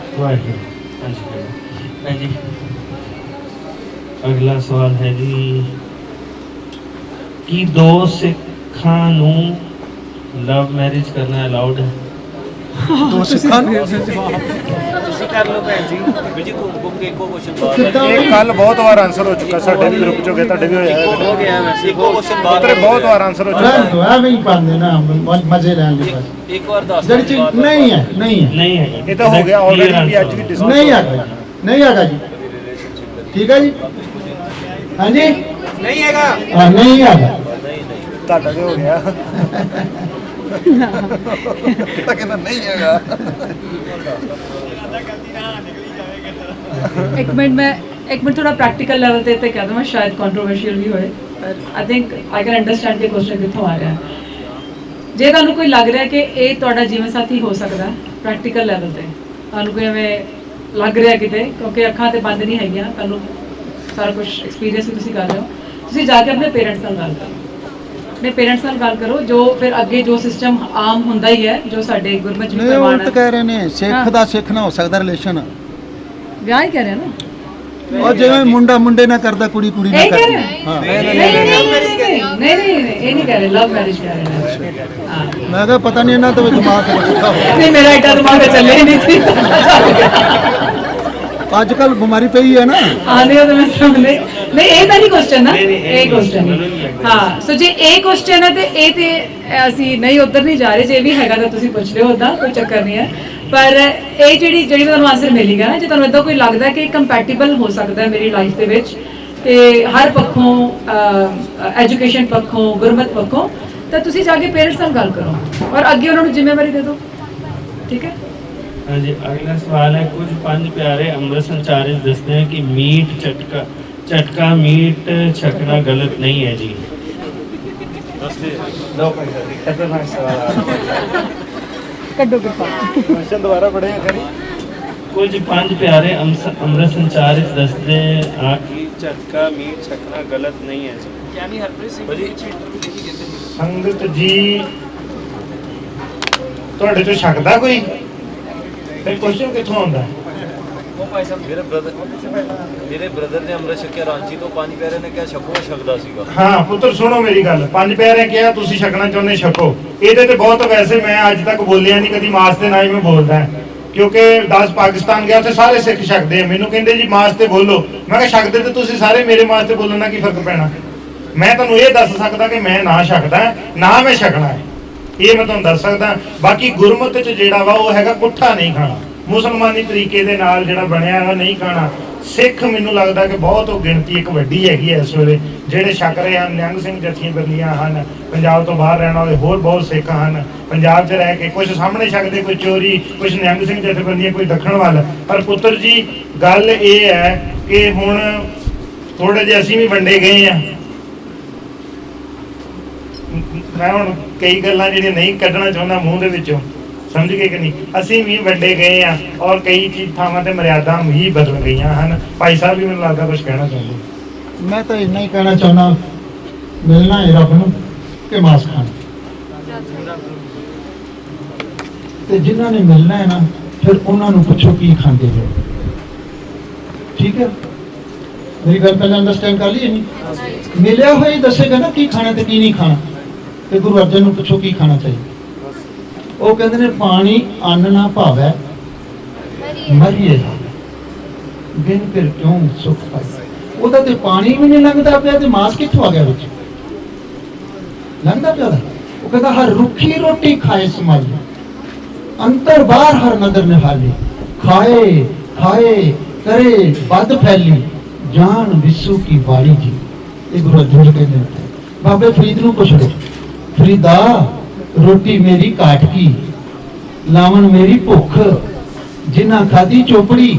जी अगला सवाल है जी कि दो सिखां नूं लव मैरिज करना अलाउड है? ਦੋ ਸਿੱਖਾਂ ਨੂੰ ਤੁਸੀਂ ਕਰ ਲਓ ਭੈਣ ਜੀ, ਵੀਰ ਜੀ ਘੁੰਮ ਕੇ ਇੱਕੋ ਕੁਐਸਚਨ ਬਾਅਦ ਇਹ ਕੱਲ ਬਹੁਤ ਵਾਰ ਆਨਸਰ ਹੋ ਚੁੱਕਾ, ਸਾਡੇ ਵੀ ਗਰੁੱਪ ਚੋਂ ਤੁਹਾਡੇ ਵੀ ਹੋਇਆ ਹੋ ਗਿਆ ਵੈਸੇ ਇੱਕੋ ਕੁਐਸਚਨ ਬਾਅਦ ਪੁੱਤਰ ਬਹੁਤ ਵਾਰ ਆਨਸਰ ਹੋ ਚੁੱਕਾ। तो ਐਵੇਂ ਹੀ ਪਾਉਂਦੇ ਨਾ, ਮਜ਼ੇ ਲੈਣ ਦੇ ਬਸ। ਇੱਕ ਵਾਰ ਦੱਸ ਜਿਹੜੀ ਚੀਜ਼ ਨਹੀਂ ਹੈ नहीं है ਇਹ ਤਾਂ ਹੋ ਗਿਆ ਆਲਰੇਡੀ ਵੀ ਅੱਜ ਵੀ ਡਿਸਕਸ ਨਹੀਂ ਹੈਗਾ ਜੀ, ਨਹੀਂ ਹੈਗਾ ਜੀ, ਠੀਕ ਹੈ ਜੀ, ਹਾਂਜੀ ਨਹੀਂ ਹੈਗਾ। ਹਾਂ ਨਹੀਂ ਹੈਗਾ, ਤੁਹਾਡਾ ਵੀ ਹੋ ਗਿਆ। ਕਿਤਾ ਕਹਿੰਦਾ ਨਹੀਂ ਹੈਗਾ। ਇੱਕ ਮਿੰਟ ਥੋੜਾ ਪ੍ਰੈਕਟੀਕਲ ਲੈਵਲ ਤੇ ਕਹਿ ਦਵਾਂ, ਸ਼ਾਇਦ ਕੰਟਰੋਵਰਸ਼ੀਅਲ ਵੀ ਹੋਏ, ਪਰ I think I can understand ਕਿ ਕੁਐਸਚਨ ਕਿੱਥੋਂ ਆ ਰਿਹਾ। ਜੇ ਤੁਹਾਨੂੰ ਕੋਈ ਲੱਗ ਰਿਹਾ ਕਿ ਇਹ ਤੁਹਾਡਾ ਜੀਵਨ ਸਾਥੀ ਹੋ ਸਕਦਾ ਪ੍ਰੈਕਟੀਕਲ ਲੈਵਲ ਤੇ, ਤੁਹਾਨੂੰ ਕੋਈ ਐਵੇਂ ਲੱਗ ਰਿਹਾ ਕਿਤੇ, ਕਿਉਂਕਿ ਅੱਖਾਂ ਤੇ ਬੰਦ ਨਹੀਂ ਹੈਗੀਆਂ, ਤੁਹਾਨੂੰ ਸਾਰਾ ਕੁਝ ਐਕਸਪੀਰੀਅੰਸ ਵੀ ਤੁਸੀਂ ਕਰ ਰਹੇ ਹੋ, ਤੁਸੀਂ ਜਾ ਕੇ ਆਪਣੇ ਪੇਰੈਂਟਸ ਨਾਲ ਗੱਲ ਕਰੋ। ਆਪਣੇ ਪੇਰੈਂਟਸ ਨਾਲ ਗੱਲ ਕਰੋ, ਜੋ ਫਿਰ ਅੱਗੇ ਜੋ ਸਿਸਟਮ ਆਮ ਹੁੰਦਾ ਹੀ ਹੈ, ਜੋ ਸਾਡੇ ਗੁਰਮਤਿ ਨਹੀਂ ਉਲਟ ਕਹਿ ਰਹੇ ਨੇ, ਸਿੱਖ ਦਾ ਸਿੱਖ ਨਾ ਹੋ ਸਕਦਾ ਰਿਲੇਸ਼ਨ। ਵਿਆਹ ਹੀ ਕਹਿ ਰਿਹਾ ਨਾ, ਉਹ ਜਿਵੇਂ ਮੁੰਡਾ ਮੁੰਡੇ ਨਾਲ ਕਰਦਾ, ਕੁੜੀ ਕੁੜੀ ਨਾਲ ਇਹ ਕਹਿ ਕਰਦੀ। ਰਹੇ ਹਾਂ ਨਹੀਂ ਇਹ ਨਹੀਂ ਕਹਿ ਰਹੇ, ਲਵ ਮੈਰਿਜ ਕਹਿ ਰਹੇ ਨੇ। ਹਾਂ ਮੈਂ ਕਿਹਾ ਪਤਾ ਨਹੀਂ ਇਹਨਾਂ ਤੋਂ ਵੀ ਦਿਮਾਗ ਰੱਖਿਆ ਹੋਇਆ। ਨਹੀਂ ਮੇਰਾ ਇੱਡਾ ਦਿਮਾਗ ਚੱਲਿਆ ਹੀ ਨਹੀਂ ਸੀ। ਅੱਜ ਕੱਲ ਬਿਮਾਰੀ ਪਈ ਹੈ ਨਾ। ਆਨੇ ਉਹ ਮੈਂ ਸਮਝਦੇ ਨਹੀਂ, ਇਹ ਤਾਂ ਨਹੀਂ ਕੁਐਸਚਨ ਨਾ, ਇਹ ਕੁਐਸਚਨ ਹਾਂ। ਸੋ ਜੇ ਇਹ ਕੁਐਸਚਨ ਹੈ ਤੇ ਇਹ ਤੇ ਅਸੀਂ ਨਹੀਂ ਉੱਧਰ ਨਹੀਂ ਜਾ ਰਹੇ, ਜੇ ਵੀ ਹੈਗਾ ਤਾਂ ਤੁਸੀਂ ਪੁੱਛ ਲਿਓ, ਉੱਦਾਂ ਕੋਈ ਚੱਕਰ ਨਹੀਂ ਹੈ। ਪਰ ਇਹ ਜਿਹੜੀ ਤੁਹਾਨੂੰ ਆਨਸਰ ਮਿਲੇਗਾ ਨਾ, ਜੇ ਤੁਹਾਨੂੰ ਇਦਾਂ ਕੋਈ ਲੱਗਦਾ ਕਿ ਕੰਪੈਟੀਬਲ ਹੋ ਸਕਦਾ ਹੈ ਮੇਰੀ ਲਾਈਫ ਦੇ ਵਿੱਚ, ਤੇ ਹਰ ਪੱਖੋਂ ਐਜੂਕੇਸ਼ਨ ਪੱਖੋਂ ਗੁਰਮਤ ਪੱਖੋਂ ਤਾਂ ਤੁਸੀਂ ਜਾ ਕੇ ਪੇਰੈਂਟਸ ਨਾਲ ਗੱਲ ਕਰੋ ਔਰ ਅੱਗੇ ਉਹਨਾਂ ਨੂੰ ਜ਼ਿੰਮੇਵਾਰੀ ਦੇ ਦਿਓ ਠੀਕ ਹੈ हाँ जी अगला सवाल है कुछ पंज प्यारे अमृत संचारी दसते हैं कि मीट चटका मीट छकना गलत नहीं है जी खतरनाक सवाल ਕੱਢੋ ਕਿਰਪਾ क्वेश्चन दोबारा पढ़ेगा करी कुछ पंज प्यारे अमृत संचारी दसते हैं कि चटका मीट छकना गलत नहीं है जी ਗਿਆਨੀ ਹਰਪ੍ਰੀਤ ਸਿੰਘ ਜੀ ਪਿੱਛੇ ਇੰਟਰਵਿਊ ਦੇਖੀ ਕਹਿੰਦੇ ਸੀ ਸੰਗਤ ਜੀ ਤੁਹਾਡੇ ਤੋਂ ਛਕਦਾ ਕੋਈ ਫਿਰ ਕੁਐਸਚਨ ਕਿੱਥੋਂ ਆਉਂਦਾ ਉਹ ਭਾਈ ਸਾਹਿਬ ਮੇਰੇ ਬ੍ਰਦਰ ਨੇ ਅੰਮ੍ਰਿਤ ਛਕਿਆ ਰਾਂਚੀ ਤੋਂ ਪੰਜ ਪਿਆਰੇ ਨੇ ਕਿਹਾ ਛਕੋ ਛਕਦਾ ਸੀਗਾ ਹਾਂ ਪੁੱਤਰ ਸੁਣੋ ਮੇਰੀ ਗੱਲ ਪੰਜ ਪਿਆਰੇ ਕਿਹਾ ਤੁਸੀਂ ਛਕਣਾ ਚਾਹੁੰਦੇ ਛਕੋ ਇਹਦੇ ਤੇ ਬਹੁਤ ਵੈਸੇ ਮੈਂ ਅੱਜ ਤੱਕ ਬੋਲਿਆ ਨਹੀਂ ਕਦੀ ਮਾਸ ਦੇ ਨਾਲ ਹੀ ਮੈਂ ਬੋਲਦਾ ਕਿਉਂਕਿ 10 ਪਾਕਿਸਤਾਨ ਗਿਆ ਉੱਥੇ ਸਾਰੇ ਸਿੱਖ ਛਕਦੇ ਆ ਮੈਨੂੰ ਕਹਿੰਦੇ ਜੀ ਮਾਸ ਤੇ ਬੋਲੋ ਮੈਂ ਕਿਹਾ ਛਕਦੇ ਤੇ ਤੁਸੀਂ ਸਾਰੇ ਮੇਰੇ ਮਾਸ ਤੇ ਬੋਲਣ ਨਾਲ ਕੀ ਫਰਕ ਪੈਣਾ ਮੈਂ ਤੁਹਾਨੂੰ ਇਹ ਦੱਸ ਸਕਦਾ ਕਿ ਮੈਂ ਨਾ ਛਕਦਾ ਨਾ ਮੈਂ ਛਕਣਾ ਹੈ ਇਹ ਮੈਂ ਤੁਹਾਨੂੰ ਦੱਸ ਸਕਦਾ ਬਾਕੀ ਗੁਰਮਤ ਚ ਜਿਹੜਾ ਵਾ ਉਹ ਹੈਗਾ ਪੁੱਠਾ ਨਹੀਂ ਖਾਣਾ ਮੁਸਲਮਾਨੀ ਤਰੀਕੇ ਦੇ ਨਾਲ ਜਿਹੜਾ ਬਣਿਆ ਹੈ ਨਹੀਂ ਖਾਣਾ ਸਿੱਖ ਮੈਨੂੰ ਲੱਗਦਾ ਕਿ ਬਹੁਤ ਉਹ ਗਿਣਤੀ ਇੱਕ ਵੱਡੀ ਹੈਗੀ ਹੈ ਇਸ ਵੇਲੇ ਜਿਹੜੇ ਛਕ ਰਹੇ ਹਨ ਨਿਹੰਗ ਸਿੰਘ ਜਥੀਆਂ ਬੰਦੀਆਂ ਹਨ ਪੰਜਾਬ ਤੋਂ ਬਾਹਰ ਰਹਿਣ ਵਾਲੇ ਹੋਰ ਬਹੁਤ ਸਿੱਖ ਹਨ ਪੰਜਾਬ 'ਚ ਰਹਿ ਕੇ ਕੁਝ ਸਾਹਮਣੇ ਛਕਦੇ ਕੋਈ ਚੋਰੀ ਕੁਝ ਨਿਹੰਗ ਸਿੰਘ ਜਥੇਬੰਦੀਆਂ ਕੋਈ ਦੱਖਣ ਵੱਲ ਪਰ ਪੁੱਤਰ ਜੀ ਗੱਲ ਇਹ ਹੈ ਕਿ ਹੁਣ ਥੋੜੇ ਜਿਹੇ ਅਸੀਂ ਵੀ ਵੰਡੇ ਗਏ ਆ ਮੈਂ ਹੁਣ ਕਈ ਗੱਲਾਂ ਜਿਹੜੀਆਂ ਨਹੀਂ ਕੱਢਣਾ ਚਾਹੁੰਦਾ ਮੂੰਹ ਦੇ ਵਿੱਚੋਂ ਸਮਝ ਗਏ ਕਿ ਨਹੀਂ ਅਸੀਂ ਵੀ ਵੰਡੇ ਗਏ ਆ ਔਰ ਕਈ ਚੀਜ਼ ਥਾਵਾਂ ਤੇ ਮਰਿਆਦਾ ਵੀ ਬਦਲ ਗਈਆਂ ਹਨ ਭਾਈ ਸਾਹਿਬ ਵੀ ਮੈਨੂੰ ਲੱਗਦਾ ਕੁਝ ਕਹਿਣਾ ਚਾਹੁੰਦੇ ਮੈਂ ਤਾਂ ਇੰਨਾ ਹੀ ਕਹਿਣਾ ਚਾਹੁੰਦਾ ਮਿਲਣਾ ਹੈ ਰੱਬ ਨੂੰ ਕਿ ਮਾਸ ਖਾਣਾ ਤੇ ਜਿਨ੍ਹਾਂ ਨੇ ਮਿਲਣਾ ਹੈ ਨਾ ਫਿਰ ਉਹਨਾਂ ਨੂੰ ਪੁੱਛੋ ਕੀ ਖਾਂਦੇ ਹੋ ਠੀਕ ਹੈ ਮੇਰੀ ਗੱਲ ਪਹਿਲਾਂ ਅੰਡਰਸਟੈਂਡ ਕਰ ਲਈ ਨਹੀਂ ਮਿਲਿਆ ਹੋਇਆ ਹੀ ਦੱਸੇਗਾ ਨਾ ਕੀ ਖਾਣਾ ਤੇ ਕੀ ਨਹੀਂ ਖਾਣਾ ਤੇ ਗੁਰੂ ਅਰਜਨ ਨੂੰ ਪੁੱਛੋ ਕੀ ਖਾਣਾ ਚਾਹੀਦਾ ਉਹ ਕਹਿੰਦੇ ਨੇ ਪਾਣੀ ਅੰਨ ਨਾ ਭਾਵੈ ਮਰੀਏ ਬਿਨ ਫਿਰ ਕਿਉਂ ਸੁਖ ਪਾਈ ਉਹਦਾ ਤੇ ਪਾਣੀ ਵੀ ਨਹੀਂ ਲੰਘਦਾ ਪਿਆ ਤੇ ਮਾਸ ਕਿੱਥੋਂ ਆ ਗਿਆ ਵਿੱਚ ਲੰਘਦਾ ਪਿਆ ਉਹ ਕਹਿੰਦਾ ਹਰ ਰੁੱਖੀ ਰੋਟੀ ਖਾਏ ਸਮਾਲੀ ਅੰਤਰ ਬਾਹਰ ਹਰ ਨਦਰ ਨਿਹਾਲੀ ਖਾਏ ਖਾਏ ਕਰੇ ਵੱਧ ਫੈਲੀ ਜਾਨ ਵਿਸੂ ਕੀ ਬਾੜੀ ਜੀ ਇਹ ਗੁਰੂ ਅਰਜਨ ਕਹਿੰਦੇ ਨੇ ਬਾਬੇ ਫਰੀਦ ਨੂੰ ਪੁੱਛ ਲਓ ਫਰੀਦਾ ਰੋਟੀ ਮੇਰੀ ਕਾਟ ਕੀ ਲਾਵਣ ਮੇਰੀ ਭੁੱਖ ਜਿਨ੍ਹਾਂ ਖਾਦੀ ਚੋਪੜੀ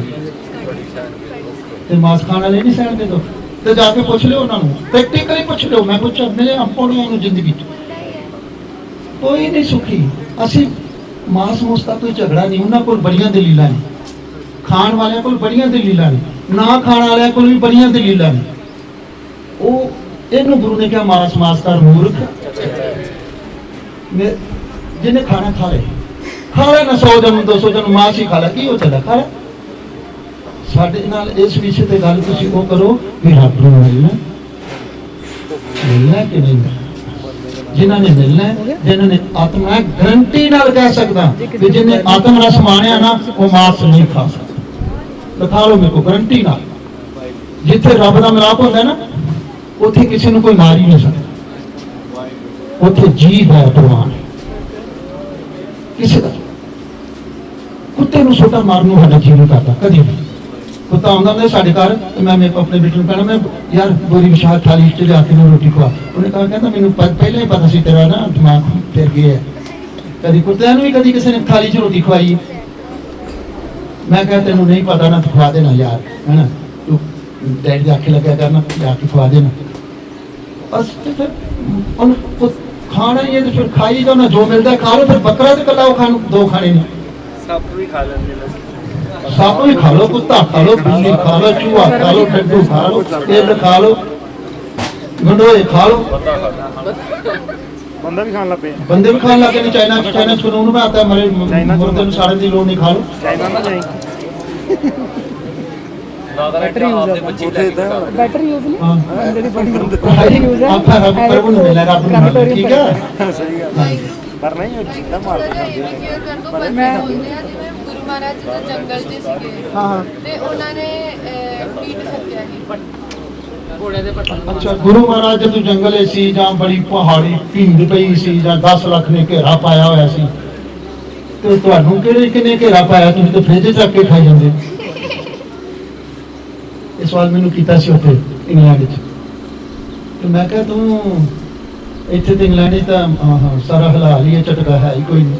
ਤੇ ਮਾਸ ਖਾਣ ਵਾਲੇ ਨਹੀਂ ਸਹਿਣਦੇ ਦੋ ਤੇ ਜਾ ਕੇ ਪੁੱਛ ਲਿਓ ਉਹਨਾਂ ਨੂੰ ਪ੍ਰੈਕਟੀਕਲੀ ਪੁੱਛ ਲਿਓ ਮੈਂ ਪੁੱਛਿਆ ਮੇਰੇ ਆਪਣਿਆਂ ਨੂੰ ਜ਼ਿੰਦਗੀ 'ਚ ਕੋਈ ਨਹੀਂ ਸੁਖੀ ਅਸੀਂ ਮਾਸ ਮੂਸ ਦਾ ਕੋਈ ਝਗੜਾ ਨਹੀਂ ਉਹਨਾਂ ਕੋਲ ਬੜੀਆਂ ਦਲੀਲਾਂ ਨੇ ਖਾਣ ਵਾਲਿਆਂ ਕੋਲ ਬੜੀਆਂ ਦਲੀਲਾਂ ਨੇ ਨਾ ਖਾਣ ਵਾਲਿਆਂ ਕੋਲ ਵੀ ਬੜੀਆਂ ਦਲੀਲਾਂ ਨੇ ਉਹ ਇਹਨੂੰ ਗੁਰੂ ਨੇ ਕਿਹਾ ਮਾਸ ਮਾਸ ਕਰ ਮੂਰਖ ਜਿਹਨੇ ਖਾਣਾ ਖਾ ਲੈ ਨਾ 100 ਜਨ 200 ਜਨ ਮਾਸ ਹੀ ਖਾ ਲੈ ਕੀ ਉਹ ਚੱਲਾ ਖਾ ਲੈ ਸਾਡੇ ਨਾਲ ਇਸ ਵਿਸ਼ੇ ਤੇ ਗੱਲ ਤੁਸੀਂ ਉਹ ਕਰੋ ਵੀ ਰੱਬ ਨੂੰ ਮਿਲਣਾ ਕਿ ਨਹੀਂ ਜਿਨ੍ਹਾਂ ਨੇ ਮਿਲਣਾ ਜਿਨ੍ਹਾਂ ਨੇ ਆਤਮਾ ਗਰੰਟੀ ਨਾਲ ਕਹਿ ਸਕਦਾ ਕਿ ਜਿਹਨੇ ਆਤਮ ਰਸ ਮਾਣਿਆ ਨਾ ਉਹ ਮਾਸ ਨਹੀਂ ਖਾ ਸਕਦਾ ਦਿਖਾ ਲਓ ਮੇਰੇ ਕੋ ਗਰੰਟੀ ਨਾਲ ਜਿੱਥੇ ਰੱਬ ਦਾ ਮਿਲਾਪ ਹੁੰਦਾ ਨਾ ਉੱਥੇ ਕਿਸੇ ਨੂੰ ਕੋਈ ਮਾਰ ਹੀ ਨਹੀਂ ਸਕਦਾ ਉੱਥੇ ਜੀ ਹੈ ਪ੍ਰਵਾਨ ਕਿਸੇ ਦਾ ਕੁੱਤੇ ਨੂੰ ਛੋਟਾ ਮਾਰਨ ਨੂੰ ਸਾਡਾ ਜੀ ਨਹੀਂ ਕਰਦਾ ਕਦੀ ਵੀ ਕੁੱਤਾ ਆਉਂਦਾ ਹੁੰਦਾ ਸਾਡੇ ਘਰ ਤੇ ਮੈਂ ਆਪਣੇ ਬੇਟੇ ਨੂੰ ਕਹਿਣਾ ਮੈਂ ਯਾਰ ਗੋਰੀ ਵਿਸ਼ਾਲ ਥਾਲੀ 'ਚ ਲਿਆ ਕੇ ਰੋਟੀ ਖਵਾ ਉਹਨੇ ਕਹਿੰਦਾ ਮੈਨੂੰ ਪਹਿਲਾਂ ਹੀ ਪਤਾ ਸੀ ਤੇਰਾ ਨਾ ਦਿਮਾਗ ਫਿਰ ਗਿਆ ਕਦੀ ਕੁੱਤਿਆਂ ਨੂੰ ਵੀ ਕਦੀ ਕਿਸੇ ਨੇ ਥਾਲੀ 'ਚ ਰੋਟੀ ਖਵਾਈ ਮੈਂ ਕਿਹਾ ਤੈਨੂੰ ਨਹੀਂ ਪਤਾ ਨਾ ਤੂੰ ਖਵਾ ਦੇਣਾ ਯਾਰ ਹੈਨਾ ਤੂੰ ਡੈਡੀ ਦੇ ਆਖੇ ਲੱਗਿਆ ਕਰਨਾ ਲਿਆ ਕੇ ਖਵਾ ਦੇਣਾ ਬਸ ਤੇ ਫਿਰ ਉਹਨੂੰ ਖਾਣਾ ਹੀ ਹੈ ਤੇ ਫਿਰ ਖਾਈ ਜਾਓ ਨਾ ਜੋ ਮਿਲਦਾ ਖਾ ਲਓ ਫਿਰ ਬੱਕਰਾ ਤੇ ਕੱਲਾ ਉਹ ਖਾਣ ਦੋ ਖਾਣੇ ਨੇ ਸੱਪ ਵੀ ਖਾ ਲੈਂਦੇ ਨੇ ਸੱਪ ਵੀ ਖਾ ਲਓ ਕੁੱਤਾ ਖਾ ਲਓ ਬਿੱਲੀ ਖਾ ਲਓ ਚੂਹਾ ਖਾ ਲਓ ਡੱਡੂ ਖਾ ਲਓ ਏਡ ਖਾ ਲਓ ਗੰਡੋਏ ਖਾ ਲਓ ਬੰਦਾ ਵੀ ਖਾਣ ਲੱਗ ਪਿਆ ਬੰਦੇ ਵੀ ਖਾਣ ਲੱਗੇ ਨੇ ਚਾਈਨਾ ਚ ਕਾਨੂੰਨ में आता है मरे मुर्दे ਨੂੰ ਸਾੜਨ ਦੀ ਲੋੜ ਨਹੀਂ ਖਾ ਲਓ ਚਾਈਨਾ ਨਾ ਜਾਈ ਬੈਟਰੀ ਯੂਜ਼ ਨਹੀਂ ਹਾਂ ਜਿਹੜੀ ਬੜੀ ਬੈਟਰੀ ਯੂਜ਼ ਹੈ ਆਪਾਂ ਰੱਬ ਪ੍ਰਭੂ ਨੂੰ ਮਿਲਿਆ ਰੱਬ ਨੂੰ ਮਿਲਿਆ, ਠੀਕ ਹੈ ਸਹੀ ਗੱਲ ਪਰ ਨਹੀਂ ਉਹ ਜਿੱਦਾਂ ਮਾਰ ਮੈਂ ਗੁਰੂ ਮਹਾਰਾਜ ਜੀ ਦੇ ਜੰਗਲ 'ਚ ਸੀਗੇ ਹਾਂ ਤੇ ਉਹਨਾਂ ਨੇ ਮੀਟ ਛਕਿਆ ਸੀ ਘੋੜੇ ਦੇ ਪੱਟਣ ਅੱਛਾ ਗੁਰੂ ਮਹਾਰਾਜ ਜਦੋਂ ਜੰਗਲੇ ਸੀ ਜਾਂ ਬੜੀ ਪਹਾੜੀ ਭੀਂਡ ਪਈ ਸੀ ਜਾਂ 10 ਲੱਖ ਨੇ ਘੇਰਾ ਪਾਇਆ ਹੋਇਆ ਸੀ ਤੇ ਤੁਹਾਨੂੰ ਕਿਹਨੇ ਘੇਰਾ ਪਾਇਆ ਤੁਸੀਂ ਤਾਂ ਫ੍ਰਿਜ 'ਚ ਰੱਖ ਕੇ ਖਾਈ ਜਾਂਦੇ ਇਹ ਸਵਾਲ ਮੈਨੂੰ ਕੀਤਾ ਸੀ ਉੱਥੇ ਇੰਗਲੈਂਡ 'ਚ। ਤੇ ਮੈਂ ਕਿਹਾ ਤੂੰ ਇੱਥੇ ਤੇ ਇੰਗਲੈਂਡ 'ਚ ਤਾਂ ਸਾਰਾ ਹਲਾਲ ਹੀ ਹੈ, ਝਟਕਾ ਹੈ ਹੀ ਕੋਈ ਨਹੀਂ।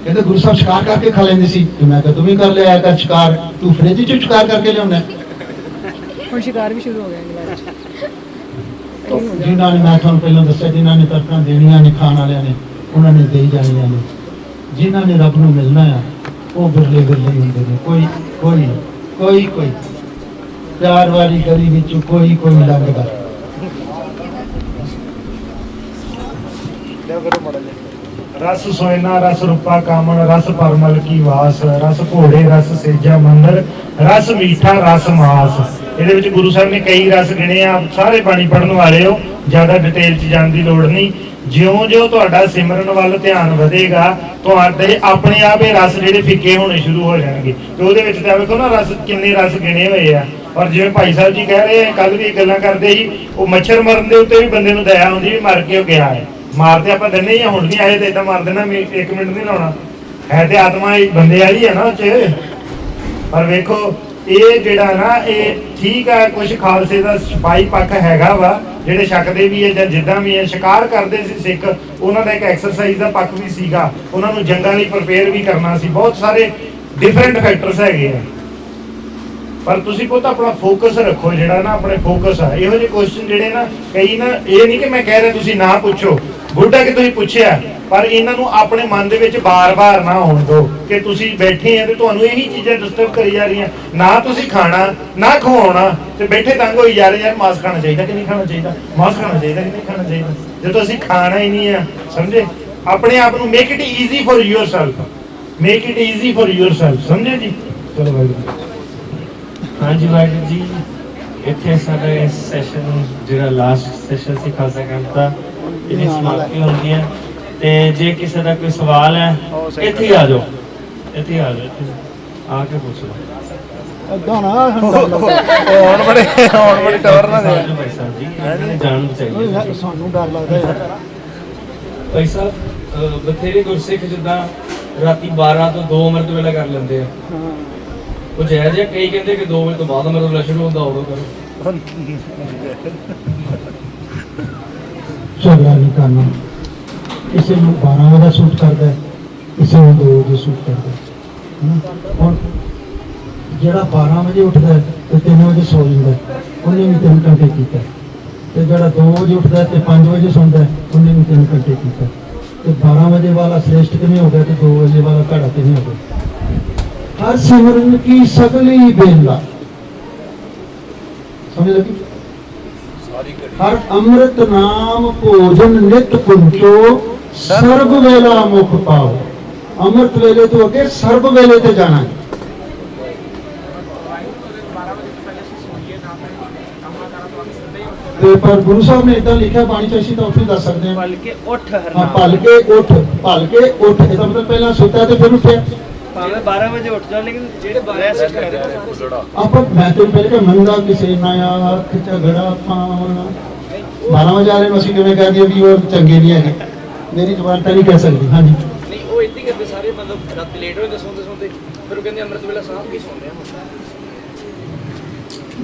ਕਹਿੰਦੇ ਗੁਰੂ ਸਾਹਿਬ ਸ਼ਿਕਾਰ ਕਰਕੇ ਖਾ ਲੈਂਦੇ ਸੀ। ਤੇ ਮੈਂ ਕਿਹਾ ਤੂੰ ਵੀ ਕਰ ਲਿਆ ਕਰ ਸ਼ਿਕਾਰ, ਤੂੰ ਫਰਿੱਜ 'ਚ ਸ਼ਿਕਾਰ ਕਰਕੇ ਲਿਆਉਂਦਾ। ਹੁਣ ਸ਼ਿਕਾਰ ਵੀ ਸ਼ੁਰੂ ਹੋ ਗਿਆ ਇੰਗਲੈਂਡ 'ਚ। ਜਿਨ੍ਹਾਂ ਨੇ, ਮੈਂ ਤੁਹਾਨੂੰ ਪਹਿਲਾਂ ਦੱਸਿਆ, ਜਿਨ੍ਹਾਂ ਨੇ ਤਰਕਾਂ ਦੇਣੀਆਂ ਨੇ ਖਾਣ ਵਾਲਿਆਂ ਨੇ, ਉਹਨਾਂ ਨੇ ਦੇਈ ਜਾਣੀਆਂ ਨੇ। ਜਿਨ੍ਹਾਂ ਨੇ ਰੱਬ ਨੂੰ ਮਿਲਣਾ ਆ ਉਹ ਬਿਰਲੇ ਬਿਰਲੇ ਹੀ ਹੁੰਦੇ ਨੇ। ਕੋਈ ਕੋਈ ਕੋਈ ਕੋਈ ਪਿਆਰ ਵਾਲੀ ਗਲੀ ਵਿੱਚੋਂ ਕੋਈ ਕੋਈ ਲੰਘਦਾ। ਰਸ ਸੋਇਨਾ ਰਸ ਰੂਪਾ ਕਾਮਣ ਰਸ ਪਰਮਲ ਕੀ ਵਾਸ ਰਸ ਘੋੜੇ ਰਸ ਸੇਜਾ ਮੰਦਰ ਰਸ ਮੀਠਾ ਰਸ ਮਾਸ। ਇਹਦੇ ਵਿੱਚ ਗੁਰੂ ਸਾਹਿਬ ਨੇ ਕਈ ਰਸ ਗਿਣੇ ਆ। ਸਾਰੇ ਬਾਣੀ ਪੜ੍ਹਨ ਵਾਲੇ ਹੋ, ਜ਼ਿਆਦਾ ਡਿਟੇਲ 'ਚ ਜਾਣ ਦੀ ਲੋੜ ਨਹੀਂ। ਜਿਉਂ-ਜਿਉਂ ਤੁਹਾਡਾ ਸਿਮਰਨ ਵੱਲ ਧਿਆਨ ਵਧੇਗਾ, ਤੁਹਾਡੇ ਆਪਣੇ ਆਪ ਇਹ ਰਸ ਜਿਹੜੇ ਫਿੱਕੇ ਹੋਣੇ ਸ਼ੁਰੂ ਹੋ ਜਾਣਗੇ। ਤੇ ਉਹਦੇ ਵਿੱਚ ਤਾਂ ਵੇਖੋ ਨਾ ਰਸ, ਕਿੰਨੇ ਰਸ ਗਿਣੇ ਹੋਏ ਆ। ਔਰ ਜਿਵੇਂ ਭਾਈ ਸਾਹਿਬ ਜੀ ਕਹਿ ਰਹੇ, ਕੱਲ ਵੀ ਗੱਲਾਂ ਕਰਦੇ ਸੀ, ਉਹ ਮੱਛਰ ਮਰਨ ਦੇ ਉੱਤੇ ਵੀ ਬੰਦੇ ਨੂੰ ਦਇਆ ਹੁੰਦੀ ਵੀ ਮਰ ਕੇ ਉਹ ਗਿਆ ਹੈ। ਮਾਰ ਤੇ ਆਪਾਂ ਦਿੰਦੇ ਹੀ ਆ, ਹੁਣ ਨਹੀਂ ਆਏ ਤੇ ਏਦਾਂ ਮਾਰ ਦੇਣਾ, 1 ਮਿੰਟ ਨਹੀਂ ਲਾਉਣਾ। ਹੈ ਤੇ ਆਤਮਾ ਬੰਦੇ ਵਾਲੀ ਹੈ ਨਾ ਉਹ 'ਚ। ਪਰ ਵੇਖੋ ਇਹ ਜਿਹੜਾ ਨਾ, ਇਹ ਠੀਕ ਹੈ, ਕੁਝ ਖਾਲਸੇ ਦਾ ਸਿਪਾਹੀ ਪੱਖ ਹੈਗਾ ਵਾ, ਜਿਹੜੇ ਛਕਦੇ ਵੀ ਹੈ ਜਾਂ ਜਿੱਦਾਂ ਵੀ ਹੈ। ਸ਼ਿਕਾਰ ਕਰਦੇ ਸੀ ਸਿੱਖ, ਉਹਨਾਂ ਦਾ ਇੱਕ ਐਕਸਰਸਾਈਜ਼ ਦਾ ਪੱਖ ਵੀ ਸੀਗਾ। ਉਹਨਾਂ ਨੂੰ ਜੰਗਾਂ ਲਈ ਪ੍ਰਪੇਅਰ ਵੀ ਕਰਨਾ ਸੀ। ਬਹੁਤ ਸਾਰੇ ਡਿਫਰੈਂਟ ਫੈਕਟਰਸ ਹੈਗੇ ਆ। ਪਰ ਤੁਸੀਂ ਪੁੱਤ ਆਪਣਾ ਫੋਕਸ ਰੱਖੋ, ਜਿਹੜਾ ਨਾ ਆਪਣੇ ਫੋਕਸ ਆ। ਇਹੋ ਜਿਹੇ ਕੁਐਸਚਨ ਜਿਹੜੇ ਨਾ, ਕਈ ਨਾ, ਇਹ ਨਹੀਂ ਕਿ ਮੈਂ ਕਹਿ ਰਿਹਾ ਤੁਸੀਂ ਨਾ ਪੁੱਛੋ, ਗੁੱਡ ਆ ਕਿ ਤੁਸੀਂ ਪੁੱਛਿਆ, ਪਰ ਇਹਨਾਂ ਨੂੰ ਆਪਣੇ ਮਨ ਦੇ ਵਿੱਚ ਬਾਰ-ਬਾਰ ਨਾ ਹੋਣ ਦਿਓ ਕਿ ਤੁਸੀਂ ਬੈਠੇ ਆ ਤੇ ਤੁਹਾਨੂੰ ਇਹੀ ਚੀਜ਼ਾਂ ਡਿਸਟਰਬ ਕਰੀ ਜਾ ਰਹੀਆਂ। ਨਾ ਤੁਸੀਂ ਖਾਣਾ ਨਾ ਖਵਾਉਣਾ ਤੇ ਬੈਠੇ ਤੰਗ ਹੋਈ ਜਾ ਰਹੇ, ਯਾਰ ਮਾਸ ਖਾਣਾ ਚਾਹੀਦਾ ਕਿ ਨਹੀਂ ਖਾਣਾ ਚਾਹੀਦਾ, ਮਾਸ ਖਾਣਾ ਚਾਹੀਦਾ ਕਿ ਨਹੀਂ ਖਾਣਾ ਚਾਹੀਦਾ, ਜਦੋਂ ਅਸੀਂ ਖਾਣਾ ਹੀ ਨਹੀਂ ਆ। ਸਮਝੇ? ਆਪਣੇ ਆਪ ਨੂੰ make it easy for yourself, make it easy for yourself. ਸਮਝੇ ਜੀ? ਚਲੋ ਵਾਹਿਗੁਰੂ। ਹਾਂਜੀ ਵਾਹਿਗੁਰੂ ਜੀ, ਇੱਥੇ ਸਾਡਾ ਇਸ ਸੈਸ਼ਨ ਜਿਹੜਾ ਲਾਸਟ ਸੈਸ਼ਨ ਸੀ ਖਾਲਸਾ ਕੈਂਪ ਦਾ, ਇਹਦੀ ਸਮਾਪਤੀ ਹੁੰਦੀ ਹੈ। ਤੇ ਜੇ ਕਿਸੇ ਦਾ ਕੋਈ ਸਵਾਲ ਹੈ, ਇੱਥੇ ਹੀ ਆ ਜਾਓ, ਇੱਥੇ ਆ ਜਾਓ, ਇੱਥੇ ਆ ਕੇ ਪੁੱਛ ਲਓ। ਅੱਧਾ ਨਾ ਹੁਣ ਬੜੀ ਟੌਰ ਨਾ ਦੇ ਭਾਈ ਸਾਹਿਬ ਜੀ, ਇਹਨਾਂ ਨੇ ਜਾਣ ਚਾਹੀਦੀ। ਸਾਨੂੰ ਡਰ ਲੱਗਦਾ ਯਾਰ। ਭਾਈ ਸਾਹਿਬ ਬਥੇਰੇ ਗੁਰਸਿੱਖ ਜਿੱਦਾਂ ਰਾਤੀ 12 ਤੋਂ 2 ਅੰਮ੍ਰਿਤ ਵੇਲਾ ਕਰ ਲੈਂਦੇ ਆ। ਉਹ ਜਾਇਜ਼ ਹੈ। ਕਈ ਕਹਿੰਦੇ ਕਿ 2 ਵਜੇ ਤੋਂ ਬਾਅਦ ਅੰਮ੍ਰਿਤ ਵੇਲਾ ਸ਼ੁਰੂ ਹੁੰਦਾ, ਉਦੋਂ ਕਰੋ। ਝਗੜਾ ਨਹੀਂ ਕਰਨਾ। ਕਿਸੇ ਨੂੰ 12 ਵਜੇ ਸੂਟ ਕਰਦਾ, ਕਿਸੇ ਨੂੰ 2 ਵਜੇ ਸੂਟ ਕਰਦਾ। ਹੁਣ ਜਿਹੜਾ 12 ਵਜੇ ਉੱਠਦਾ ਤੇ 3 ਵਜੇ ਸੌ ਜਾਂਦਾ, ਉਹਨੇ ਵੀ 3 ਘੰਟੇ ਕੀਤਾ। ਤੇ ਜਿਹੜਾ 2 ਵਜੇ ਉੱਠਦਾ ਤੇ 5 ਵਜੇ ਸੌਂਦਾ, ਉਹਨੇ ਵੀ 3 ਘੰਟੇ ਕੀਤਾ। ਤੇ 12 ਵਜੇ ਵਾਲਾ श्रेष्ठ ਕਿਵੇਂ ਹੋ ਗਿਆ ਤੇ 2 ਵਜੇ ਵਾਲਾ ਘੜਾ ਕਿਵੇਂ ਹੋ ਗਿਆ? हर सिमरन की सगली बेला, समझ लगी? हर अमृत नाम भोजन नित कुंचो सर्व वेला मुख पाओ। अमृत वेले तो अगे सर्व वेले ते जाना है। पर गुरु साहब ने इतना लिखा बाणी च, असीं तां उत्थे दस सकते हैं। ਭਲ ਕੇ ਉੱਠ हाँ, ਹਰਨਾਮ। भल के उठ, भल के उठ। इसका मतलब पहला सुता ते फिर उठिया। ਭਾਵੇਂ 12 ਵਜੇ ਉੱਠ ਜਾਓ, ਲੇਕਿਨ ਜਿਹੜੇ ਰੈਸਟ ਕਰਦੇ ਆਪਾਂ ਮੈਂ ਤੋਂ ਪਹਿਲੇ ਕਿ ਮੰਗਾ ਕਿਸੇ ਨਾ ਅੱਖ ਝਗੜਾ ਪਾਉਣਾ। 12 ਵਜੇ ਵਾਲੇ ਨੂੰ ਅਸੀਂ ਕਿਵੇਂ ਕਹਿ ਦਈਏ ਵੀ ਉਹ ਚੰਗੇ ਨਹੀਂ ਹੈਗੇ? ਮੇਰੀ ਜ਼ੁਬਾਨ ਤਾਂ ਨਹੀਂ ਕਹਿ ਸਕਦੀ। ਹਾਂਜੀ ਨਹੀਂ, ਉਹ ਇੱਦਾਂ ਕਰਦੇ ਸਾਰੇ, ਮਤਲਬ ਰਾਤ ਲੇਟ ਹੋ ਜਾਂਦੇ ਸੌਂਦੇ ਫਿਰ ਉਹ ਕਹਿੰਦੇ ਅੰਮ੍ਰਿਤ ਵੇਲਾ ਸਾਂਭ ਕੇ ਸੌਂਦੇ ਆ।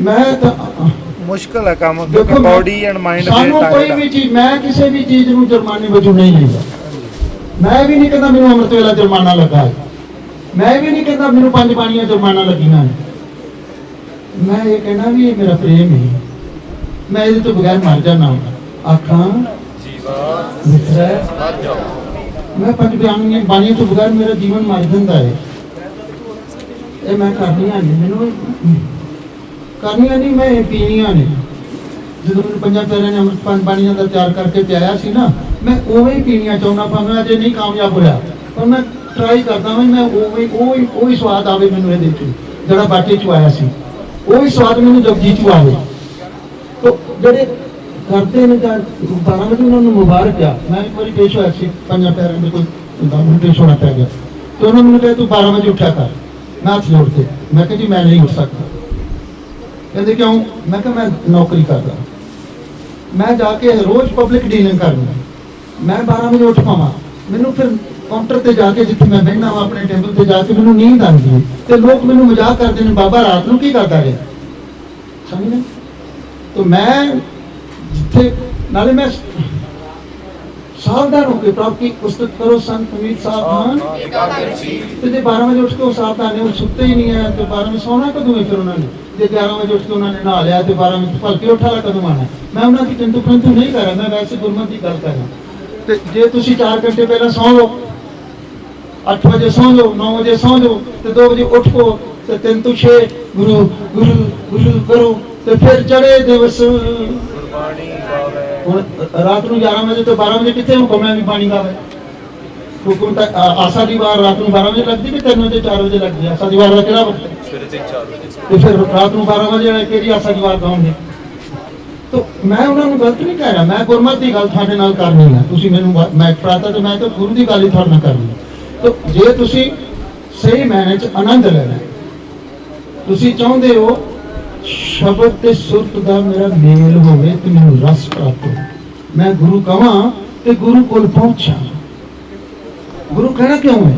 ਮੈਂ ਤਾਂ ਮੁਸ਼ਕਲ ਹੈ ਕੰਮ, ਦੇਖੋ ਕਿਉਂਕਿ ਬਾਡੀ ਐਂਡ ਮਾਈਂਡ ਸਾਨੂੰ ਕੋਈ ਵੀ ਚੀਜ਼, ਮੈਂ ਕਿਸੇ ਵੀ ਚੀਜ਼ ਨੂੰ ਜੁਰਮਾਨੇ ਵਜੋਂ ਨਹੀਂ ਲੈਂਦਾ। ਮੈਂ ਵੀ ਨਹੀਂ ਕਹਿੰਦਾ ਮੈਨੂੰ ਅੰਮ੍ਰਿਤ ਵੇਲਾ ਜੁਰਮਾਨਾ ਲੱਗਾ ਹੈ। मैं भी नहीं कहता मैंने 5 बाणियां जुर्माना लगियां। मैं ये कहना भी ये मेरा प्रेम है। मैं ये तो बगैर मर जाना आखा मित्र, मैं 5 बाणियां तो बगैर मेरा जीवन मर जाता है। ये मैं करनियां नहीं, मैनू करनियां नहीं, मैं पीनियां ने। जो मैंने 5 प्यारिਆਂ ने अमृत 5 बाणियां का तैयार करके पियाया सी ना, मैं उवें ही पीनियां चाहुंदा। भावें अजे नहीं कामयाब होया, पर मैं ट्राई करता मैं वही स्वाद आवे मैनू ये जरा बाटे चो आया सी, वही स्वाद मैनू जपजी चो आवे। तो जेडे करते हैं 12 बजे उन्होंने मुबारक किया। मैं एक बार पेश होया सी 5 प्यारिਆਂ ਦੇ कोई पेश होना पै गया। तो उन्होंने मैंने कहा तू 12 बजे उठा कर। मैं हाथ जोड़ते, मैं कहा जी मैं नहीं उठ सकता। कहते क्यों? मैं कहा मैं नौकरी करता, मैं जाके रोज पब्लिक डीलिंग करनी, मैं 12 बजे उठ पावा। मैनू फिर काउंटर ते जाके जिथे मैं बहना वा अपने टेबल ते जाके मैनू नींद आती है। तो लोग मैनू मजाक करते हैं, बाबा रात नूं की करता है? समझ तो मैं जिथे नाले मैं सावधान होकर प्रॉपर्टी पुस्तक करो संत अमीर सावधान तो जो 12 बजे उठ के वो सावधान है वो सुते ही नहीं है तो 12 में सोना कदों है फिर उन्होंने जो 11 बजे उठ के उन्होंने नहा लिया तो 12 बजे भलके उठा कदों आना मैं उन्होंने किंतु परंतु नहीं कर रहा मैं वैसे गुरमत की गल कर रहा तो जे तुसी 4 घंटे पहले सौ लो 8 बजे सौ लो 9 बजे सौ लो तो 2 बजे उठ को तो 3 तो 6 गुरु गुरु गुरु गुरु तो फिर चढ़े दिवस रात को 11 बजे तो 12 बजे कितने हुक्म है भी पानी गावे हुक्म तक आशा दी बार रात को 12 बजे लगती कि 3 बजे 4 बजे लगती आशा दी बार का केड़ा वक्त तो फिर रात को 12 बजे केड़ी आशा दी बार गाउंगे तो मैं उन्होंने गलत नहीं कह रहा मैं गुरमत की गल थाडे नाल करनी है तुसी मेनू मैं फराता तो मैं तो गुरु की गल ही थाडे नाल करनी तो जे तुसी सही मायने च आनंद लेना तुसी चाहते हो शब्द ते सुरत दा मेरा मेल होवे ते मैनू रस प्राप्त हो मैं गुरु कहां ते गुरु कोल पहुंचा गुरु कहना क्यों है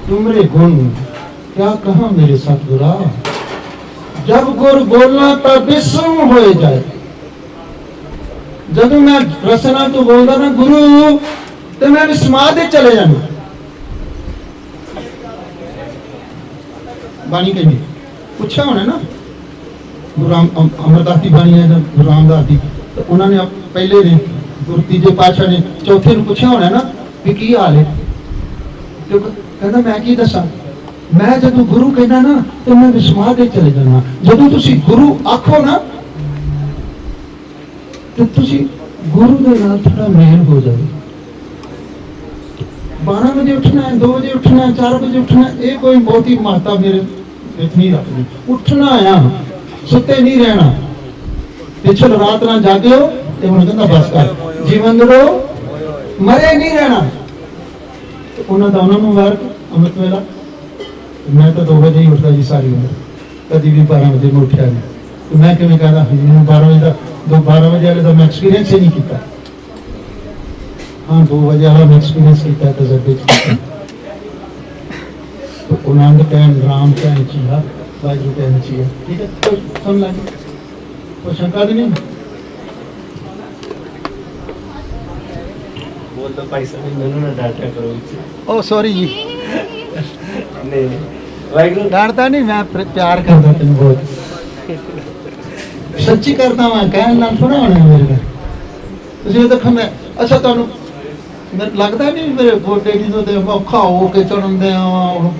तुमरे गुण क्या कहा मेरे सतगुरा जब गुर बोलना तो बिस्म हो जाए जब मैं रसना तो बोलता ना गुरु तो मैं समाधि चले जाना बाणी कही पूछा होना ना गुरु अमरदास की बाणी है गुरु रामदास की तो उन्होंने पहले ने गुरु तीजे पातशाह ने चौथे ने पूछा होना ना कि की हाल है तो कहता मैं की दसा मैं जब गुरु कहना ना तो मैं समाधि चले जाना जब तुसी गुरु आखो ना तो तुसी गुरु दे नाल थोड़ा मेल हो जाए 12 बजे उठना है 2 बजे उठना है 4 बजे उठना है ये कोई बहुत ही महत्ता मेरे नहीं रखनी उठना है सुते नहीं रहना पिछल रात ना जागे ते हुण कहंदा बस कर जीवन दो मरे नहीं रहना तो उन्होंने तो उन्होंने मुबारक अमृत वेला मैं तो 2 बजे ही उठता जी सारी उम्र कभी भी 12 बजे में उठा नहीं तो मैं किवें कहदा 12 बजे का 12 बजे वाले का मैं एक्सपीरियंस ही नहीं किया हाँ 2 बजे वाला मैं एक्सपीरियंस किया तजर्बे तो उन्होंने कहन राम कहन चाहिए वाहिगुरू कहन चाहिए ठीक है तो सुन लगे कोई शंका भी नहीं बोल तो भाई साहब मैंने ना डांटा करो ओ सॉरी जी नहीं वाहिगुरू डांटता नहीं मैं प्यार करता तेन बहुत सच्ची करता मैं कहन नाल थोड़ा होना मेरे घर ਤੁਸੀਂ ਦੇਖੋ ਮੈਂ ਅੱਛਾ ਤੁਹਾਨੂੰ ਮੈਨੂੰ ਲੱਗਦਾ ਨਹੀਂ ਮੇਰੇ ਗੋਡੇ ਦੀ ਤੋਂ ਤੇ ਔਖਾ ਹੋ ਕੇ ਚੜਨਦੇ ਆ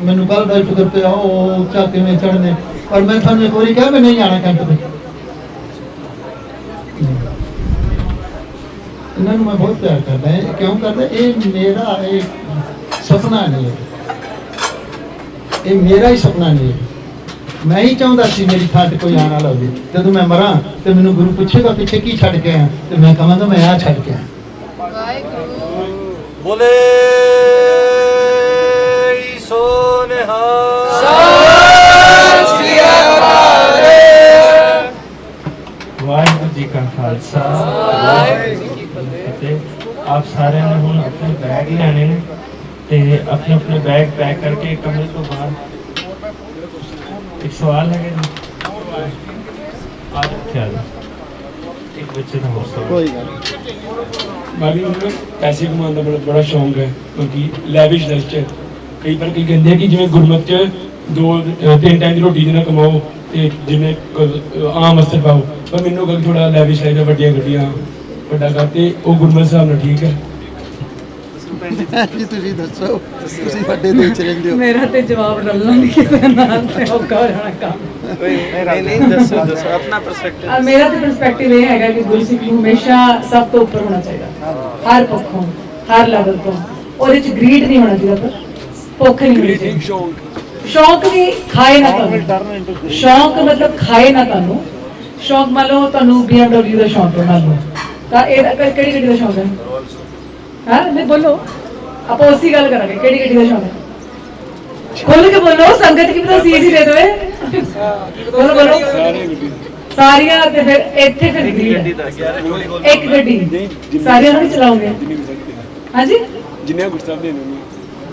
ਮੈਨੂੰ ਗੱਲ ਦਾ ਫਿਕਰ ਪਿਆ ਉਹ ਉੱਚਾ ਕਿਵੇਂ ਚੜਨੇ ਪਰ ਮੈਂ ਤੁਹਾਨੂੰ ਇੱਕ ਵਾਰੀ ਕਿਹਾ ਮੈਂ ਨਹੀਂ ਜਾਣਾ ਕੈਂਪ ਤੇ ਇਹਨਾਂ ਨੂੰ ਮੈਂ ਬਹੁਤ ਪਿਆਰ ਕਰਦਾ ਹਾਂ ਕਿਉਂ ਕਰਦਾ ਇਹ ਮੇਰਾ ਇਹ ਸੁਪਨਾ ਨਹੀਂ ਹੈ ਇਹ ਮੇਰਾ ਹੀ ਸੁਪਨਾ ਨਹੀਂ ਹੈ मैं ही चाहता सी मेरी थां ते कोई आने वाला होवे जदों मैं मरां ते मैनूं गुरु पूछेगा पिछे की छड़ के आया ते मैं कहांगा मैं आ छड़ के आया बोले सोनेहा वाहिगुरू जी का खालसा वाहिगुरू जी की फतेह आप सारे ने हुण अपने बैग लैने ने ते अपने अपने बैग पैक करके कमरे तो बाहर एक सवाल है आज क्या एक बच्चे का हौसला कोई गल बाकी उन्हें पैसे कमाने का बड़ा शौक है क्योंकि लैविश लाइफस्टाइल कई बार कई कहते हैं कि जिवें गुरमत च 2-3 टाइम की रोटी जिन्ना कमाओ ते जिन्ने आम अस्तर पाओ पर मैनू कल थोड़ा लैविश लाइफ वड्डियां गड्डियां वड्डा करते वो गुरमत हिसाब नाल ठीक है जी ਤੁਸੀਂ ਦੱਸੋ ਤੁਸੀਂ ਵੱਡੇ ਦਿਲ ਚ ਰਹਿੰਦੇ ਹੋ ਮੇਰਾ ਤੇ ਜਵਾਬ ਰਲਣਾ ਨਹੀਂ ਕਿਸੇ ਨਾਲ ਤੇ ਔਖਾ ਹੋ ਜਾਣਾ ਕੰਮ नहीं दसो दसो अपना पर्सपेक्टिव ਮੇਰਾ ਤੇ ਪਰਸਪੈਕਟਿਵ ਇਹ ਹੈਗਾ ਕਿ ਗੁਰਸਿੱਖ ਨੂੰ ਹਮੇਸ਼ਾ ਸਭ ਤੋਂ ਉੱਪਰ ਹੋਣਾ ਚਾਹੀਦਾ ਹਰ ਪੱਖੋਂ ਹਰ ਲੈਵਲ ਤੋਂ ਉਹਦੇ ਚ ਗਰੀਡ ਨਹੀਂ ਹੋਣਾ ਚਾਹੀਦਾ ਪਰ ਭੁੱਖ ਨਹੀਂ ਹੋਣੀ ਚਾਹੀਦੀ ਸ਼ੌਕ ਵੀ ਖਾਏ ਨਾ ਤੁਹਾਨੂੰ ਸ਼ੌਕ ਮਤਲਬ ਖਾਏ ਨਾ ਤੁਹਾਨੂੰ ਸ਼ੌਕ ਮੰਨ ਲਓ ਤੁਹਾਨੂੰ BMW ਦਾ ਸ਼ੌਕ ਹੈ ਮੰਨ ਲਓ ਤਾਂ ਇਹ ਕਿਹੜੀ ਗੱਡੀ ਦਾ ਸ਼ੌਕ ਹੈ हाँ नहीं बोलो आप उसी गल करेंगे केड़ी केड़ी का शौक है खोल के बोलो संगत की पता सीधी दे दो बोलो बोलो सारियां ते फिर इत्थे फिर एक गड्डी सारियां नहीं चलाओगे हां जी जिन्हें गुस्सा देने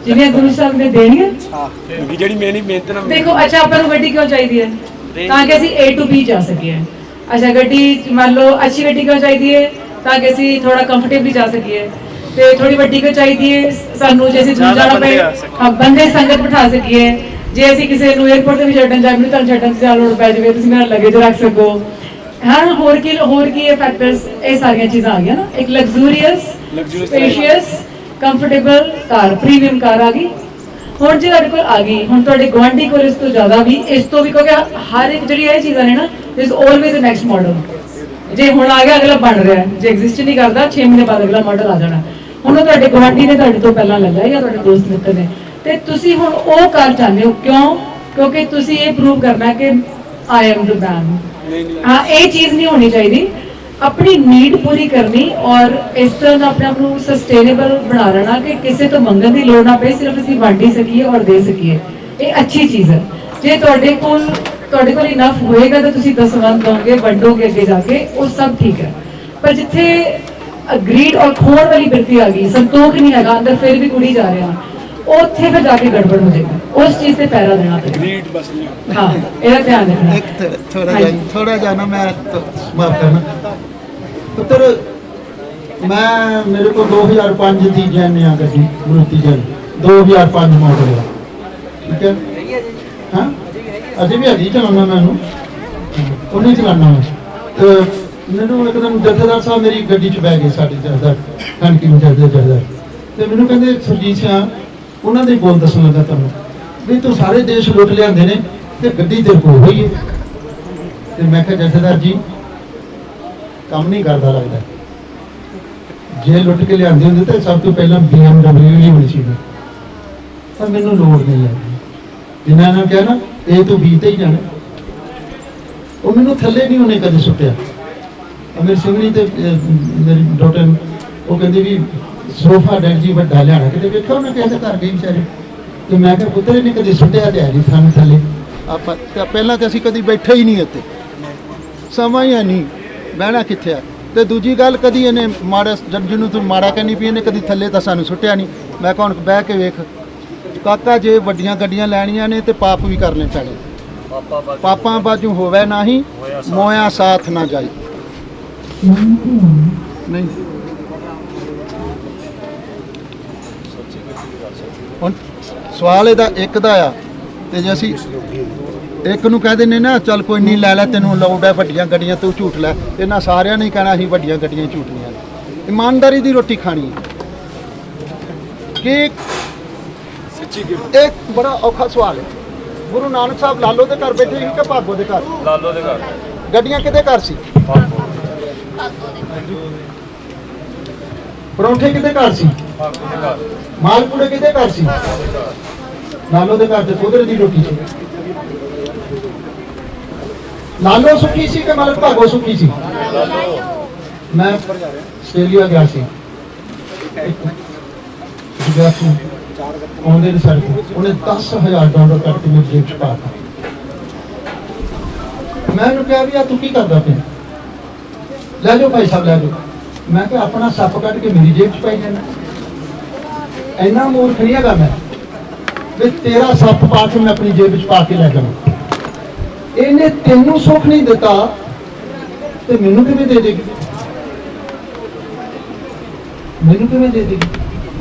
ਜਿਵੇਂ ਗੁਰੂ ਸਾਹਿਬ ਨੇ ਦੇਣੀਆਂ। ਕਿਉਂਕਿ ਜਿਹੜੀ ਮੇਰੀ ਮਿਹਨਤ ਨਾਲ ਦੇਖੋ ਅੱਛਾ ਆਪਾਂ ਨੂੰ ਗੱਡੀ ਕਿਉਂ ਚਾਹੀਦੀ ਹੈ? ਤਾਂ ਕਿ ਅਸੀਂ A to B ਜਾ ਸਕੀਏ। ਅੱਛਾ ਗੱਡੀ ਮੰਨ ਲਓ ਅੱਛੀ ਗੱਡੀ ਕਿਉਂ ਚਾਹੀਦੀ ਹੈ? ਤਾਂ ਕਿ ਅਸੀਂ ਥੋੜਾ ਕੰਫਰਟੇਬਲੀ ਜਾ ਸਕੀਏ। ਤੇ ਥੋੜੀ ਵੱਡੀ ਕਿਉਂ ਚਾਹੀਦੀ ਹੈ? ਸਾਨੂੰ ਜੇ ਅਸੀਂ ਦੂਰ ਜਾਣਾ ਪਏ ਬੰਦੇ ਸੰਗਤ ਬਿਠਾ ਸਕੀਏ। ਜੇ ਅਸੀਂ ਕਿਸੇ ਨੂੰ 에어ਪੋਰਟ ਤੇ ਵੀ ਛੱਡਣ ਜਾਈਏ, ਮੈਨੂੰ ਤੁਹਾਨੂੰ ਛੱਡਣ ਦੀ ਲੋੜ ਪੈ ਜਾਵੇ, ਤੁਸੀਂ ਮੇਰਾ ਲਗੇਜ ਰੱਖ ਸਕੋ। ਹਾਂ ਹੋਰ ਕੀ ਇਹ ਫੈਕਟਰਸ, ਇਹ ਸਾਰੀਆਂ ਚੀਜ਼ਾਂ ਆ ਗਈਆਂ ਨਾ। ਇੱਕ ਲਗਜ਼ੂਰੀਅਸ ਸਪੇਸ਼ੀਅਸ ਕੰਫਰਟੇਬਲ ਕਾਰ, ਪ੍ਰੀਮੀਅਮ ਕਾਰ ਆ ਗਈ। ਹੁਣ ਜੇ ਤੁਹਾਡੇ ਕੋਲ ਆ ਗਈ, ਹੁਣ ਤੁਹਾਡੇ ਗੁਆਂਢੀ ਕੋਲ ਇਸ ਤੋਂ ਜ਼ਿਆਦਾ ਵੀ, ਇਸ ਤੋਂ ਵੀ, ਕਿਉਂਕਿ ਹਰ ਇੱਕ ਜਿਹੜੀ ਇਹ ਚੀਜ਼ਾਂ ਨੇ ਨਾ, ਦਿਸ ਆਲਵੇਜ਼ ਅ ਨੈਕਸਟ ਮਾਡਲ। ਜੇ ਹੁਣ ਆ ਗਿਆ ਅਗਲਾ ਬਣ ਰਿਹਾ, ਜੇ ਐਗਜ਼ਿਸਟ ਨਹੀਂ ਕਰਦਾ 6 ਮਹੀਨੇ ਬਾਅਦ ਅਗਲਾ ਮਾਡਲ ਆ ਜਾਣਾ। ਹੁਣ ਉਹ ਤੁਹਾਡੇ ਗੁਆਂਢੀ ਨੇ ਤੁਹਾਡੇ ਤੋਂ ਪਹਿਲਾਂ ਲੈ ਲਿਆ ਜਾਂ ਤੁਹਾਡੇ ਦੋਸਤ ਮਿੱਤਰ ਨੇ, ਤੇ ਤੁਸੀਂ ਹੁਣ ਉਹ ਕਾਰ ਚਾਹੁੰਦੇ ਹੋ। ਕਿਉਂ? ਕਿਉਂਕਿ ਤੁਸੀਂ ਇਹ ਪ੍ਰੂਵ ਕਰਨਾ ਕਿ ਆਈ ਐਮ ਦ ਮੈਨ। ਹਾਂ ਇਹ ਚੀਜ਼ ਨਹੀਂ ਹੋਣੀ ਚਾਹੀਦੀ। ਆਪਣੀ ਨੀਡ ਪੂਰੀ ਕਰਨੀ ਔਰ ਇਸ ਤਰ੍ਹਾਂ ਦਾ ਆਪਣੇ ਆਪ ਨੂੰ ਸਸਟੇਨੇਬਲ ਬਣਾ ਲੈਣਾ ਕਿ ਕਿਸੇ ਤੋਂ ਮੰਗਣ ਦੀ ਲੋੜ ਨਾ ਪਏ, ਸਿਰਫ ਅਸੀਂ ਵੰਡ ਹੀ ਸਕੀਏ ਔਰ ਦੇ ਸਕੀਏ। ਇਹ ਅੱਛੀ ਚੀਜ਼ ਹੈ। ਜੇ ਤੁਹਾਡੇ ਕੋਲ ਇਨਫ ਹੋਏਗਾ ਤਾਂ ਤੁਸੀਂ ਦਸਵੰਧ ਦੋਗੇ, ਵੰਡੋਗੇ ਅੱਗੇ ਜਾ ਕੇ, ਉਹ ਸਭ ਠੀਕ ਹੈ। ਪਰ ਜਿੱਥੇ ਗ੍ਰੀਡ ਔਰ ਖੋਣ ਵਾਲੀ ਬਿਰਤੀ ਆ ਗਈ, ਸੰਤੋਖ ਨਹੀਂ ਹੈਗਾ ਅੰਦਰ, ਫਿਰ ਵੀ ਕੁੜੀ ਜਾ ਰਿਹਾ, ਉੱਥੇ ਫਿਰ ਜਾ ਕੇ ਗੜਬੜ ਹੋ ਜਾਏਗੀ। ਉਸ ਚੀਜ਼ ਤੇ ਪੈਰਾ ਦੇਣਾ ਪਏਗਾ। ਹਾਂ ਇਹਦਾ ਧਿਆਨ ਰੱਖਣਾ। ਇੱਕ ਥੋੜਾ ਜਿਹਾ ਨਾ ਮੈਂ ਮਾਫ ਕਰਨਾ ਪੁੱਤਰ, ਮੈਂ ਮੇਰੇ ਕੋਲ 2005 ਦੀ ਜੈਨ ਗੱਡੀ ਮਰੂਤੀ ਜੈਨ 2005 ਮਾਡਲ ਹੈ, ਠੀਕ ਹੈ। ਹਾਂ ਅਜੇ ਵੀ ਹੈਗੀ ਚਲਾਉਣਾ ਮੈਂ ਉਹਨੂੰ ਚਲਾਉਣਾ ਮੈਂ। ਤੇ ਮੈਨੂੰ ਇੱਕਦਮ ਜਥੇਦਾਰ ਸਾਹਿਬ ਮੇਰੀ ਗੱਡੀ 'ਚ ਬਹਿ ਗਏ, ਸਾਡੇ ਜਥੇਦਾਰ ਕਣਕੀ ਨੂੰ ਜਥੇਦਾਰ, ਤੇ ਮੈਨੂੰ ਕਹਿੰਦੇ ਸੁਰਜੀਤ ਸਿੰਘ, ਉਹਨਾਂ ਦੇ ਬੋਲ ਦੱਸਣ ਲੱਗਾ ਤੁਹਾਨੂੰ ਵੀ ਤੂੰ ਸਾਰੇ ਦੇਸ਼ ਲੁੱਟ ਲਿਆਂਦੇ ਨੇ ਤੇ ਗੱਡੀ ਤੇਰੇ ਕੋਲ ਹੋਈ ਹੈ। ਤੇ ਮੈਂ ਕਿਹਾ ਜਥੇਦਾਰ ਜੀ ਕੰਮ ਨਹੀਂ ਕਰਦਾ ਲੱਗਦਾ, ਜੇ ਲੁੱਟ ਕੇ ਲਿਆਂਦੇ ਹੁੰਦੇ ਤਾਂ ਸਭ ਤੋਂ ਪਹਿਲਾਂ BMW ਹੀ ਹੋਣੀ ਸੀ, ਪਰ ਮੈਨੂੰ ਲੋੜ ਨਹੀਂ ਲੱਗੀ। ਜਿਨ੍ਹਾਂ ਨੇ ਕਿਹਾ ਨਾ A ਤੋਂ B ਤੇ ਹੀ ਜਾਣਾ, ਉਹ ਮੈਨੂੰ ਥੱਲੇ ਨਹੀਂ ਉਹਨੇ ਕਦੇ ਸੁੱਟਿਆ। ਅਮਰ ਸਿੰਘਣੀ ਤੇ ਮੇਰੀ ਡਾਟਰ ਉਹ ਕਹਿੰਦੀ ਵੀ ਸੋਫਾ ਡੈਡ ਜੀ ਵੱਡਾ ਲਿਆਣਾ, ਕਿਤੇ ਵੇਖਿਆ ਉਹਨੇ ਕਿਸੇ ਘਰ ਗਈ ਵਿਚਾਰੇ। ਤੇ ਮੈਂ ਕਿਹਾ ਪੁੱਤਰ ਇਹਨੇ ਕਦੇ ਸੁੱਟਿਆ ਤੇ ਹੈ ਨਹੀਂ ਸਾਨੂੰ ਥੱਲੇ। ਆਪਾਂ ਪਹਿਲਾਂ ਤਾਂ ਅਸੀਂ ਕਦੀ ਬੈਠੇ ਹੀ ਨਹੀਂ ਉੱਤੇ, ਸਮਾਂ ਹੀ ਨਹੀਂ ਬਹਿਣਾ ਕਿੱਥੇ ਆ। ਤੇ ਦੂਜੀ ਗੱਲ, ਕਦੀ ਇਹਨੇ ਮਾੜਾ ਜਿਹਨੂੰ ਤੂੰ ਮਾੜਾ ਕਹਿੰਦੀ ਵੀ ਇਹਨੇ ਕਦੀ ਥੱਲੇ ਤਾਂ ਸਾਨੂੰ ਸੁੱਟਿਆ ਨਹੀਂ। ਮੈਂ ਕਿਹਾ ਹੁਣ ਬਹਿ ਕੇ ਵੇਖ ਕਾਕਾ, ਜੇ ਵੱਡੀਆਂ ਗੱਡੀਆਂ ਲੈਣੀਆਂ ਨੇ ਤੇ ਪਾਪ ਵੀ ਕਰਨੇ ਪੈਣੇ। ਪਾਪਾਂ ਬਾਝੋਂ ਹੋਵੇ ਨਹੀਂ, ਮੋਇਆ ਸਾਥ ਨਾ ਜਾਏ। ਨਹੀਂ ਹੁਣ ਸਵਾਲ ਇਹਦਾ ਇੱਕ ਦਾ ਆ, ਤੇ ਜੇ ਅਸੀਂ ਇੱਕ ਨੂੰ ਕਹਿ ਦਿੰਦੇ ਨਾ ਚੱਲ ਕੋਈ ਨਹੀਂ ਲੈ ਲੈ, ਤੈਨੂੰ ਲੋੜ ਹੈ ਵੱਡੀਆਂ ਗੱਡੀਆਂ, ਤੂੰ ਝੂਠ ਲੈ, ਇਹਨਾਂ ਸਾਰਿਆਂ ਨੇ ਕਹਿਣਾ ਅਸੀਂ ਵੱਡੀਆਂ ਗੱਡੀਆਂ ਝੂਠੀਆਂ। ਇਮਾਨਦਾਰੀ ਦੀ ਰੋਟੀ ਖਾਣੀ ਕਿ ਇੱਕ ਬੜਾ ਔਖਾ ਸਵਾਲ ਹੈ। ਗੁਰੂ ਨਾਨਕ ਸਾਹਿਬ ਲਾਲੋ ਦੇ ਘਰ ਬੈਠੇ ਸੀ ਕਿ ਭਾਗੋ ਦੇ ਘਰ? ਲਾਲੋ ਦੇ ਘਰ। ਗੱਡੀਆਂ ਕਿਹਦੇ ਘਰ ਸੀ? ਪਰੌਂਠੇ ਕਿਹਦੇ ਘਰ ਸੀ? ਮਾਲਪੂੜੇ ਕਿਹਦੇ ਘਰ ਸੀ? ਲਾਲੋ ਦੇ ਘਰ ਤੇ ਕੁਦਰਤ ਦੀ ਰੋਟੀ ਸੀ। ਲਾਲੋ ਸੁਖੀ ਸੀ ਕਿ ਮਾਲਕ ਭਾਗੋ ਸੁਖੀ ਸੀ? ਮੈਂ ਆਸਟ੍ਰੇਲੀਆ ਗਿਆ ਸੀ, ਆਉਂਦੇ ਨੇ ਸਾਡੇ ਉਹਨੇ $10,000 ਕੱਟ ਕੇ ਮੇਰੀ ਜੇਬ 'ਚ ਪਾ ਦਿੱਤਾ। ਮੈਂ ਉਹਨੂੰ ਕਿਹਾ ਵੀ ਆ ਤੂੰ ਕੀ ਕਰਦਾ ਪਿਆ? ਲੈ ਜਾਓ ਭਾਈ ਸਾਹਿਬ ਲੈ ਜਾਓ। ਮੈਂ ਕਿਹਾ ਆਪਣਾ ਸੱਪ ਕੱਢ ਕੇ ਮੇਰੀ ਜੇਬ 'ਚ ਪਾਈ ਜਾਣਾ, ਇੰਨਾ ਮੂਰਖ ਨਹੀਂ ਹੈਗਾ ਮੈਂ ਵੀ ਤੇਰਾ ਸੱਪ ਪਾ ਕੇ ਮੈਂ ਆਪਣੀ ਜੇਬ 'ਚ ਪਾ ਕੇ ਲੈ ਜਾਵਾਂ। ਇਹਨੇ ਤੈਨੂੰ ਸੁੱਖ ਨਹੀਂ ਦਿੱਤਾ ਤੇ ਮੈਨੂੰ ਕਿਵੇਂ ਦੇ ਦੇਗੀ? ਮੈਨੂੰ ਕਿਵੇਂ ਦੇ ਦੇਗੀ?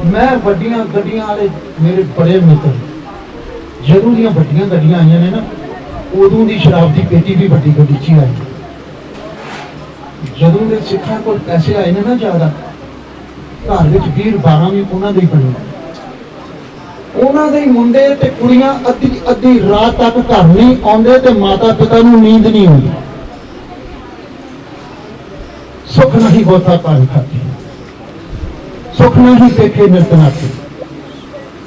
ਮੈਂ ਵੱਡੀਆਂ ਗੱਡੀਆਂ ਵਾਲੇ ਮੇਰੇ ਬੜੇ ਮਿੱਤਰ, ਜਦੋਂ ਦੀਆਂ ਵੱਡੀਆਂ ਗੱਡੀਆਂ ਆਈਆਂ ਨੇ ਨਾ, ਉਦੋਂ ਦੀ ਸ਼ਰਾਬ ਦੀ ਪੇਟੀ ਵੀ ਵੱਡੀ ਗੱਡੀ 'ਚ ਹੀ ਆਈ। ਜਦੋਂ ਦੇ ਸਿੱਖਾਂ ਕੋਲ ਪੈਸੇ ਆਏ ਨੇ ਨਾ ਜ਼ਿਆਦਾ, ਘਰ ਵਿੱਚ 20-12 ਵੀ ਉਹਨਾਂ ਦੇ ਹੀ ਬਣੇ। ਉਹਨਾਂ ਦੇ ਮੁੰਡੇ ਤੇ ਕੁੜੀਆਂ ਅੱਧੀ ਰਾਤ ਤੱਕ ਘਰ ਨਹੀਂ ਆਉਂਦੇ ਤੇ ਮਾਤਾ ਪਿਤਾ ਨੂੰ ਨੀਂਦ ਨਹੀਂ ਆਉਂਦੀ। ਸੁੱਖ ਨਹੀਂ ਬਹੁਤਾ ਪਾਣੀ ਖਾਤੇ, ਸੁੱਖ ਨਹੀਂ ਦੇਖੇ ਨਿਰਤ ਨਾਤੇ,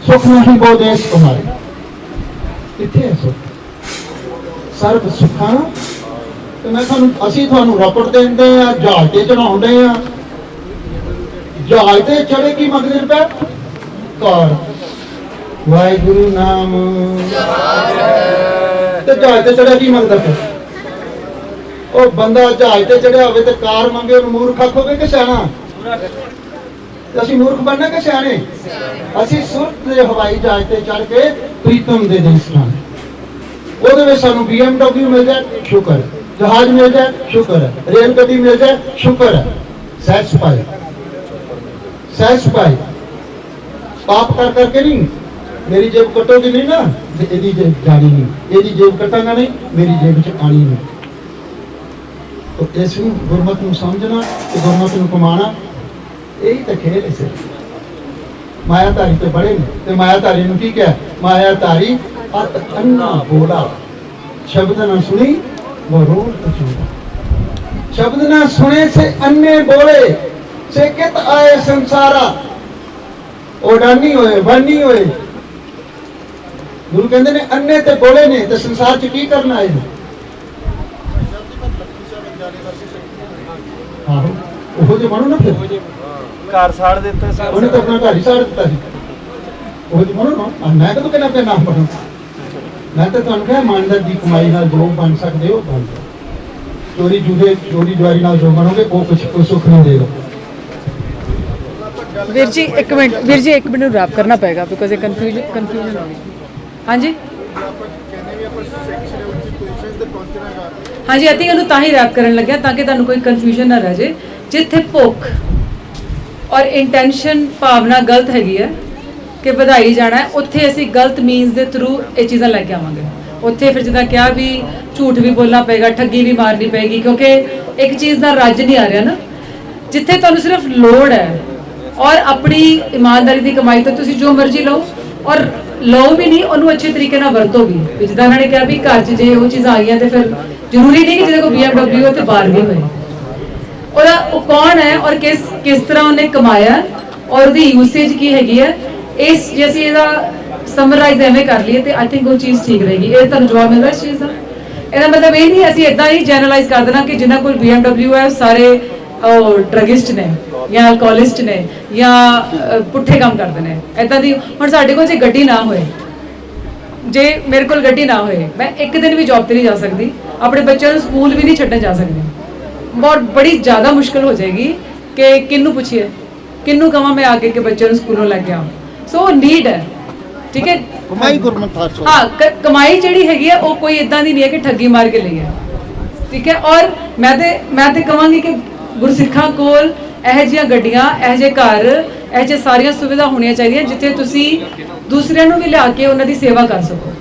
ਸੁੱਖ ਨਹੀਂ ਬਹੁ ਦੇਸ ਕਮਾਏ। ਕਿੱਥੇ ਹੈ ਸੁੱਖ? ਸਰਬ ਸੁੱਖਾਂ। ਤੇ ਮੈਂ ਅਸੀਂ ਤੁਹਾਨੂੰ ਰਪਟ ਦਿੰਦੇ ਆ, ਜਹਾਜ਼ ਤੇ ਚੜਾਉਂਦੇ ਆ। ਜਹਾਜ਼ ਤੇ ਚੜੇ ਕੀ ਮੰਗਦੇ ਪਏ? ਕਾਰ ਵਾਹਿਗੁਰੂ ਨਾਮ ਤੇ ਜਹਾਜ਼ ਤੇ ਚੜਿਆ ਕੀ ਮੰਗਦਾ ਪਿਆ? ਉਹ ਬੰਦਾ ਜਹਾਜ਼ ਤੇ ਚੜਿਆ ਹੋਵੇ ਤੇ ਕਾਰ ਮੰਗੇ, ਉਹਨੂੰ ਮੂਰਖ ਆਖੋਗੇ ਕਿ ਸਿਆਣਾ? ਤੇ ਅਸੀਂ ਮੂਰਖ ਬਣਨਾ ਕਿ ਸਿਆਣੇ? ਅਸੀਂ ਸੁਰਤ ਦੇ ਹਵਾਈ ਜਹਾਜ਼ ਤੇ ਚੜ ਕੇ ਪ੍ਰੀਤਮ ਦੇ ਦੇਸ਼ ਜਾਣਾ। ਉਹਦੇ ਵਿੱਚ ਸਾਨੂੰ BMW ਮਿਲ ਜਾਏ ਸ਼ੁਕਰ ਹੈ, ਜਹਾਜ਼ ਮਿਲ ਜਾਏ ਸ਼ੁਕਰ ਹੈ, ਰੇਲ ਗੱਡੀ ਮਿਲ ਜਾਏ ਸ਼ੁਕਰ ਹੈ। ਸਹਿਜ ਸੁਭਾਏ, ਸਹਿਜ ਸੁਭਾਏ, ਪਾਪ ਕਰ ਕਰਕੇ ਨਹੀਂ। ਮੇਰੀ ਜੇਬ ਕੱਟੋਗੀ ਨਹੀਂ ਨਾ ਤੇ ਇਹਦੀ ਜੇਬ ਜਾਣੀ ਨਹੀਂ, ਇਹਦੀ ਜੇਬ ਕੱਟਾਂਗਾ ਨਹੀਂ ਮੇਰੀ ਜੇਬ ਚ ਆਣੀ ਨਹੀਂ। तो इस गुरमत को समझना तो गुरमत को कमाना यही तो खेल है। मायाधारी तो बड़े ने तो मायाधारी ने की क्या? मायाधारी अत अन्ना बोला, शब्द ना सुनी वो रोल पछूड़ा। शब्द ना सुने से अन्ने बोले से कित आए संसारा, ओडानी होए वानी होए। गुरु कहते ने अन्ने ते बोले ने तो संसार च की करना है? ਆਹੋ ਉਹੋ ਜਿਹੇ ਬਣੋ ਨਾ, ਫਿਰ ਘਰ ਸਾੜ ਦਿੱਤਾ ਸਰ। ਉਹਨੇ ਤਾਂ ਆਪਣਾ ਘਰ ਹੀ ਸਾੜ ਦਿੱਤਾ ਸੀ। ਉਹੋ ਜਿਹੇ ਬਣੋ ਨਾ। ਮੈਂ ਕਦੋਂ ਕਹਿੰਦਾ ਆਪਣੇ ਨਾਮ ਬਣੋ? ਮੈਂ ਤਾਂ ਤੁਹਾਨੂੰ ਕਿਹਾ ਇਮਾਨਦਾਰ ਦੀ ਕਮਾਈ ਨਾਲ ਜੋ ਬਣ ਸਕਦੇ ਹੋ ਬਣ ਜਾਓ। ਚੋਰੀ ਜੂਠੇ ਚੋਰੀ ਜੁਆਰੀ ਨਾਲ ਜੋ ਬਣੋਗੇ ਉਹ ਕੋਈ ਸੁੱਖ ਨਹੀਂ ਦੇਗਾ। ਵੀਰ ਜੀ ਇੱਕ ਮਿੰਟ ਨੂੰ ਰੈਪ ਕਰਨਾ ਪਏਗਾ ਬਿਕੋਜ਼ ਇਹ ਕਨਫਿਊਜ਼ਨ ਹੋ ਗਈ। ਹਾਂਜੀ ਹਾਂਜੀ, ਆਈ ਥਿੰਕ ਇਹਨੂੰ ਤਾਂ ਹੀ ਰੈਪ ਕਰਨ ਲੱਗਿਆ ਤਾਂ ਕਿ ਤੁਹਾਨੂੰ ਕੋਈ ਕਨਫਿਊਜ਼ਨ ਨਾ ਰਹਿ ਜੇ। ਜਿੱਥੇ ਭੁੱਖ ਔਰ ਇੰਟੈਂਸ਼ਨ ਭਾਵਨਾ ਗਲਤ ਹੈਗੀ ਹੈ ਕਿ ਵਧਾਈ ਜਾਣਾ ਹੈ, ਉੱਥੇ ਅਸੀਂ ਗਲਤ ਮੀਨਸ ਦੇ ਥਰੂ ਇਹ ਚੀਜ਼ਾਂ ਲੈ ਕੇ ਆਵਾਂਗੇ। ਉੱਥੇ ਫਿਰ ਜਿੱਦਾਂ ਕਿਹਾ ਵੀ ਝੂਠ ਵੀ ਬੋਲਣਾ ਪਏਗਾ, ਠੱਗੀ ਵੀ ਮਾਰਨੀ ਪਏਗੀ, ਕਿਉਂਕਿ ਇੱਕ ਚੀਜ਼ ਦਾ ਰੱਜ ਨਹੀਂ ਆ ਰਿਹਾ ਨਾ। ਜਿੱਥੇ ਤੁਹਾਨੂੰ ਸਿਰਫ ਲੋੜ ਹੈ ਔਰ ਆਪਣੀ ਇਮਾਨਦਾਰੀ ਦੀ ਕਮਾਈ ਤੋਂ ਤੁਸੀਂ ਜੋ ਮਰਜ਼ੀ ਲਓ ਔਰ ਲਓ ਵੀ ਨਹੀਂ, ਉਹਨੂੰ ਅੱਛੇ ਤਰੀਕੇ ਨਾਲ ਵਰਤੋ ਵੀ। ਜਿੱਦਾਂ ਉਹਨਾਂ ਨੇ ਕਿਹਾ ਵੀ ਘਰ 'ਚ ਜੇ ਉਹ ਚੀਜ਼ਾਂ ਆ ਗਈਆਂ ਤੇ ਫਿਰ ਜ਼ਰੂਰੀ ਨਹੀਂ ਕਿ ਜਿਹਦੇ ਕੋਲ BMW ਤੇ ਬਾਹਰ ਵੀ ਹੋਏ। ਉਹ ਕੌਣ ਹੈ ਔਰ ਕਿਸ ਤਰ੍ਹਾਂ ਉਹਨੇ ਕਮਾਇਆ ਔਰ ਉਹਦੀ ਯੂਸੇਜ ਕੀ ਹੈਗੀ ਹੈ, ਇਸ ਜੇ ਅਸੀਂ ਇਹਦਾ ਸਮਰਾਈਜ਼ ਐਵੇਂ ਕਰ ਲਈਏ ਤੇ ਆਈ ਥਿੰਕ ਉਹ ਚੀਜ਼ ਠੀਕ ਰਹੇਗੀ। ਇਹ ਤੁਹਾਨੂੰ ਜਵਾਬ ਮਿਲਦਾ ਇਸ ਚੀਜ਼ ਦਾ? ਇਹਦਾ ਮਤਲਬ ਇਹ ਨਹੀਂ ਅਸੀਂ ਇਦਾਂ ਹੀ ਜਨਰਲਾਈਜ਼ ਕਰ ਦੇਣਾ ਕਿ ਜਿਨ੍ਹਾਂ ਕੋਲ BMW ਹੈ ਸਾਰੇ ਡਰਗਿਸਟ ਨੇ ਜਾਂ ਅਲਕੋਹਲਿਸਟ ਨੇ ਜਾਂ ਪੁੱਠੇ ਕੰਮ ਕਰਦੇ ਨੇ। ਇਦਾਂ ਦੀ ਹੁਣ ਸਾਡੇ ਕੋਲ ਜੇ ਗੱਡੀ ਨਾ ਹੋਏ, ਜੇ ਮੇਰੇ ਕੋਲ ਗੱਡੀ ਨਾ ਹੋਏ, ਮੈਂ ਇੱਕ ਦਿਨ ਵੀ ਜੌਬ ਤੇ ਨਹੀਂ ਜਾ ਸਕਦੀ, ਆਪਣੇ ਬੱਚਿਆਂ ਨੂੰ ਸਕੂਲ ਵੀ ਨਹੀਂ ਛੱਡਣ ਜਾ ਸਕਦੀ। ਬਹੁਤ ਬੜੀ ਜ਼ਿਆਦਾ ਮੁਸ਼ਕਿਲ ਹੋ ਜਾਏਗੀ ਕਿ ਕਿਹਨੂੰ ਪੁੱਛੀਏ, ਕਿਹਨੂੰ ਕਹਾਂ ਮੈਂ ਆ ਕੇ ਕਿ ਬੱਚਿਆਂ ਨੂੰ ਸਕੂਲੋਂ ਲੈ ਕੇ ਆਵਾਂ। ਸੋ ਨੀਡ ਹੈ, ਠੀਕ ਹੈ। ਕਮਾਈ ਗੁਰਮਤਿ ਹਾਸੋ। ਹਾਂ, ਕਮਾਈ ਜਿਹੜੀ ਹੈਗੀ ਹੈ ਉਹ ਕੋਈ ਇਦਾਂ ਦੀ ਨਹੀਂ ਹੈ ਕਿ ਠੱਗੀ ਮਾਰ ਕੇ ਲਈ ਹੈ, ਠੀਕ ਹੈ। ਔਰ ਮੈਂ ਤੇ ਕਹਾਂਗੀ ਕਿ ਗੁਰਸਿੱਖਾਂ ਕੋਲ ਇਹੋ ਜਿਹੀਆਂ ਗੱਡੀਆਂ, ਇਹੋ ਜਿਹੇ ਘਰ, ਇਹੋ ਜਿਹੇ ਸਾਰੀਆਂ ਸੁਵਿਧਾ ਹੋਣੀਆਂ ਚਾਹੀਦੀਆਂ ਜਿੱਥੇ ਤੁਸੀਂ ਦੂਸਰਿਆਂ ਨੂੰ ਵੀ ਲਿਆ ਕੇ ਉਹਨਾਂ ਦੀ ਸੇਵਾ ਕਰ ਸਕੋ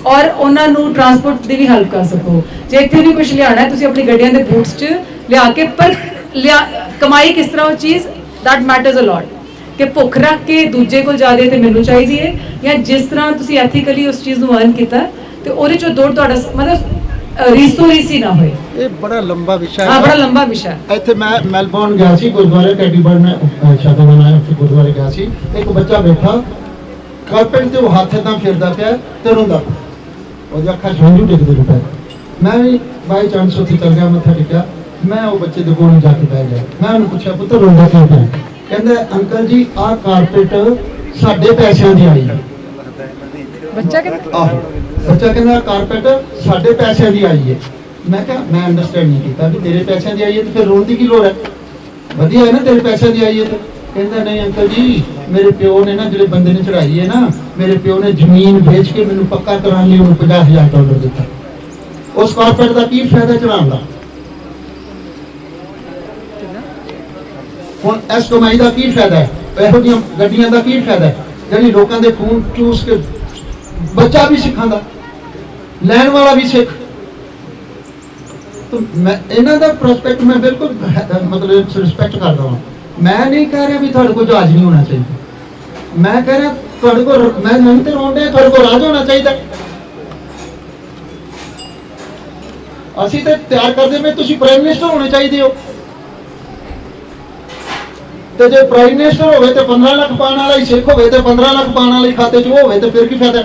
ਔਰ ਉਹਨਾਂ ਨੂੰ ਟਰਾਂਸਪੋਰਟ ਦੀ ਵੀ ਹੈਲਪ ਕਰ ਸਕੋ। ਜੇ ਇੱਥੇ ਵੀ ਕੁਝ ਲਿਆਉਣਾ ਹੈ ਤੁਸੀਂ ਆਪਣੀ ਗੱਡੀਆਂ ਦੇ ਬੂਟਸ 'ਚ ਲਿਆ ਕੇ, ਪਰ ਕਮਾਈ ਕਿਸ ਤਰ੍ਹਾਂ ਉਹ ਚੀਜ਼ ਦੈਟ ਮੈਟਰਸ ਅ ਲੋਟ, ਕਿ ਭੁੱਖ ਰੱਖ ਕੇ ਦੂਜੇ ਕੋਲ ਜਾਦੇ ਤੇ ਮੈਨੂੰ ਚਾਹੀਦੀ ਹੈ, ਜਾਂ ਜਿਸ ਤਰ੍ਹਾਂ ਤੁਸੀਂ ਐਥੀਕਲੀ ਉਸ ਚੀਜ਼ ਨੂੰ ਅਰਨ ਕੀਤਾ ਤੇ ਉਹਦੇ 'ਚੋਂ ਦੌੜ ਤੁਹਾਡਾ ਮਤਲਬ ਰੀਸੀ ਨਾ ਹੋਏ। ਇਹ ਬੜਾ ਲੰਬਾ ਵਿਸ਼ਾ ਹੈ। ਹਾਂ, ਬੜਾ ਲੰਬਾ ਵਿਸ਼ਾ ਹੈ। ਇੱਥੇ ਮੈਂ ਮੈਲਬੌਰਨ ਗਿਆ ਸੀ, ਗੁਰਦੁਆਰੇ ਕੈਡੀਬਰਨ ਨੇ ਸ਼ਾਦਾ ਮਨਾਇਆ, ਉੱਥੇ ਗੁਰਦੁਆਰੇ ਗਿਆ ਸੀ। ਇੱਕ ਬੱਚਾ ਬੈਠਾ ਕਾਰਪੈਟ ਤੇ ਉਹ ਹੱਥ ਏਦਾਂ ਫਿਰਦਾ ਪਿਆ ਤੇ ਰੋਂਦਾ, ਉਹਦੀ ਅੱਖਾਂ 'ਚ ਹੰਝੂ ਡਿੱਗਦੇ ਪਏ। ਮੈਂ ਵੀ ਬਾਈ ਚਾਂਸ ਉੱਥੇ ਚੱਲ ਗਿਆ, ਮੱਥਾ ਟੇਕਿਆ। ਮੈਂ ਉਹ ਬੱਚੇ ਦੇ ਕੋਲ ਜਾ ਕੇ ਬਹਿ ਗਿਆ। ਮੈਂ ਉਹਨੂੰ ਪੁੱਛਿਆ, ਪੁੱਤਰ ਰੋਂਦਾ ਕਿਉਂ ਪਿਆ? ਕਹਿੰਦਾ ਅੰਕਲ ਜੀ ਆਹ ਕਾਰਪੈਟ ਸਾਡੇ ਪੈਸਿਆਂ ਦੀ ਆਈ ਹੈ। ਬੱਚਾ ਕਹਿੰਦਾ? ਆਹੋ, ਬੱਚਾ ਕਹਿੰਦਾ ਕਾਰਪੈਟ ਸਾਡੇ ਪੈਸਿਆਂ ਦੀ ਆਈ ਹੈ। ਮੈਂ ਕਿਹਾ ਮੈਂ ਅੰਡਰਸਟੈਂਡ ਨਹੀਂ ਕੀਤਾ ਵੀ ਤੇਰੇ ਪੈਸਿਆਂ ਦੀ ਆਈ ਹੈ ਤੇ ਫਿਰ ਰੋਣ ਦੀ ਕੀ ਲੋੜ ਹੈ? ਵਧੀਆ ਹੈ ਨਾ ਤੇਰੇ ਪੈਸਿਆਂ ਦੀ ਆਈ ਹੈ ਤੇ। ਕਹਿੰਦਾ ਨਹੀਂ ਅੰਕਲ ਜੀ, ਮੇਰੇ ਪਿਓ ਨੇ ਨਾ ਜਿਹੜੇ ਬੰਦੇ ਨੇ ਚੜਾਈ ਹੈ ਨਾ, ਮੇਰੇ ਪਿਓ ਨੇ ਜ਼ਮੀਨ ਵੇਚ ਕੇ ਮੈਨੂੰ ਪੱਕਾ ਕਰਾਉਣ ਲਈ ਉਹਨੂੰ $50,000 ਦਿੱਤਾ। ਉਸ ਕਾਰਪੈਟ ਦਾ ਕੀ ਫਾਇਦਾ ਚੜਾਉਣ ਦਾ? ਹੁਣ ਇਸ ਕਮਾਈ ਦਾ ਕੀ ਫਾਇਦਾ ਹੈ? ਇਹੋ ਜਿਹੀਆਂ ਗੱਡੀਆਂ ਦਾ ਕੀ ਫਾਇਦਾ ਹੈ ਜਿਹੜੀ ਲੋਕਾਂ ਦੇ ਖੂਨ ਚੂਸ ਕੇ ਬੱਚਾ ਵੀ ਸਿੱਖਾਂਦਾ, ਲੈਣ ਵਾਲਾ ਵੀ ਸਿੱਖ। ਤਾਂ ਮੈਂ ਇਹਨਾਂ ਦਾ ਪ੍ਰੋਸਪੈਕਟ ਮੈਂ ਬਿਲਕੁਲ ਮਤਲਬ ਰਿਸਪੈਕਟ ਕਰਦਾ ਹਾਂ। ਮੈਂ ਨਹੀਂ ਕਹਿ ਰਿਹਾ ਵੀ ਤੁਹਾਡੇ ਕੋਲ ਜਹਾਜ਼ ਨਹੀਂ ਹੋਣਾ ਚਾਹੀਦਾ। ਮੈਂ ਕਹਿ ਰਿਹਾ ਤੁਹਾਡੇ ਕੋਲ, ਮੈਂ ਨਹੀਂ ਤੇ ਰੋਂਦੇ, ਤੁਹਾਡੇ ਕੋਲ ਰਾਜ ਹੋਣਾ ਚਾਹੀਦਾ। ਅਸੀਂ ਤੇ ਤਿਆਰ ਕਰਦੇ ਮੈਂ ਤੁਸੀਂ ਪ੍ਰਾਈਮ ਮਿਨਿਸਟਰ ਹੋਣੇ ਚਾਹੀਦੇ ਹੋ। ਤੇ ਜੇ ਪ੍ਰਾਈਮ ਮਿਨਿਸਟਰ ਹੋਵੇ ਤੇ 15 ਲੱਖ ਪਾਉਣ ਵਾਲਾ ਹੀ ਸਿੱਖ ਹੋਵੇ ਤੇ 15 ਲੱਖ ਪਾਉਣ ਵਾਲੇ ਖਾਤੇ 'ਚ ਹੋਵੇ ਤੇ ਫਿਰ ਕੀ ਫਾਇਦਾ?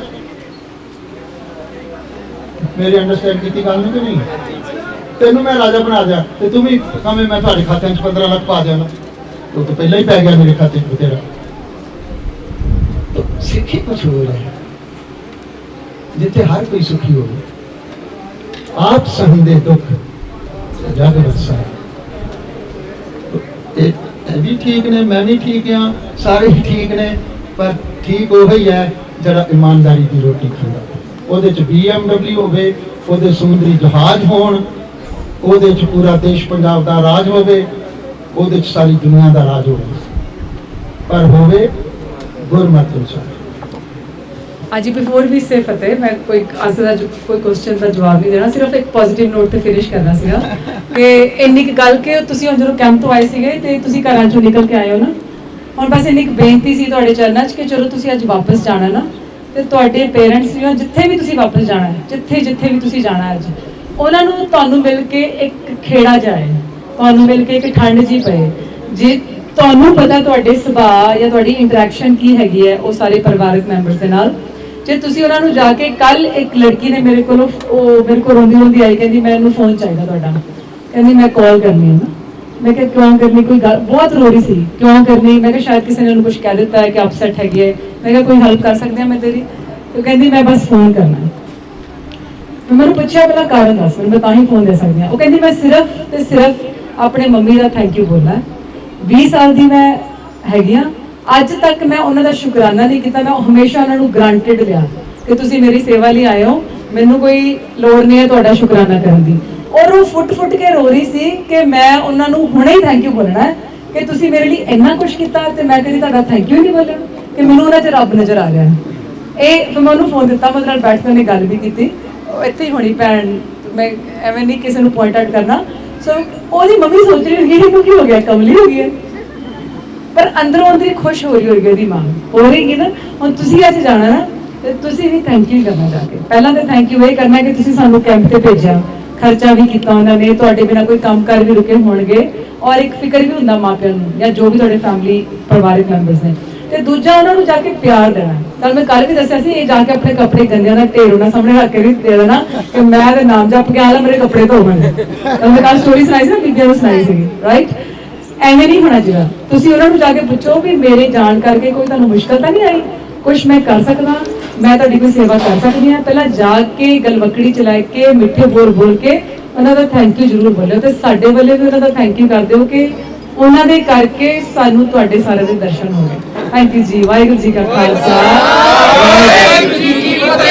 ਮੇਰੀ ਅੰਡਰਸਟੈਂਡ ਕੀਤੀ ਗੱਲ ਨੂੰ ਕਿ ਨਹੀਂ? ਤੈਨੂੰ ਮੈਂ ਰਾਜਾ ਬਣਾ ਦਿਆਂ ਤੇ ਤੂੰ ਵੀ ਕਵੇਂ ਮੈਂ ਤੁਹਾਡੇ ਖਾਤਿਆਂ 'ਚ 15 ਲੱਖ ਪਾ ਦਿਆਂਗਾ, ਉਹ ਤਾਂ ਪਹਿਲਾਂ ਹੀ ਪੈ ਗਿਆ ਮੇਰੇ ਖਾਤੇ 'ਚ ਤੇਰਾ। ਸਿੱਖੀ ਕੁਛ ਹੋਰ ਹੈ ਜਿੱਥੇ ਹਰ ਕੋਈ ਸੁਖੀ ਹੋਵੇ। ਆਪ ਸਹਿੰਦੇ ਦੁੱਖ ਜਗ ਵਰਸਾਏ। ਇਹ ਵੀ ਠੀਕ ਨੇ, ਮੈਂ ਵੀ ਠੀਕ ਹਾਂ, ਸਾਰੇ ਹੀ ਠੀਕ ਨੇ, ਪਰ ਠੀਕ ਉਹ ਹੀ ਹੈ ਜਿਹੜਾ ਇਮਾਨਦਾਰੀ ਦੀ ਰੋਟੀ ਖਾਂਦਾ। ਉਹਦੇ 'ਚ BMW ਹੋਵੇ, ਉਹਦੇ ਸਮੁੰਦਰੀ ਜਹਾਜ਼ ਹੋਣ, ਉਹਦੇ 'ਚ ਪੂਰਾ ਦੇਸ਼ ਪੰਜਾਬ ਦਾ ਰਾਜ ਹੋਵੇ, ਉਹਦੇ 'ਚ ਸਾਰੀ ਦੁਨੀਆ ਦਾ ਰਾਜ ਹੋਵੇ, ਪਰ ਹੋਵੇ ਗੁਰਮਤਿ ਅਨੁਸਾਰ। ਅੱਜ ਬਿਫੋਰ ਵੀ ਸੇ ਫਤਿਹ, ਮੈਂ ਕੋਈ ਆਸਾ ਦਾ ਕੋਈ ਕੁਐਸਚਨ ਦਾ ਜਵਾਬ ਨਹੀਂ ਦੇਣਾ, ਸਿਰਫ ਇੱਕ ਪੋਜ਼ਿਟਿਵ ਨੋਟ ਤੇ ਫਿਨਿਸ਼ ਕਰਨਾ ਸੀਗਾ ਕਿ ਇੰਨੀ ਕੁ ਗੱਲ ਕਿ ਤੁਸੀਂ ਹੁਣ ਜਦੋਂ ਕੈਂਪ ਤੋਂ ਆਏ ਸੀਗੇ ਤੇ ਤੁਸੀਂ ਘਰਾਂ ਚੋਂ ਨਿਕਲ ਕੇ ਆਏ ਹੋ ਨਾ, ਹੁਣ ਬਸ ਇੰਨੀ ਕੁ ਬੇਨਤੀ ਸੀ ਤੁਹਾਡੇ ਚਰਨਾਂ 'ਚ ਕਿ ਜਦੋਂ ਤੁਸੀਂ ਅੱਜ ਵਾਪਸ ਜਾਣਾ ਨਾ, ਤੇ ਤੁਹਾਡੇ ਪੇਰੈਂਟਸ ਵੀ ਜਿੱਥੇ ਵੀ ਤੁਸੀਂ ਵਾਪਸ ਜਾਣਾ ਹੈ, ਜਿੱਥੇ ਵੀ ਤੁਸੀਂ ਜਾਣਾ ਅੱਜ, ਉਹਨਾਂ ਨੂੰ ਤੁਹਾਨੂੰ ਮਿਲ ਕੇ ਇੱਕ ਖੇੜਾ ਜਾਏ, ਤੁਹਾਨੂੰ ਮਿਲ ਕੇ ਇੱਕ ਠੰਡ ਜੀ ਪਏ। ਜੇ ਤੁਹਾਨੂੰ ਪਤਾ ਤੁਹਾਡੇ ਸੁਭਾਅ ਜਾਂ ਤੁਹਾਡੀ ਇੰਟਰੈਕਸ਼ਨ ਕੀ ਹੈਗੀ ਹੈ ਉਹ ਸਾਰੇ ਪਰਿਵਾਰਕ ਮੈਂਬਰਸ ਦੇ ਨਾਲ, ਜੇ ਤੁਸੀਂ ਉਹਨਾਂ ਨੂੰ ਜਾ ਕੇ, ਕੱਲ ਇੱਕ ਲੜਕੀ ਨੇ ਮੇਰੇ ਕੋਲ ਰੋਂਦੀ ਆਈ, ਕਹਿੰਦੀ ਮੈਨੂੰ ਫੋਨ ਚਾਹੀਦਾ ਤੁਹਾਡਾ, ਕਹਿੰਦੀ ਮੈਂ ਕਾਲ ਕਰਨੀ ਹੈ ਨਾ। ਮੈਂ ਕਿਹਾ ਕਿਉਂ ਕਰਨੀ, ਕੋਈ ਗੱਲ, ਬਹੁਤ ਰੋ ਰਹੀ ਸੀ, ਕਿਉਂ ਕਰਨੀ? ਮੈਂ ਕਿਹਾ ਸ਼ਾਇਦ ਕਿਸੇ ਨੇ ਉਹਨੂੰ ਕੁਝ ਕਹਿ ਦਿੱਤਾ ਹੈ ਕਿ ਅਪਸੈਟ ਹੈਗੀ ਹੈ। ਮੈਂ ਕਿਹਾ ਕੋਈ ਹੈਲਪ ਕਰ ਸਕਦੇ ਹਾਂ ਮੈਂ ਤੇਰੀ? ਉਹ ਕਹਿੰਦੀ ਮੈਂ ਬਸ ਫੋਨ ਕਰਨਾ ਹੈ। ਮੈਂ ਮੈਨੂੰ ਪੁੱਛਿਆ ਪਹਿਲਾਂ ਕਾਰਨ ਦੱਸ, ਮੈਂ ਤਾਂ ਹੀ ਫੋਨ ਦੇ ਸਕਦੀ ਹਾਂ। ਉਹ ਕਹਿੰਦੀ ਮੈਂ ਸਿਰਫ ਤੇ ਸਿਰਫ ਆਪਣੇ ਮੰਮੀ ਦਾ ਥੈਂਕ ਯੂ ਬੋਲਣਾ। 20 ਸਾਲ ਦੀ ਮੈਂ ਹੈਗੀ ਹਾਂ, ਅੱਜ ਤੱਕ ਮੈਂ ਉਹਨਾਂ ਦਾ ਸ਼ੁਕਰਾਨਾ ਨਹੀਂ ਕੀਤਾ। ਮੈਂ ਹਮੇਸ਼ਾ ਉਹਨਾਂ ਨੂੰ ਗ੍ਰਾਂਟਡ ਲਿਆ ਕਿ ਤੁਸੀਂ ਮੇਰੀ ਸੇਵਾ ਲਈ ਆਏ ਹੋ, ਮੈਨੂੰ ਕੋਈ ਲੋੜ ਨਹੀਂ ਹੈ ਤੁਹਾਡਾ ਸ਼ੁਕਰਾਨਾ ਕਰਨ ਦੀ। ਔਰ ਉਹ ਫੁੱਟ ਕੇ ਰੋ ਰਹੀ ਸੀ ਕਿ ਮੈਂ ਉਹਨਾਂ ਨੂੰ ਹੁਣੇ ਹੀ ਥੈਂਕ ਯੂ ਬੋਲਣਾ ਹੈ ਕਿ ਤੁਸੀਂ ਮੇਰੇ ਲਈ ਇੰਨਾ ਕੁਝ ਕੀਤਾ ਤੇ ਮੈਂ ਕਦੀ ਤੁਹਾਡਾ ਥੈਂਕ ਯੂ ਨਹੀਂ ਬੋਲਿਆ, ਕਿ ਮੈਨੂੰ ਉਹਨਾਂ 'ਚ ਰੱਬ ਨਜ਼ਰ ਆ ਰਿਹਾ ਹੈ। ਇਹ ਫਿਰ ਮੈਂ ਉਹਨੂੰ ਫੋਨ ਦਿੱਤਾ, ਮੈਂ ਨਾਲ ਬੈਠ ਕੇ ਉਹਨੇ ਗੱਲ ਵੀ ਕੀਤੀ, ਇੱਥੇ ਹੀ ਹੋਣੀ ਭੈਣ, ਮੈਂ ਐਵੇਂ ਨਹੀਂ ਕਿਸੇ ਨੂੰ ਪੁਆਇੰਟ ਆਊਟ ਕਰਨਾ। ਸੋ ਉਹਦੀ ਮੰਮੀ ਸੋਚ ਰਹੀ ਹੋਗੀ ਇਹਨੂੰ ਕੀ ਹੋ ਗਿਆ, ਕਮਲੀ ਹੋ ਗਈ ਹੈ, ਪਰ ਅੰਦਰੋਂ ਅੰਦਰੀ ਖੁਸ਼ ਹੋ ਰਹੀ ਹੋਗੀ ਉਹਦੀ ਮਾਂ, ਹੋ ਰਹੀ ਨਾ। ਹੁਣ ਤੁਸੀਂ ਅੱਜ ਜਾਣਾ ਨਾ, ਤੇ ਤੁਸੀਂ ਵੀ ਥੈਂਕ ਯੂ ਕਰਨਾ ਜਾ ਕੇ। ਪਹਿਲਾਂ ਤਾਂ ਥੈਂਕ ਯੂ ਇਹ ਕਰਨਾ ਕਿ ਤੁਸੀਂ ਸਾਨੂੰ ਕੈਂਪ ਤੇ ਭੇਜਿਆ, ਖਰਚਾ ਵੀ ਕੀਤਾ ਉਹਨਾਂ ਨੇ, ਤੁਹਾਡੇ ਬਿਨਾਂ ਕੋਈ ਕੰਮ ਕਰ ਵੀ ਰੁਕੇ ਹੋਣਗੇ, ਔਰ ਇੱਕ ਫਿਕਰ ਵੀ ਹੁੰਦਾ ਮਾਪਿਆਂ ਨੂੰ ਜਾਂ ਜੋ ਵੀ ਤੁਹਾਡੇ ਫੈਮਿਲੀ ਪਰਿਵਾਰਕ ਮੈਂਬਰਸ ਨੇ। ਤੇ ਦੂਜਾ ਉਹਨਾਂ ਨੂੰ ਜਾ ਕੇ ਪਿਆਰ ਦੇਣਾ। ਤਾਂ ਮੈਂ ਕੱਲ ਵੀ ਦੱਸਿਆ ਸੀ, ਇਹ ਜਾ ਕੇ ਆਪਣੇ ਕੱਪੜੇ ਗੰਦਿਆਂ ਦਾ ਢੇਰ ਉਹਨਾਂ ਸਾਹਮਣੇ ਰੱਖ ਕੇ ਵੀ ਦੇ ਦੇਣਾ ਕਿ ਮੈਂ ਤੇ ਨਾਮ ਜਪ ਕੇ ਆਲਾ ਮੇਰੇ ਕੱਪੜੇ ਧੋਵਣ। ਤਾਂ ਮੈਂ ਕੱਲ ਸਟੋਰੀ ਸੁਣਾਈ ਸੀ ਨਾ, ਬੀਬੀਆਂ ਨੂੰ ਸੁਣਾਈ ਸੀਗੀ, ਰਾਈਟ? ਐਵੇਂ ਨਹੀਂ ਹੋਣਾ ਚਾਹੀਦਾ। ਤੁਸੀਂ ਉਹਨਾਂ ਨੂੰ ਜਾ ਕੇ ਪੁੱਛੋ ਵੀ ਮੇਰੇ ਜਾਣ ਕਰਕੇ ਕੋਈ ਤੁਹਾਨੂੰ ਮੁਸ਼ਕਲ ਤਾਂ ਨਹੀਂ ਆਈ, ਕੁਛ ਮੈਂ ਕਰ ਸਕਦਾ, ਮੈਂ ਤੁਹਾਡੀ ਕੋਈ ਸੇਵਾ ਕਰ ਸਕਦੀ ਹਾਂ। ਪਹਿਲਾਂ ਜਾ ਕੇ ਗਲਵਕੜੀ ਚਲਾ ਕੇ ਮਿੱਠੇ ਬੋਲ ਕੇ ਉਹਨਾਂ ਦਾ ਥੈਂਕ ਯੂ ਜ਼ਰੂਰ ਬੋਲਿਓ, ਤੇ ਸਾਡੇ ਵੱਲੋਂ ਵੀ ਉਹਨਾਂ ਦਾ ਥੈਂਕ ਯੂ ਕਰ ਦਿਓ ਕਿ ਉਹਨਾਂ ਦੇ ਕਰਕੇ ਸਾਨੂੰ ਤੁਹਾਡੇ ਸਾਰੇ ਦੇ ਦਰਸ਼ਨ ਹੋ ਗਏ। ਥੈਂਕ ਯੂ ਜੀ। ਵਾਹਿਗੁਰੂ ਜੀ ਕਾ ਖਾਲਸਾ, ਵਾਹਿਗੁਰੂ ਜੀ ਕੀ ਫਤਿਹ।